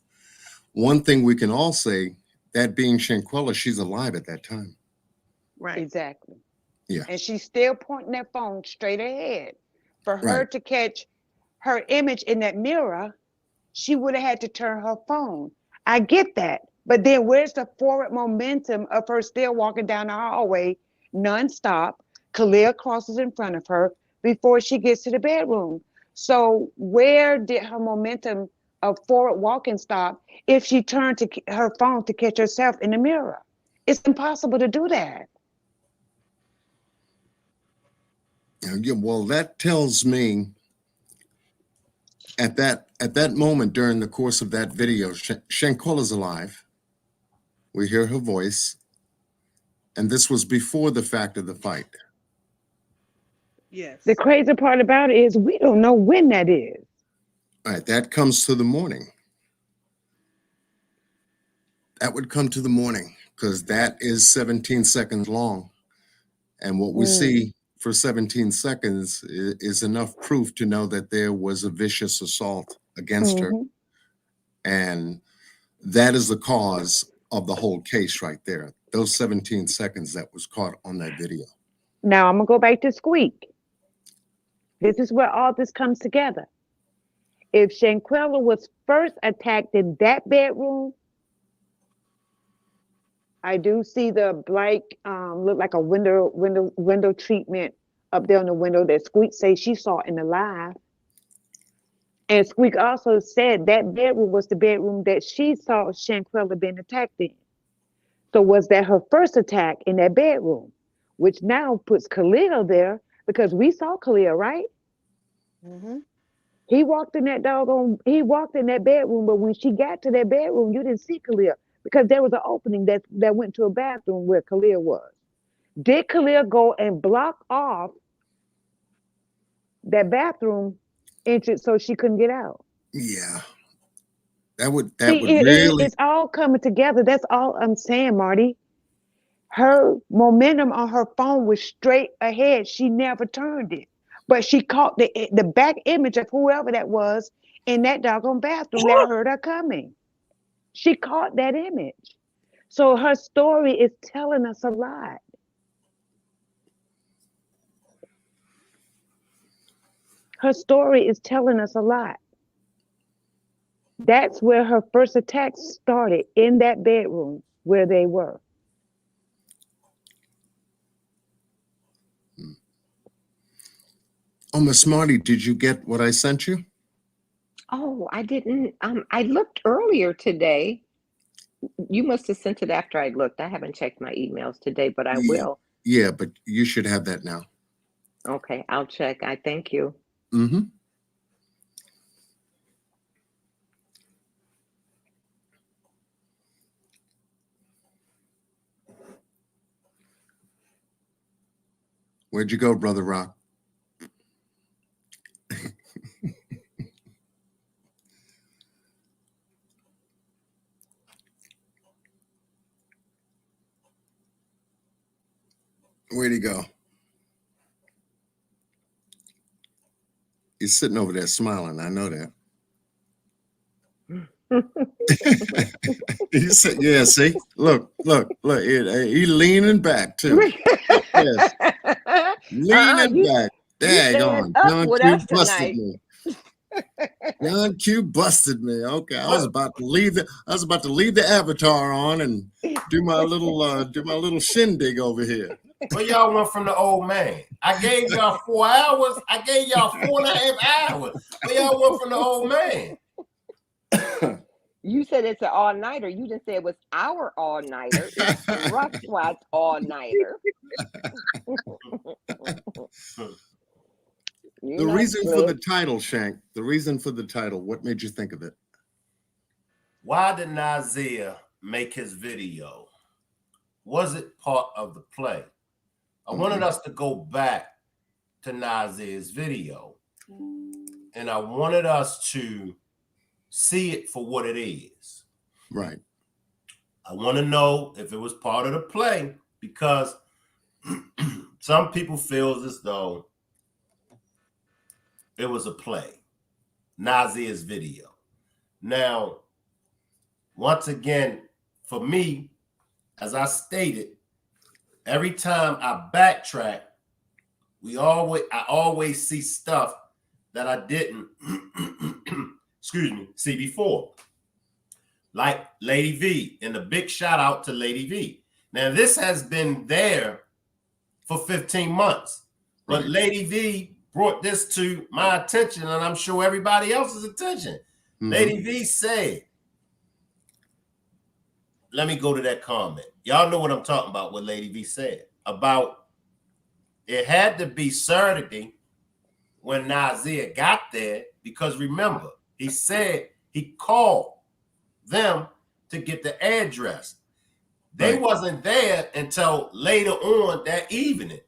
One thing we can all say, that being Shanquella, she's alive at that time. Right. Exactly. Yeah, And she's still pointing that phone straight ahead. For her right. to catch her image in that mirror, she would have had to turn her phone. I get that. But then where's the forward momentum of her still walking down the hallway nonstop? Khalil crosses in front of her before she gets to the bedroom. So where did her momentum of forward walking stop if she turned to her phone to catch herself in the mirror? It's impossible to do that. Yeah, well, that tells me at that moment during the course of that video, Shanquella's alive. We hear her voice, and this was before the fact of the fight. Yes. The crazy part about it is we don't know when that is. All right, that comes to the morning. That would come to the morning because that is 17 seconds long. And what we see for 17 seconds is enough proof to know that there was a vicious assault against her. Mhm. And that is the cause of the whole case right there. Those 17 seconds that was caught on that video. Now I'm gonna go back to Squeak. This is where all this comes together. If Shanquella was first attacked in that bedroom, I do see the black look like a window treatment up there on the window that Squeak says she saw in the live. And Squeak also said that bedroom was the bedroom that she saw Shanquella being attacked in. So was that her first attack in that bedroom? Which now puts Khalil there because we saw Khalil, right? Mm-hmm. He walked in he walked in that bedroom, but when she got to that bedroom, you didn't see Khalil because there was an opening that went to a bathroom where Khalil was. Did Khalil go and block off that bathroom entrance so she couldn't get out? Yeah, that would See, really, it's all coming together. That's all I'm saying, Marty. Her momentum on her phone was straight ahead. She never turned it. But she caught the back image of whoever that was in that doggone bathroom that heard her coming. She caught that image. So her story is telling us a lot. Her story is telling us a lot. That's where her first attack started, in that bedroom where they were. oh, Miss Marty, did you get what I sent you? Oh, I didn't. I looked earlier today. You must have sent it after I looked. I haven't checked my emails today, but I Yeah, will. yeah, but you should have that now. Okay, I'll check. I thank you. Mm-hmm. Where'd you go, Brother Rock? Where'd he go? He's sitting over there smiling. I know that. He said, "Yeah, see, look. He leaning back too. Yes, leaning You back. you staying Daggone, up John with Q us busted tonight. me. John Q busted me. Okay, I was Well, about to leave the avatar on and do my little shindig over here. Where y'all went from the old man? I gave y'all 4 hours. I gave y'all 4.5 hours. Where y'all went from the old man? you said it's an all-nighter. You didn't say it was our all-nighter. It's Rough Swat's all-nighter. You're The not reason for the slick. title, Shank. The reason for the title. What made you think of it? Why did Nazeer make his video? Was it part of the play? I wanted us to go back to Nazeer's video, and I wanted us to see it for what it is. Right. I want to know if it was part of the play, because some people feel as though it was a play, Nazeer's video. Now, once again, for me, as I stated, every time I backtrack, I always see stuff that I didn't excuse me, see before. Like Lady V, and a big shout out to Lady V. Now, this has been there for 15 months, but Right. Lady V brought this to my attention, and I'm sure everybody else's attention. Lady V said, let me go to that comment. Y'all know what I'm talking about, what Lady V said about it had to be Saturday when Nazeer got there, because remember, he said he called them to get the address. They Right. wasn't there until later on that evening,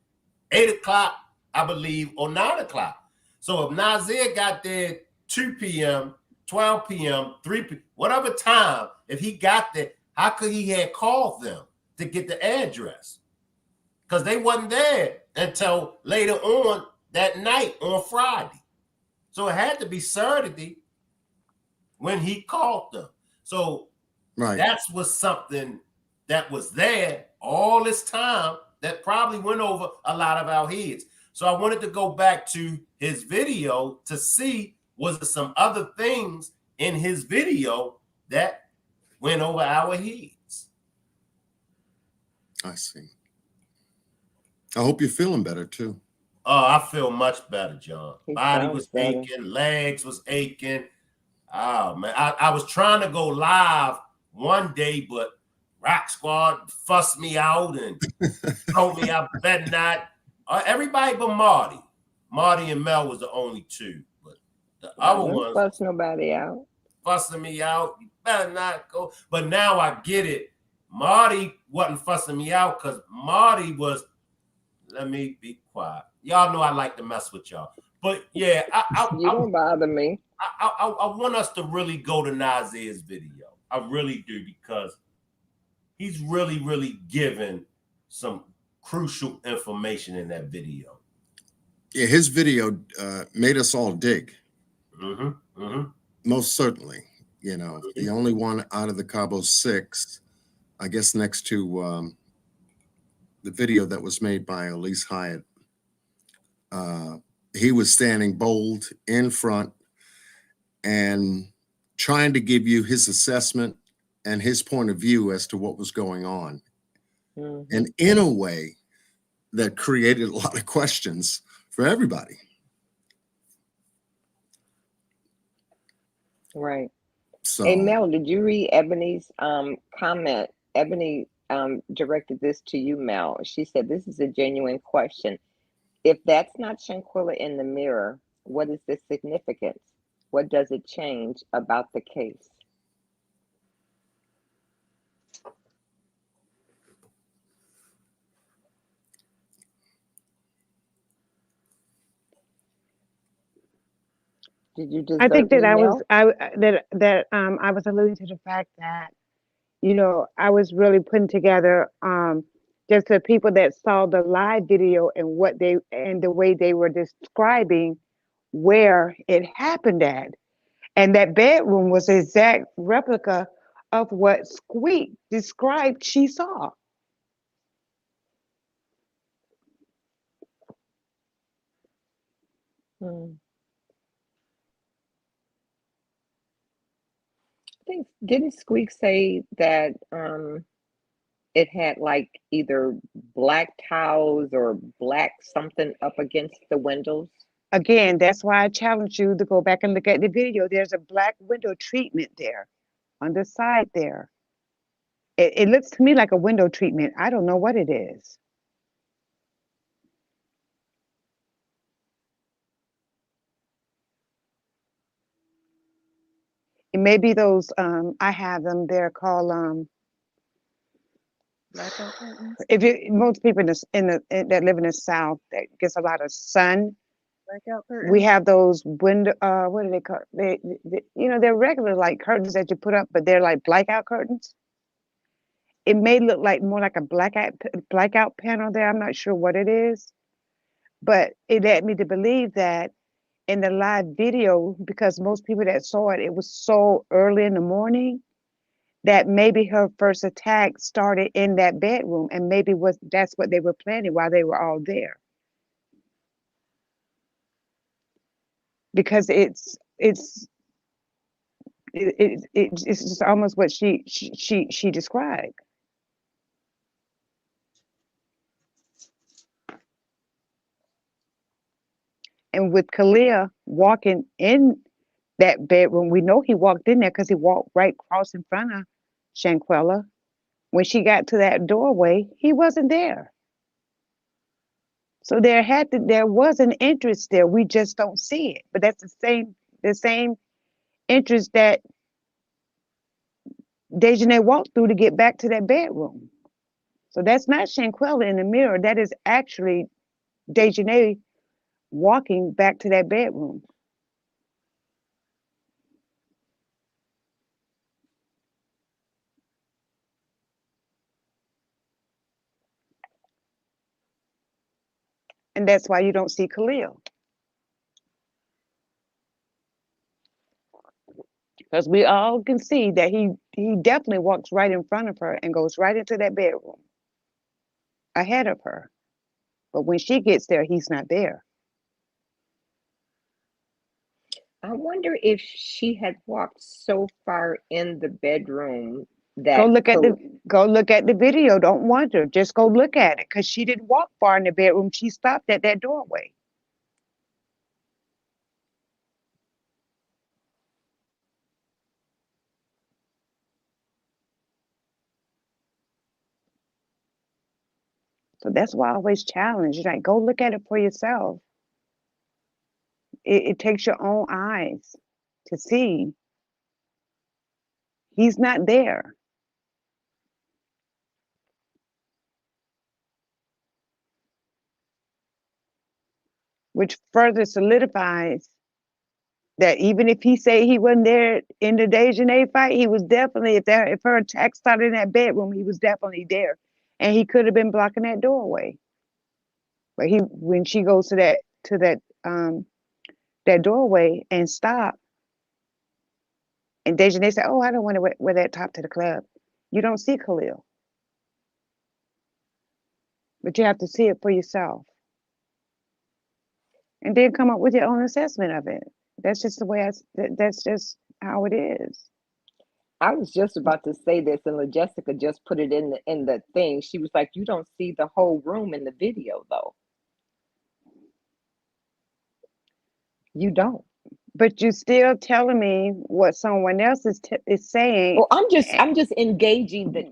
8 o'clock, I believe, or 9 o'clock. So if Nazeer got there 2 p.m., 12 p.m., 3 p.m., whatever time, if he got there, how could he have called them to get the address? Because they wasn't there until later on that night on Friday. So it had to be Saturday when he called them. So Right. that was something that was there all this time that probably went over a lot of our heads. So I wanted to go back to his video to see, was there some other things in his video that went over our heads? I see. I hope you're feeling better too. Oh, I feel much better, John. He Body sounds was better. aching, legs was aching. Oh, man. I was trying to go live one day, but Rock Squad fussed me out and told me I better not. Everybody but Marty. Marty and Mel was the only two. But the other Don't ones fuss nobody out. fussing me out. You better not go. But now I get it. Marty wasn't fussing me out because Marty was, let me be quiet. Y'all know I like to mess with y'all. But yeah, You don't bother me. I want us to really go to Nazeer's video. I really do, because he's really, really giving some crucial information in that video. Yeah, his video made us all dig. Mm-hmm. Most certainly. You know, the only one out of the Cabo 6, I guess, next to the video that was made by Elise Hyatt. He was standing bold in front and trying to give you his assessment and his point of view as to what was going on. And in a way that created a lot of questions for everybody. Right. So, Hey, Mel, did you read Ebony's comment? Ebony directed this to you, Mel. She said, this is a genuine question. If that's not Shanquella in the mirror, what is the significance? What does it change about the case? Did you I think deserve that me, I was Mel? I was alluding to the fact that, you know, I was really putting together just the people that saw the live video and what they and the way they were describing where it happened at. And that bedroom was the exact replica of what Squeak described she saw. Hmm. I think, didn't Squeak say that it had like either black tiles or black something up against the windows? Again, that's why I challenge you to go back and look at the video. There's a black window treatment there on the side there. It looks to me like a window treatment. I don't know what it is. It may be those, I have them, they're called, Blackout curtains. if you, most people that live in the South that gets a lot of sun, Blackout curtains. we have those window, what do they call, you know, they're regular like curtains that you put up, but they're like blackout curtains. it may look like more like a blackout panel there. I'm not sure what it is, but it led me to believe that in the live video, because most people that saw it, it was so early in the morning that maybe her first attack started in that bedroom, and maybe that's what they were planning while they were all there. Because it's just almost what she described. And with Kalia walking in that bedroom, we know he walked in there because he walked right across in front of Shanquella. When she got to that doorway, he wasn't there. So there was an interest there. We just don't see it. But that's the same interest that Dejanay walked through to get back to that bedroom. So that's not Shanquella in the mirror. That is actually Dejanay walking back to that bedroom. And that's why you don't see Khalil. Because we all can see that he definitely walks right in front of her and goes right into that bedroom ahead of her. But when she gets there, he's not there. I wonder if she had walked so far in the bedroom that Go look at the video. Don't wonder. Just go look at it. Because she didn't walk far in the bedroom. She stopped at that doorway. So that's why I always challenge. Like, go look at it for yourself. It takes your own eyes to see. He's not there. Which further solidifies that even if he say he wasn't there in the Dejanay fight, he was definitely, if her attack started in that bedroom, he was definitely there. And he could have been blocking that doorway. But when she goes to that doorway and stop, and Dejanay said, "Oh, I don't want to wear that top to the club." You don't see Khalil. But you have to see it for yourself. And then come up with your own assessment of it. That's just the way that's just how it is. I was just about to say this, and Jessica just put it in the thing. She was like, "You don't see the whole room in the video, though. You don't." But you're still telling me what someone else is saying. Well, I'm just engaging that.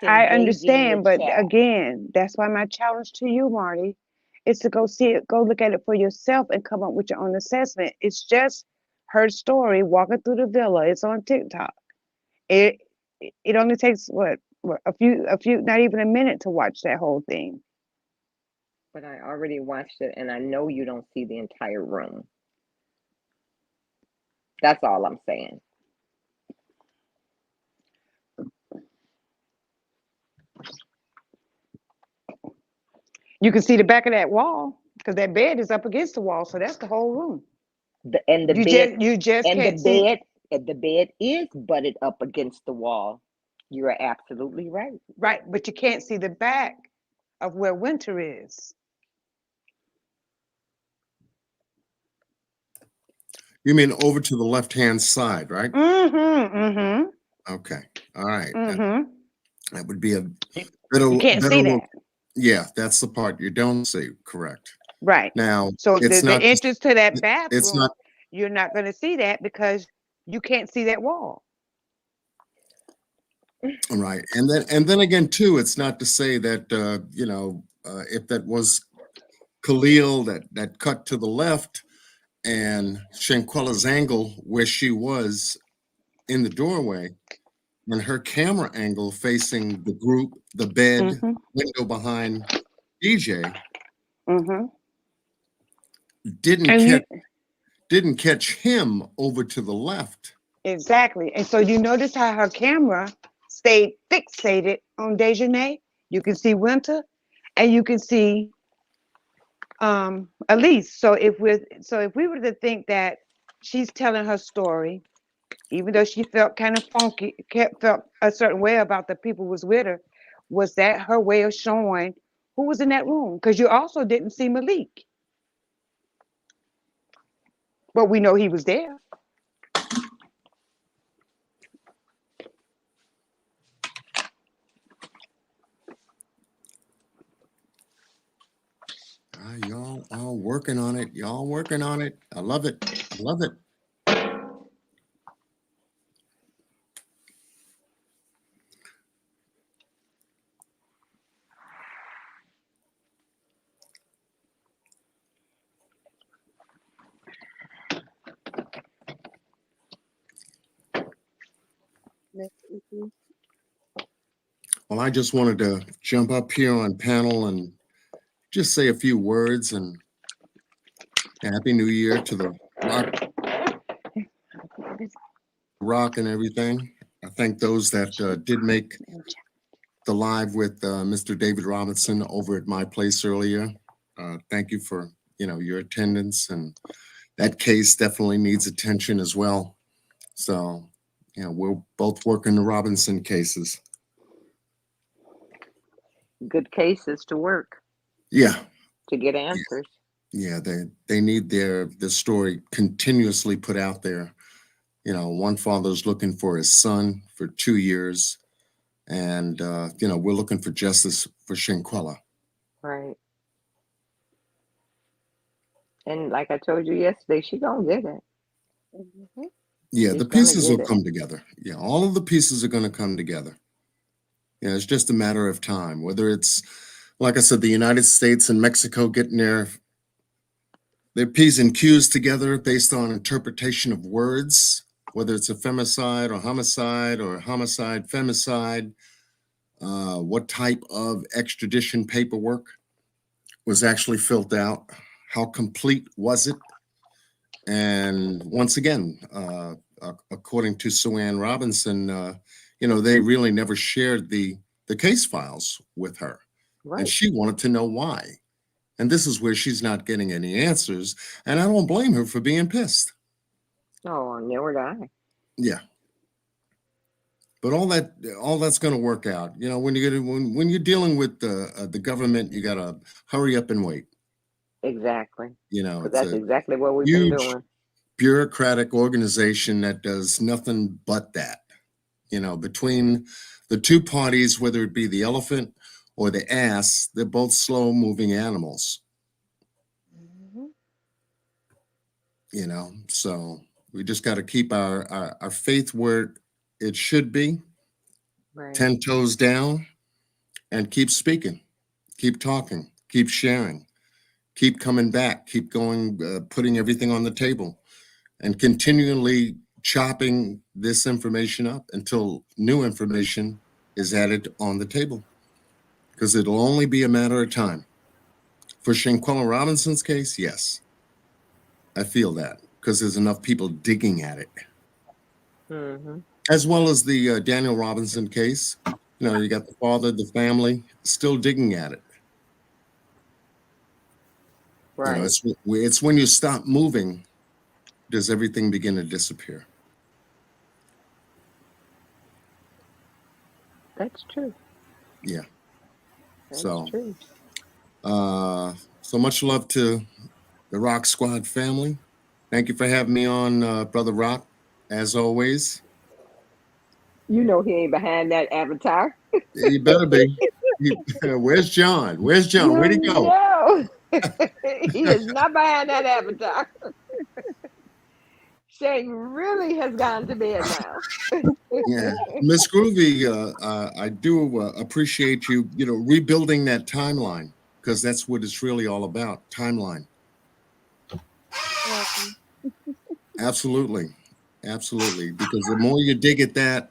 I understand, but chat. again, that's why my challenge to you, Marty, is to go see it, go look at it for yourself, and come up with your own assessment. It's just her story walking through the villa. It's on TikTok. It only takes a few, not even a minute to watch that whole thing. But I already watched it, and I know you don't see the entire room. That's all I'm saying. You can see the back of that wall because that bed is up against the wall, so that's the whole room. The bed is butted up against the wall. You are absolutely right. Right, but you can't see the back of where Winter is. You mean over to the left-hand side, right? Okay, all right. That would be a better. You can't see that. Yeah, that's the part you don't see. Correct. Right. Now, so the entrance to that bathroom, it's not. You're not going to see that because you can't see that wall. Right, and then again too, it's not to say that if that was Khalil that cut to the left and Shanquella's angle where she was in the doorway, and her camera angle facing the group, the bed, window behind DJ, didn't catch him over to the left. Exactly. And so you notice how her camera stayed fixated on Dejanay. You can see Winter, and you can see Elise. So if we were to think that she's telling her story, even though she felt kind of funky, felt a certain way about the people who was with her, was that her way of showing who was in that room? Because you also didn't see Malik, but we know he was there. Y'all are working on it. Y'all working on it. I love it. I love it. Well, I just wanted to jump up here on panel and just say a few words and Happy New Year to the rock and everything. I thank those that did make the live with Mr. David Robinson over at my place earlier. Thank you for your attendance, and that case definitely needs attention as well. So we're both working the Robinson cases. Good cases to work Yeah. to get answers. Yeah, they need their story continuously put out there. One father's looking for his son for 2 years, and we're looking for justice for Shanquella. Right. And like I told you yesterday, she gonna get it. Yeah, She's the gonna pieces get will it. come together. Yeah, all of the pieces are going to come together. It's just a matter of time. Whether it's, like I said, the United States and Mexico getting their P's and Q's together based on interpretation of words, whether it's a femicide or homicide femicide, what type of extradition paperwork was actually filled out, how complete was it? And once again, according to Sue Ann Robinson, they really never shared the case files with her. Right. And she wanted to know why. And this is where she's not getting any answers. And I don't blame her for being pissed. Oh, never would I. Yeah. But all that's going to work out. When you're dealing with the government, you got to hurry up and wait. Exactly. It's that's exactly what we've huge been doing. Bureaucratic organization that does nothing but that. Between the two parties, whether it be the elephant or the ass, they're both slow-moving animals. So we just got to keep our faith where it should be, Right. 10 toes down, and keep speaking, keep talking, keep sharing, keep coming back, keep going, putting everything on the table, and continually chopping this information up until new information is added on the table, because it'll only be a matter of time. For Shanquella Robinson's case, yes, I feel that, because there's enough people digging at it. As well as the Daniel Robinson case. You got the father, the family still digging at it. Right. It's when you stop moving, does everything begin to disappear. That's true. Yeah. That's so true. So much love to the Rock Squad family. Thank you for having me on, Brother Rock, as always. He ain't behind that avatar. You better be. Where's John? Where'd he go? No. He is not behind that avatar. Shane really has gone to bed now. Yeah, Miss Groovy, I do appreciate you, rebuilding that timeline, because that's what it's really all about, timeline. Absolutely, because the more you dig at that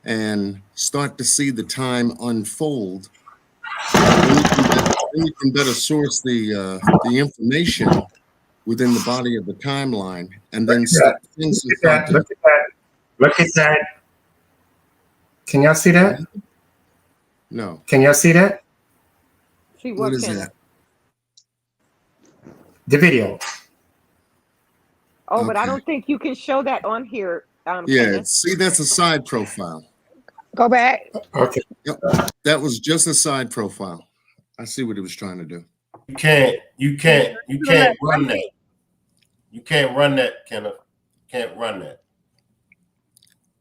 and start to see the time unfold, then you can better source the information within the body of the timeline, and then things will start to. Look at that Can y'all see that? No. Can y'all see that? See What what, is Kenneth? that? The video. Oh, but I Okay. don't think you can show that on here, Yeah, Kenneth. see, that's a side profile. Go back. Okay. Yep. That was just a side profile. I see what he was trying to do. You can't run that. You can't run that, Kenneth. Can't run that.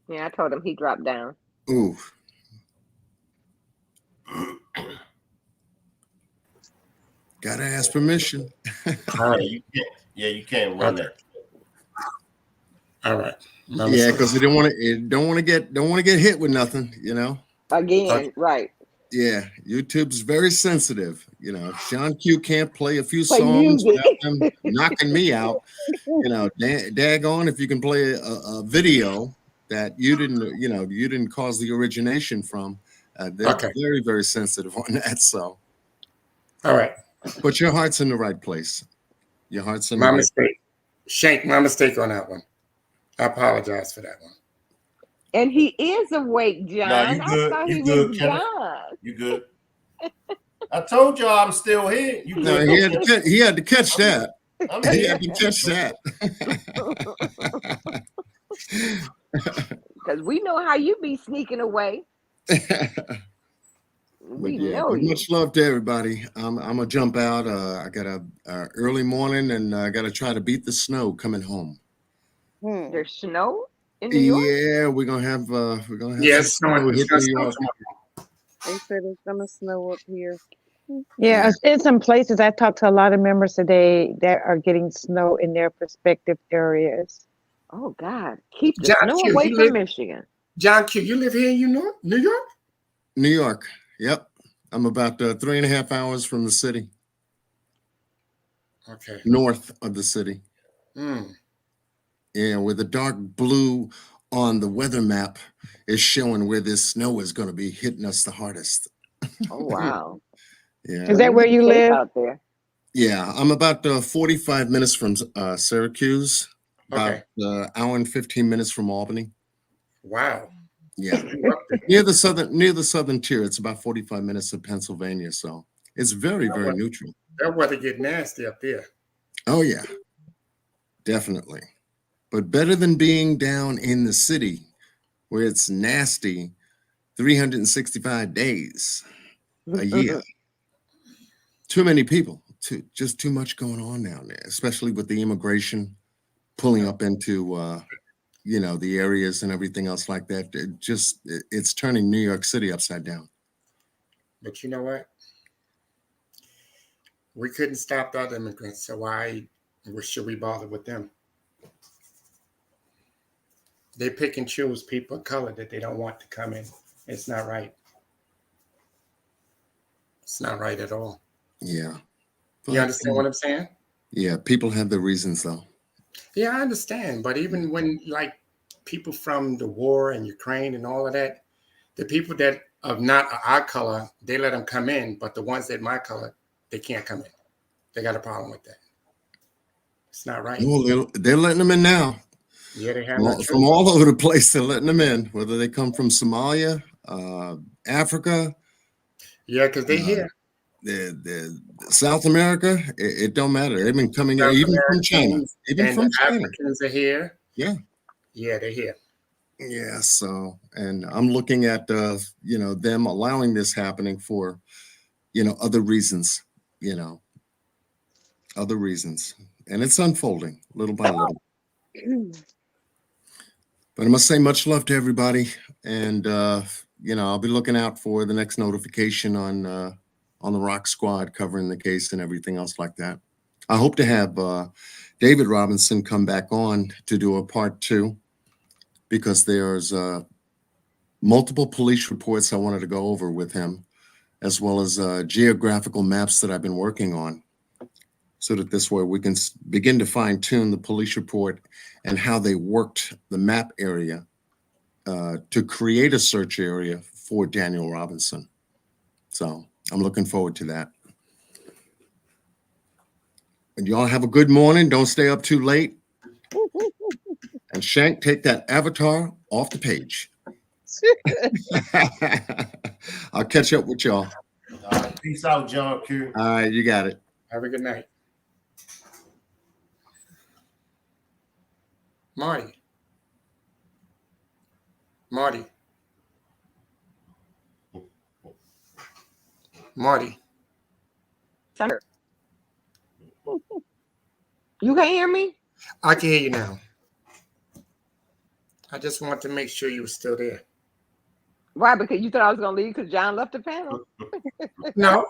Yeah, I told him he dropped down. Ooh. Gotta ask permission. All right. You can't run that. All right. Yeah, because they don't want to get hit with nothing, you know. Again, Okay. right. Yeah, YouTube's very sensitive. You know, Sean Q can't play a few Play songs music. without them knocking me out. You know, daggone if you can play a video that you didn't cause the origination from. They're Okay. very, very sensitive on that. So, All right. but your heart's in the right place. Your heart's in the My right. mistake. Shank, my mistake on that one. I apologize for that one. And he is awake, John. No, you I good. thought You he good, was Kenneth. gone. You good. I told y'all I'm still here. You No, good. he had to catch that. I'm He here. had to catch that. Because we know how you be sneaking away. We know but you. much love to everybody. I'm gonna jump out. I got a early morning, and I got to try to beat the snow coming home. There's snow in New York? Yeah, we're gonna have Yes, some snow hit New York. They said it's gonna snow up here. Yeah, Yeah. in some places, I talked to a lot of members today that are getting snow in their respective areas. Oh, God. Keep the John snow Q, away you from live, Michigan. John Q, you live here in New York? New York. Yep. I'm about 3.5 hours from the city, Okay. north of the city. Mm. Yeah, where the dark blue on the weather map is showing where this snow is going to be hitting us the hardest. Oh, wow. Yeah. Is that where be you safe live? out there. Yeah, I'm about 45 minutes from Syracuse, about Okay. hour and 15 minutes from Albany. Wow. Yeah, You up there. near the southern tier. It's about 45 minutes of Pennsylvania, so it's very, very neutral. That weather get nasty up there. Oh yeah, definitely. But better than being down in the city where it's nasty 365 days a year. Too many people, just too much going on down there, especially with the immigration pulling up into the areas and everything else like that. It's turning New York City upside down. But you know what? We couldn't stop the other immigrants, so why should we bother with them? They pick and choose people of color that they don't want to come in. It's not right. It's not right at all. Yeah. You understand what I'm saying? Yeah, people have their reasons though. Yeah, I understand. But even when like people from the war and Ukraine and all of that, the people that are not our color, they let them come in. But the ones that my color, they can't come in. They got a problem with that. It's not right. Well, they're letting them in now. Yeah, they have no From all over the place. They're letting them in, whether they come from Somalia, Africa. Yeah, because they here. The South America, it don't matter. They've been coming in, South even from China. Americans Even and from the China. Africans are here. Yeah. Yeah, they're here. Yeah. So, and I'm looking at them allowing this happening for other reasons, other reasons. And it's unfolding little by little. But I must say much love to everybody. And I'll be looking out for the next notification on the Rock Squad covering the case and everything else like that. I hope to have David Robinson come back on to do a part 2 because there's multiple police reports I wanted to go over with him, as well as geographical maps that I've been working on, so that this way we can begin to fine tune the police report and how they worked the map area to create a search area for Daniel Robinson. So I'm looking forward to that. And y'all have a good morning. Don't stay up too late. And Shank, take that avatar off the page. I'll catch up with y'all. All right, peace out, John Q. All right, you got it. Have a good night. Marty. Marty. Marty. Senator. You can't hear me? I can hear you now. I just want to make sure you were still there. Why? Because you thought I was going to leave because John left the panel? No.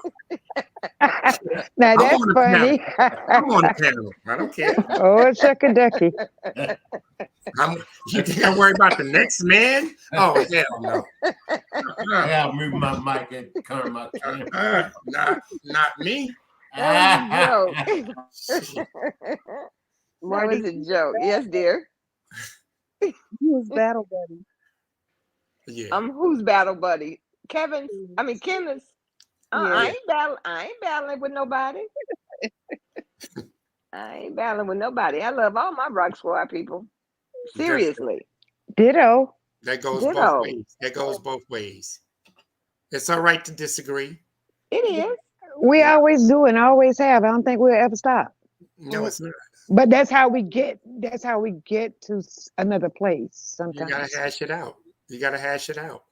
Now I'm that's on the panel. funny. I'm on the panel. I don't care. Oh, chuck a ducky. You think I worry about the next man? Oh, hell no. I gotta move my mic and turn my camera. Not me. That was a joke. That was a joke. Yes, dear. Who's battle buddy? Yeah. Who's battle buddy? Kenneth. Yeah. I ain't battling with nobody. I ain't battling with nobody. I love all my Rock Squad people. Seriously. Ditto. That goes Ditto. both ways. That goes both ways. It's all right to disagree. It is. We always do and always have. I don't think we'll ever stop. No, it's not. But that's how we get to another place sometimes. You gotta hash it out. You gotta hash it out.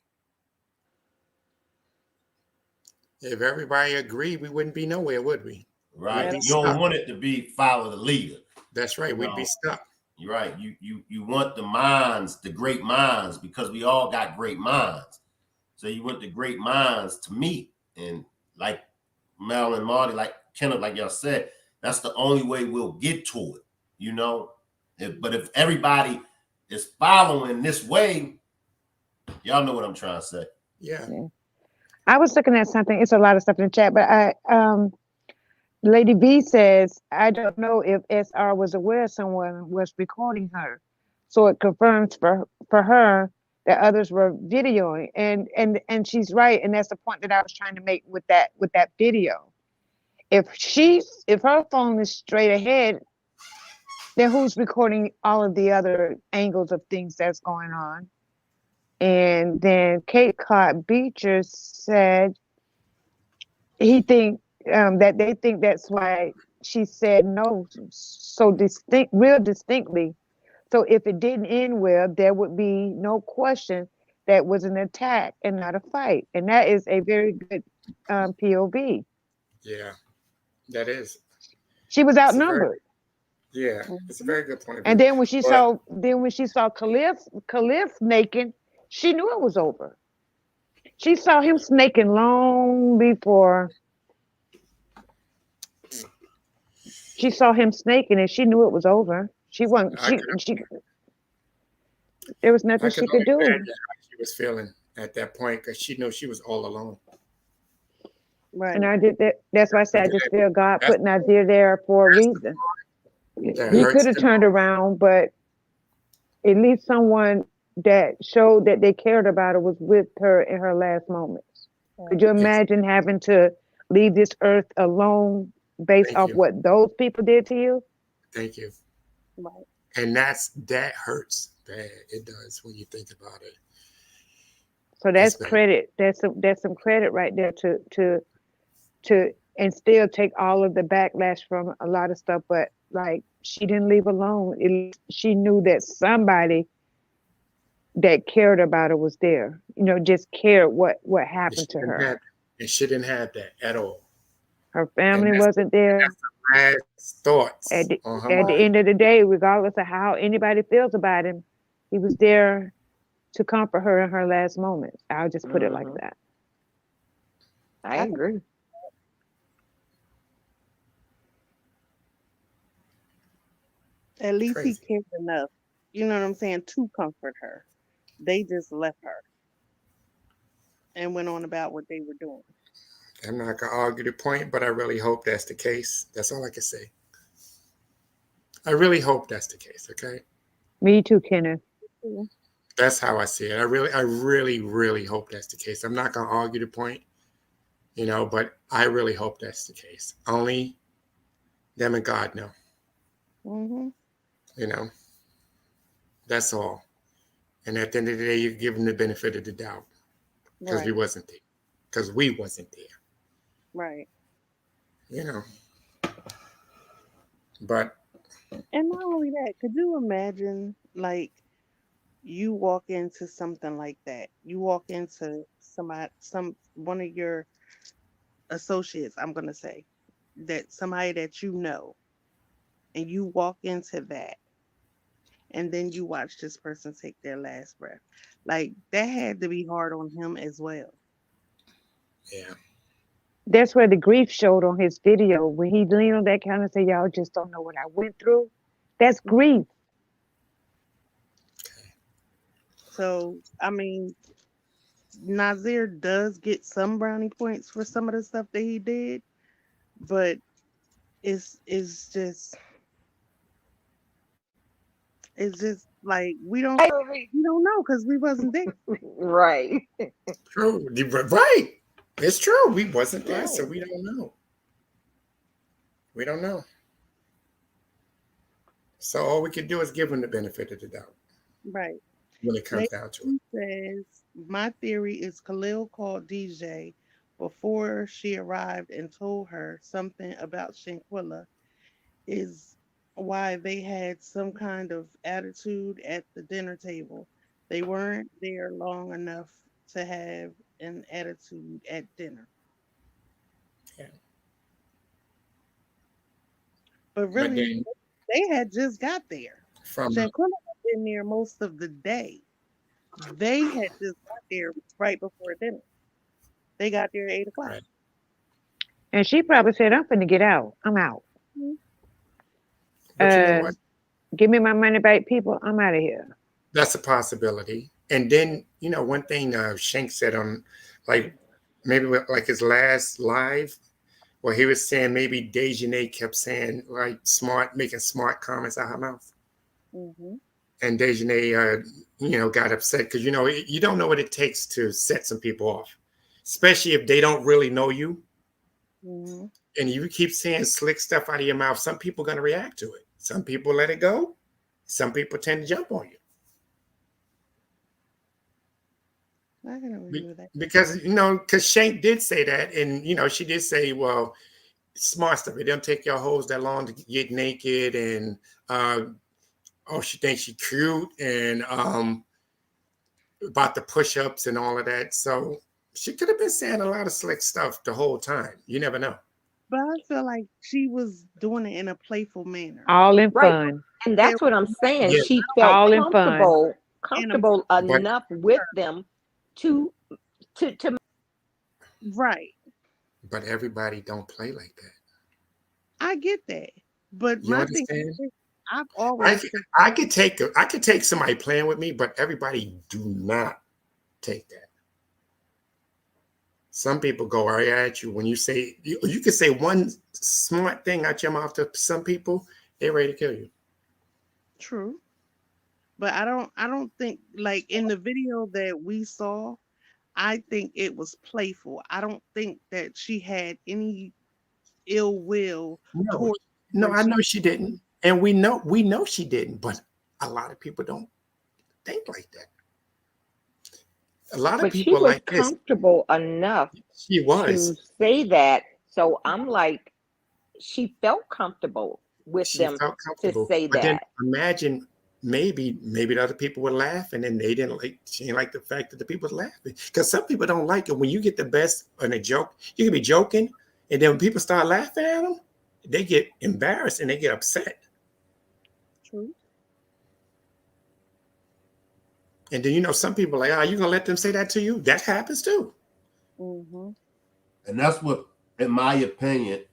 If everybody agreed, we wouldn't be nowhere, would we? Right. We'd be You don't stuck. want it to be follow the leader. That's right. We'd No. be stuck. You're right. You want the minds, the great minds, because we all got great minds. So you want the great minds to meet. And like Mel and Marty, like Kenneth, like y'all said, that's the only way we'll get to it, you know? But if everybody is following this way, y'all know what I'm trying to say. Yeah. I was looking at something. It's a lot of stuff in the chat, but Lady B says, I don't know if SR was aware someone was recording her. So it confirms for her that others were videoing. And she's right. And that's the point that I was trying to make with that video. If her phone is straight ahead, then who's recording all of the other angles of things that's going on? And then Kate Cott Beecher said that they think that's why she said no so real distinctly. So if it didn't end well, there would be no question that was an attack and not a fight. And that is a very good POV. Yeah, that is. She was outnumbered. Yeah, it's a very good point of view. And then when she saw Khalif naked, she knew it was over. She saw him snaking long before. She saw him snaking and she knew it was over. There was nothing she could do. How she was feeling at that point because she knew she was all alone. Right. And I did that. That's why I said I just feel God put Nazeer there for a reason. He could have turned around, but at least someone that showed that they cared about her was with her in her last moments. Could you imagine having to leave this earth alone based off what those people did to you? Thank you. Right. And that hurts bad. It does when you think about it. So that's credit. That's some credit right there to and still take all of the backlash from a lot of stuff. But like she didn't leave alone. She knew that somebody that cared about her was there. Just cared what happened to her. And she didn't have that at all. Her family wasn't there. That's the last thoughts at the on her mind. end of the day, regardless of how anybody feels about him, he was there to comfort her in her last moments. I'll just put it like that. I agree. At least he cared enough, you know what I'm saying, to comfort her. They just left her and went on about what they were doing. I'm not going to argue the point, but I really hope that's the case. That's all I can say. I really hope that's the case, okay? Me too, Kenneth. That's how I see it. I really, really hope that's the case. I'm not going to argue the point, but I really hope that's the case. Only them and God know. Mm-hmm. That's all. And at the end of the day, you give them the benefit of the doubt because we Right. wasn't there. Because we wasn't there, Right. you know. But And not only that, could you imagine like you walk into something like that? You walk into some one of your associates, I'm gonna say, that somebody that you know, and you walk into that, and then you watch this person take their last breath. Like that had to be hard on him as well. yeah, That's where the grief showed on his video when he leaned on that counter and said, "Y'all just don't know what I went through." That's grief. So I mean, Nazir does get some brownie points for some of the stuff that he did, but it's just it's just like we don't know because we wasn't there. Right. true. Right. It's true. We wasn't there, so Right. we don't know. We don't know. So all we can do is give them the benefit of the doubt Right. when it comes down to it. Lacey says, my theory is Khalil called DJ before she arrived and told her something about Shanquella is why they had some kind of attitude at the dinner table. They weren't there long enough to have an attitude at dinner. Yeah. But But really, then they had just got there. from Shanquella had been there most of the day. They had just got there right before dinner. They got there at 8 o'clock. right, And she probably said, "I'm finna get out. I'm out. Mhm. but you know Uh, what? give me my money back, people. I'm out of here." That's a possibility. And then one thing Shank said on like maybe like his last live, where he was saying maybe Dejanay kept saying like making smart comments out her mouth. Mhm. And Dejanay, got upset because you don't know what it takes to set some people off, especially if they don't really know you, Mhm. and you keep saying slick stuff out of your mouth. Some people are going to react to it. Some people let it go. Some people tend to jump on you I can agree with that. because Shank did say that, and she did say, well, smart stuff. It don't take your hoes that long to get naked, and she thinks she cute, and about the push-ups and all of that. So she could have been saying a lot of slick stuff the whole time. You never know. But I feel like she was doing it in a playful manner. All in Right. fun. And There that's what was I'm saying. Yeah, She no felt All in fun. comfortable but enough with them to to right. everybody don't play like that. I get that. But You my thing understand? is, I've I always could, said, I could take somebody playing with me, but everybody do not take that. Some people go right at you when you say you can say one smart thing out your mouth to some people, they're ready to kill you. true. But I don't think like in the video that we saw, I think it was playful. I don't think that she had any ill will No, towards no, when I she know she didn't, and we know she didn't. But a lot of people don't think like that. A lot of but she people was like this. comfortable enough She to was. say that. So I'm like, she felt comfortable with She them felt to comfortable. say But then that. imagine maybe the other people were laughing and they didn't like she didn't like the fact that the people was laughing. Because some people don't like it. When you get the best in a joke, you can be joking, and then when people start laughing at them, they get embarrassed and they get upset. true. And then some people are like, you gonna let them say that to you? That happens too. Mm-hmm. And that's what, in my opinion,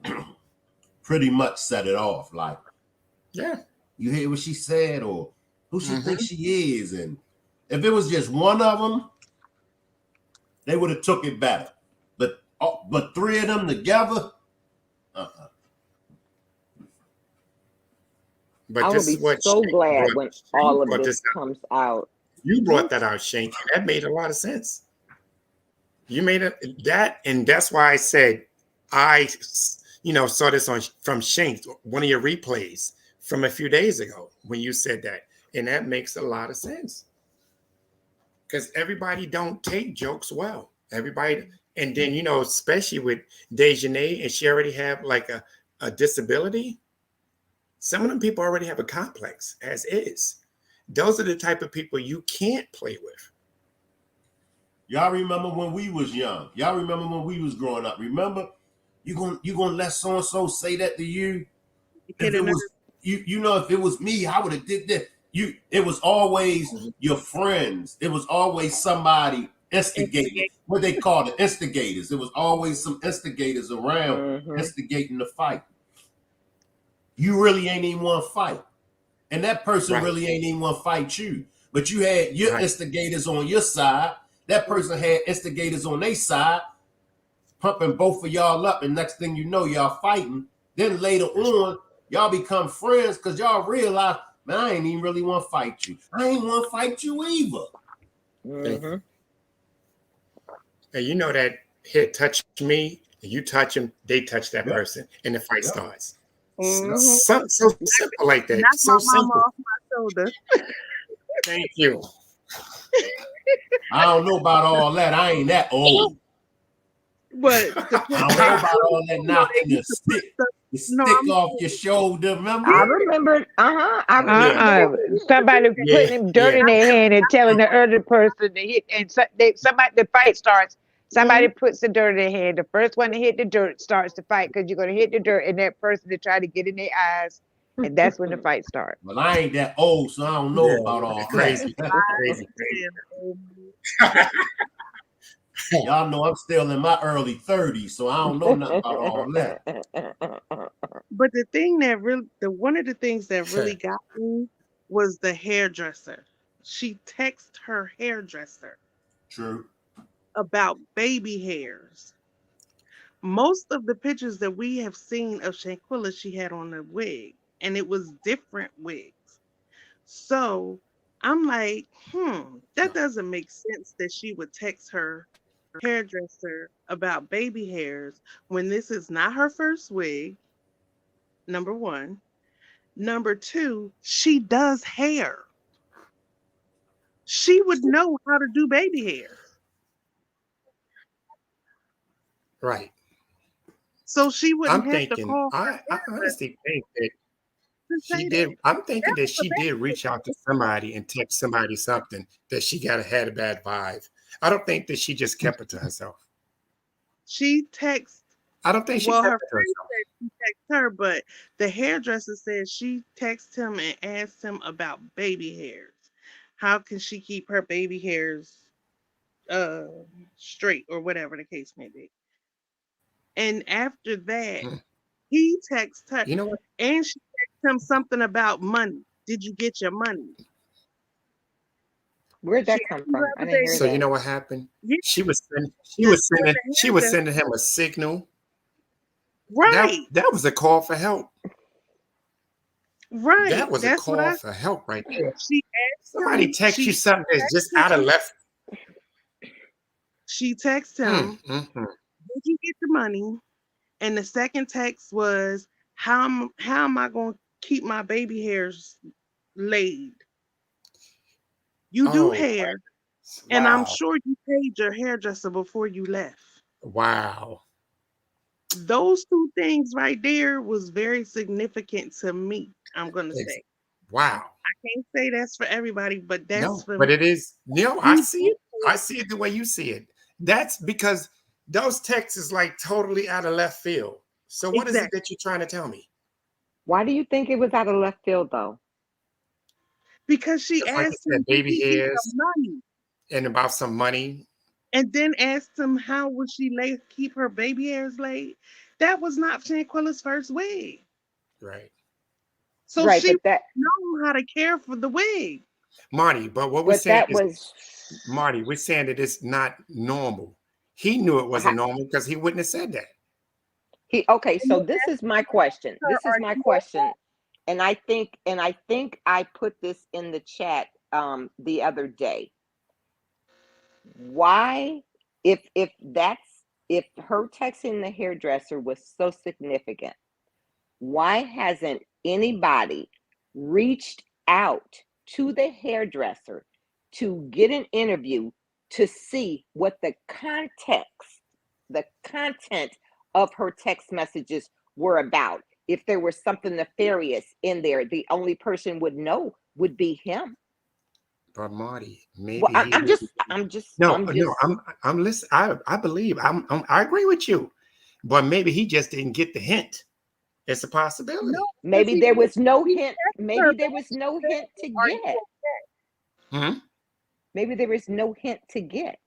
pretty much set it off. Like, Yeah. you hear what she said or who she Mm-hmm. thinks she is. And if it was just one of them, they would have took it better. But three of them together, uh-uh. But I will this be is what so Shank glad brought. when Shank all of brought this this out. comes out. You Me brought that out, Shank. That made a lot of sense. You made that, and that's why I said I, saw this from Shank, one of your replays from a few days ago when you said that, and that makes a lot of sense. because everybody don't take jokes well. Everybody, and then especially with Dejanay, and she already have like a disability. Some of them people already have a complex as is. Those are the type of people you can't play with. Y'all remember when we was young? Y'all remember when we was growing up? Remember, you gonna let so and so say that to you? If it was if it was me, I would have did that. It was always your friends. It was always somebody instigating. What they call the instigators. There was always some instigators around instigating the fight. You really ain't even want to fight, and that person really ain't even want to fight you. But you had your instigators on your side. That person had instigators on their side, pumping both of y'all up, and next thing you know, y'all fighting. Then later on, y'all become friends because y'all realize, man, I ain't even really want to fight you. I ain't want to fight you either. And you know that hit touch me, and you touch him, they touch that person, and the fight starts. So simple like that. Knock So my simple. mama off my shoulder. Thank you. I don't know about all that. I ain't that old. But I don't know about all that knocking the stick off your shoulder. Remember? I remember. I remember. Somebody putting dirt in their hand and telling the other person to hit, and the fight starts. Somebody puts the dirt in their hand. The first one to hit the dirt starts the fight because you're gonna hit the dirt, and that person to try to get in their eyes, and that's when the fight starts. Well, I ain't that old, so I don't know about all crazy. that. Y'all know I'm still in my early 30s, so I don't know nothing about all that. But the thing that one of the things that really got me was the hairdresser. She texted her hairdresser. True. About baby hairs. Most of the pictures that we have seen of Shanquella, she had on a wig, and it was different wigs. So I'm like, that doesn't make sense that she would text her hairdresser about baby hairs when this is not her first wig. Number one. Number two, she does hair. She would know how to do baby hair. Right. So she wouldn't I'm have to thinking, call her I honestly think that to she say did. that. I'm thinking That that was she a did reach out to somebody and text somebody something that she had a bad vibe. I don't think that she just kept it to herself. She texted. I don't think she Well, kept her it to friend herself. said she texted her, but the hairdresser said she texted him and asked him about baby hairs. How can she keep her baby hairs straight or whatever the case may be? And after that, he texted her, You know what? and she texted him something about money. Did you get your money? Where'd that She come asked him from? about I the didn't hear So you baby. that. know what happened? Yeah, She was hairdresser. sending him a signal. Right, That was a call for help. right. That was a That's what call I. for help right there. She asked Somebody him. text you She something that's just out of texted him. left. She texted him. Did you get the money? And the second text was, how am I going to keep my baby hairs laid? You do Oh, hair, and I'm wow. sure you paid your hairdresser before you left. Wow. Those two things right there was very significant to me. I'm gonna Ex- say. Wow. I can't say that's for everybody, but that's No, for but me. it is. I You see did it. I see it the way you see it. That's because those texts is like totally out of left field. So what is it exactly that you're trying to tell me? Why do you think it was out of left field, though? because she Just like you asked said, him, did baby he get the hairs money? and about some money. And then asked him how would she keep her baby hairs laid. That was not Shanquella's first wig. Right. So Right, she but that know how to care for the wig. Marty, but what we're but saying that is, was Marty, we're saying that it's not normal. He knew it wasn't normal because he wouldn't have said that. okay. And So then this asked is my question. her, This is are my you question, okay? and I think I put this in the chat the other day. Why, if her texting the hairdresser was so significant, why hasn't anybody reached out to the hairdresser to get an interview to see what the content of her text messages were about. If there was something nefarious in there, the only person would know would be him. But Marty, Well, maybe he I'm just I'm listening. I believe I agree with you, but maybe he just didn't get the hint. It's a No, possibility. because maybe he there was no he hint. texted Maybe her there back was and no said, hint to "Are you get. Hmm? Maybe there was no hint to get.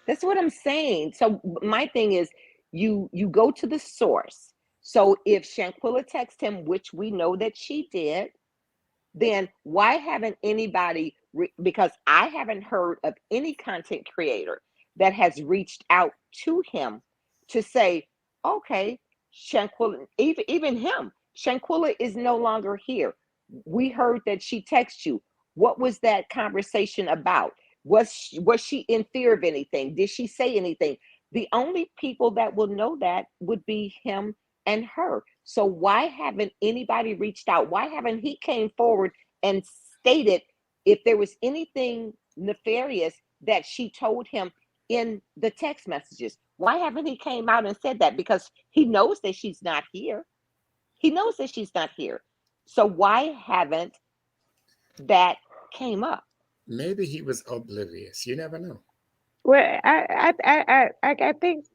That's what I'm saying. So my thing is, you go to the source. So if Shanquella texted him, which we know that she did, then why haven't anybody? Because I haven't heard of any content creator that has reached out to him to say, okay, Shanquella, even him, Shanquella is no longer here. We heard that she texted you. What was that conversation about? Was she in fear of anything? Did she say anything? The only people that will know that would be him and her. So why haven't anybody reached out? Why haven't he came forward and stated if there was anything nefarious that she told him in the text messages? Why haven't he came out and said that? Because he knows that she's not here. He knows that she's not here. So why haven't that came up? Maybe he was oblivious. You never know. Well, I think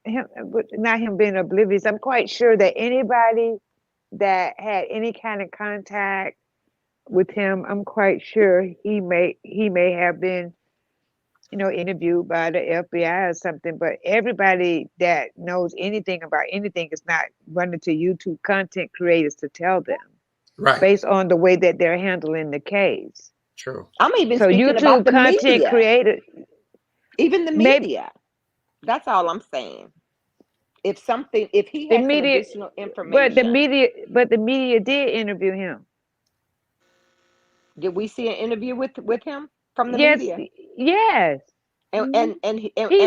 him, not him being oblivious. I'm quite sure that anybody that had any kind of contact with him, I'm quite sure he may have been, interviewed by the FBI or something. But everybody that knows anything about anything is not running to YouTube content creators to tell them Right. based on the way that they're handling the case. True. I'm even So speaking about YouTube the content media, creators, even the maybe media. That's all I'm saying. If he the had some media, additional but the information, media, but the media did interview him. did we see an interview with him from the Yes, media? yes. He And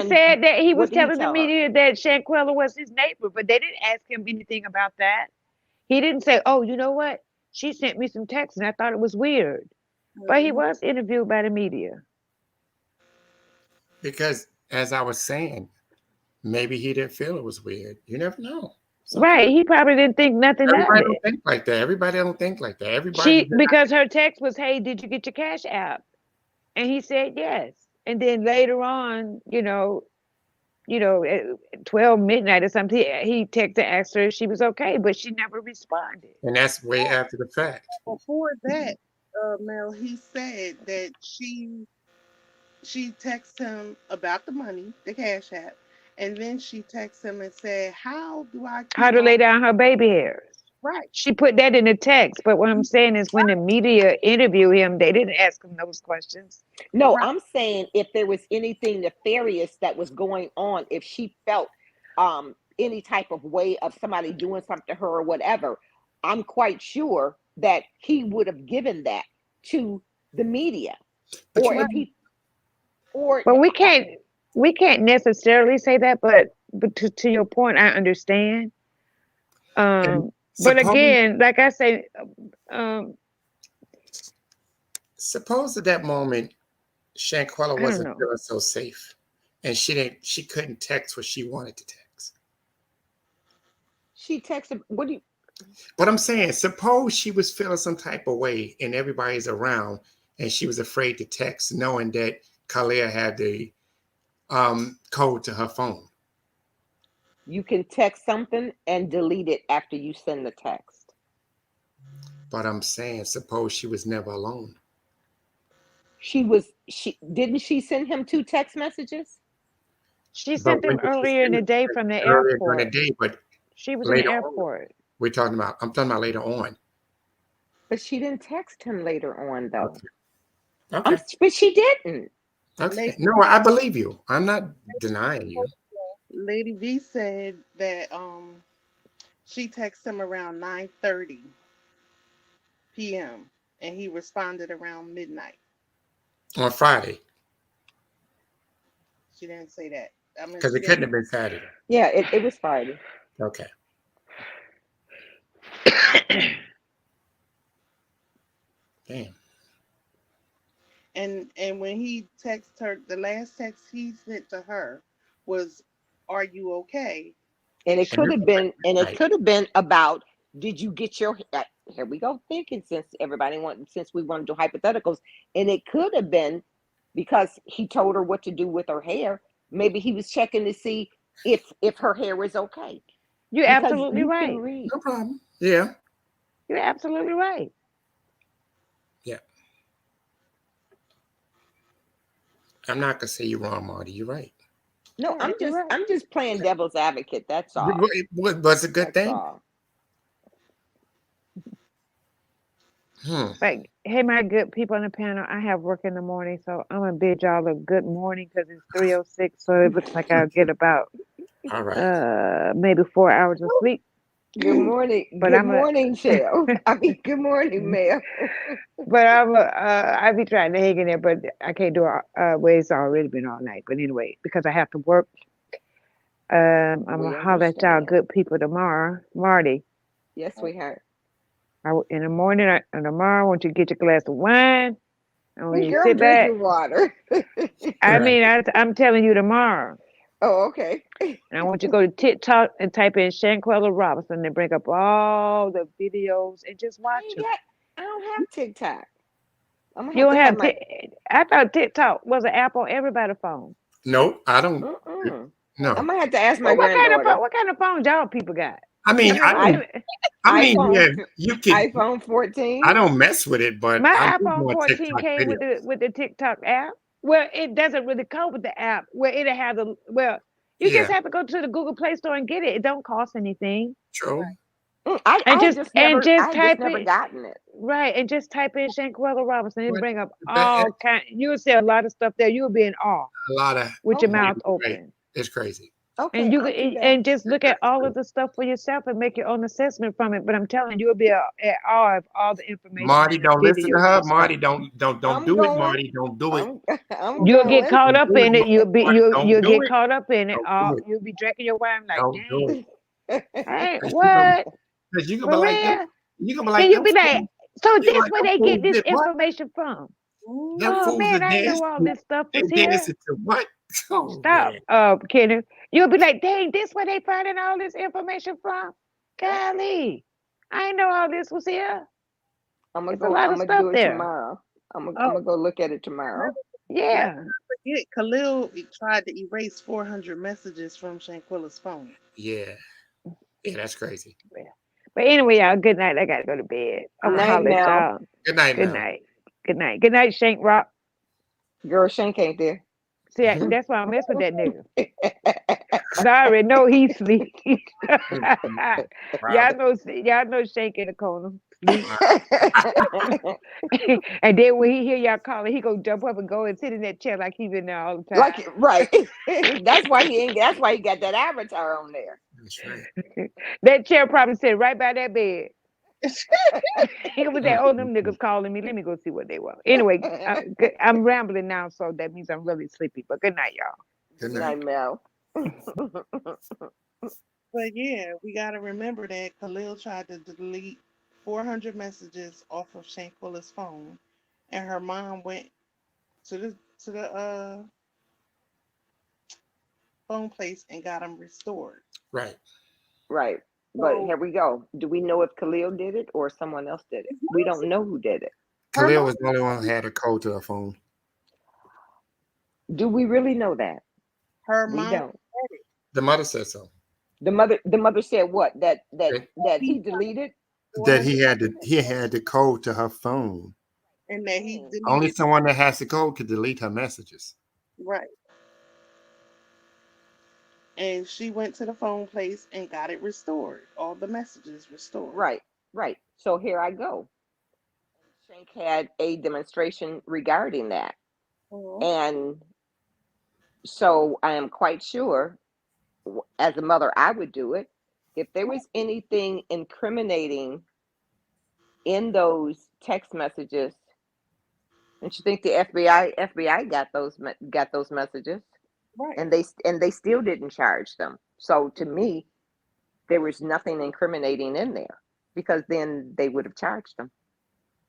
said that he was what did he telling the tell her? media that Shanquella was his neighbor, but they didn't ask him anything about that. He didn't say, "Oh, you know what? She sent me some texts and I thought it was weird." But he was interviewed by the media. Because as I was saying, maybe he didn't feel it was weird. You never know. Right. Sometimes He probably didn't think nothing of everybody don't it. think like that. Everybody don't think like that. Everybody. Because her text was, "Hey, did you get your Cash App?" And he said yes. And then later on, at 12 midnight or something, he texted, asked her if she was okay, but she never responded. And that's way after the fact. before that, Mel, he said that she texted him about the money, the Cash App, and then she texted him and said, "How do I How keep to my lay down her baby hairs. right?" She put that in the text. But what I'm saying is when the media interviewed him, they didn't ask him those questions. No, Right. I'm saying if there was anything nefarious that was going on, if she felt any type of way of somebody doing something to her or whatever, I'm quite sure that he would have given that to the media. But Or you if he or But we can't necessarily say that, but to your point, I understand. and But suppose again, like I say, um, suppose at that moment Shanquella I don't wasn't know. feeling so safe, and she couldn't text what she wanted to text. she texted, what do you But I'm saying, suppose she was feeling some type of way, and everybody's around, and she was afraid to text, knowing that Kalia had the code to her phone. you can text something and delete it after you send the text. But I'm saying, suppose she was never alone. She didn't she send him 2 text messages? She But sent when them did she earlier in send the it? day from the Earlier during the airport. day, but She was in the later on. airport. I'm talking about later on. But she didn't text him later on though. Okay. Okay. But she didn't. Okay. Lady, No, I believe you. I'm not denying you. Lady V said that she texted him around 9:30 p.m. and he responded around midnight. On Friday, She didn't say that. I mean, because she it couldn't didn't. have been Saturday. Yeah, it was Friday. Okay. Damn. And when he texted her, the last text he sent to her was, "Are you okay?" And And it she, could have been, Right. about, did you get your, here we go thinking, since we want to do hypotheticals, and it could have been because he told her what to do with her hair. Maybe he was checking to see if her hair was okay. You're Because absolutely you can right. read. No problem. Yeah. You're absolutely right. Yeah. I'm not gonna say you're wrong, Marty. You're right. No, Yeah, you're right. I'm just playing devil's advocate. That's all. Was a good That's thing. all. Hmm. Like, hey, my good people on the panel, I have work in the morning, so I'm gonna bid y'all a good morning because it's 3:06, so it looks like I'll get about All right. maybe 4 hours of sleep. Good morning. But Good I'm a morning, Shell. I mean, good morning, Mel. but I be trying to hang in there, but I can't do it. Well, it's already been all night. But anyway, because I have to work, I'm gonna We holler at y'all understand. good people tomorrow. Marty, Yes, sweetheart. in the morning and tomorrow, I want you to get your glass of wine. I want you to Girl, I'm sit back. drinking water. I Right. mean, I'm telling you tomorrow. Oh, okay. And I want you to go to TikTok and type in Shanquella Robinson and bring up all the videos and just watch them. I don't have TikTok. I'm gonna You have don't to have have my. I thought TikTok was an app on everybody's phone. No, I don't. Mm-mm. I'm No. gonna have to ask my Well, granddaughter. what kind of phone y'all people got? I I mean, mean, I don't. I mean, iPhone, yeah, you could. iPhone I 14. don't mess with it, but I my do iPhone want 14 TikTok came videos. with the TikTok app. Well, it doesn't really come with the app. Well, it'll have you just Yeah, have to go to the Google Play Store and get it. It don't cost anything. true. And I just had just type never it gotten it. right and just type in Shanquella Robinson and But bring up that, all kind. You'll see a lot of stuff there. You'll be in awe a lot of with your Okay. mouth right. open. It's crazy. Okay, And you I'll do can that. and just look at all of the stuff for yourself and make your own assessment from it. But I'm telling you, you'll be at awe of all the information Marty, and the don't listen to videos her. and stuff. Marty, don't I'm do it. going. Marty, don't do it. I'm You'll get going. caught Don't up do it, in it. Marty. Don't You'll do get it. caught up in it. Don't do it. You'll be drinking your wine like, Don't do it. dang, hey, Cause what you gonna be for like them. real? You gonna be And like you'll them be like, fools. so You this like where them they get fools this did what? information from? Them Oh fools man, that I didn't know danced. all this stuff They was danced here. to what? Oh Stop, man. Kenneth. You'll be like, dang, this where they finding all this information from? Golly, I didn't know all this was here. It's a lot I'm of gonna stuff do it there. tomorrow. I'm oh, gonna go look at it tomorrow. let's Yeah. not forget, Khalil tried to erase 400 messages from Shanquilla's phone. Yeah. Yeah, that's crazy. Yeah. But anyway, y'all, good night. I gotta go to bed. I'm gonna Night, holler at Mel. y'all. Good night, Good Mel. night. Good night. Good night, Shank Rock. Girl, Shank ain't there. See, that's why I mess with that nigga. Cause I already know he sleep. Wow. Y'all know Shank in the corner. Sleep. And then when he hear y'all calling, he go jump up and go and sit in that chair like he been there all the time. Like right. That's why he ain't. That's why he got that avatar on there. That's right. That chair probably sit right by that bed. He gonna be there, oh, them niggas calling me. Let me go see what they want. Anyway, I'm rambling now, so that means I'm really sleepy. But good night, y'all. Good Good night. night, Mel. But yeah, we got to remember that Khalil tried to delete 400 messages off of Shanquilla's phone, and her mom went to the phone place and got them restored. Right. Right. But So here we go. Do we know if Khalil did it or someone else did it? We don't know who did it. her Khalil mom, was the only one who had a code to her phone. Do we really know that? her We mom don't. said it. The mother said so. The mother said what? That he He deleted? That 400 he had the code to her phone. and that he Mm. Only deleted. someone that has the code could delete her messages. Right. And she went to the phone place and got it restored. All the messages restored. Right, right. So here I go. Shank had a demonstration regarding that. Mhm. And so I am quite sure, as a mother, I would do it. If there was anything incriminating in those text messages, don't you think the FBI got those messages, Right. and they still didn't charge them? So to me, there was nothing incriminating in there, because then they would have charged them,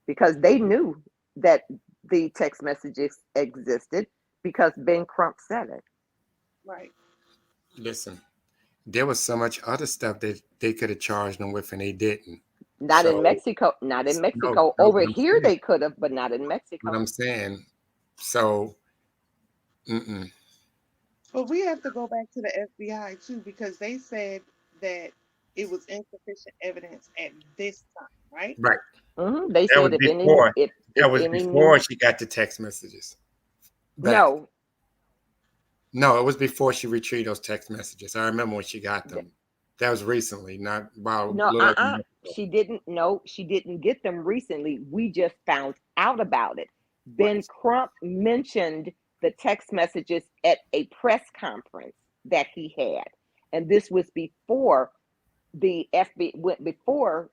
because they knew that the text messages existed because Ben Crump said it. Right. Listen, there was so much other stuff that they could have charged them with, and they didn't. Not in So Mexico. Not in no, Mexico. no, Over what I'm here saying, they could have, but not in what Mexico. I'm saying. So, mm-mm. But we have to go back to the FBI too, because they said that it was insufficient evidence at this time, right? Right. They That was said before. if That was any before new she got the text messages back. no, No, it was before she retrieved those text messages. I remember when she got th- them. That was recently, not about a no, little over a month ago. she didn't. No, she didn't get them recently. We just found out about it. Ben Right. Crump mentioned the text messages at a press conference that he had, and this was before the FBI went before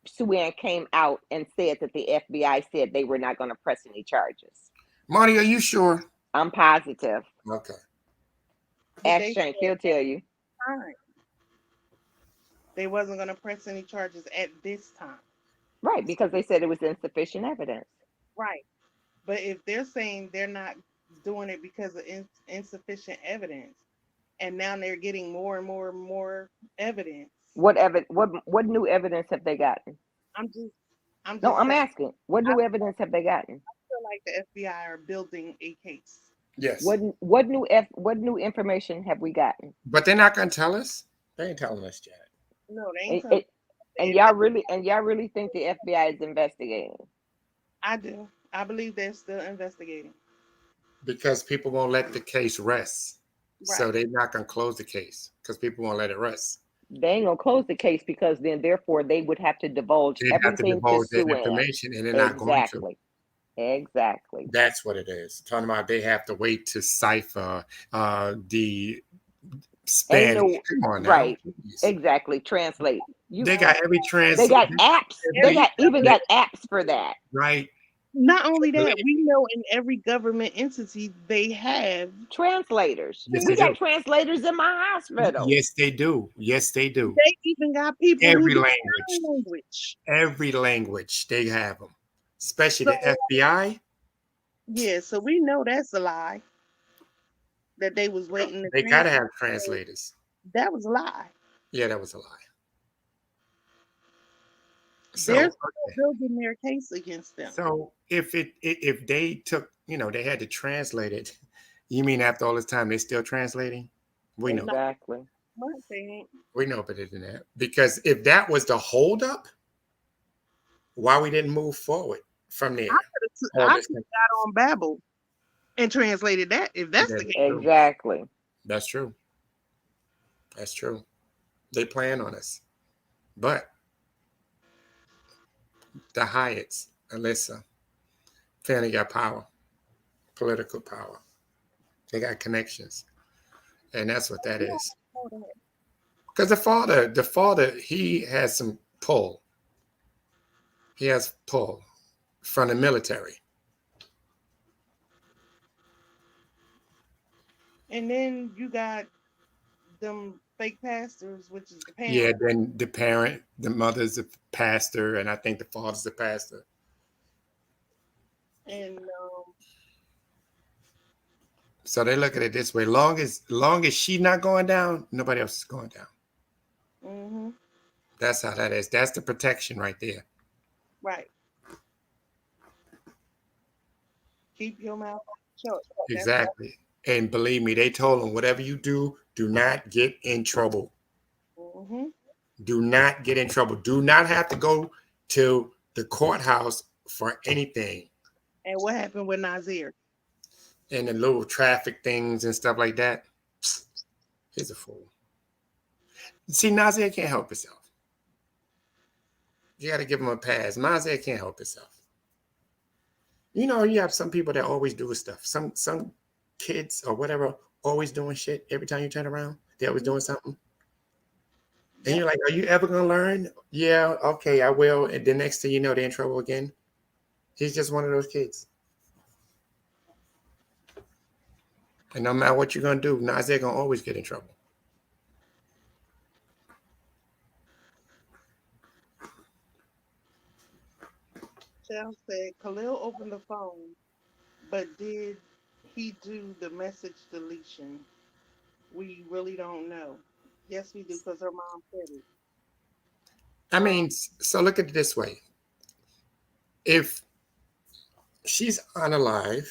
Sue Ann came out and said that the FBI said they were not going to press any charges. Marty, are you sure? I'm positive. Okay. But Ask they Shank, said he'll at tell this you. time they wasn't going to press any charges at this time. Right, because they said it was insufficient evidence. Right. But if they're saying they're not doing it because of insufficient evidence, and now they're getting more and more and more evidence, What new evidence have they gotten? I'm just I'm No, just I'm saying, asking. What I new evidence have they gotten? feel like the FBI are building a case. Yes. What new information have we gotten? But they're not going to tell us. They ain't telling us yet. No, they ain't And, telling. and y'all really think the FBI is investigating? I do. I believe they're still investigating. Because people won't let the case rest. So Right. they're not going to close the case because people won't let it rest. They ain't gonna close the case because then therefore they would have to divulge They have to everything to divulge that Sue Ann. information, and they're not going to. Exactly. That's what it is. Talking about they have to wait to cipher the Ain't Spanish. no Come on now. right. Please. Exactly. Translate. They got every They got apps. They every- got apps for that. right. Not only that, we know in every government entity they have Translators. Yes, We they got do. translators in my hospital. Yes, they do. Yes, they do. they even got people Every who do language. sign language. Every language they have them, especially So the FBI. yeah, so we know that's a lie. That they was waiting to They gotta translate. have translators. That was a lie. Yeah, that was a lie. They're So, still building their case against them. so if they took, they had to translate it. You mean after all this time they're still translating? We know. Exactly. What they ain't. We know better than that. Because if that was the holdup, why we didn't move forward from there? I All could this have thing. got on Babbel and translated that if that's the That's case. true. Exactly. That's true. That's true. They plan on us. But the Hyatts, Alyssa, family got power, political power. They got connections. And that's what that is. Because the father, he has some pull. He has pull from the military. And then you got them fake pastors, which is the parents. Yeah, then the mother's a pastor, and I think the father's a pastor. And So they look at it this way: long as she's not going down, nobody else is going down. mhm, That's how that is. That's the protection right there. right. Keep your mouth shut. Exactly. And believe me, they told him whatever you do not get in trouble. Mm-hmm. Do not get in trouble. Do not have to go to the courthouse for anything. And what happened with Nazeer? And the little traffic things and stuff like that. He's a fool. See, Nazeer can't help himself. You got to give him a pass. Nazeer can't help himself. You have some people that always do stuff. Some kids or whatever always doing shit. Every time you turn around, they're always doing something. And you're like, are you ever going to learn? Yeah, okay, I will. And the next thing you know, they're in trouble again. He's just one of those kids. And no matter what you're going to do, Nazeer going to always get in trouble. Shell said Khalil opened the phone, but did he do the message deletion? We really don't know. Yes, we do, because her mom said it. I mean, so look at it this way. If she's unalive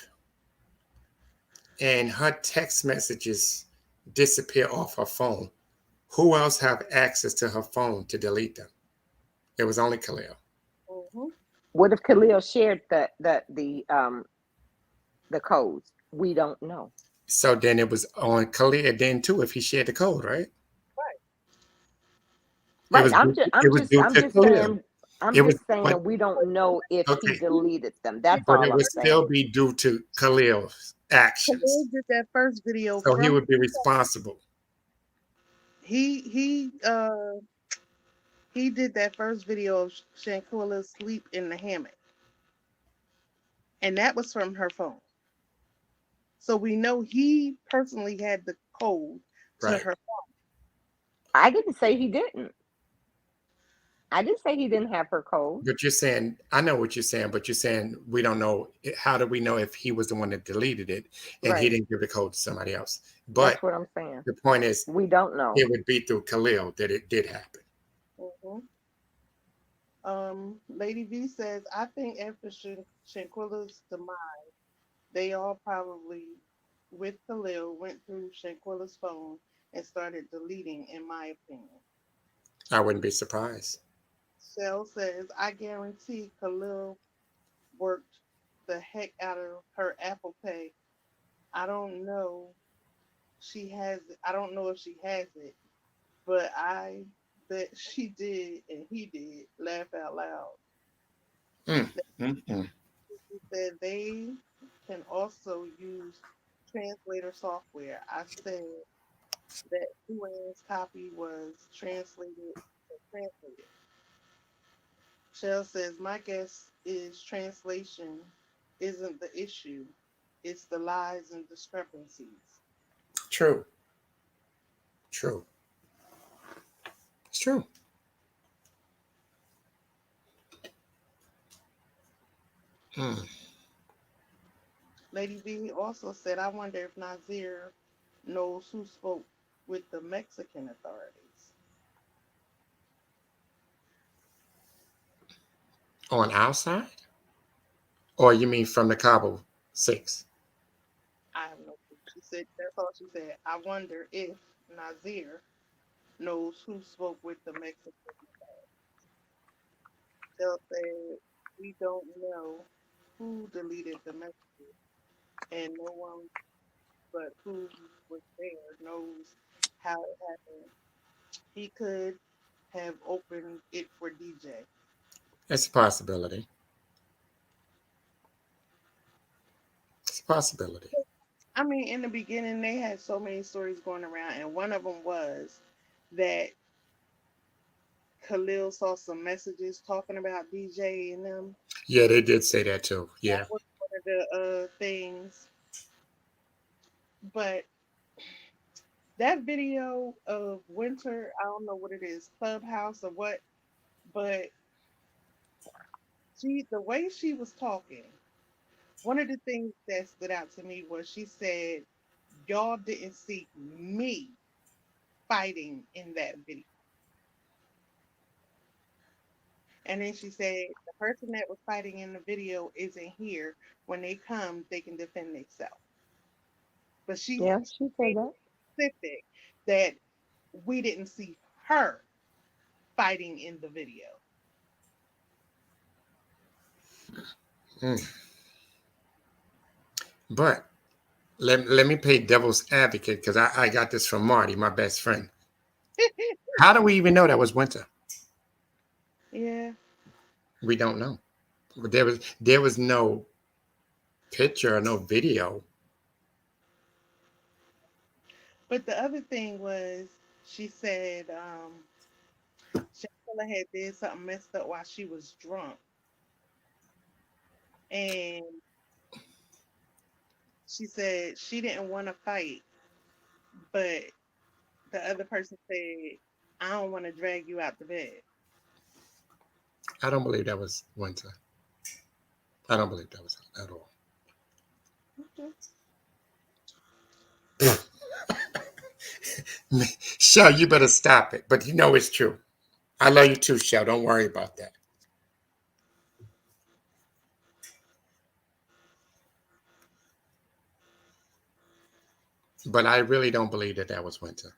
and her text messages disappear off her phone, who else have access to her phone to delete them? It was only Khalil. Hmm. What if Khalil shared the codes? We don't know. So then it was on Khalil then too if he shared the code, right? It Right. was due to, it was due I'm to just Khalil. saying I'm It was just saying we don't know if he okay, deleted them. That's but all it would I'm saying. still be due to Khalil's Khalil actions. did that first video So he from would be responsible. he he uh he did that first video of Shanquella sleep in the hammock, and that was from her phone. So we know he personally had the code to Right. her. I didn't say he didn't. I didn't say he didn't have her code. But you're saying, I know what you're saying, but you're saying we don't know. How do we know if he was the one that deleted it and he Right. didn't give the code to somebody else? But That's what I'm saying. the point is, We don't know. it would be through Khalil that it did happen. Mhm. Lady V says, I think after Shanquilla's demise, they all probably, with Khalil, went through Shanquilla's phone and started deleting, in my opinion. I wouldn't be surprised. Shell says, I guarantee Khalil worked the heck out of her Apple Pay. I don't know she has it. I don't know if she has it, but I bet she did and he did. Laugh out loud. Mm, mm, mm. He said they can also use translator software. I said that Luann's copy was translated. Shell says, my guess is translation isn't the issue. It's the lies and discrepancies. True. True. It's true. Mm. Lady V also said, I wonder if Nazeer knows who spoke with the Mexican authorities. On our side? Or you mean from the Cabo 6? I have no clue. She said, that's all she said. I wonder if Nazeer knows who spoke with the Mexican. They'll say, we don't know who deleted the messages, and no one but who was there knows how it happened. He could have opened it for DJ. It's a possibility. It's a possibility. I mean, in the beginning, they had so many stories going around, and one of them was that Khalil saw some messages talking about DJ and them. Yeah, they did say that too. That Yeah. was one of the things. But that video of Winter, I don't know what it is, Clubhouse or what, but the way she was talking, one of the things that stood out to me was she said, y'all didn't see me fighting in that video. And then she said, the person that was fighting in the video isn't here. When they come, they can defend themselves. But she Yeah, she said made that. it specific that we didn't see her fighting in the video. Mm. But let me play devil's advocate because I got this from Marty, my best friend. How do we even know that was Winter? Yeah. We don't know. There was no picture or no video. But the other thing was, she said Shanquella had did something messed up while she was drunk. And she said she didn't want to fight, but the other person said, I don't want to drag you out the bed. I don't believe that was Winter. I don't believe that was at all. Shell, you better stop it. But you know it's true. I love you too, Shell. Don't worry about that. But I really don't believe that that was Winter.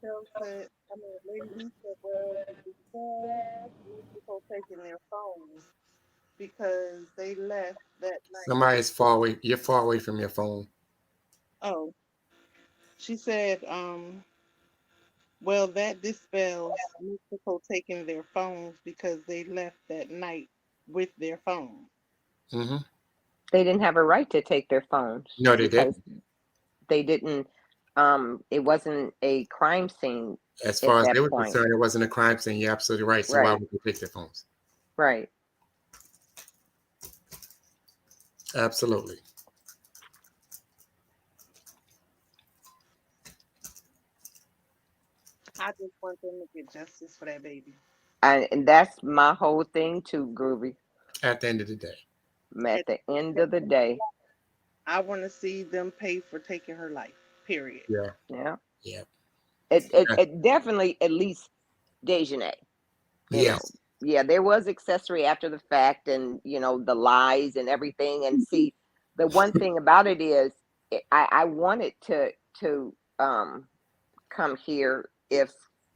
Phil said, I mean, Lady E said, well, the staff Mexico taking their phones because they left that night. Somebody's far away. You're far away from your phone. Oh, she said, well, that dispels Mexico taking their phones because they left that night with their phones. Mm-hmm. They didn't have a right to take their phones No, they because didn't. they didn't. It wasn't a crime scene As at far as that they were point. concerned, it wasn't a crime scene. You're absolutely right. So why Right. would they take their phones? Right. Absolutely. I just want them to get justice for that baby. And that's my whole thing too, Groovy. At the end of the day. At the end of the day. I want to see them pay for taking her life. Period. Yeah. Yeah. Yeah. It definitely at least Dejanay. You know, Yes. yeah, there was accessory after the fact, and the lies and everything. And see, the one thing about it is, I wanted to come here if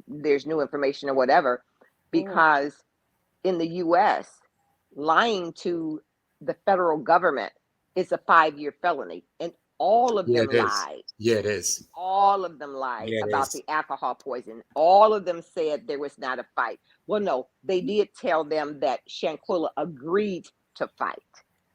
there's new information or whatever, because in the U.S., lying to the federal government is a 5-year felony, and all of Yeah, them it is. lied. Yeah, it is. All of them lied Yeah, it about is. the alcohol poison. All of them said there was not a fight. Well, no, they did tell them that Shanquella agreed to fight.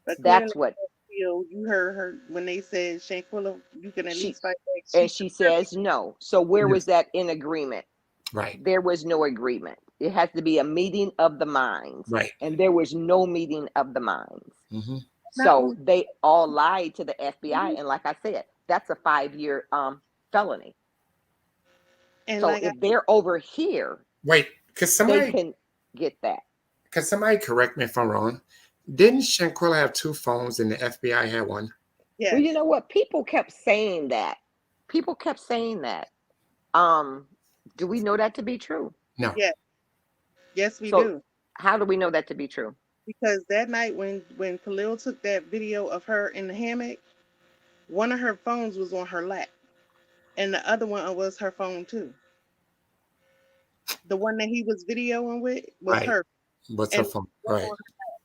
But That's clearly, what you heard her when they said, Shanquella, you can at she, least fight back. and she says no. So where was Yes. that in agreement? Right. There was no agreement. It has to be a meeting of the minds. Right. And there was no meeting of the minds. Mm-hmm. So they all lied to the FBI. And like I said, that's a 5-year felony. And So like if they're over here, Wait, could they somebody can get that. correct me if I'm wrong? Didn't Shanquella have 2 phones and the FBI had 1? yes. Well, you know what? People kept saying that. People kept saying that. Do we know that to be true? No. Yes. Yes, we So do. how do we know that to be true? Because that night when Khalil took that video of her in the hammock, one of her phones was on her lap. And the other one was her phone too. The one that he was videoing with was Right. her. What's her And phone? Right.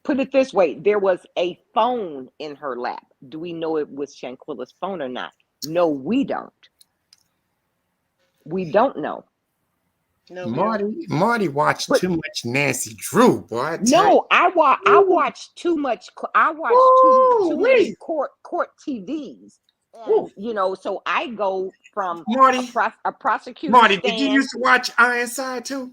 Put it this way, there was a phone in her lap. Do we know it was Shanquella's phone or not? No, we don't. We don't know. No, we don't. Marty watched But too much Nancy Drew, boy. I tell you. no, I watched too much. I watched too many Woo-wee. court TVs, Woo. and so I go from Marty, a prosecutor Marty, did you stand. used to watch Ironside too?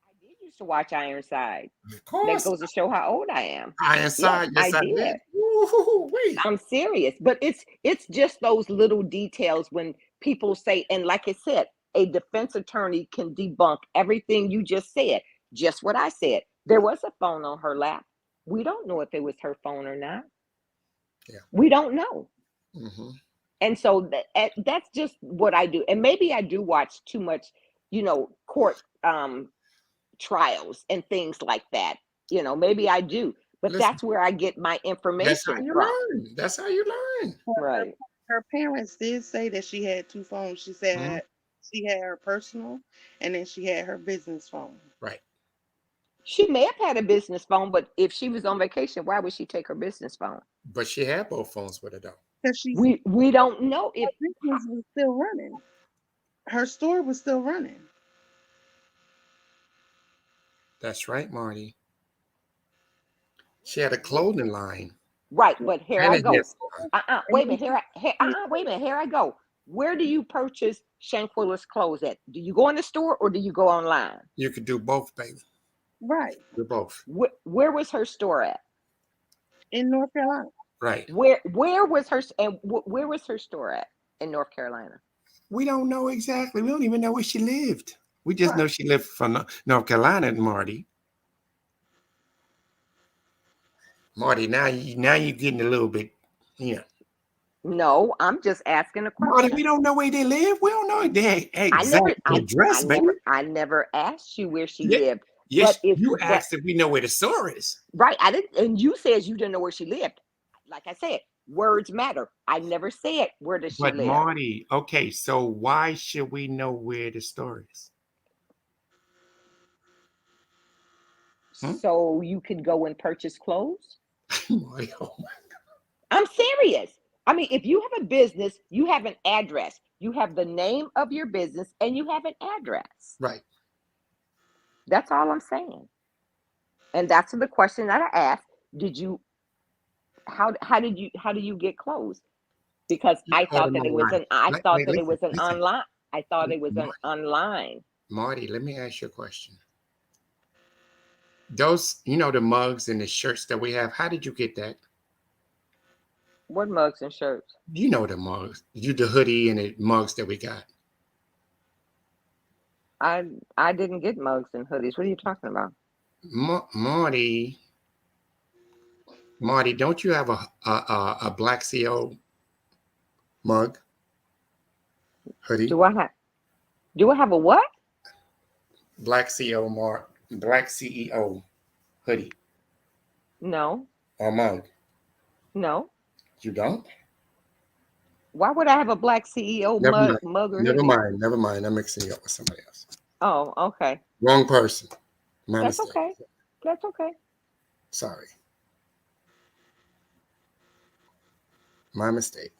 I did used to watch Ironside. Of That course. goes to show how old I am. Ironside, yes, I I did. did. Woo-wee. I'm serious, but it's just those little details when people say, and like I said, a defense attorney can debunk everything you just said. Just what I said. There was a phone on her lap. We don't know if it was her phone or not. Yeah. We don't know. Mm-hmm. And so that's just what I do. And maybe I do watch too much, court trials and things like that. Maybe I do. But Listen, that's where I get my that's how information you from. learn. That's how you learn. Right. Her parents did say that she had 2 phones. She said Mhm. she had her personal and then she had her business phone. Right. She may have had a business phone, but if she was on vacation, why would she take her business phone? But she had both phones with her though. Because We don't know her if business was still running. Her store was still running. That's right, Marty. She had a clothing line. right, but here And I a go. hair salon. Wait a minute. Wait a minute. Here I go. Where do you purchase Shanquella's clothes at? Do you go in the store or do you go online? You could do both, baby. Right. Do both. Where was her store at? In North Carolina. Right. Where was her store at in North Carolina? We don't know exactly. We don't even know where she lived. We just Right. know she lived from North Carolina, Marty. Marty, now you're getting a little bit, yeah. No, I'm just asking a Marty, question. we don't know where they live. We don't know their exact address, baby. I never asked you where she Yeah. lived. Yes, But you asked if we know where the store is. right, I didn't, and you said you didn't know where she lived. Like I said, words matter. I never said where does she But live. Marty, okay, so why should we know where the store is? So you could go and purchase clothes. Marty, oh my. I'm serious. I mean, if you have a business, you have an address. You have the name of your business and you have an address. Right. That's all I'm saying. And that's the question that I asked. Did you how do you get clothes? Because I Order thought that it was online. an Listen. online. I thought it was an online. Marty, let me ask you a question. Those, the mugs and the shirts that we have, how did you get that? What mugs and shirts? You know the mugs. The hoodie and the mugs that we got. I didn't get mugs and hoodies. What are you talking about? Marty, don't you have a Black CO mug? Hoodie? Do I have a what? Black CEO hoodie. No. Or mug. No. You don't? Why would I have a Black CEO mug or Never hoodie? mind. I'm mixing you up with somebody else. Oh, okay. Wrong person. My That's mistake. okay. That's okay. Sorry. My mistake.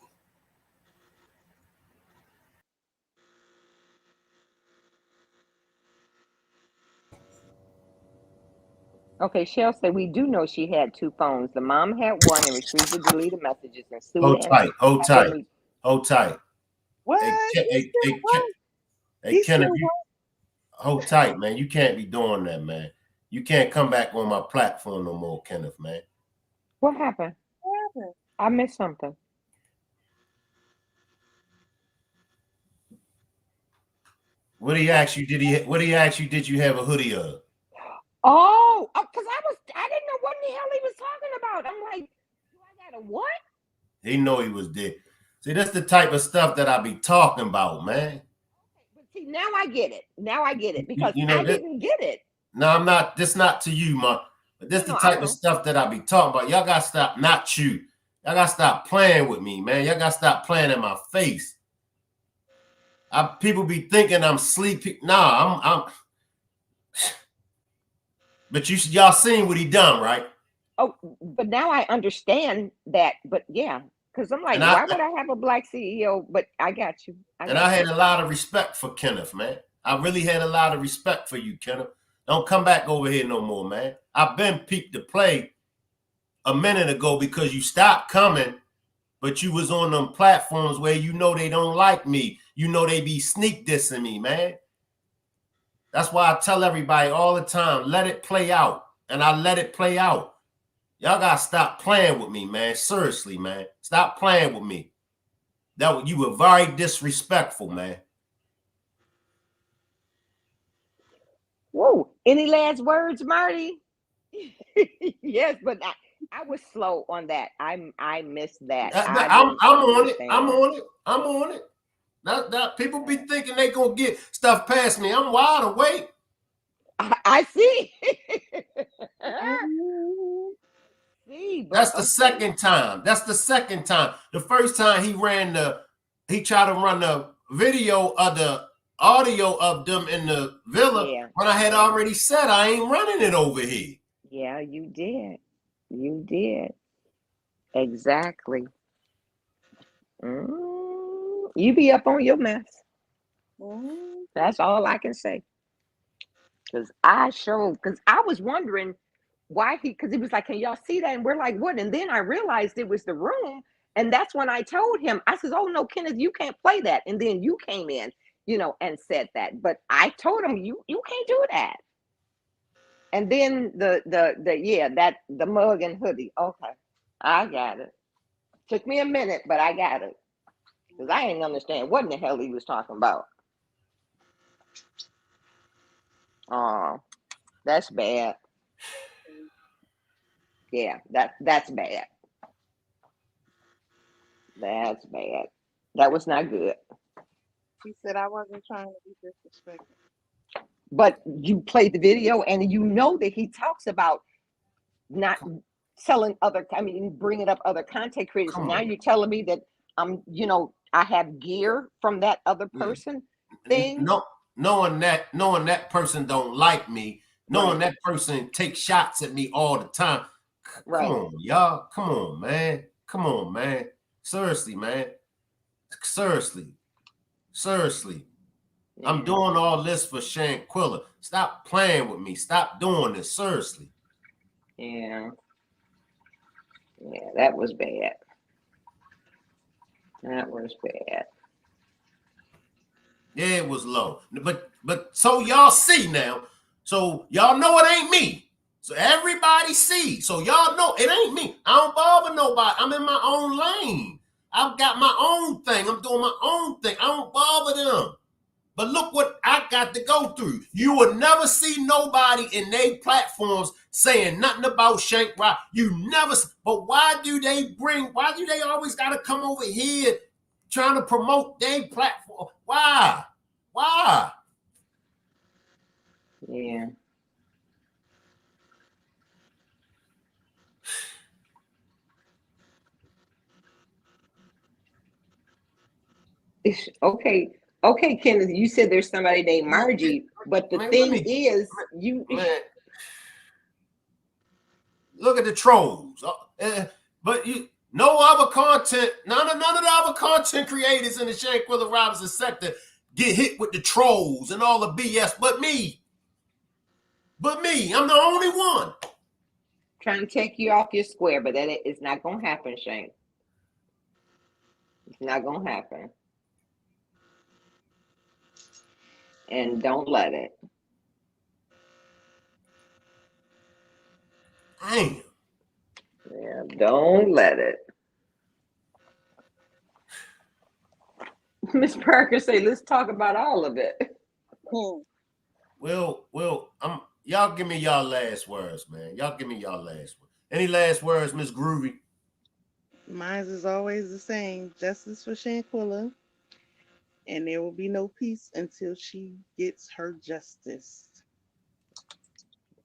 Okay, Shell said we do know she had two phones. The mom had one and refused to delete the messages, and Sue Hold tight, hold tight, hold tight. What? Hey, Kenneth, hold tight, man. You can't be doing that, man. You can't come back on my platform no more, Kenneth, man. What happened? I missed something. What did he ask you? Did you have a hoodie of? Oh, because I didn't know what in the hell he was talking about. I'm like, do I got a what? He know he was dead. See, that's the type of stuff that I be talking about, man. But see, now I get it because I didn't get it. No, I'm not. This not to you, man. But this the type of stuff that I be talking about. Y'all gotta stop. Not you. Y'all gotta stop playing with me, man. Y'all gotta stop playing in my face. People be thinking I'm sleepy. Nah, I'm. But y'all seen what he done, right? Oh, but now I understand that. But yeah, because I'm like, why would I have a Black CEO? But I got you. I had a lot of respect for Kenneth, man. I really had a lot of respect for you, Kenneth. Don't come back over here no more, man. I've been peeped to play a minute ago because you stopped coming, but you was on them platforms where they don't like me. They be sneak dissing me, man. That's why I tell everybody all the time, let it play out. And I let it play out. Y'all gotta stop playing with me, man. Seriously, man. Stop playing with me. You were very disrespectful, man. Whoa. Any last words, Marty? Yes, but I was slow on that. I missed that. I'm on it. I'm on it. That people be thinking they gonna get stuff past me. I'm wide awake. I see. That's the second time. The first time he tried to run the video of the audio of them in the villa when I had already said I ain't running it over here. Yeah, you did. You did. Exactly. You be up on your mess. That's all I can say. Because I was wondering why because he was like, can y'all see that? And we're like, what? And then I realized it was the room. And that's when I told him, I said, oh no, Kenneth, you can't play that. And then you came in, and said that. But I told him, you can't do that. And then the mug and hoodie. Okay. I got it. Took me a minute, but I got it. Because I didn't understand what in the hell he was talking about. Oh, that's bad. Yeah, that's bad. That's bad. That was not good. He said I wasn't trying to be disrespectful. But you played the video and you know that he talks about not selling bringing up other content creators. Come Now on. you're telling me that I have gear from that other person thing. No, knowing that person don't like me, knowing Right. that person takes shots at me all the time. Right. Come on, y'all. Come on, man. Come on, man. Seriously, man. Seriously. Yeah. I'm doing all this for Shanquella. Stop playing with me. Stop doing this. Seriously. Yeah. Yeah, that was bad. That was bad. Yeah, it was low. But so y'all see now. So y'all know it ain't me. So everybody see. So y'all know it ain't me. I don't bother nobody. I'm in my own lane. I've got my own thing. I'm doing my own thing. I don't bother them. But look what I got to go through. You will never see nobody in their platforms saying nothing about Shank Rock. You never. But why do they always got to come over here trying to promote their platform? Why? Yeah. Okay, Kenneth, you said there's somebody named Margie, but the thing is, man, look at the trolls. But none of the other content creators in the Shanquella Robinson sector get hit with the trolls and all the BS, but me. I'm the only one. Trying to take you off your square, but that is not gonna happen, Shank. It's not gonna happen. And don't let it. Damn. Yeah, don't let it. Miss Parker say, let's talk about all of it. Well, y'all give me y'all last words, man. Y'all give me y'all last words. Any last words, Miss Groovy? Mine is always the same. Justice for Shanquella. And there will be no peace until she gets her justice.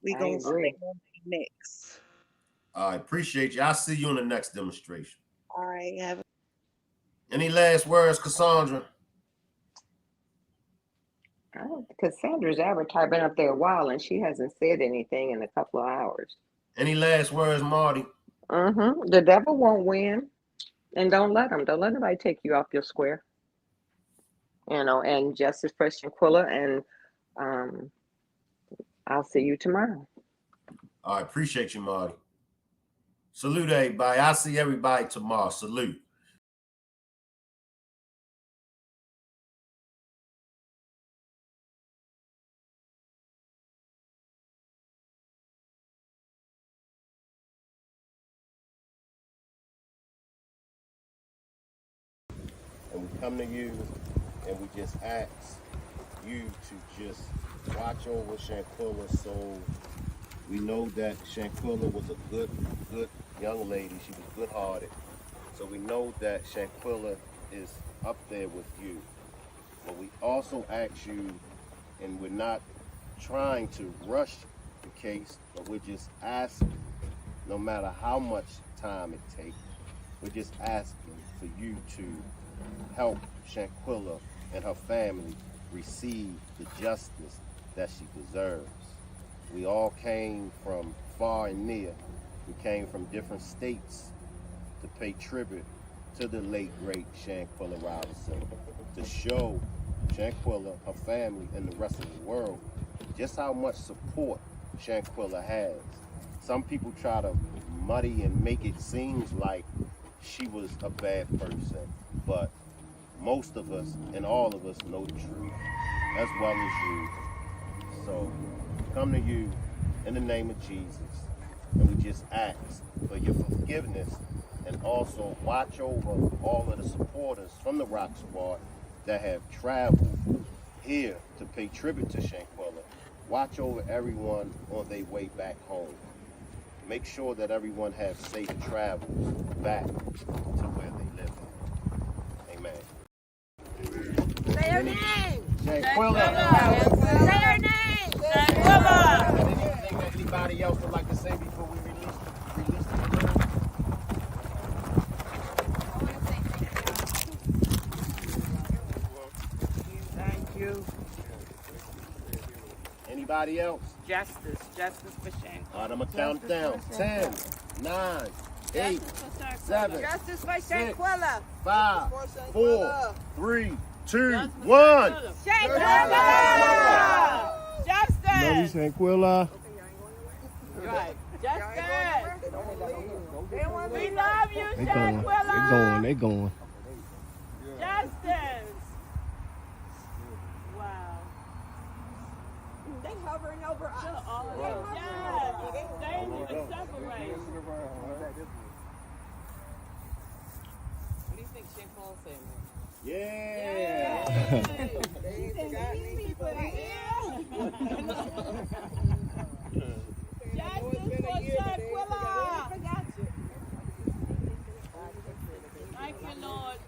We I gonna agree. stay on next. I appreciate you. I'll see you in the next demonstration. All right, have a Any last words, Cassandra? Cassandra's avatar been up there a while and she hasn't said anything in a couple of hours. Any last words, Marty? The devil won't win. And don't let him. Don't let anybody take you off your square. And justice for Shanquella, and I'll see you tomorrow. I appreciate you, Marty. Salute everybody. I'll see everybody tomorrow. Salute. And we come to you and we just ask you to just watch over Shanquella. So we know that Shanquella was a good young lady. She was good-hearted. So we know that Shanquella is up there with you. But we also ask you, and we're not trying to rush the case, but we're just asking, no matter how much time it takes, we're just asking for you to help Shanquella and her family receive the justice that she deserves. We all came from far and near. We came from different states to pay tribute to the late, great Shanquella Robinson, to show Shanquella, her family, and the rest of the world just how much support Shanquella has. Some people try to muddy and make it seem like she was a bad person, but most of us and all of us know the truth, as well as you. So come to you in the name of Jesus, and we just ask for your forgiveness and also watch over all of the supporters from the Rock Squad that have traveled here to pay tribute to Shanquella. Watch over everyone on their way back home. Make sure that everyone has safe travels back to where they live at. Amen. Say her name. Shanquella. Say her name. Shanquella. Anything that anybody else would like to say before we release the balloon? Thank you. Anybody else? Justice for Shanquella. All right, I'm gonna count it down. 10, 9, 8, 7, Justice for 6, Shanquella. 5, 4, 3, 2, 1. Shanquella. Justice. Shanquella. Right. Justice. We love you, They Shanquella. going. Justice. Wow. They hovering over us. Yes. They ain't even separate. What do you think Shane Paul's saying? Yeah. Justice for Shanquella. Thank you, Lord.